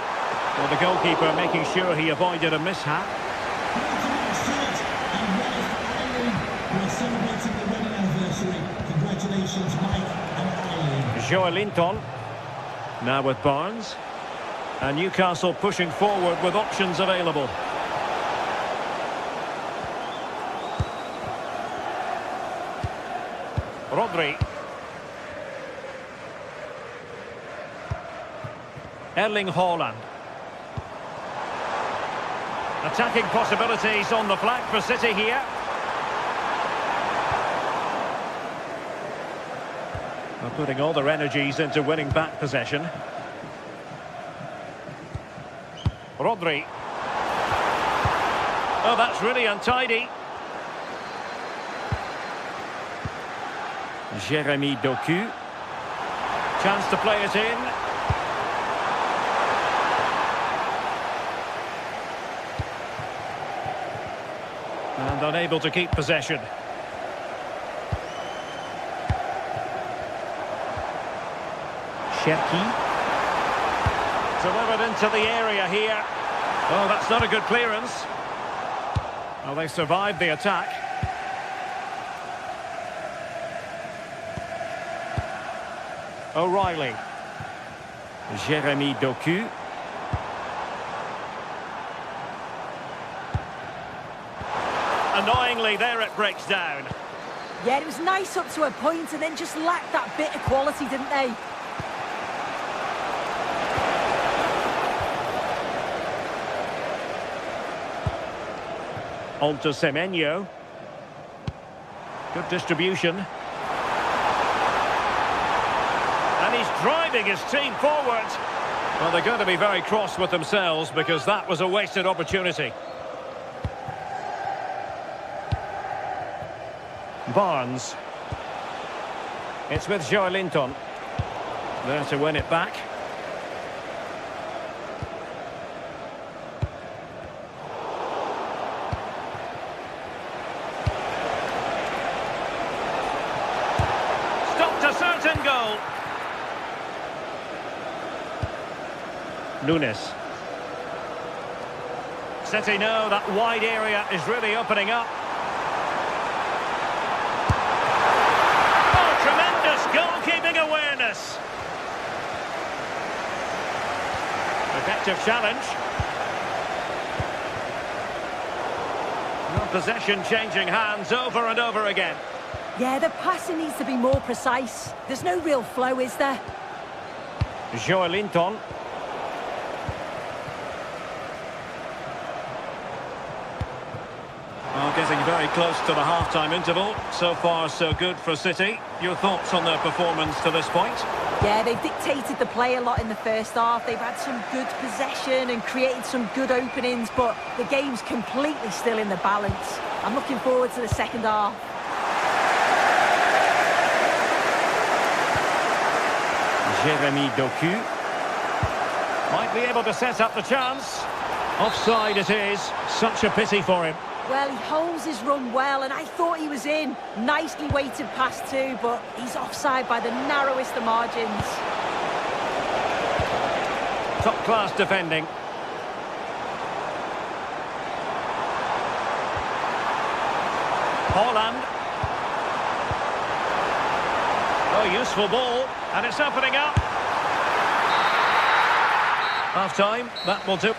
A: Well, the goalkeeper making sure he avoided a mishap.
E: Congratulations, Mike and Eileen.
A: Joelinton. Now with Barnes. And Newcastle pushing forward with options available. Rodri. Erling Haaland. Attacking possibilities on the flank for City here. They're putting all their energies into winning back possession. Rodri. Oh, that's really untidy. Jeremy Doku. Chance to play it in. And unable to keep possession. Cherki. Delivered into the area here. Oh, that's not a good clearance. Well, they survived the attack. O'Reilly. Jeremy Doku. Annoyingly, there it breaks down.
B: Yeah, it was nice up to a point and then just lacked that bit of quality, didn't they?
A: On to Semenyo. Good distribution. And he's driving his team forward. Well, they're going to be very cross with themselves because that was a wasted opportunity. Barnes. It's with Joelinton. There to win it back. Stopped a certain goal. Nunes. City know that wide area is really opening up. Goalkeeping awareness. Effective challenge. No possession changing hands over and over again.
B: Yeah, the passing needs to be more precise. There's no real flow, is there?
A: Joelinton. Well, getting very close to the half-time interval. So far, so good for City. Your thoughts on their performance to this point?
B: Yeah, they've dictated the play a lot in the first half. They've had some good possession and created some good openings, but the game's completely still in the balance. I'm looking forward to the second half.
A: Jeremy Doku might be able to set up the chance. Offside it is. Such a pity for him.
B: Well, he holds his run well, and I thought he was in. Nicely weighted pass too, but he's offside by the narrowest of margins.
A: Top-class defending. Haaland. Oh, useful ball, and it's opening up. Half-time, that will do.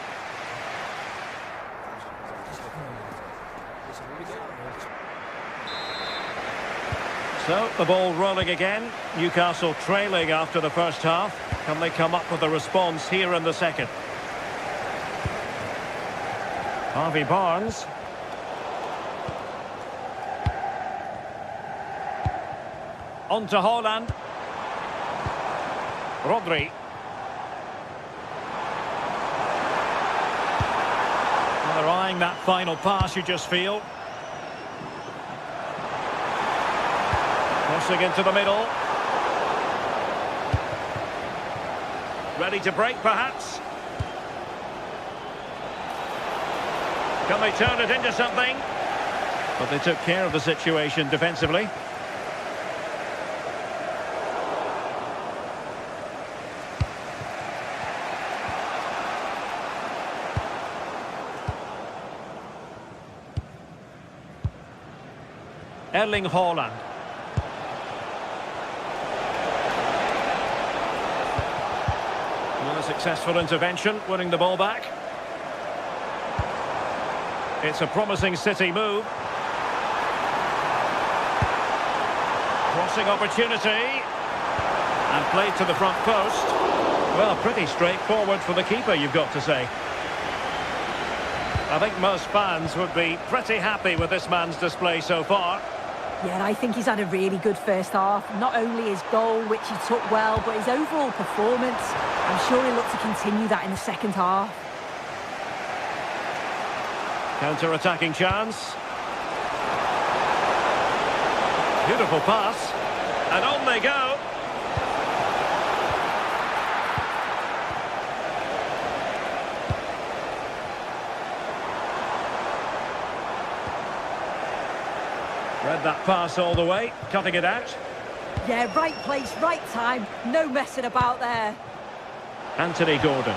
A: So, the ball rolling again. Newcastle trailing after the first half. Can they come up with a response here in the second? Harvey Barnes. On to Haaland. Rodri. Well, they're eyeing that final pass, you just feel. Crossing into the middle. Ready to break, perhaps. Can they turn it into something? But they took care of the situation defensively. Erling Haaland. A successful intervention, winning the ball back. It's a promising City move. Crossing opportunity. And played to the front post. Well, pretty straightforward for the keeper, you've got to say. I think most fans would be pretty happy with this man's display so far.
B: Yeah, I think he's had a really good first half. Not only his goal, which he took well, but his overall performance. I'm sure he'll look to continue that in the second half.
A: Counter-attacking chance. Beautiful pass. And on they go. Read that pass all the way, cutting it out.
B: Yeah, right place, right time. No messing about there.
A: Anthony Gordon.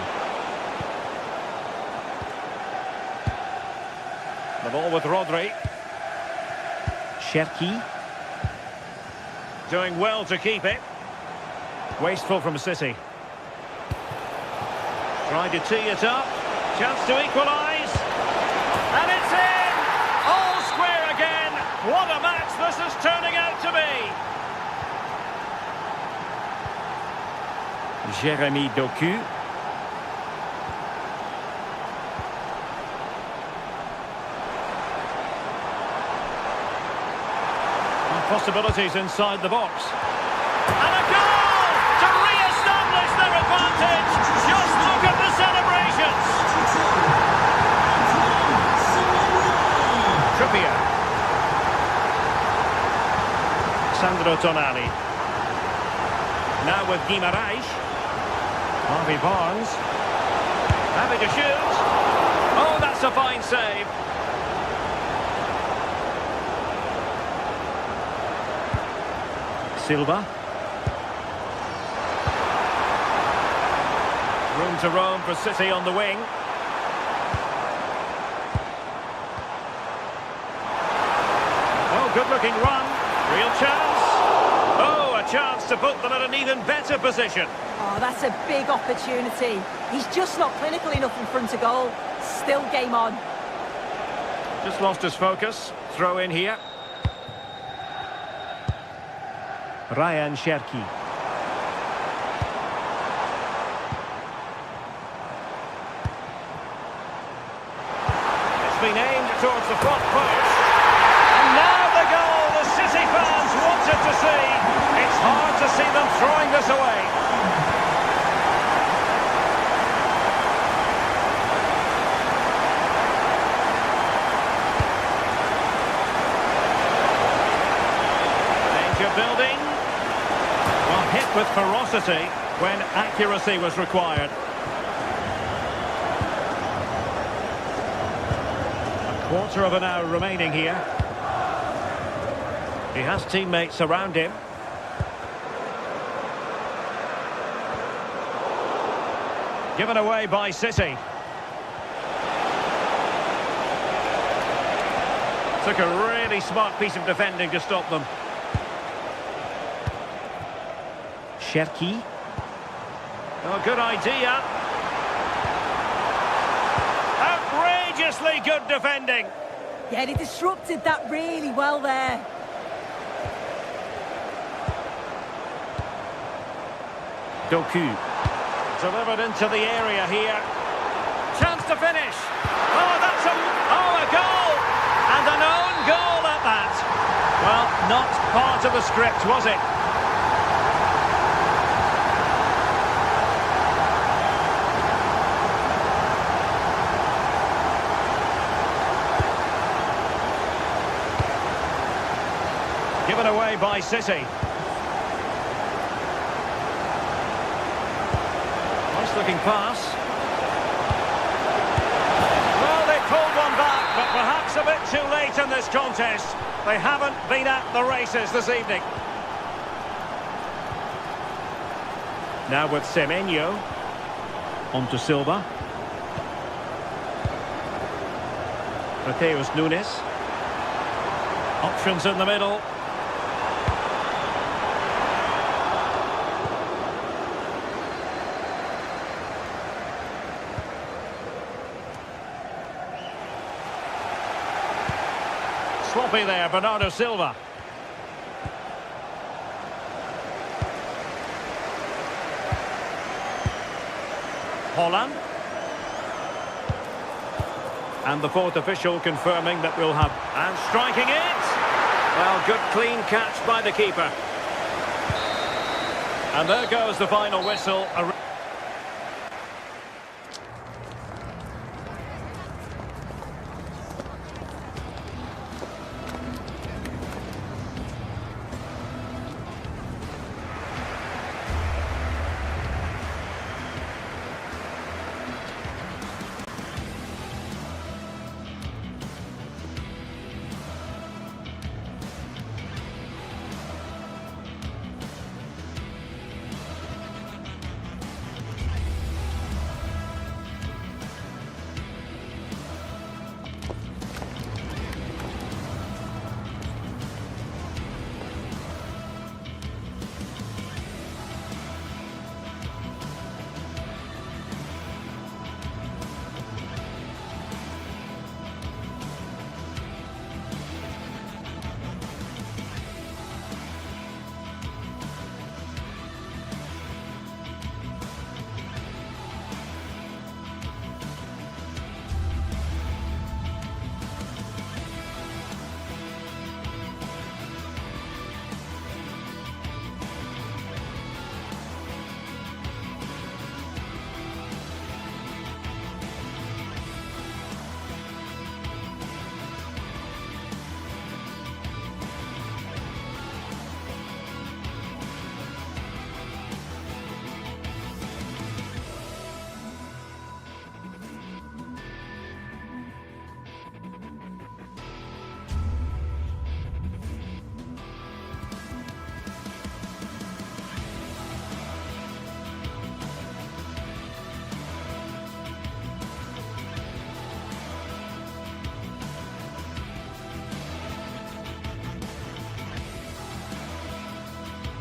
A: The ball with Rodri. Cherki. Doing well to keep it. Wasteful from City. Trying to tee it up. Chance to equalise. And it's in! All square again. What a match this is turning out to be. Jeremy Doku. And possibilities inside the box. And a goal to re-establish their advantage. Just look at the celebrations. Trippier. Sandro Tonali. Now with Guimaraes. Harvey Barnes. Happy to shoot. Oh, that's a fine save. Silva. Room to roam for City on the wing. Oh, good-looking run. Real chance. Oh, a chance to put them in an even better position.
B: Oh, that's a big opportunity. He's just not clinical enough in front of goal. Still game on.
A: Just lost his focus. Throw in here. Ryan Cherki. It's been aimed towards the front post. And now the goal the City fans wanted to see. It's hard to see them throwing this away. Danger building. Well, hit with ferocity when accuracy was required. Quarter of an hour remaining here. He has teammates around him. Given away by City. Took a really smart piece of defending to stop them. Cherki. Oh, good idea. Outrageously good defending.
B: Yeah, they disrupted that really well there.
A: Doku. Delivered into the area here. Chance to finish. Oh, that's a goal! And an own goal at that. Well, not part of the script, was it? Given away by City. Nice looking pass. Well, they pulled one back, but perhaps a bit too late in this contest. They haven't been at the races this evening. Now with Semenyo. On to Silva. Mateus Nunes. Options in the middle. Sloppy there, Bernardo Silva. Holland. And the fourth official confirming that we'll have... And striking it! Well, good clean catch by the keeper. And there goes the final whistle.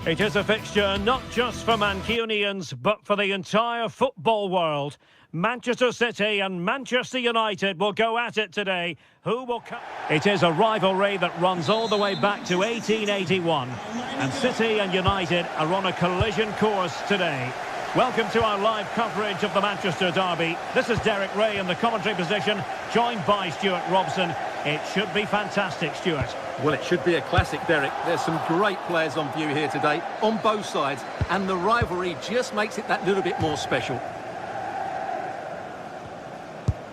A: It is a fixture not just for Mancunians, but for the entire football world. Manchester City and Manchester United will go at it today. Who will come? It is a rivalry that runs all the way back to 1881. And City and United are on a collision course today. Welcome to our live coverage of the Manchester derby. This is Derek Ray in the commentary position, joined by Stuart Robson. It should be fantastic, Stuart.
D: Well, it should be a classic, Derek. There's some great players on view here today, on both sides, and the rivalry just makes it that little bit more special.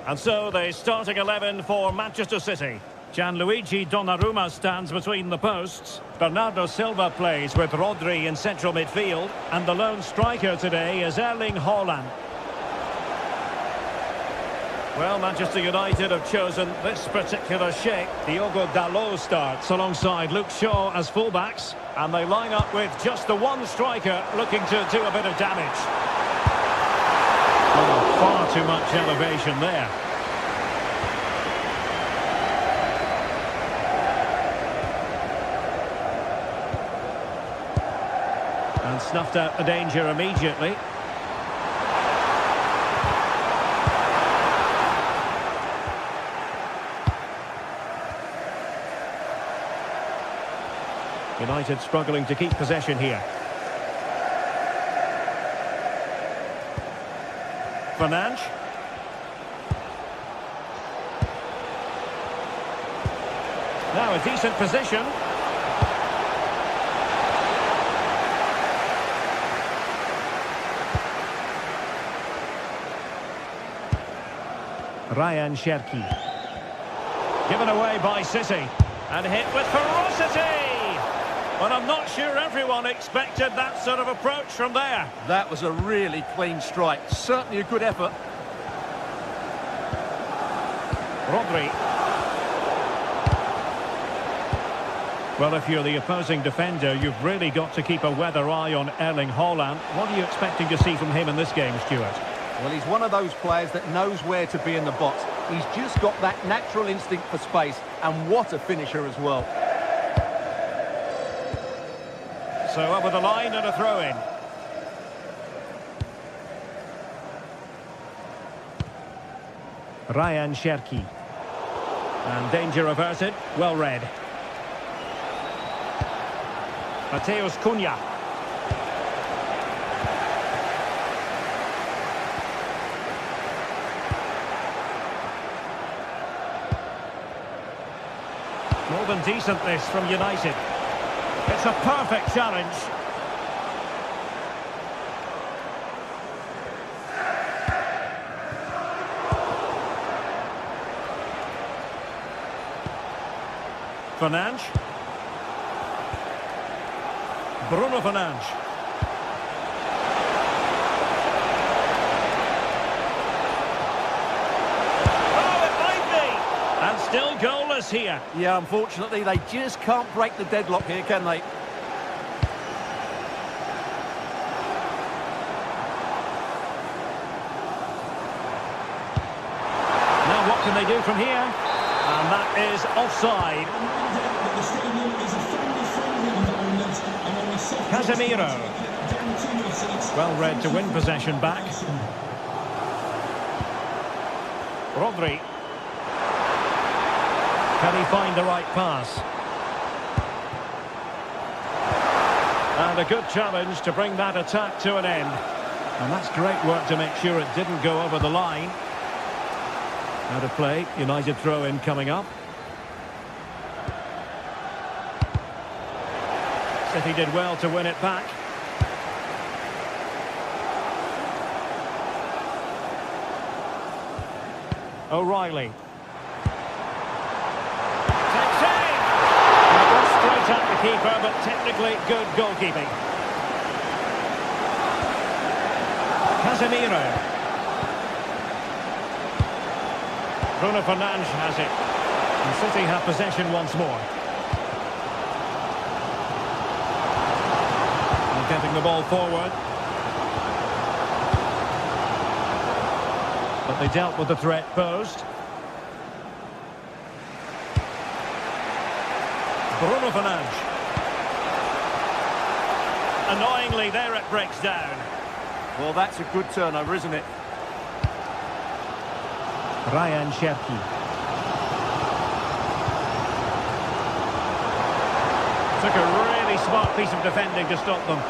A: And so the starting 11 for Manchester City. Gianluigi Donnarumma stands between the posts. Bernardo Silva plays with Rodri in central midfield. And the lone striker today is Erling Haaland. Well, Manchester United have chosen this particular shape. Diogo Dalot starts alongside Luke Shaw as fullbacks. And they line up with just the one striker looking to do a bit of damage. Oh, far too much elevation there. And snuffed out the danger immediately. United struggling to keep possession here. Fernandes. Now a decent position. Ryan Cherki. Given away by City. And hit with ferocity. But I'm not sure everyone expected that sort of approach from there.
D: That was a really clean strike. Certainly a good effort.
A: Rodri. Well, if you're the opposing defender, you've really got to keep a weather eye on Erling Haaland. What are you expecting to see from him in this game, Stuart?
D: Well, he's one of those players that knows where to be in the box. He's just got that natural instinct for space, and what a finisher as well.
A: So over the line and a throw-in. Ryan Cherki. And danger averted. Well read. Mateus Cunha. More than decent this from United. It's a perfect challenge. Fernandes. Bruno Fernandes. Oh, it might be! And still goalless here.
D: Yeah, unfortunately, they just can't break the deadlock here, can they?
A: Now what can they do from here? And that is offside. Casemiro. Well read to win possession back. Rodri. Can he find the right pass? And a good challenge to bring that attack to an end. And that's great work to make sure it didn't go over the line. Out of play, United throw-in coming up. City did well to win it back. O'Reilly. Takes aim! It was straight at the keeper, but technically good goalkeeping. Casemiro. Bruno Fernandes has it. And City have possession once more. And getting the ball forward. But they dealt with the threat posed. Bruno Fernandes. Annoyingly, there it breaks down.
D: Well, that's a good turnover, isn't it?
A: Ryan Cherki. Took a really smart piece of defending to stop them.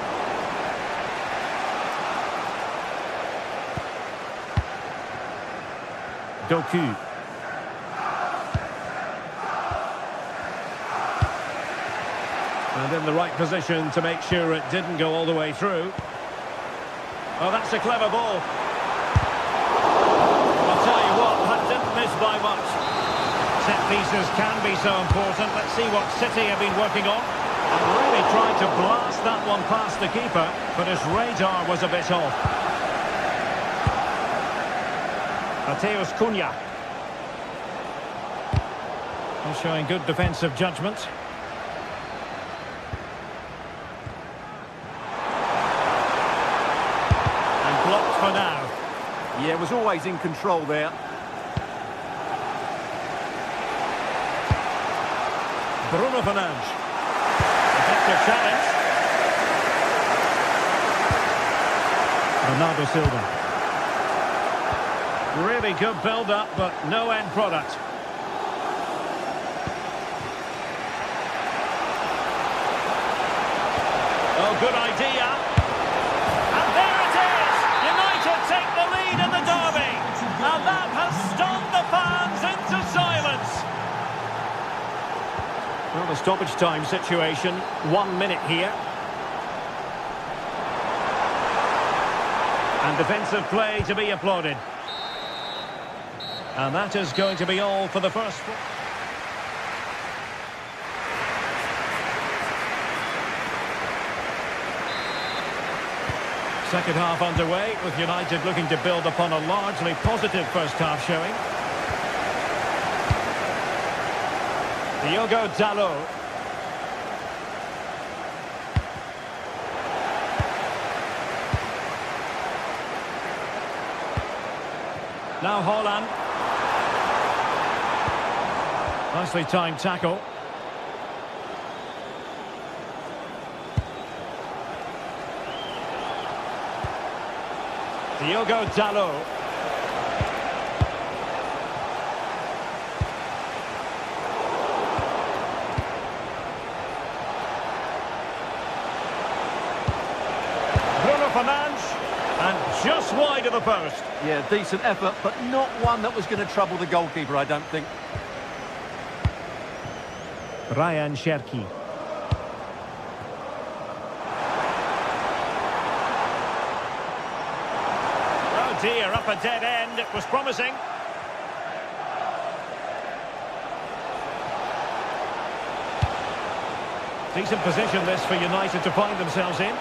A: Doku. And in the right position to make sure it didn't go all the way through. Oh, that's a clever ball. I'll tell you what, that didn't miss by much. Set pieces can be so important. Let's see what City have been working on. And really tried to blast that one past the keeper, but his radar was a bit off. Mateus Cunha. Showing good defensive judgment. And blocked for now.
D: Yeah, was always in control there.
A: Bruno Fernandes. Effective challenge. Bernardo Silva. Really good build-up, but no end product. Oh, good idea. And there it is! United take the lead in the derby. And that has stunned the fans into silence. Well, the stoppage time situation, 1 minute here. And defensive play to be applauded. And that is going to be all for the first... Second half underway, with United looking to build upon a largely positive first half showing. Diogo Dalot. Now Haaland. Nicely timed tackle. Diogo Dalot. Bruno Fernandes, and just wide of the post.
D: Yeah, decent effort, but not one that was going to trouble the goalkeeper, I don't think.
A: Ryan Cherki. Oh dear, up a dead end. It was promising. Decent position this for United to find themselves in.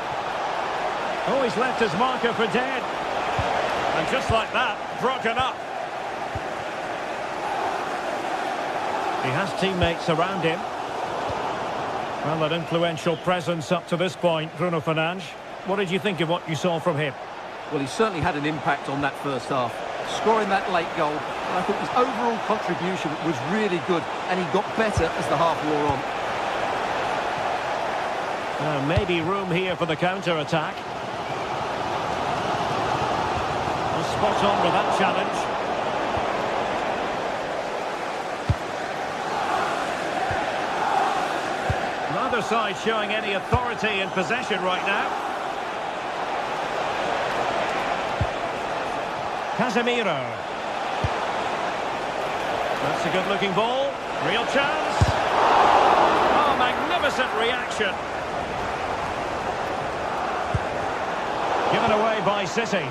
A: Oh, he's left his marker for dead. And just like that, broken up. He has teammates around him. Well, an influential presence up to this point, Bruno Fernandes. What did you think of what you saw from him?
D: Well, he certainly had an impact on that first half. Scoring that late goal, and I thought his overall contribution was really good, and he got better as the half wore on.
A: Maybe room here for the counter-attack. Spot on with that challenge. Neither side showing any authority in possession right now. Casemiro. That's a good-looking ball. Real chance. Oh, magnificent reaction. Given away by City.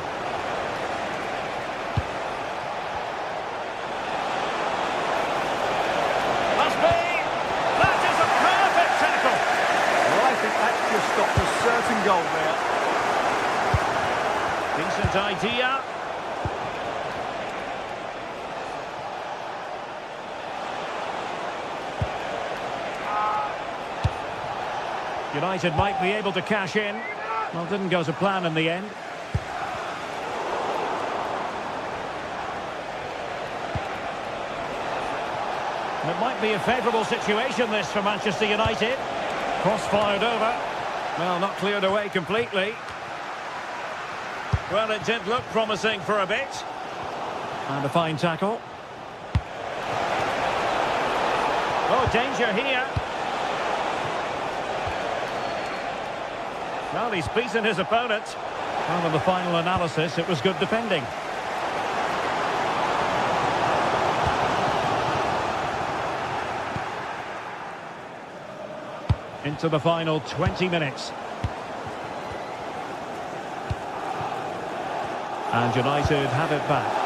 A: Must be. That is a perfect tackle.
D: Well, I think that's just stopped a certain goal there.
A: Decent idea. United might be able to cash in. Well, didn't go to plan in the end. And it might be a favourable situation, this, for Manchester United. Cross fired over. Well, not cleared away completely. Well, it did look promising for a bit. And a fine tackle. Oh, danger here. Well, he's beaten his opponent. Well, in the final analysis, it was good defending. Into the final 20 minutes. And United have it back.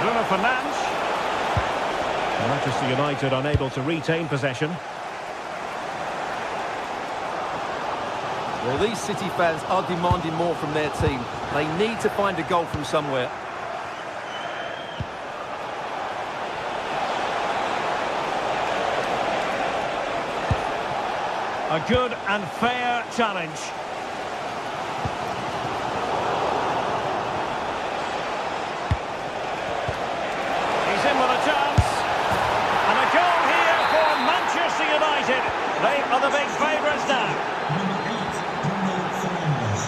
A: Bruno Fernandes. Manchester United unable to retain possession.
D: Well, these City fans are demanding more from their team. They need to find a goal from somewhere.
A: A good and fair challenge. He's in with a chance. And a goal here for Manchester United. They are the big favourites now.
E: Number 8, Bruno Fernandes.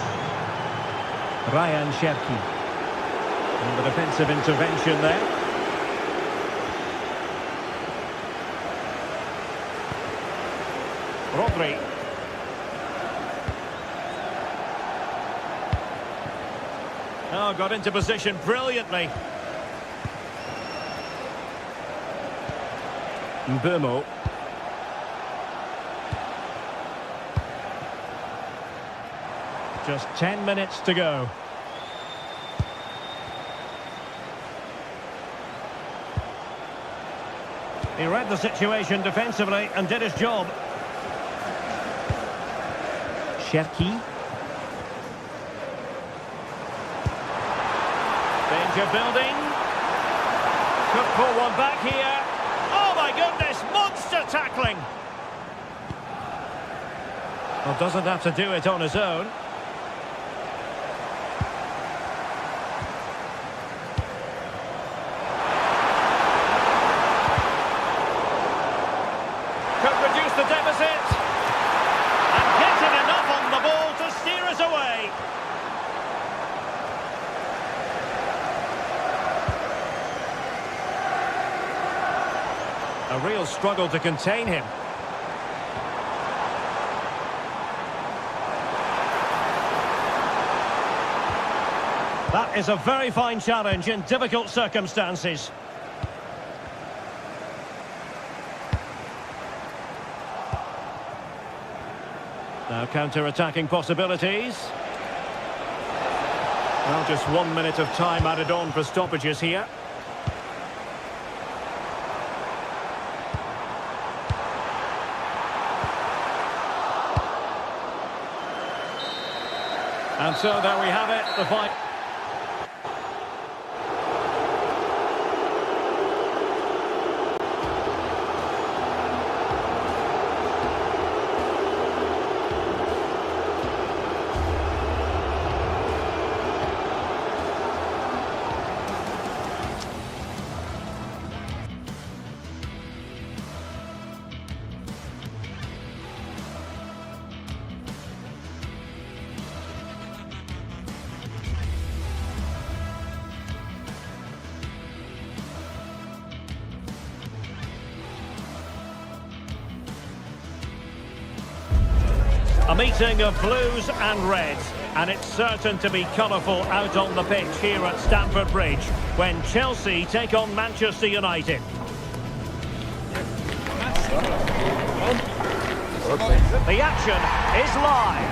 A: Ryan Cherki. And the defensive intervention there. Rodri. Oh, got into position brilliantly. Mbeumo. Just 10 minutes to go. He read the situation defensively and did his job. Cherki. Danger building. Could pull one back here. Oh my goodness, monster tackling. Well, doesn't have to do it on his own. Could reduce the deficit. Enough on the ball to steer us away. A real struggle to contain him. That is a very fine challenge in difficult circumstances. Now counter-attacking possibilities. Well, just 1 minute of time added on for stoppages here. And so there we have it, the fight. A meeting of blues and reds, and it's certain to be colourful out on the pitch here at Stamford Bridge when Chelsea take on Manchester United. The action is live.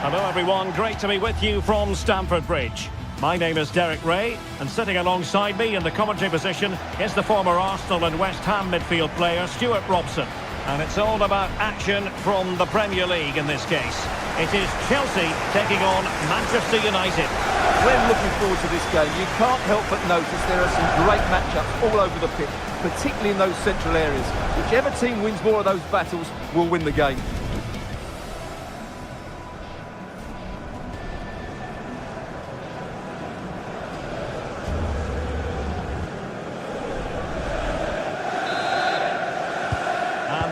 A: Hello everyone, great to be with you from Stamford Bridge. My name is Derek Ray, and sitting alongside me in the commentary position is the former Arsenal and West Ham midfield player Stuart Robson. And it's all about action from the Premier League in this case. It is Chelsea taking on Manchester United.
D: When looking forward to this game, you can't help but notice there are some great matchups all over the pitch, particularly in those central areas. Whichever team wins more of those battles will win the game.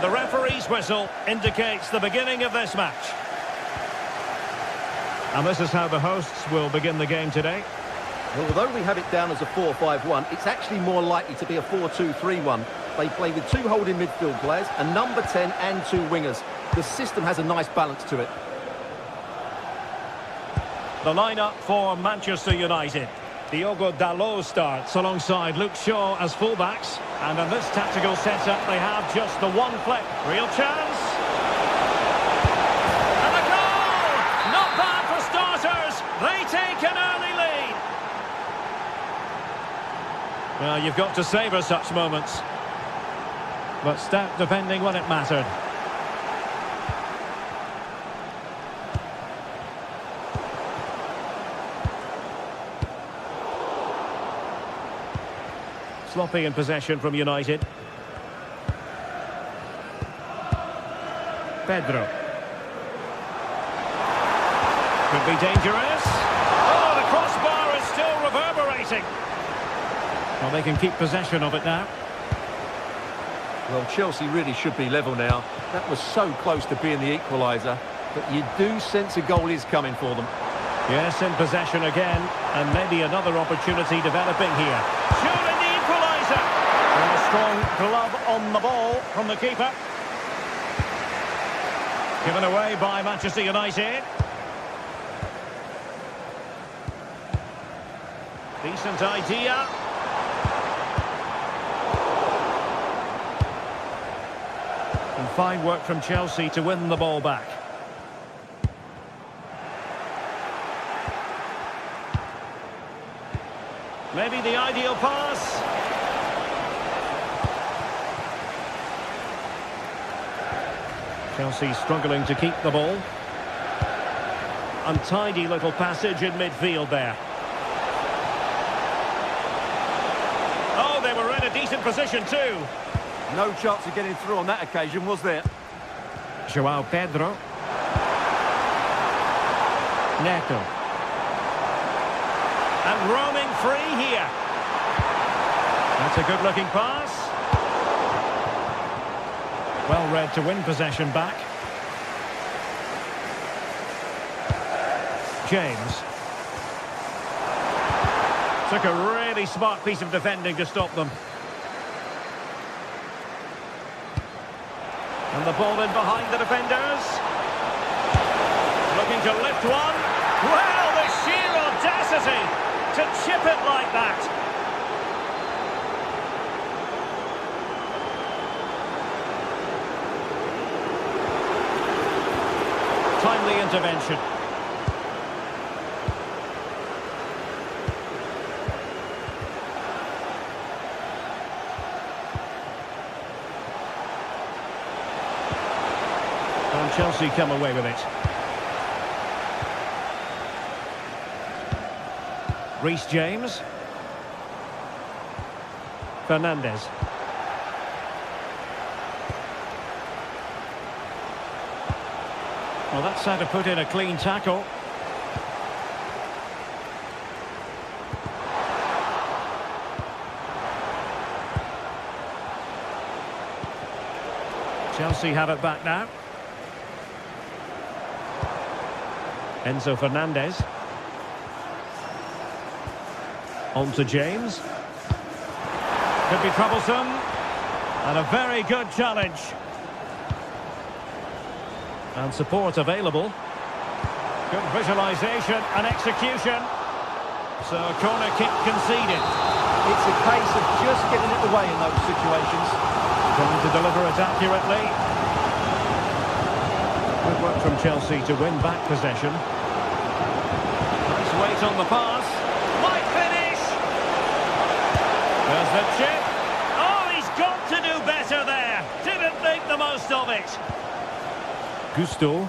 A: The referee referee's whistle indicates the beginning of this match. And this is how the hosts will begin the game today.
D: Well, although we have it down as a 4-5-1, it's actually more likely to be a 4-2-3-1. They play with 2 holding midfield players, a number 10 and 2 wingers. The system has a nice balance to it.
A: The lineup for Manchester United. Diogo Dalot starts alongside Luke Shaw as fullbacks. And in this tactical setup, they have just the one flick. Real chance. And a goal! Not bad for starters. They take an early lead. Well, you've got to savour such moments. But stout defending when it mattered. Sloppy in possession from United. Pedro. Could be dangerous. Oh, the crossbar is still reverberating. Well, they can keep possession of it now.
D: Well, Chelsea really should be level now. That was so close to being the equaliser, but you do sense a goal is coming for them.
A: Yes, in possession again, and maybe another opportunity developing here. Surely the equaliser! And a strong glove on the ball from the keeper. Given away by Manchester United. Decent idea. And fine work from Chelsea to win the ball back. Maybe the ideal pass. Chelsea struggling to keep the ball. Untidy little passage in midfield there. Oh, they were in a decent position too.
D: No chance of getting through on that occasion, was there?
A: Joao Pedro. Neto. And roaming free here. That's a good-looking pass. Well read to win possession back. James. Took a really smart piece of defending to stop them. And the ball in behind the defenders. Looking to lift one. Well, the sheer audacity to chip it like that. Timely intervention. And Chelsea come away with it. Reece James. Fernandes. Well, that's how to put in a clean tackle. Chelsea have it back now. Enzo Fernandez. On to James. Could be troublesome. And a very good challenge. And support available. Good visualisation and execution. So corner kick conceded.
D: It's a case of just getting it away in those situations.
A: Trying to deliver it accurately. Good work from Chelsea to win back possession. Nice weight on the pass. Might finish. There's the chip. Oh, he's got to do better there. Didn't make the most of it. Gusto.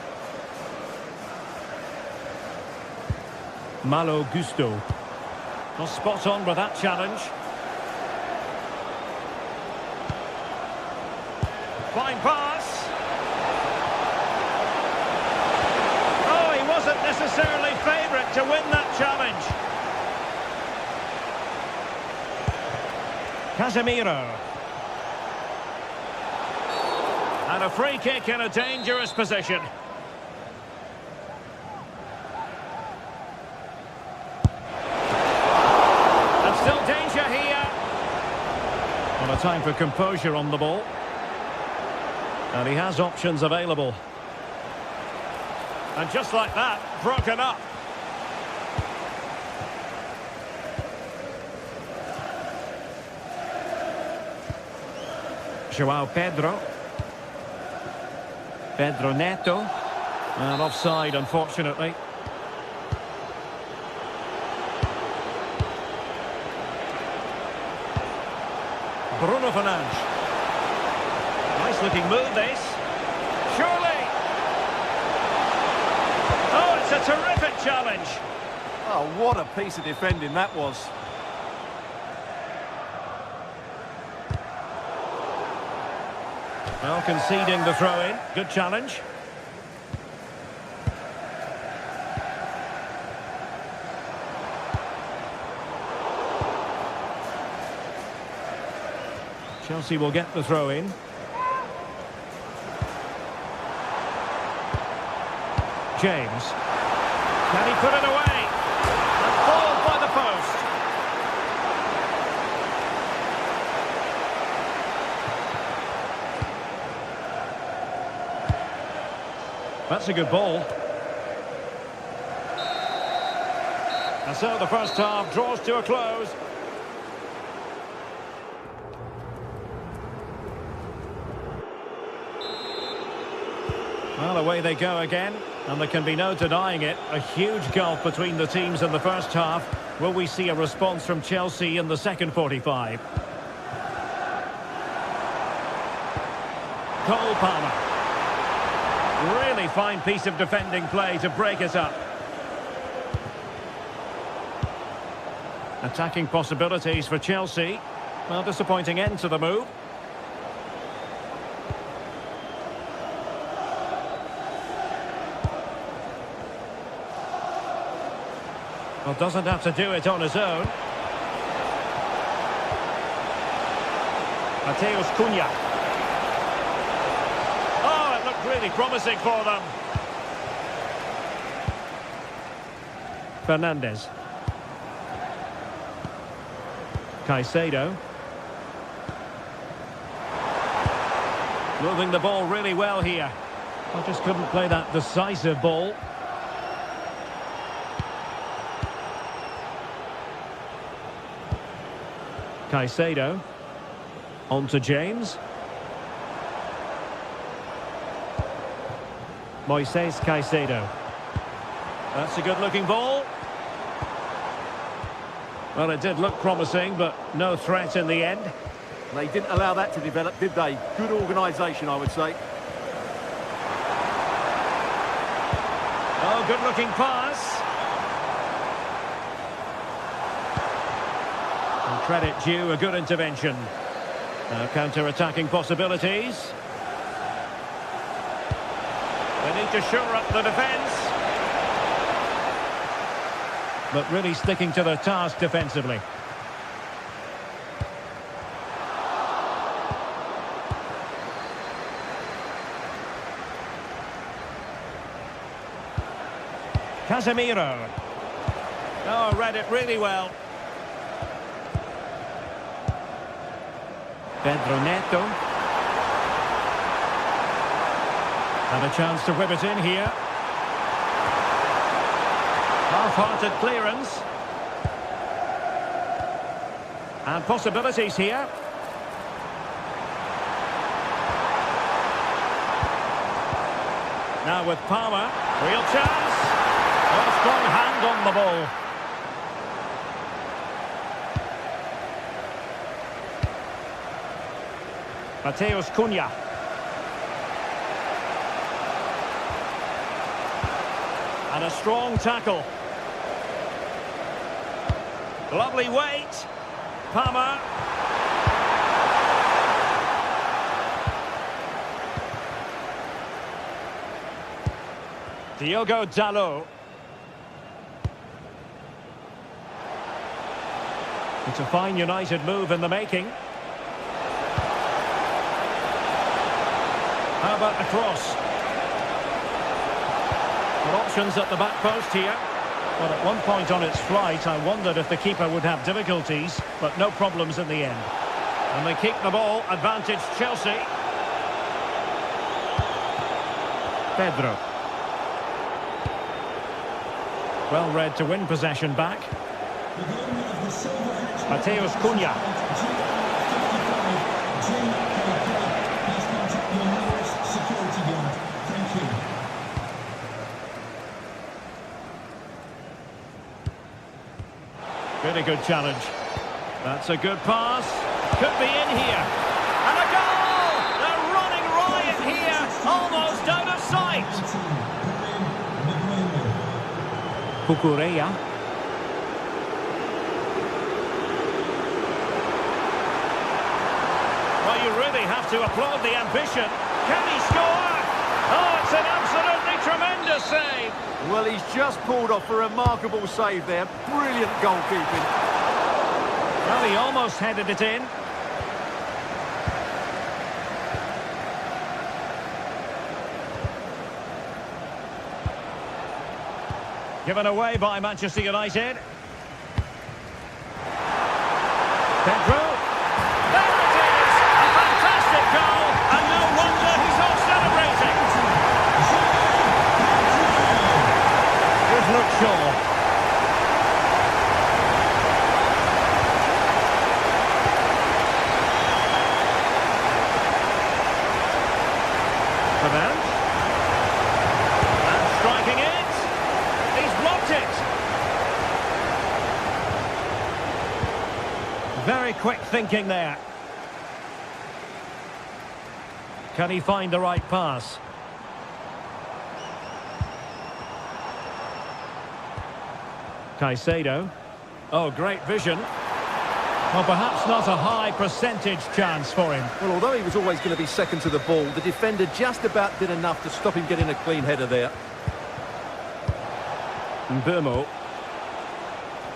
A: Malo Gusto. Well, spot on with that challenge. Fine pass. Oh, he wasn't necessarily favourite to win that challenge. Casemiro. And a free kick in a dangerous position. And still danger here. Well, a time for composure on the ball. And he has options available. And just like that, broken up. Joao Pedro. Pedro Neto. And offside, unfortunately. Bruno Fernandes. Nice looking move, this. Surely. Oh, it's a terrific challenge.
D: Oh, what a piece of defending that was.
A: Well, conceding the throw-in. Good challenge. Chelsea will get the throw-in. James. Can he put it away? And ball by the post. That's a good ball. And so the first half draws to a close. Well, away they go again, and there can be no denying it. A huge gulf between the teams in the first half. Will we see a response from Chelsea in the second 45? Cole Palmer. Really fine piece of defending play to break it up. Attacking possibilities for Chelsea. Well, disappointing end to the move. Well, doesn't have to do it on his own. Mateus Cunha. Oh, it looked really promising for them. Fernandes. Caicedo. Moving the ball really well here. I just couldn't play that decisive ball. Caicedo. On to James. Moises Caicedo. That's a good-looking ball. Well, it did look promising, but no threat in the end.
D: They didn't allow that to develop, did they? Good organisation, I would say.
A: Oh, good-looking pass. And credit due, a good intervention. Now counter-attacking possibilities. They need to shore up the defence. But really sticking to the task defensively. Casemiro. Oh, read it really well. Pedro Neto. And a chance to whip it in here. Half-hearted clearance. And possibilities here. Now with Palmer. Real chance. A strong hand on the ball. Mateus Cunha. And a strong tackle. Lovely weight. Palmer. Diogo Dalot. It's a fine United move in the making. How about the cross? Well, options at the back post here. Well, at one point on its flight, I wondered if the keeper would have difficulties, but no problems in the end. And they keep the ball, advantage Chelsea. Pedro. Well read to win possession back. Mateus Cunha. Really good challenge. That's a good pass. Could be in here. And a goal! They're running riot here. Almost out of sight. Cucurella. Well, you really have to applaud the ambition. Can he score? Oh, it's an absolutely tremendous save.
D: Well, he's just pulled off a remarkable save there. Brilliant goalkeeping.
A: Well, he almost headed it in. Given away by Manchester United. Pedro. There it is! A fantastic goal, and no wonder he's off celebrating. Here's Luke Shaw. Fernand. And striking it. He's blocked it. Very quick thinking there. Can he find the right pass? Caicedo. Oh, great vision. Well, perhaps not a high percentage chance for him.
D: Well, although he was always going to be second to the ball, the defender just about did enough to stop him getting a clean header there.
A: Mbeumo.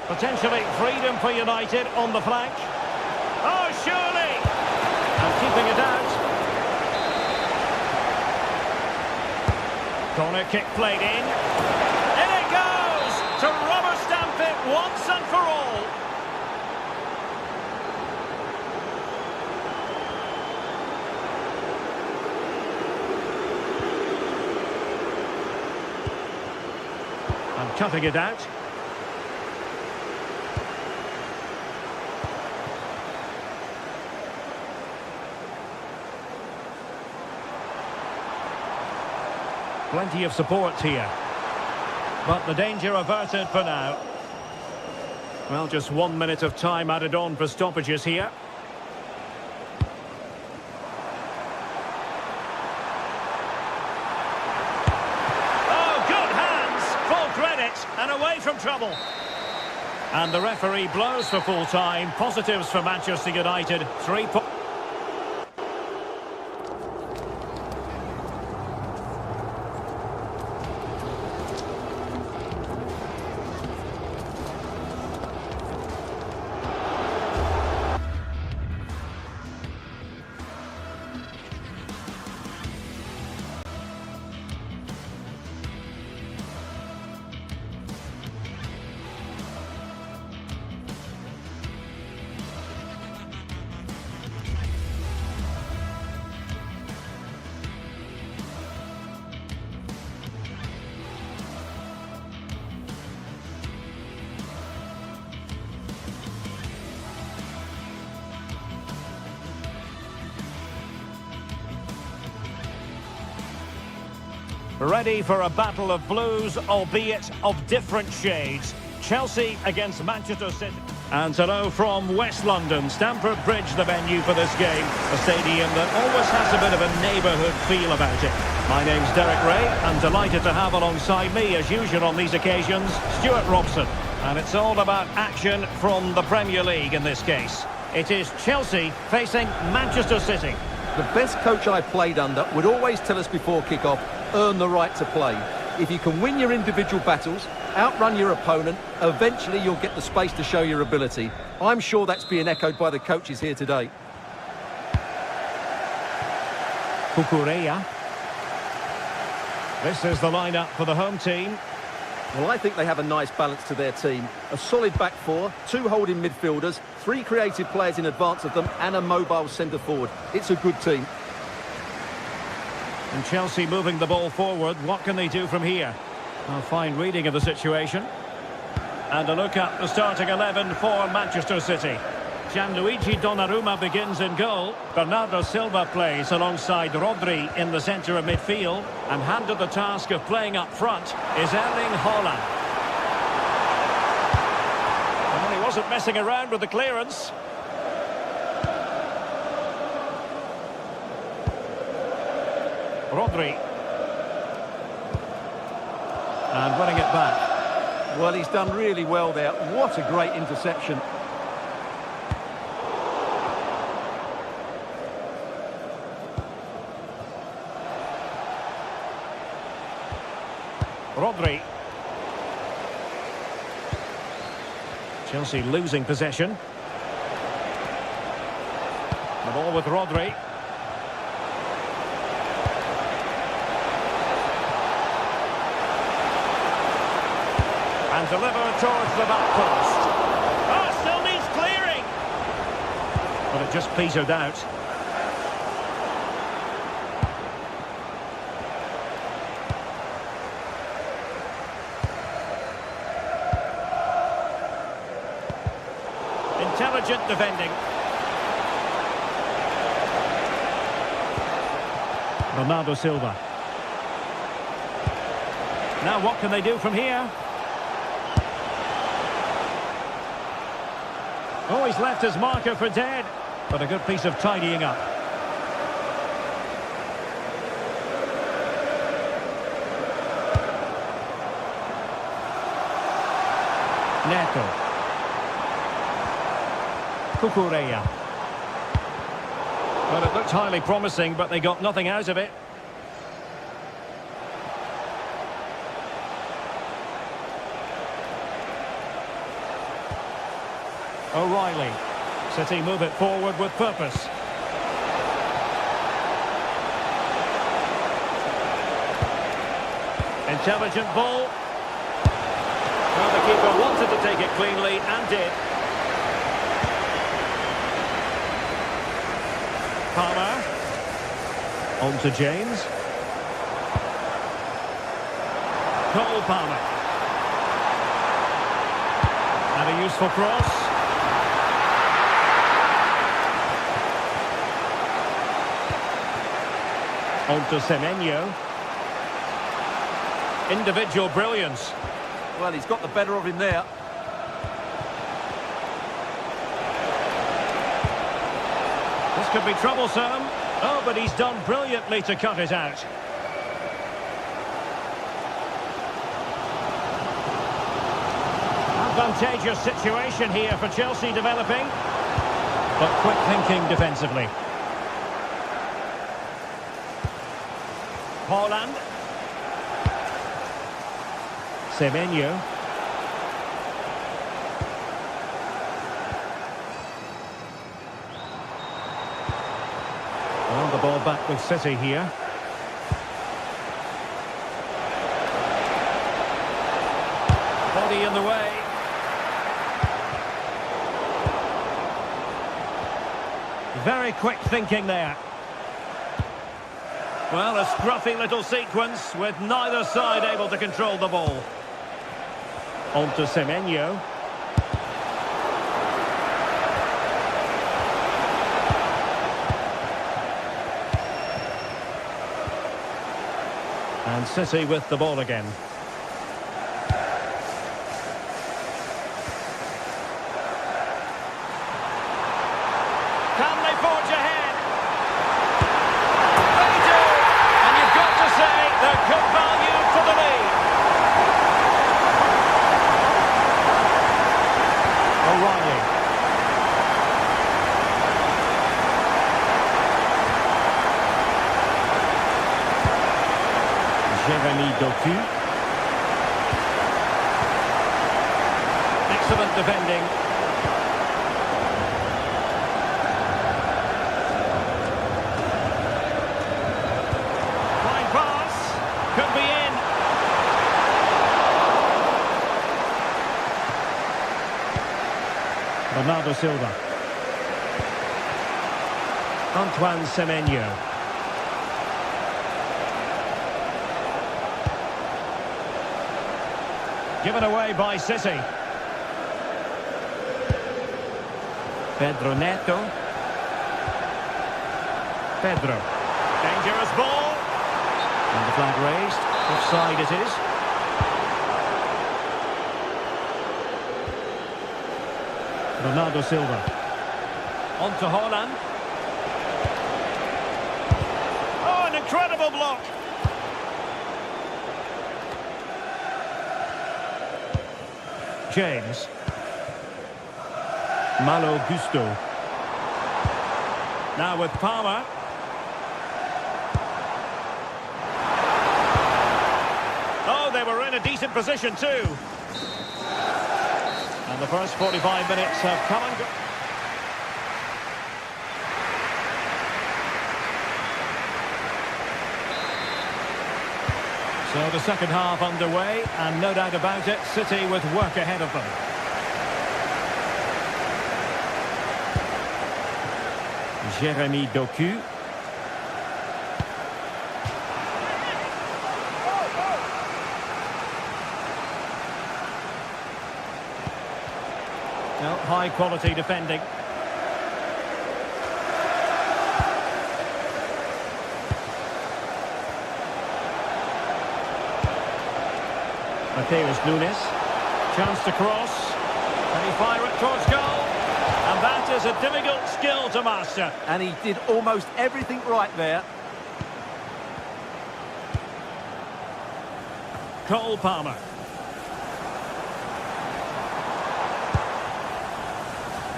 A: Potentially freedom for United on the flank. Oh, surely! And keeping it out. Corner kick played in. In it goes! To rubber stamp it once and for all. And cutting it out. Plenty of support here. But the danger averted for now. Well, just 1 minute of time added on for stoppages here. Oh, good hands! Full credit, and away from trouble. And the referee blows for full time. Positives for Manchester United. 3 points. Ready for a battle of blues, albeit of different shades. Chelsea against Manchester City. And hello from West London. Stamford Bridge, the venue for this game. A stadium that always has a bit of a neighbourhood feel about it. My name's Derek Ray. I'm delighted to have alongside me, as usual on these occasions, Stuart Robson. And it's all about action from the Premier League in this case. It is Chelsea facing Manchester City.
D: The best coach I played under would always tell us before kick-off, earn the right to play. If you can win your individual battles, outrun your opponent, eventually you'll get the space to show your ability. I'm sure that's being echoed by the coaches here today.
A: Cucurella. This is the lineup for the home team.
D: Well, I think they have a nice balance to their team. A solid back four, 2 holding midfielders, 3 creative players in advance of them, and a mobile centre forward. It's a good team.
A: And Chelsea moving the ball forward. What can they do from here? A fine reading of the situation. And a look at the starting 11 for Manchester City. Gianluigi Donnarumma begins in goal. Bernardo Silva plays alongside Rodri in the centre of midfield. And handed the task of playing up front is Erling Haaland. Well, he wasn't messing around with the clearance. Rodri. And winning it back.
D: Well, he's done really well there. What a great interception.
A: Rodri. Chelsea losing possession. The ball with Rodri. And delivered towards the back post. Oh, still needs clearing. But it just petered out. Intelligent defending. Bernardo Silva. Now what can they do from here? Oh, he's left his marker for dead. But a good piece of tidying up. Neto. Cucurella. Well, it looked highly promising, but they got nothing out of it. O'Reilly. City move it forward with purpose. Intelligent ball. Well, the keeper wanted to take it cleanly and did. Palmer. On to James. Cole Palmer. And a useful cross. On to Semenyo. Individual brilliance.
D: Well, he's got the better of him there.
A: This could be troublesome. Oh, but he's done brilliantly to cut it out. Advantageous situation here for Chelsea developing. But quick thinking defensively. Haaland. Semenyo. Well, the ball back with City here. Body in the way. Very quick thinking there. Well, a scruffy little sequence with neither side able to control the ball. On to Semenyo. And City with the ball again. Can they forge ahead? They do! And you've got to say they're good value for the lead. O'Reilly. Jeremy Doku. Excellent defending. Fine pass. Could be it. Bernardo Silva. Antoine Semenyo. Given away by City. Pedro Neto. Pedro. Dangerous ball. And the flag raised. Offside it is. Bernardo Silva. On to Haaland. Oh, an incredible block. James. Malo Gusto. Now with Palmer. Oh, they were in a decent position too. And the first 45 minutes have come and gone. So the second half underway, and no doubt about it, City with work ahead of them. Jérémy Doku. Well, high quality defending. Mateus Nunes. Chance to cross. Can he fire it towards goal? And that is a difficult skill to master.
D: And he did almost everything right there.
A: Cole Palmer.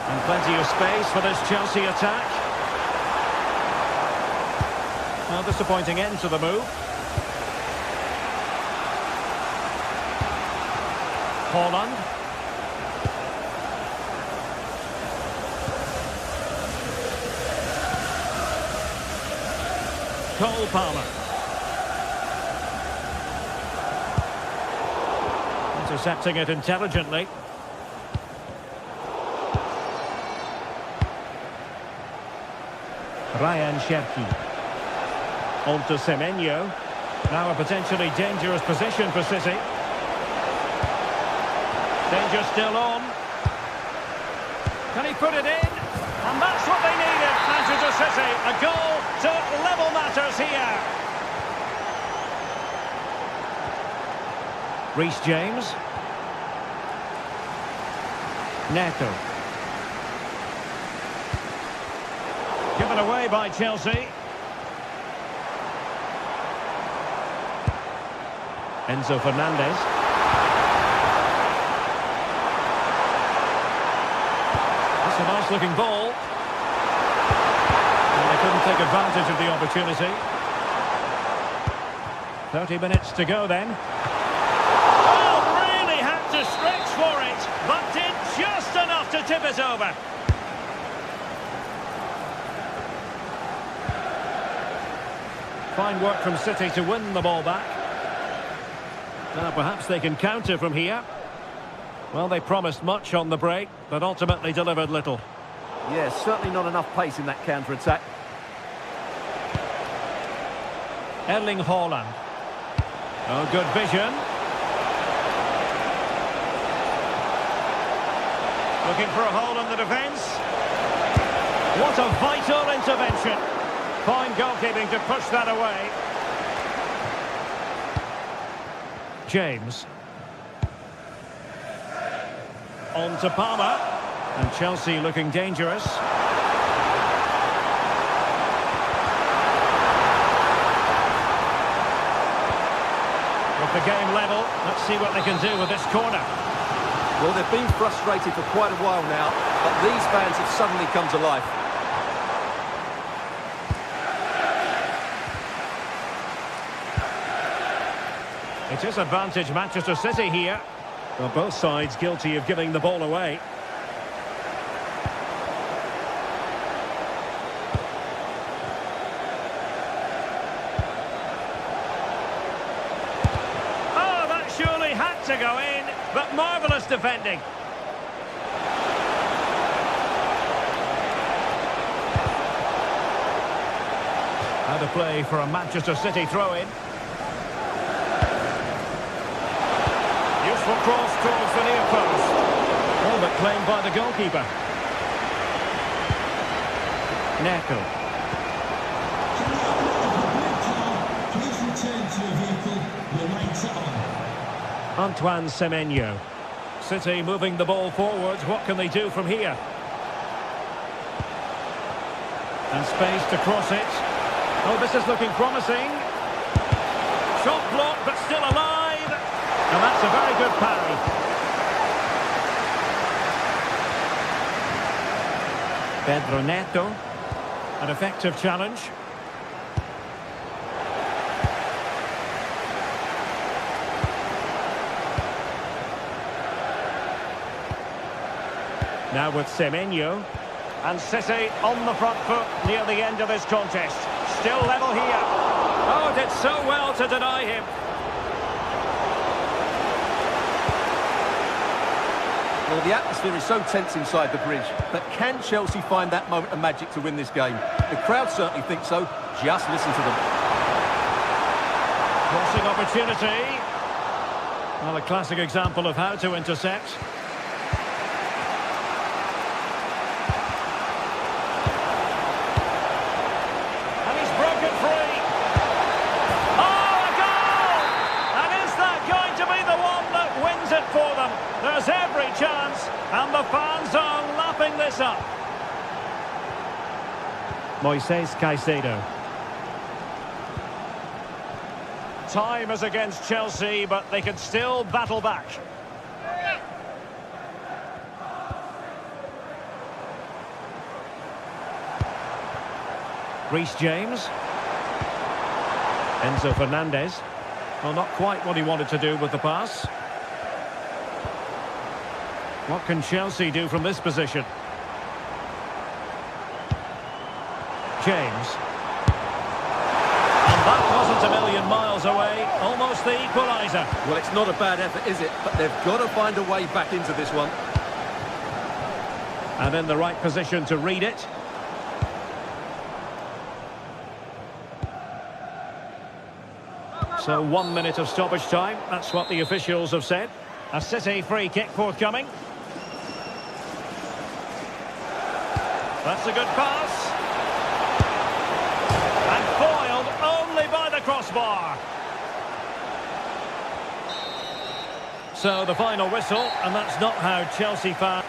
A: And plenty of space for this Chelsea attack. Well, disappointing end to the move. Haaland. Cole Palmer. Intercepting it intelligently. Ryan Cherki. On to Semenyo. Now a potentially dangerous position for City. Danger still on. Can he put it in? And that's what they needed. Manchester City, a goal to level matters here. Reece James. Neto. Given away by Chelsea. Enzo Fernandez. That's a nice looking ball. And they couldn't take advantage of the opportunity. 30 minutes to go then. Oh, really had to stretch for it, but did just enough to tip it over. Fine work from City to win the ball back. Now perhaps they can counter from here. Well, they promised much on the break, but ultimately delivered little.
D: Yeah, certainly not enough pace in that counter-attack.
A: Erling Haaland. Oh, good vision. Looking for a hole in the defence. What a vital intervention. Fine goalkeeping to push that away. James. On to Palmer. And Chelsea looking dangerous. With the game level, let's see what they can do with this corner.
D: Well, they've been frustrated for quite a while now, but these fans have suddenly come to life.
A: It is advantage Manchester City here. Well, both sides guilty of giving the ball away. Oh, that surely had to go in, but marvellous defending. Now to play for a Manchester City throw-in. Useful cross towards the near post. All but claimed by the goalkeeper. Neto.
E: Please return to your vehicle. Your lights are on.
A: Antoine Semenyo. City moving the ball forwards. What can they do from here? And space to cross it. Oh, this is looking promising. Shot blocked, but still alive. And that's a very good parry. Pedro Neto. An effective challenge. Now with Semenyo. And City on the front foot near the end of this contest. Still level here. Oh, did so well to deny him.
D: Well, the atmosphere is so tense inside the bridge, but can Chelsea find that moment of magic to win this game? The crowd certainly think so. Just listen to them.
A: Crossing opportunity. Well, a classic example of how to intercept. And he's broken free. Oh, a goal! And is that going to be the one that wins it for them? There's every chance, and the fans are lapping this up. Moises Caicedo. Time is against Chelsea, but they can still battle back. Reece James. Enzo Fernandez. Well, not quite what he wanted to do with the pass. What can Chelsea do from this position? James. And that wasn't a million miles away. Almost the equaliser.
D: Well, it's not a bad effort, is it? But they've got to find a way back into this one.
A: And in the right position to read it. So 1 minute of stoppage time. That's what the officials have said. A City free kick forthcoming. That's a good pass. And foiled only by the crossbar. So the final whistle, and that's not how Chelsea fans...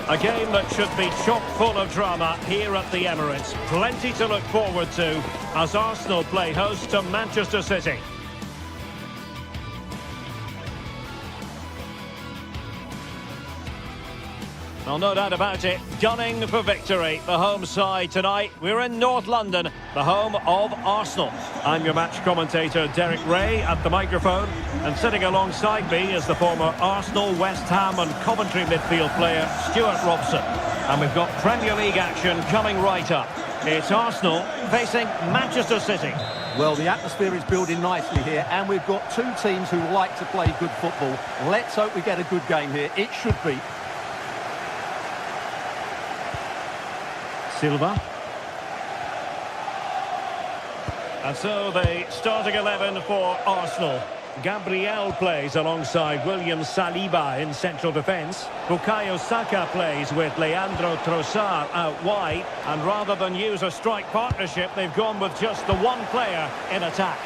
A: A game that should be chock full of drama here at the Emirates. Plenty to look forward to as Arsenal play host to Manchester City. Well, no doubt about it, gunning for victory. The home side tonight. We're in North London, the home of Arsenal. I'm your match commentator, Derek Ray, at the microphone. And sitting alongside me is the former Arsenal, West Ham and Coventry midfield player, Stuart Robson. And we've got Premier League action coming right up. It's Arsenal facing Manchester City.
D: Well, the atmosphere is building nicely here, and we've got two teams who like to play good football. Let's hope we get a good game here. It should be.
A: Silva. And so the starting 11 for Arsenal. Gabriel plays alongside William Saliba in central defence. Bukayo Saka plays with Leandro Trossard out wide. And rather than use a strike partnership, they've gone with just the one player in attack.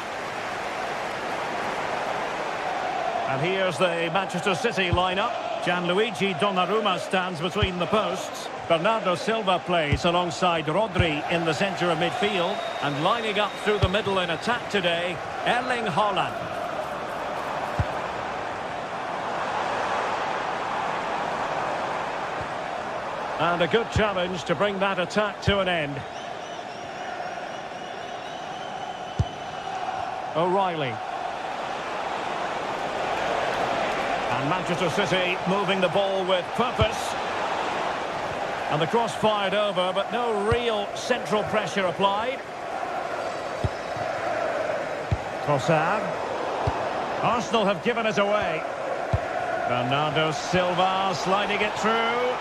A: And here's the Manchester City lineup. Gianluigi Donnarumma stands between the posts. Bernardo Silva plays alongside Rodri in the centre of midfield. And lining up through the middle in attack today, Erling Haaland. And a good challenge to bring that attack to an end. O'Reilly. And Manchester City moving the ball with purpose. And the cross fired over, but no real central pressure applied. Trossard. Arsenal have given it away. Bernardo Silva sliding it through.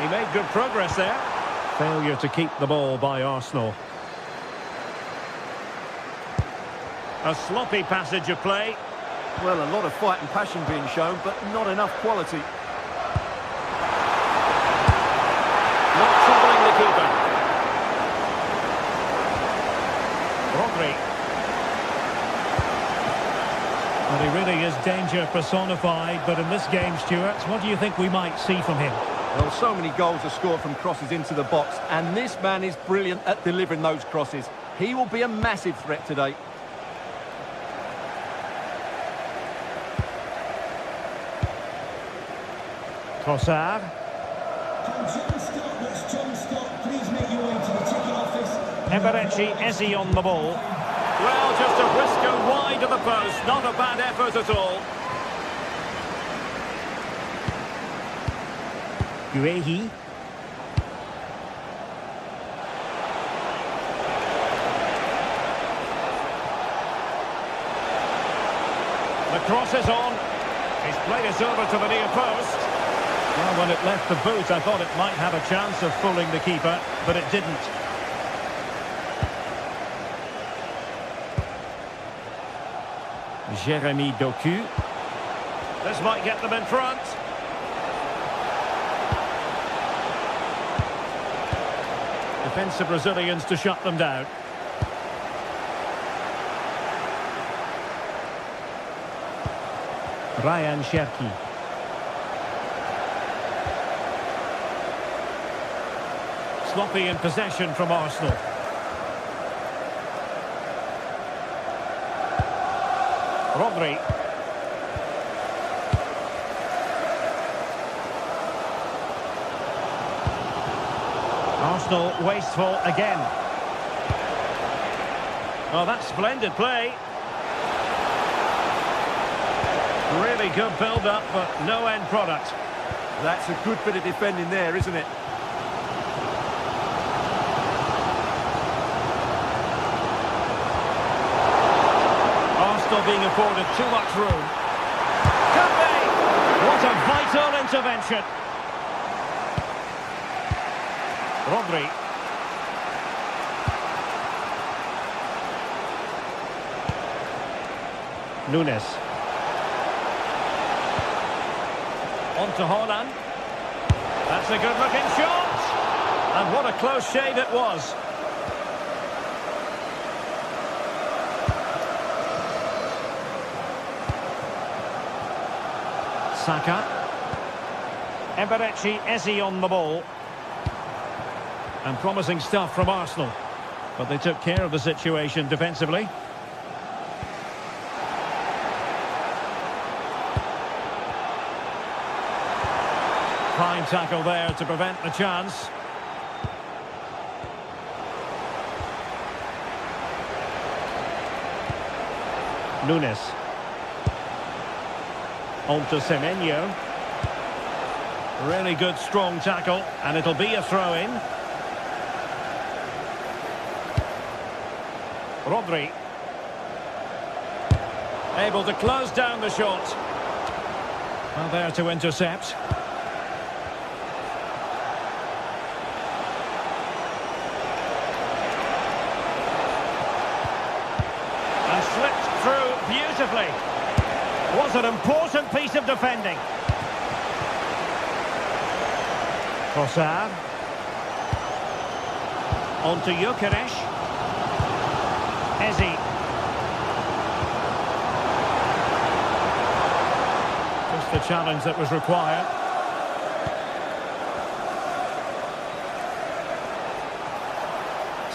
A: He made good progress there. Failure to keep the ball by Arsenal. A sloppy passage of play.
D: Well, a lot of fight and passion being shown, but not enough quality.
A: Not troubling the keeper. Rodri. Well, he really is danger personified, but in this game, Stuart, what do you think we might see from him?
D: Well, so many goals are scored from crosses into the box, and this man is brilliant at delivering those crosses. He will be a massive threat today.
A: Trossard.
E: Can John stop? Let's John stop. Please make your way to the ticket office.
A: Eberechi Eze on the ball. Well, just a whisker wide of the post. Not a bad effort at all. Guehi. The cross is on. He's played it over to the near post. Well, when it left the boot, I thought it might have a chance of fooling the keeper, but it didn't. Jeremy Doku. This might get them in front. Defensive Brazilians to shut them down. Ryan Cherki. Sloppy in possession from Arsenal. Rodri. Arsenal wasteful again. Oh, that's splendid play. Really good build-up, but no end product.
D: That's a good bit of defending there, isn't it?
A: Arsenal being afforded too much room. Could be! What a vital intervention. Rodri. Nunes. On to Haaland. That's a good-looking shot. And what a close shave it was. Saka. Eberechi Eze on the ball. And promising stuff from Arsenal. But they took care of the situation defensively. Fine tackle there to prevent the chance. Nunes. On to Semenyo. Really good strong tackle, and it'll be a throw-in. Rodri. Able to close down the shot. Well, there to intercept. And slipped through beautifully. Was an important piece of defending. Trossard. On to Gyökeres. Ezi. Just the challenge that was required.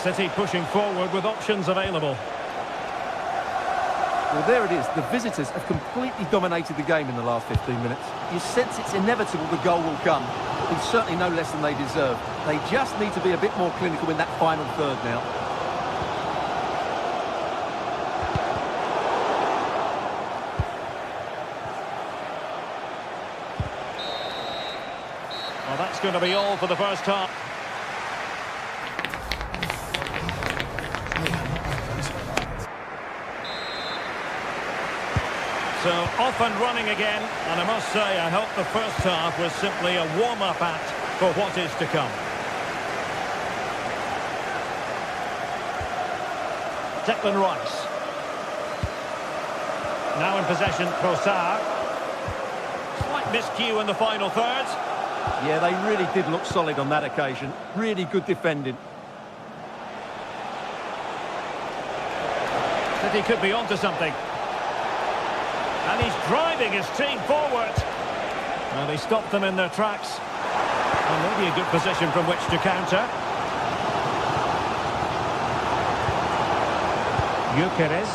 A: City pushing forward with options available.
D: Well, there it is. The visitors have completely dominated the game in the last 15 minutes. You sense it's inevitable the goal will come. It's certainly no less than they deserve. They just need to be a bit more clinical in that final third now.
A: Well, that's going to be all for the first half. So off and running again, and I must say I hope the first half was simply a warm-up act for what is to come. Declan Rice. Now in possession, Trossard. Slight miscue in the final third.
D: Yeah, they really did look solid on that occasion. Really good defending.
A: That he could be onto something. And he's driving his team forward. And he stopped them in their tracks. And maybe a good position from which to counter. Gyökeres.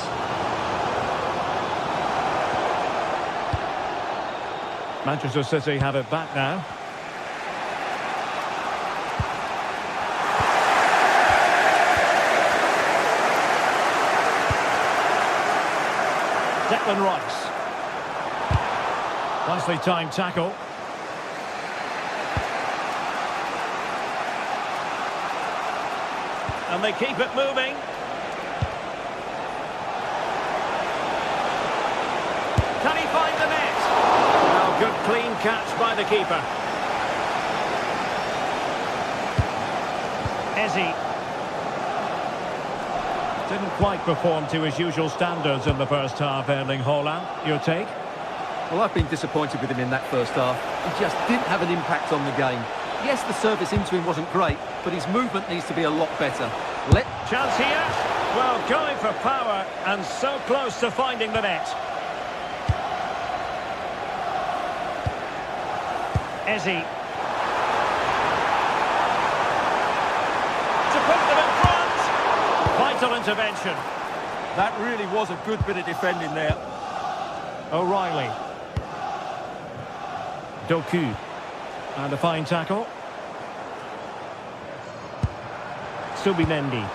A: Manchester City have it back now. Declan Rice. Nicely timed tackle. And they keep it moving. Can he find the net? Well, good clean catch by the keeper. Ezi. Didn't quite perform to his usual standards in the first half, Erling Haaland. Your take?
D: Well, I've been disappointed with him in that first half. He just didn't have an impact on the game. Yes, the service into him wasn't great, but his movement needs to be a lot better.
A: Chance here. Well, going for power and so close to finding the net. Ezi. To put them in front. Vital intervention.
D: That really was a good bit of defending there.
A: O'Reilly. Doku. And a fine tackle. Subimendi.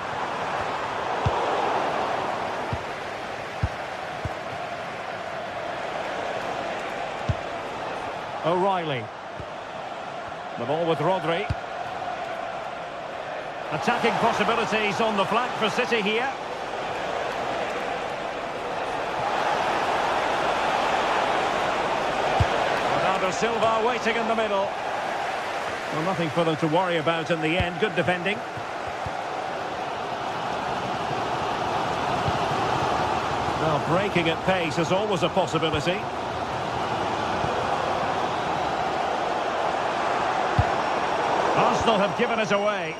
A: O'Reilly. The ball with Rodri. Attacking possibilities on the flank for City here. Bernardo Silva waiting in the middle. Well, nothing for them to worry about in the end. Good defending. Well, breaking at pace is always a possibility. Arsenal have given it away.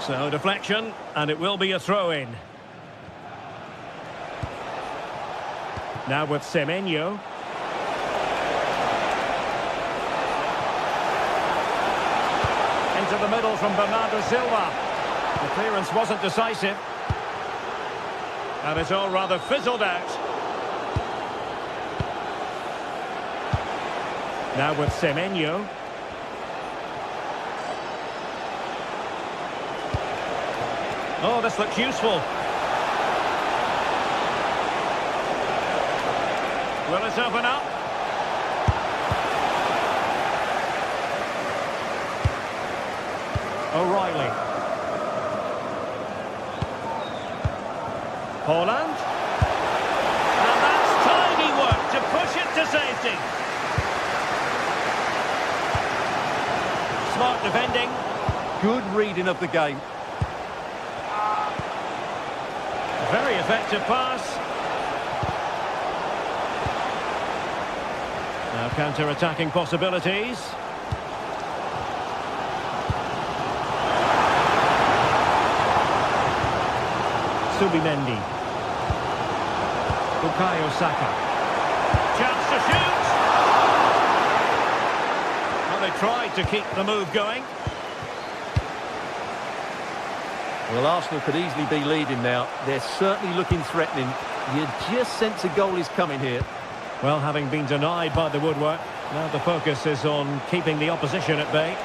A: So, deflection, and it will be a throw-in. Now with Semenyo. Into the middle from Bernardo Silva. The clearance wasn't decisive. And it's all rather fizzled out. Now with Semenyo. Oh, this looks useful. Will it open up? O'Reilly. Haaland. And that's to safety. Smart defending.
D: Good reading of the game.
A: Very effective pass. Now counter-attacking possibilities. Subimendi. Bukayo Saka. Chance to shoot! Well, they tried to keep the move going.
D: Well, Arsenal could easily be leading now. They're certainly looking threatening. You just sense a goal is coming here.
A: Well, having been denied by the woodwork, now the focus is on keeping the opposition at bay.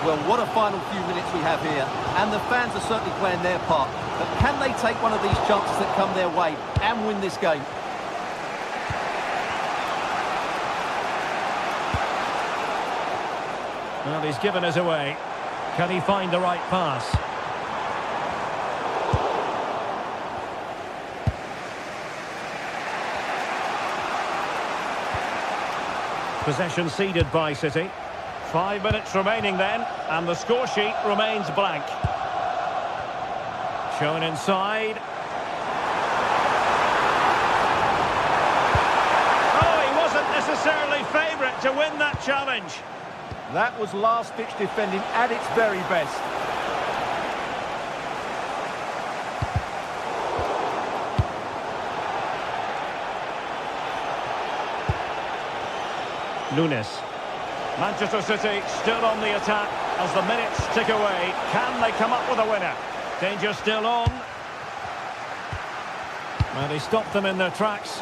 D: Well, what a final few minutes we have here. And the fans are certainly playing their part. But can they take one of these chances that come their way and win this game?
A: Well, he's given us away. Can he find the right pass? Possession ceded by City. 5 minutes remaining then, and the score sheet remains blank. Shown inside. Oh, he wasn't necessarily favourite to win that challenge.
D: That was last-ditch defending at its very best.
A: Nunes. Manchester City still on the attack as the minutes tick away. Can they come up with a winner? Danger still on. And he stopped them in their tracks.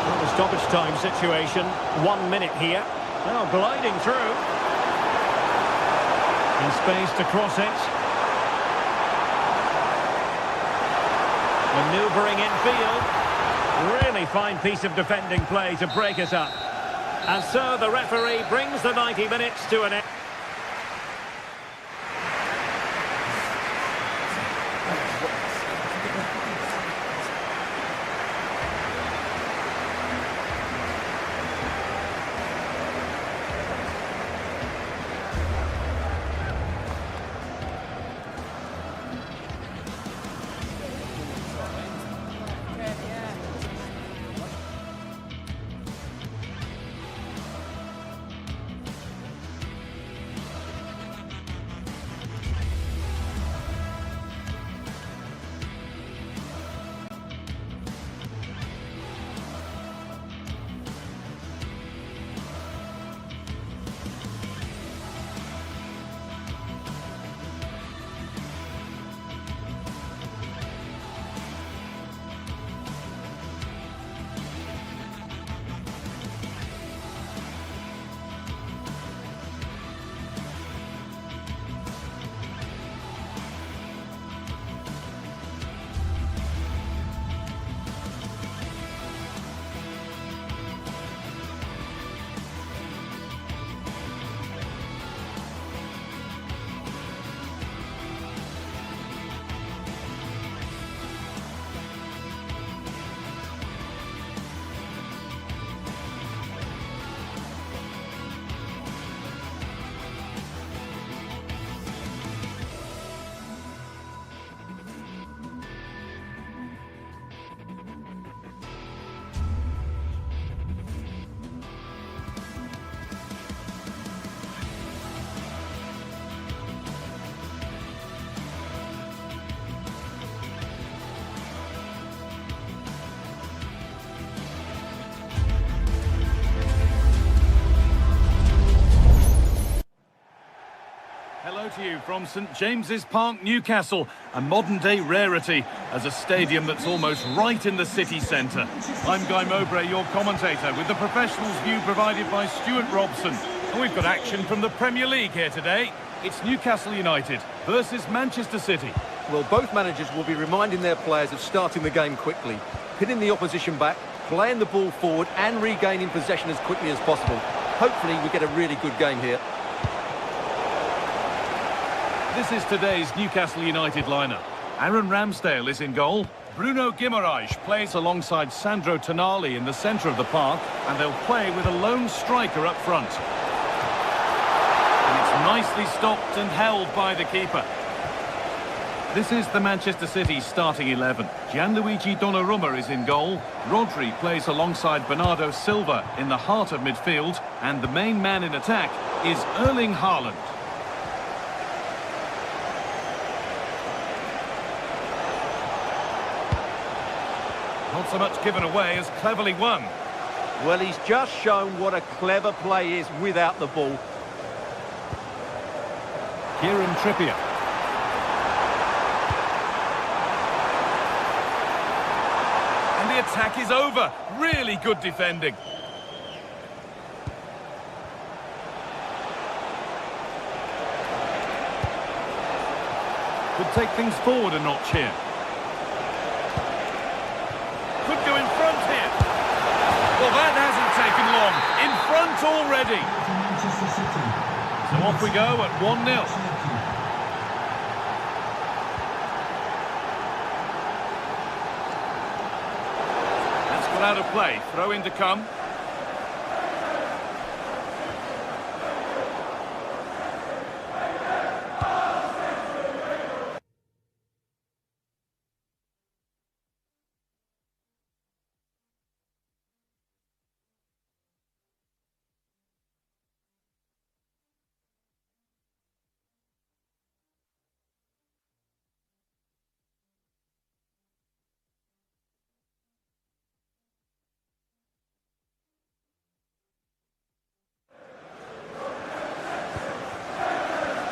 A: Well, the stoppage time situation. 1 minute here. Now gliding through. In space to cross it. Manoeuvring infield. Really fine piece of defending play to break it up. And so the referee brings the 90 minutes to an end.
C: Hello to you from St James's Park, Newcastle, a modern-day rarity as a stadium that's almost right in the city centre. I'm Guy Mowbray, your commentator, with the professionals' view provided by Stuart Robson. And we've got action from the Premier League here today. It's Newcastle United versus Manchester City.
D: Well, both managers will be reminding their players of starting the game quickly, pinning the opposition back, playing the ball forward and regaining possession as quickly as possible. Hopefully we get a really good game here.
C: This is today's Newcastle United lineup. Aaron Ramsdale is in goal. Bruno Guimaraes plays alongside Sandro Tonali in the centre of the park, and they'll play with a lone striker up front. And it's nicely stopped and held by the keeper. This is the Manchester City starting 11. Gianluigi Donnarumma is in goal. Rodri plays alongside Bernardo Silva in the heart of midfield, and the main man in attack is Erling Haaland. Not so much given away as cleverly won.
D: Well, he's just shown what a clever play is without the ball.
C: Kieran Trippier. And the attack is over. Really good defending. Could take things forward a notch here. Could go in front here. Well, that hasn't taken long. In front already.
E: Manchester City.
C: So off we go at 1-0. That's got out of play. Throw in to come.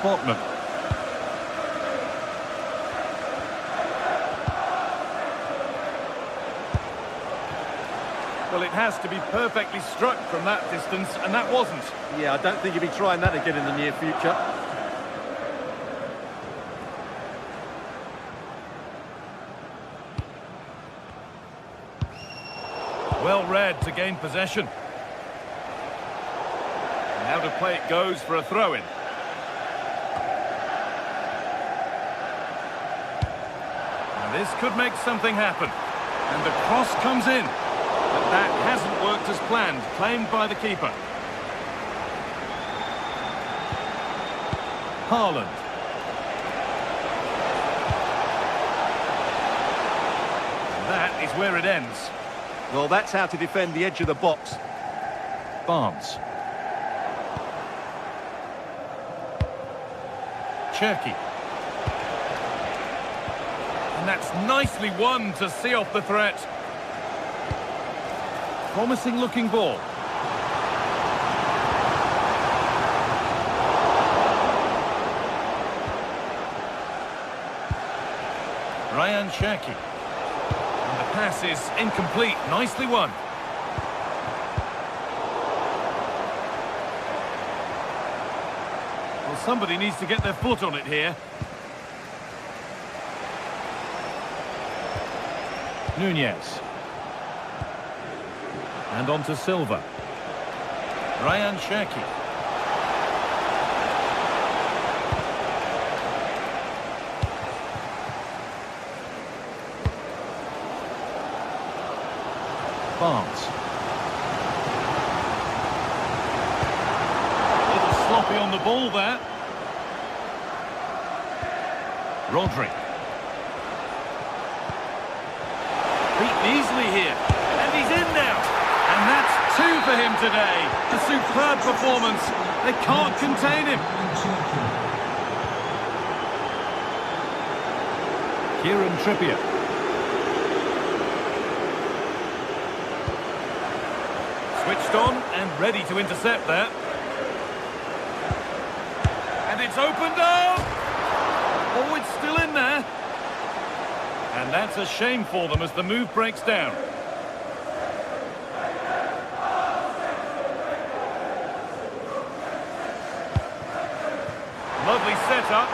C: Botman. Well, it has to be perfectly struck from that distance, and that wasn't.
D: Yeah, I don't think he'll be trying that again in the near future.
C: Well read to gain possession. And how to play it goes for a throw-in. This could make something happen. And the cross comes in. But that hasn't worked as planned, claimed by the keeper. Haaland. And that is where it ends.
D: Well, that's how to defend the edge of the box.
C: Barnes. Cherky. And that's nicely won to see off the threat. Promising looking ball. Ryan Cherky. And the pass is incomplete. Nicely won. Well, somebody needs to get their foot on it here. Nunez. And on to Silva. Ryan Cherky. Barnes. A little sloppy on the ball there. Rodri. Beaten easily here, and he's in now. And that's 2 for him today. A superb performance. They can't contain him. Kieran Trippier. Switched on and ready to intercept there. And it's opened up. Oh, it's still in there. And that's a shame for them as the move breaks down. Lovely setup.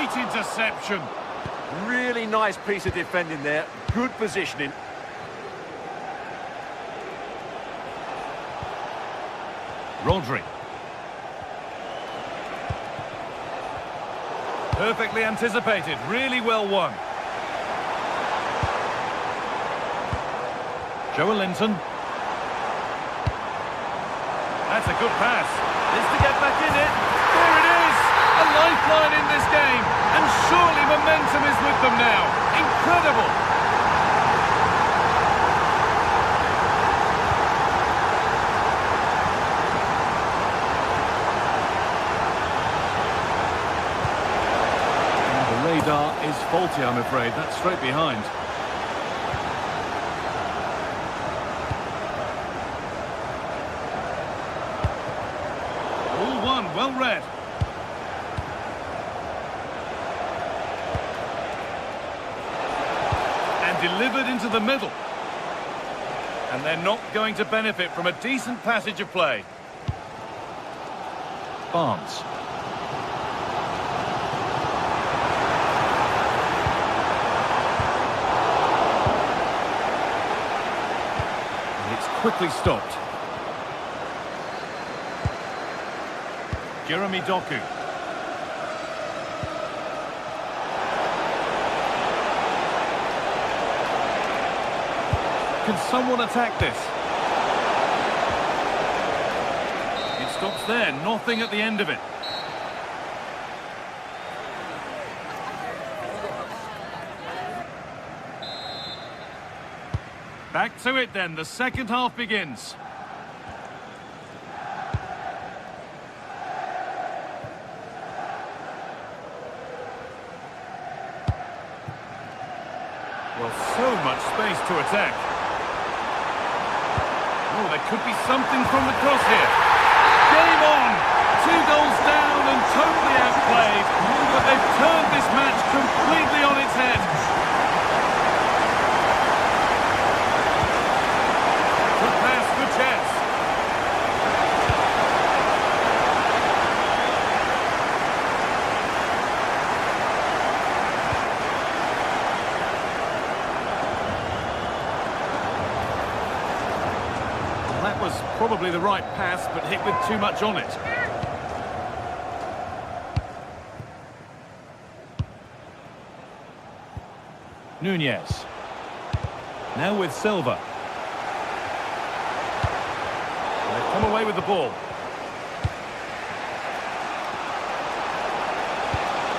C: great interception.
D: Really nice piece of defending there. Good positioning.
C: Rodri. Perfectly anticipated, really well won. Joelinton. That's a good pass. Needs to get back in it. There it is! A lifeline in this game. And surely momentum is with them now. Incredible! The radar is faulty, I'm afraid. That's straight behind. All one, well read. And delivered into the middle. And they're not going to benefit from a decent passage of play. Barnes. Quickly stopped. Jeremy Doku. Can someone attack this? It stops there, nothing at the end of it. Back to it then, the second half begins. Well, so much space to attack. Oh, there could be something from the cross here. Game on! 2 goals down and totally outplayed, but they've turned this match completely on its head. That was probably the right pass, but hit with too much on it. Nunez. Now with Silva. They've come away with the ball.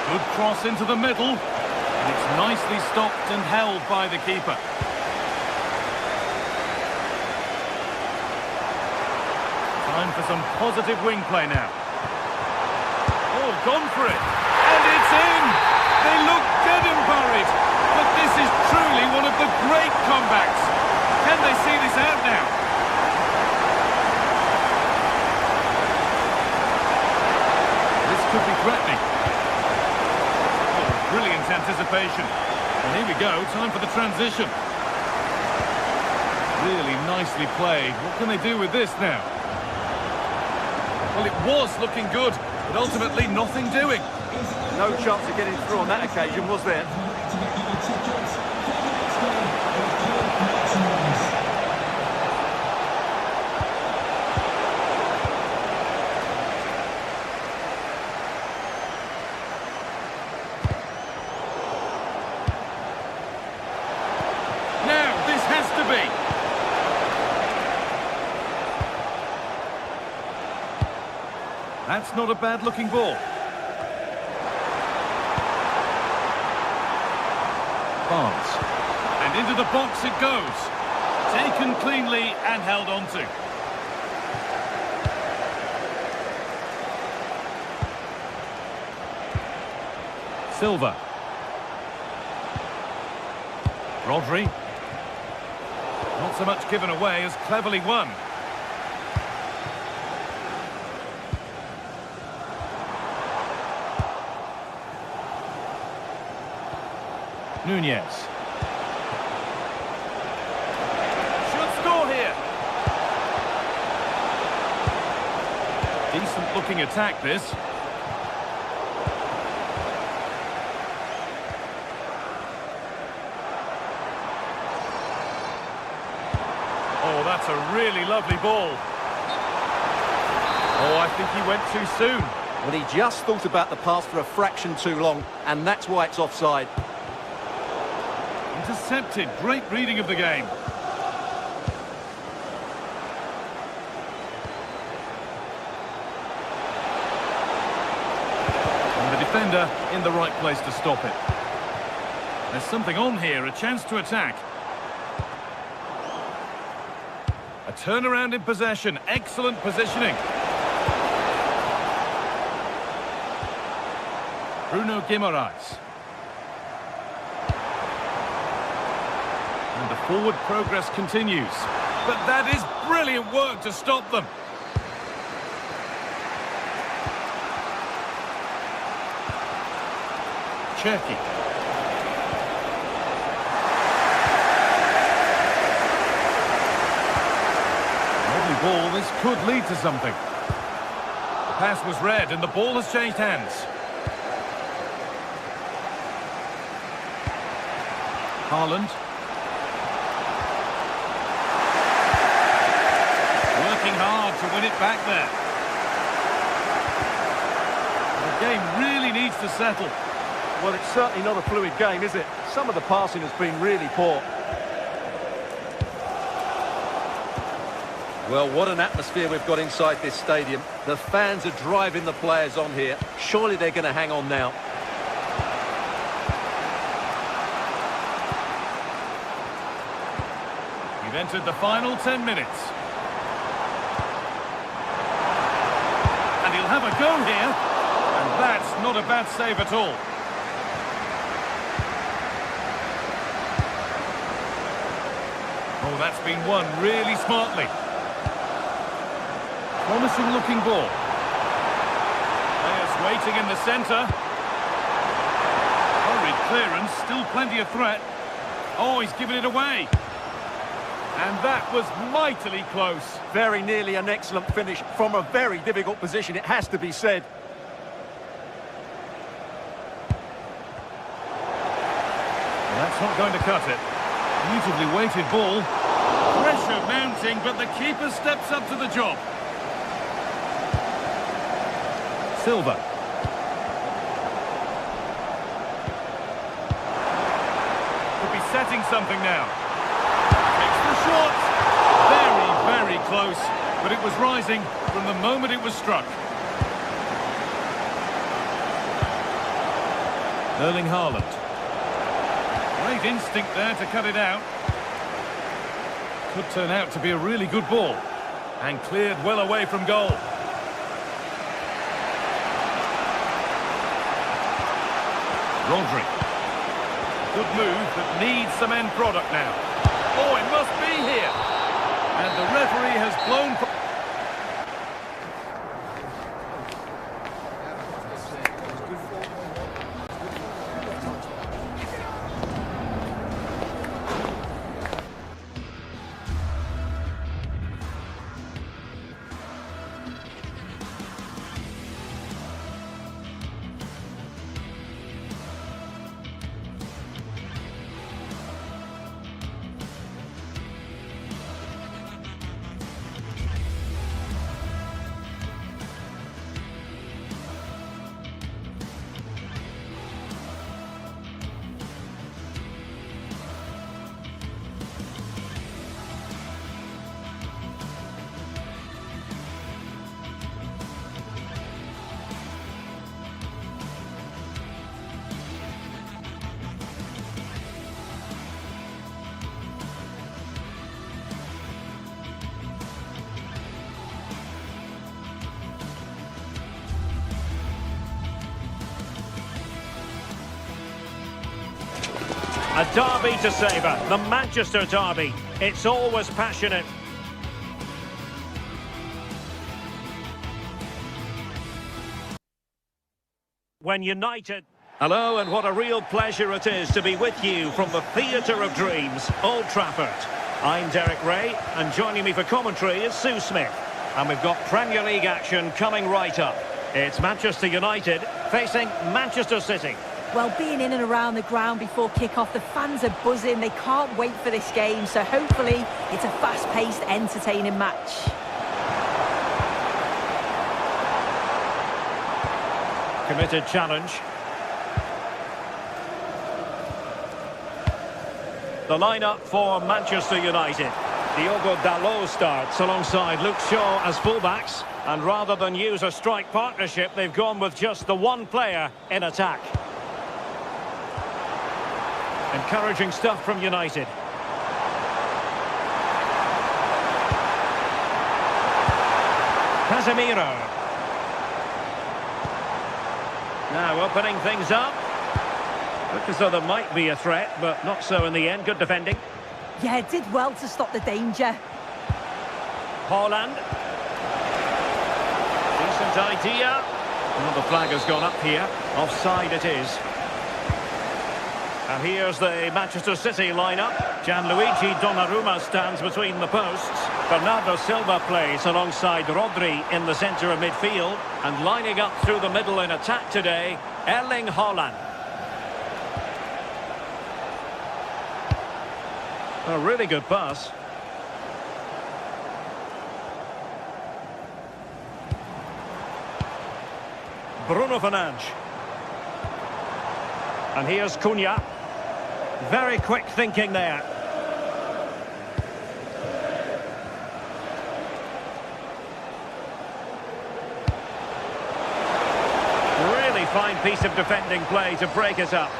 C: Good cross into the middle. And it's nicely stopped and held by the keeper. Time for some positive wing play now. Oh, gone for it. And it's in! They look dead and buried. But this is truly one of the great comebacks. Can they see this out now? This could be threatening. Oh, brilliant anticipation. And here we go, time for the transition. Really nicely played. What can they do with this now? Well, it was looking good, but ultimately nothing doing.
D: No chance of getting through on that occasion, was there?
C: Now, this has to be. That's not a bad-looking ball. Barnes. And into the box it goes. Taken cleanly and held on to. Silva. Rodri. Not so much given away as cleverly won. Nunez. Should score here. Decent looking attack this. a really lovely ball. Oh, I think he went too soon.
D: Well, he just thought about the pass for a fraction too long, and that's why it's offside.
C: Intercepted. Great reading of the game. And the defender in the right place to stop it. There's something on here, a chance to attack. A turnaround in possession, excellent positioning. Bruno Guimaraes. And the forward progress continues. But that is brilliant work to stop them. Cherki. Lovely ball, this could lead to something. The pass was read and the ball has changed hands. Haaland. Working hard to win it back there. The game really needs to settle.
D: Well, it's certainly not a fluid game, is it? Some of the passing has been really poor. Well, what an atmosphere we've got inside this stadium. The fans are driving the players on here. Surely they're going to hang on now.
C: We've entered the final 10 minutes. And he'll have a go here. And that's not a bad save at all. Oh, that's been won really smartly. Promising looking ball. Players waiting in the centre. Hurried clearance, still plenty of threat. Oh, he's given it away. And that was mightily close.
D: Very nearly an excellent finish from a very difficult position, it has to be said.
C: Well, that's not going to cut it. Beautifully weighted ball. Pressure mounting, but the keeper steps up to the job. Silva. Could be setting something now. Takes the shot. Very, very close. But it was rising from the moment it was struck. Erling Haaland. Great instinct there to cut it out. Could turn out to be a really good ball. And cleared well away from goal. Rodri. Good move, but needs some end product now. Oh, it must be here. And the referee has blown...
A: A derby to savour, the Manchester derby. It's always passionate. When United... Hello, and what a real pleasure it is to be with you from the Theatre of Dreams, Old Trafford. I'm Derek Ray, and joining me for commentary is Sue Smith. And we've got Premier League action coming right up. It's Manchester United facing Manchester City.
B: Well, being in and around the ground before kick-off, the fans are buzzing. They can't wait for this game, so hopefully it's a fast-paced, entertaining match.
A: Committed challenge. The lineup for Manchester United. Diogo Dalot starts alongside Luke Shaw as fullbacks. And rather than use a strike partnership, they've gone with just the one player in attack. Encouraging stuff from United. Casemiro. Now opening things up. Look as though there might be a threat, but not so in the end. Good defending.
B: Yeah, did well to stop the danger.
A: Haaland. Decent idea. Well, the flag has gone up here. Offside it is. And here's the Manchester City lineup. Gianluigi Donnarumma stands between the posts. Bernardo Silva plays alongside Rodri in the centre of midfield. And lining up through the middle in attack today, Erling Haaland. A really good pass. Bruno Fernandes. And here's Cunha. Very quick thinking there. Really fine piece of defending play to break it up.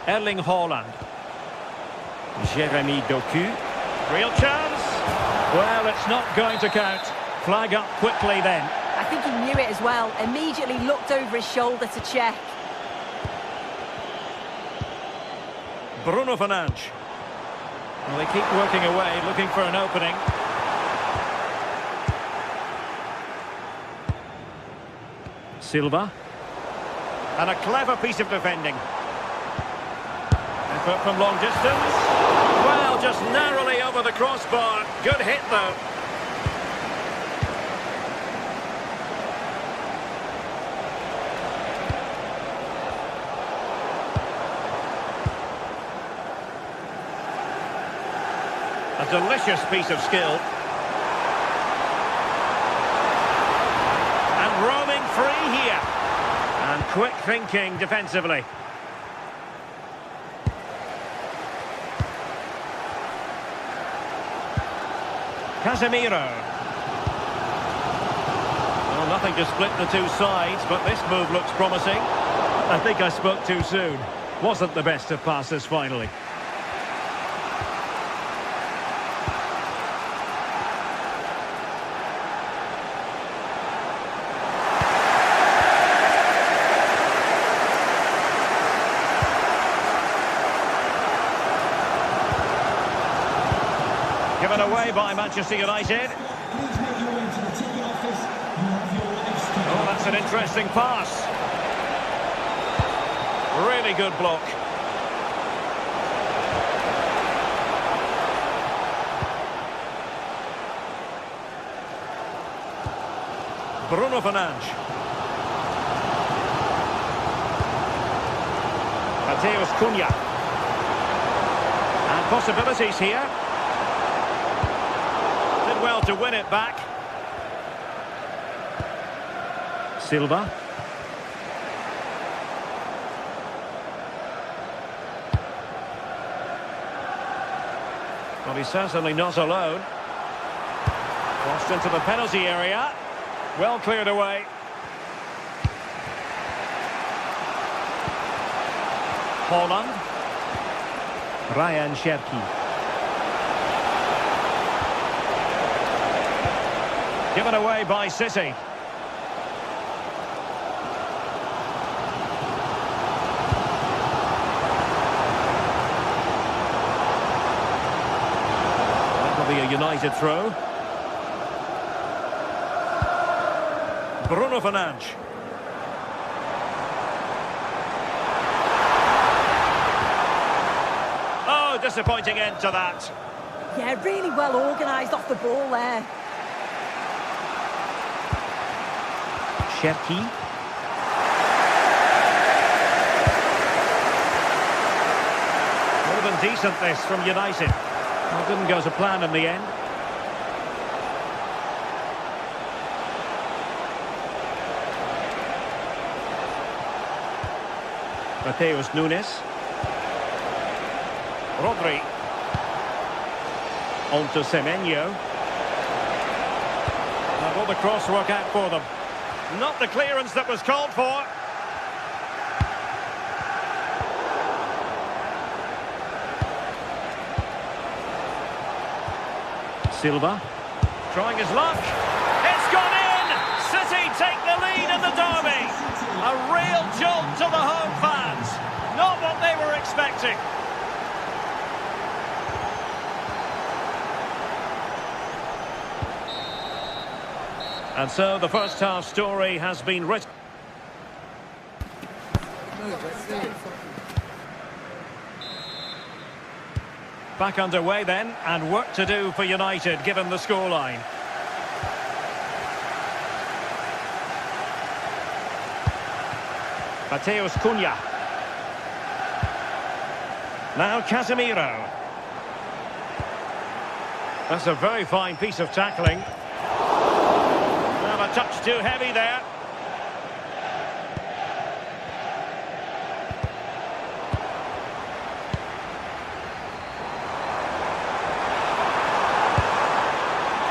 A: Erling Haaland. Jeremy Doku. Real chance. Well, it's not going to count. Flag up quickly then.
B: I think he knew it as well. Immediately looked over his shoulder to check.
A: Bruno Fernandes. Well, they keep working away, looking for an opening. Silva. And a clever piece of defending. Effort from long distance. Well, just narrowly over the crossbar. Good hit, though. A delicious piece of skill. And roaming free here. And quick thinking defensively. Casemiro. Well, nothing to split the two sides, but this move looks promising. I think I spoke too soon. Wasn't the best of passes finally. Given away by Manchester United. Oh, that's an interesting pass. Really good block. Bruno Fernandes. Mateus Cunha. And possibilities here. Well to win it back. Silva. Well, he's certainly not alone. Crossed into the penalty area. Well cleared away. Haaland. Ryan Cherki. Given away by City. That will be a United throw. Bruno Fernandes. Oh, disappointing end to that.
B: Yeah, really well organised off the ball there.
A: Cherki. More than decent this from United. Well, didn't go to plan in the end. Mateus Nunes. Rodri. On to Semenyo. And will the cross work out for them? Not the clearance that was called for. Silva. Trying his luck. It's gone in! City take the lead in the derby. A real jolt to the home fans. Not what they were expecting. And so the first half story has been written. Back underway then, and work to do for United given the scoreline. Mateus Cunha. Now Casemiro. That's a very fine piece of tackling. Well, a touch too heavy there.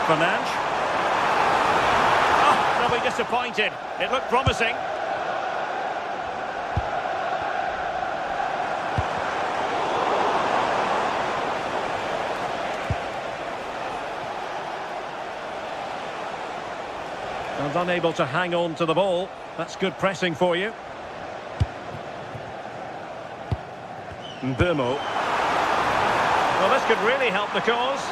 A: Fernandes. Oh, they'll be disappointed. It looked promising. And unable to hang on to the ball. That's good pressing for you. Mbeumo. Well, this could really help the cause.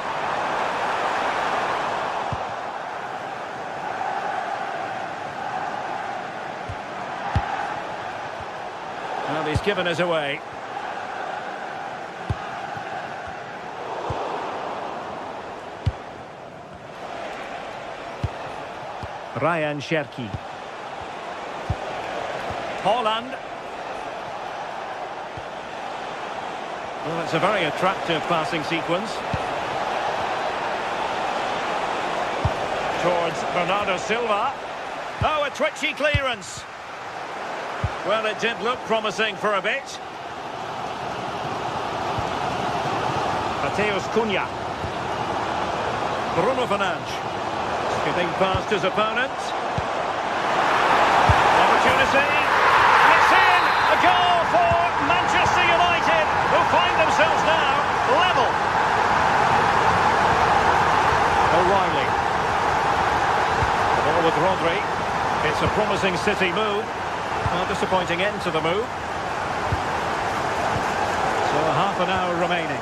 A: Well, he's given us away. Ryan Cherki. Holland. Well, it's a very attractive passing sequence. Towards Bernardo Silva. Oh, a twitchy clearance. Well, it did look promising for a bit. Mateus Cunha. Bruno Fernandes. Skipping past his opponent. Opportunity. And it's in! A goal for Manchester United, who find themselves now level. O'Reilly. The ball with Rodri. It's a promising City move. Well, disappointing end to the move. So half an hour remaining.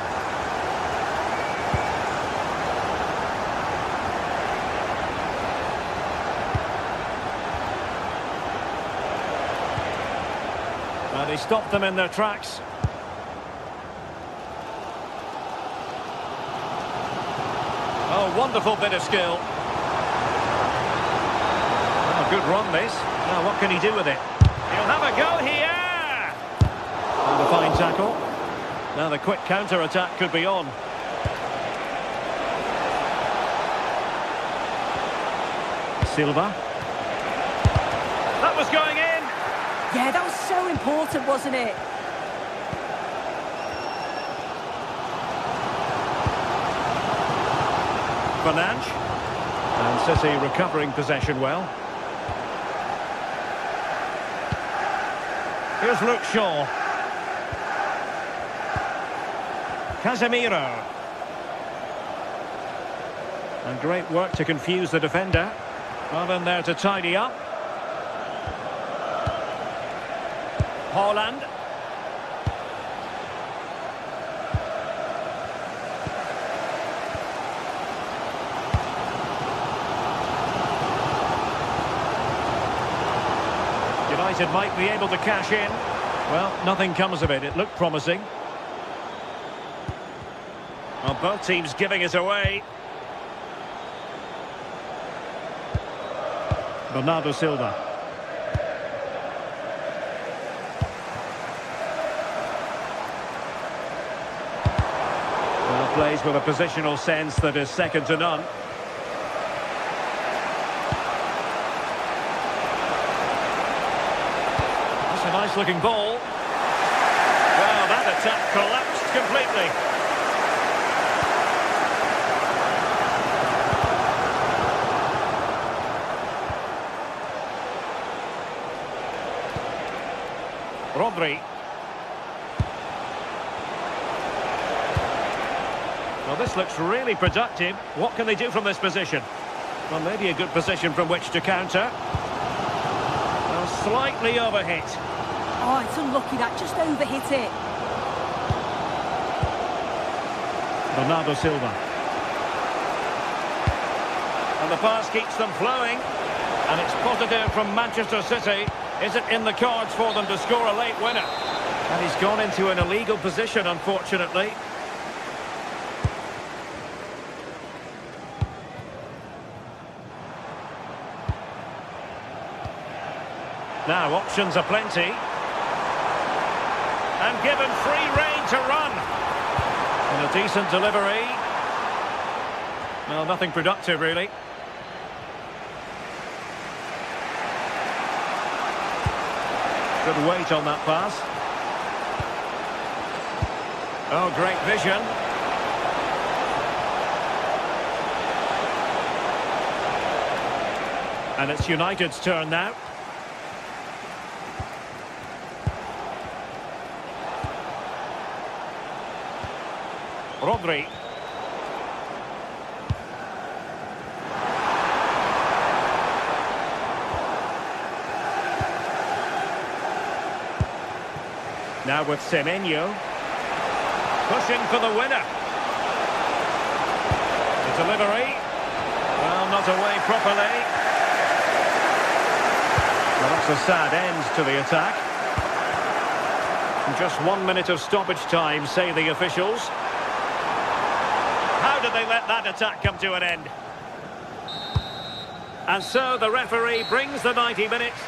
A: And he stopped them in their tracks. Oh, wonderful bit of skill. Oh, good run this. Now what can he do with it? He'll have a go here! And a fine tackle. Now the quick counter-attack could be on. Silva. That was going in!
B: Yeah, that was so important, wasn't it?
A: Fernandes. And City recovering possession well. Here's Luke Shaw. Casemiro. And great work to confuse the defender. Well in there to tidy up. Holland. United might be able to cash in. Well, nothing comes of it. It looked promising. Well, both teams giving it away. Bernardo Silva. Well, plays with a positional sense that is second to none. That's a nice looking ball. Well, that attack collapsed completely. Rodri. Well, this looks really productive. What can they do from this position? Well, maybe a good position from which to counter. Well, slightly overhit.
B: Oh, it's unlucky that just overhit it.
A: Bernardo Silva. And the pass keeps them flowing. And it's positive from Manchester City. Is it in the cards for them to score a late winner? And he's gone into an illegal position, unfortunately. Now, options are plenty. And given free rein to run. And a decent delivery. Well, nothing productive, really. Good weight on that pass. Oh, great vision. And it's United's turn now. Rodri. Now with Semenyo. Pushing for the winner. The delivery. Well, not away properly. Well, that's a sad end to the attack. Just 1 minute of stoppage time, say the officials. How did they let that attack come to an end? And so the referee brings the 90 minutes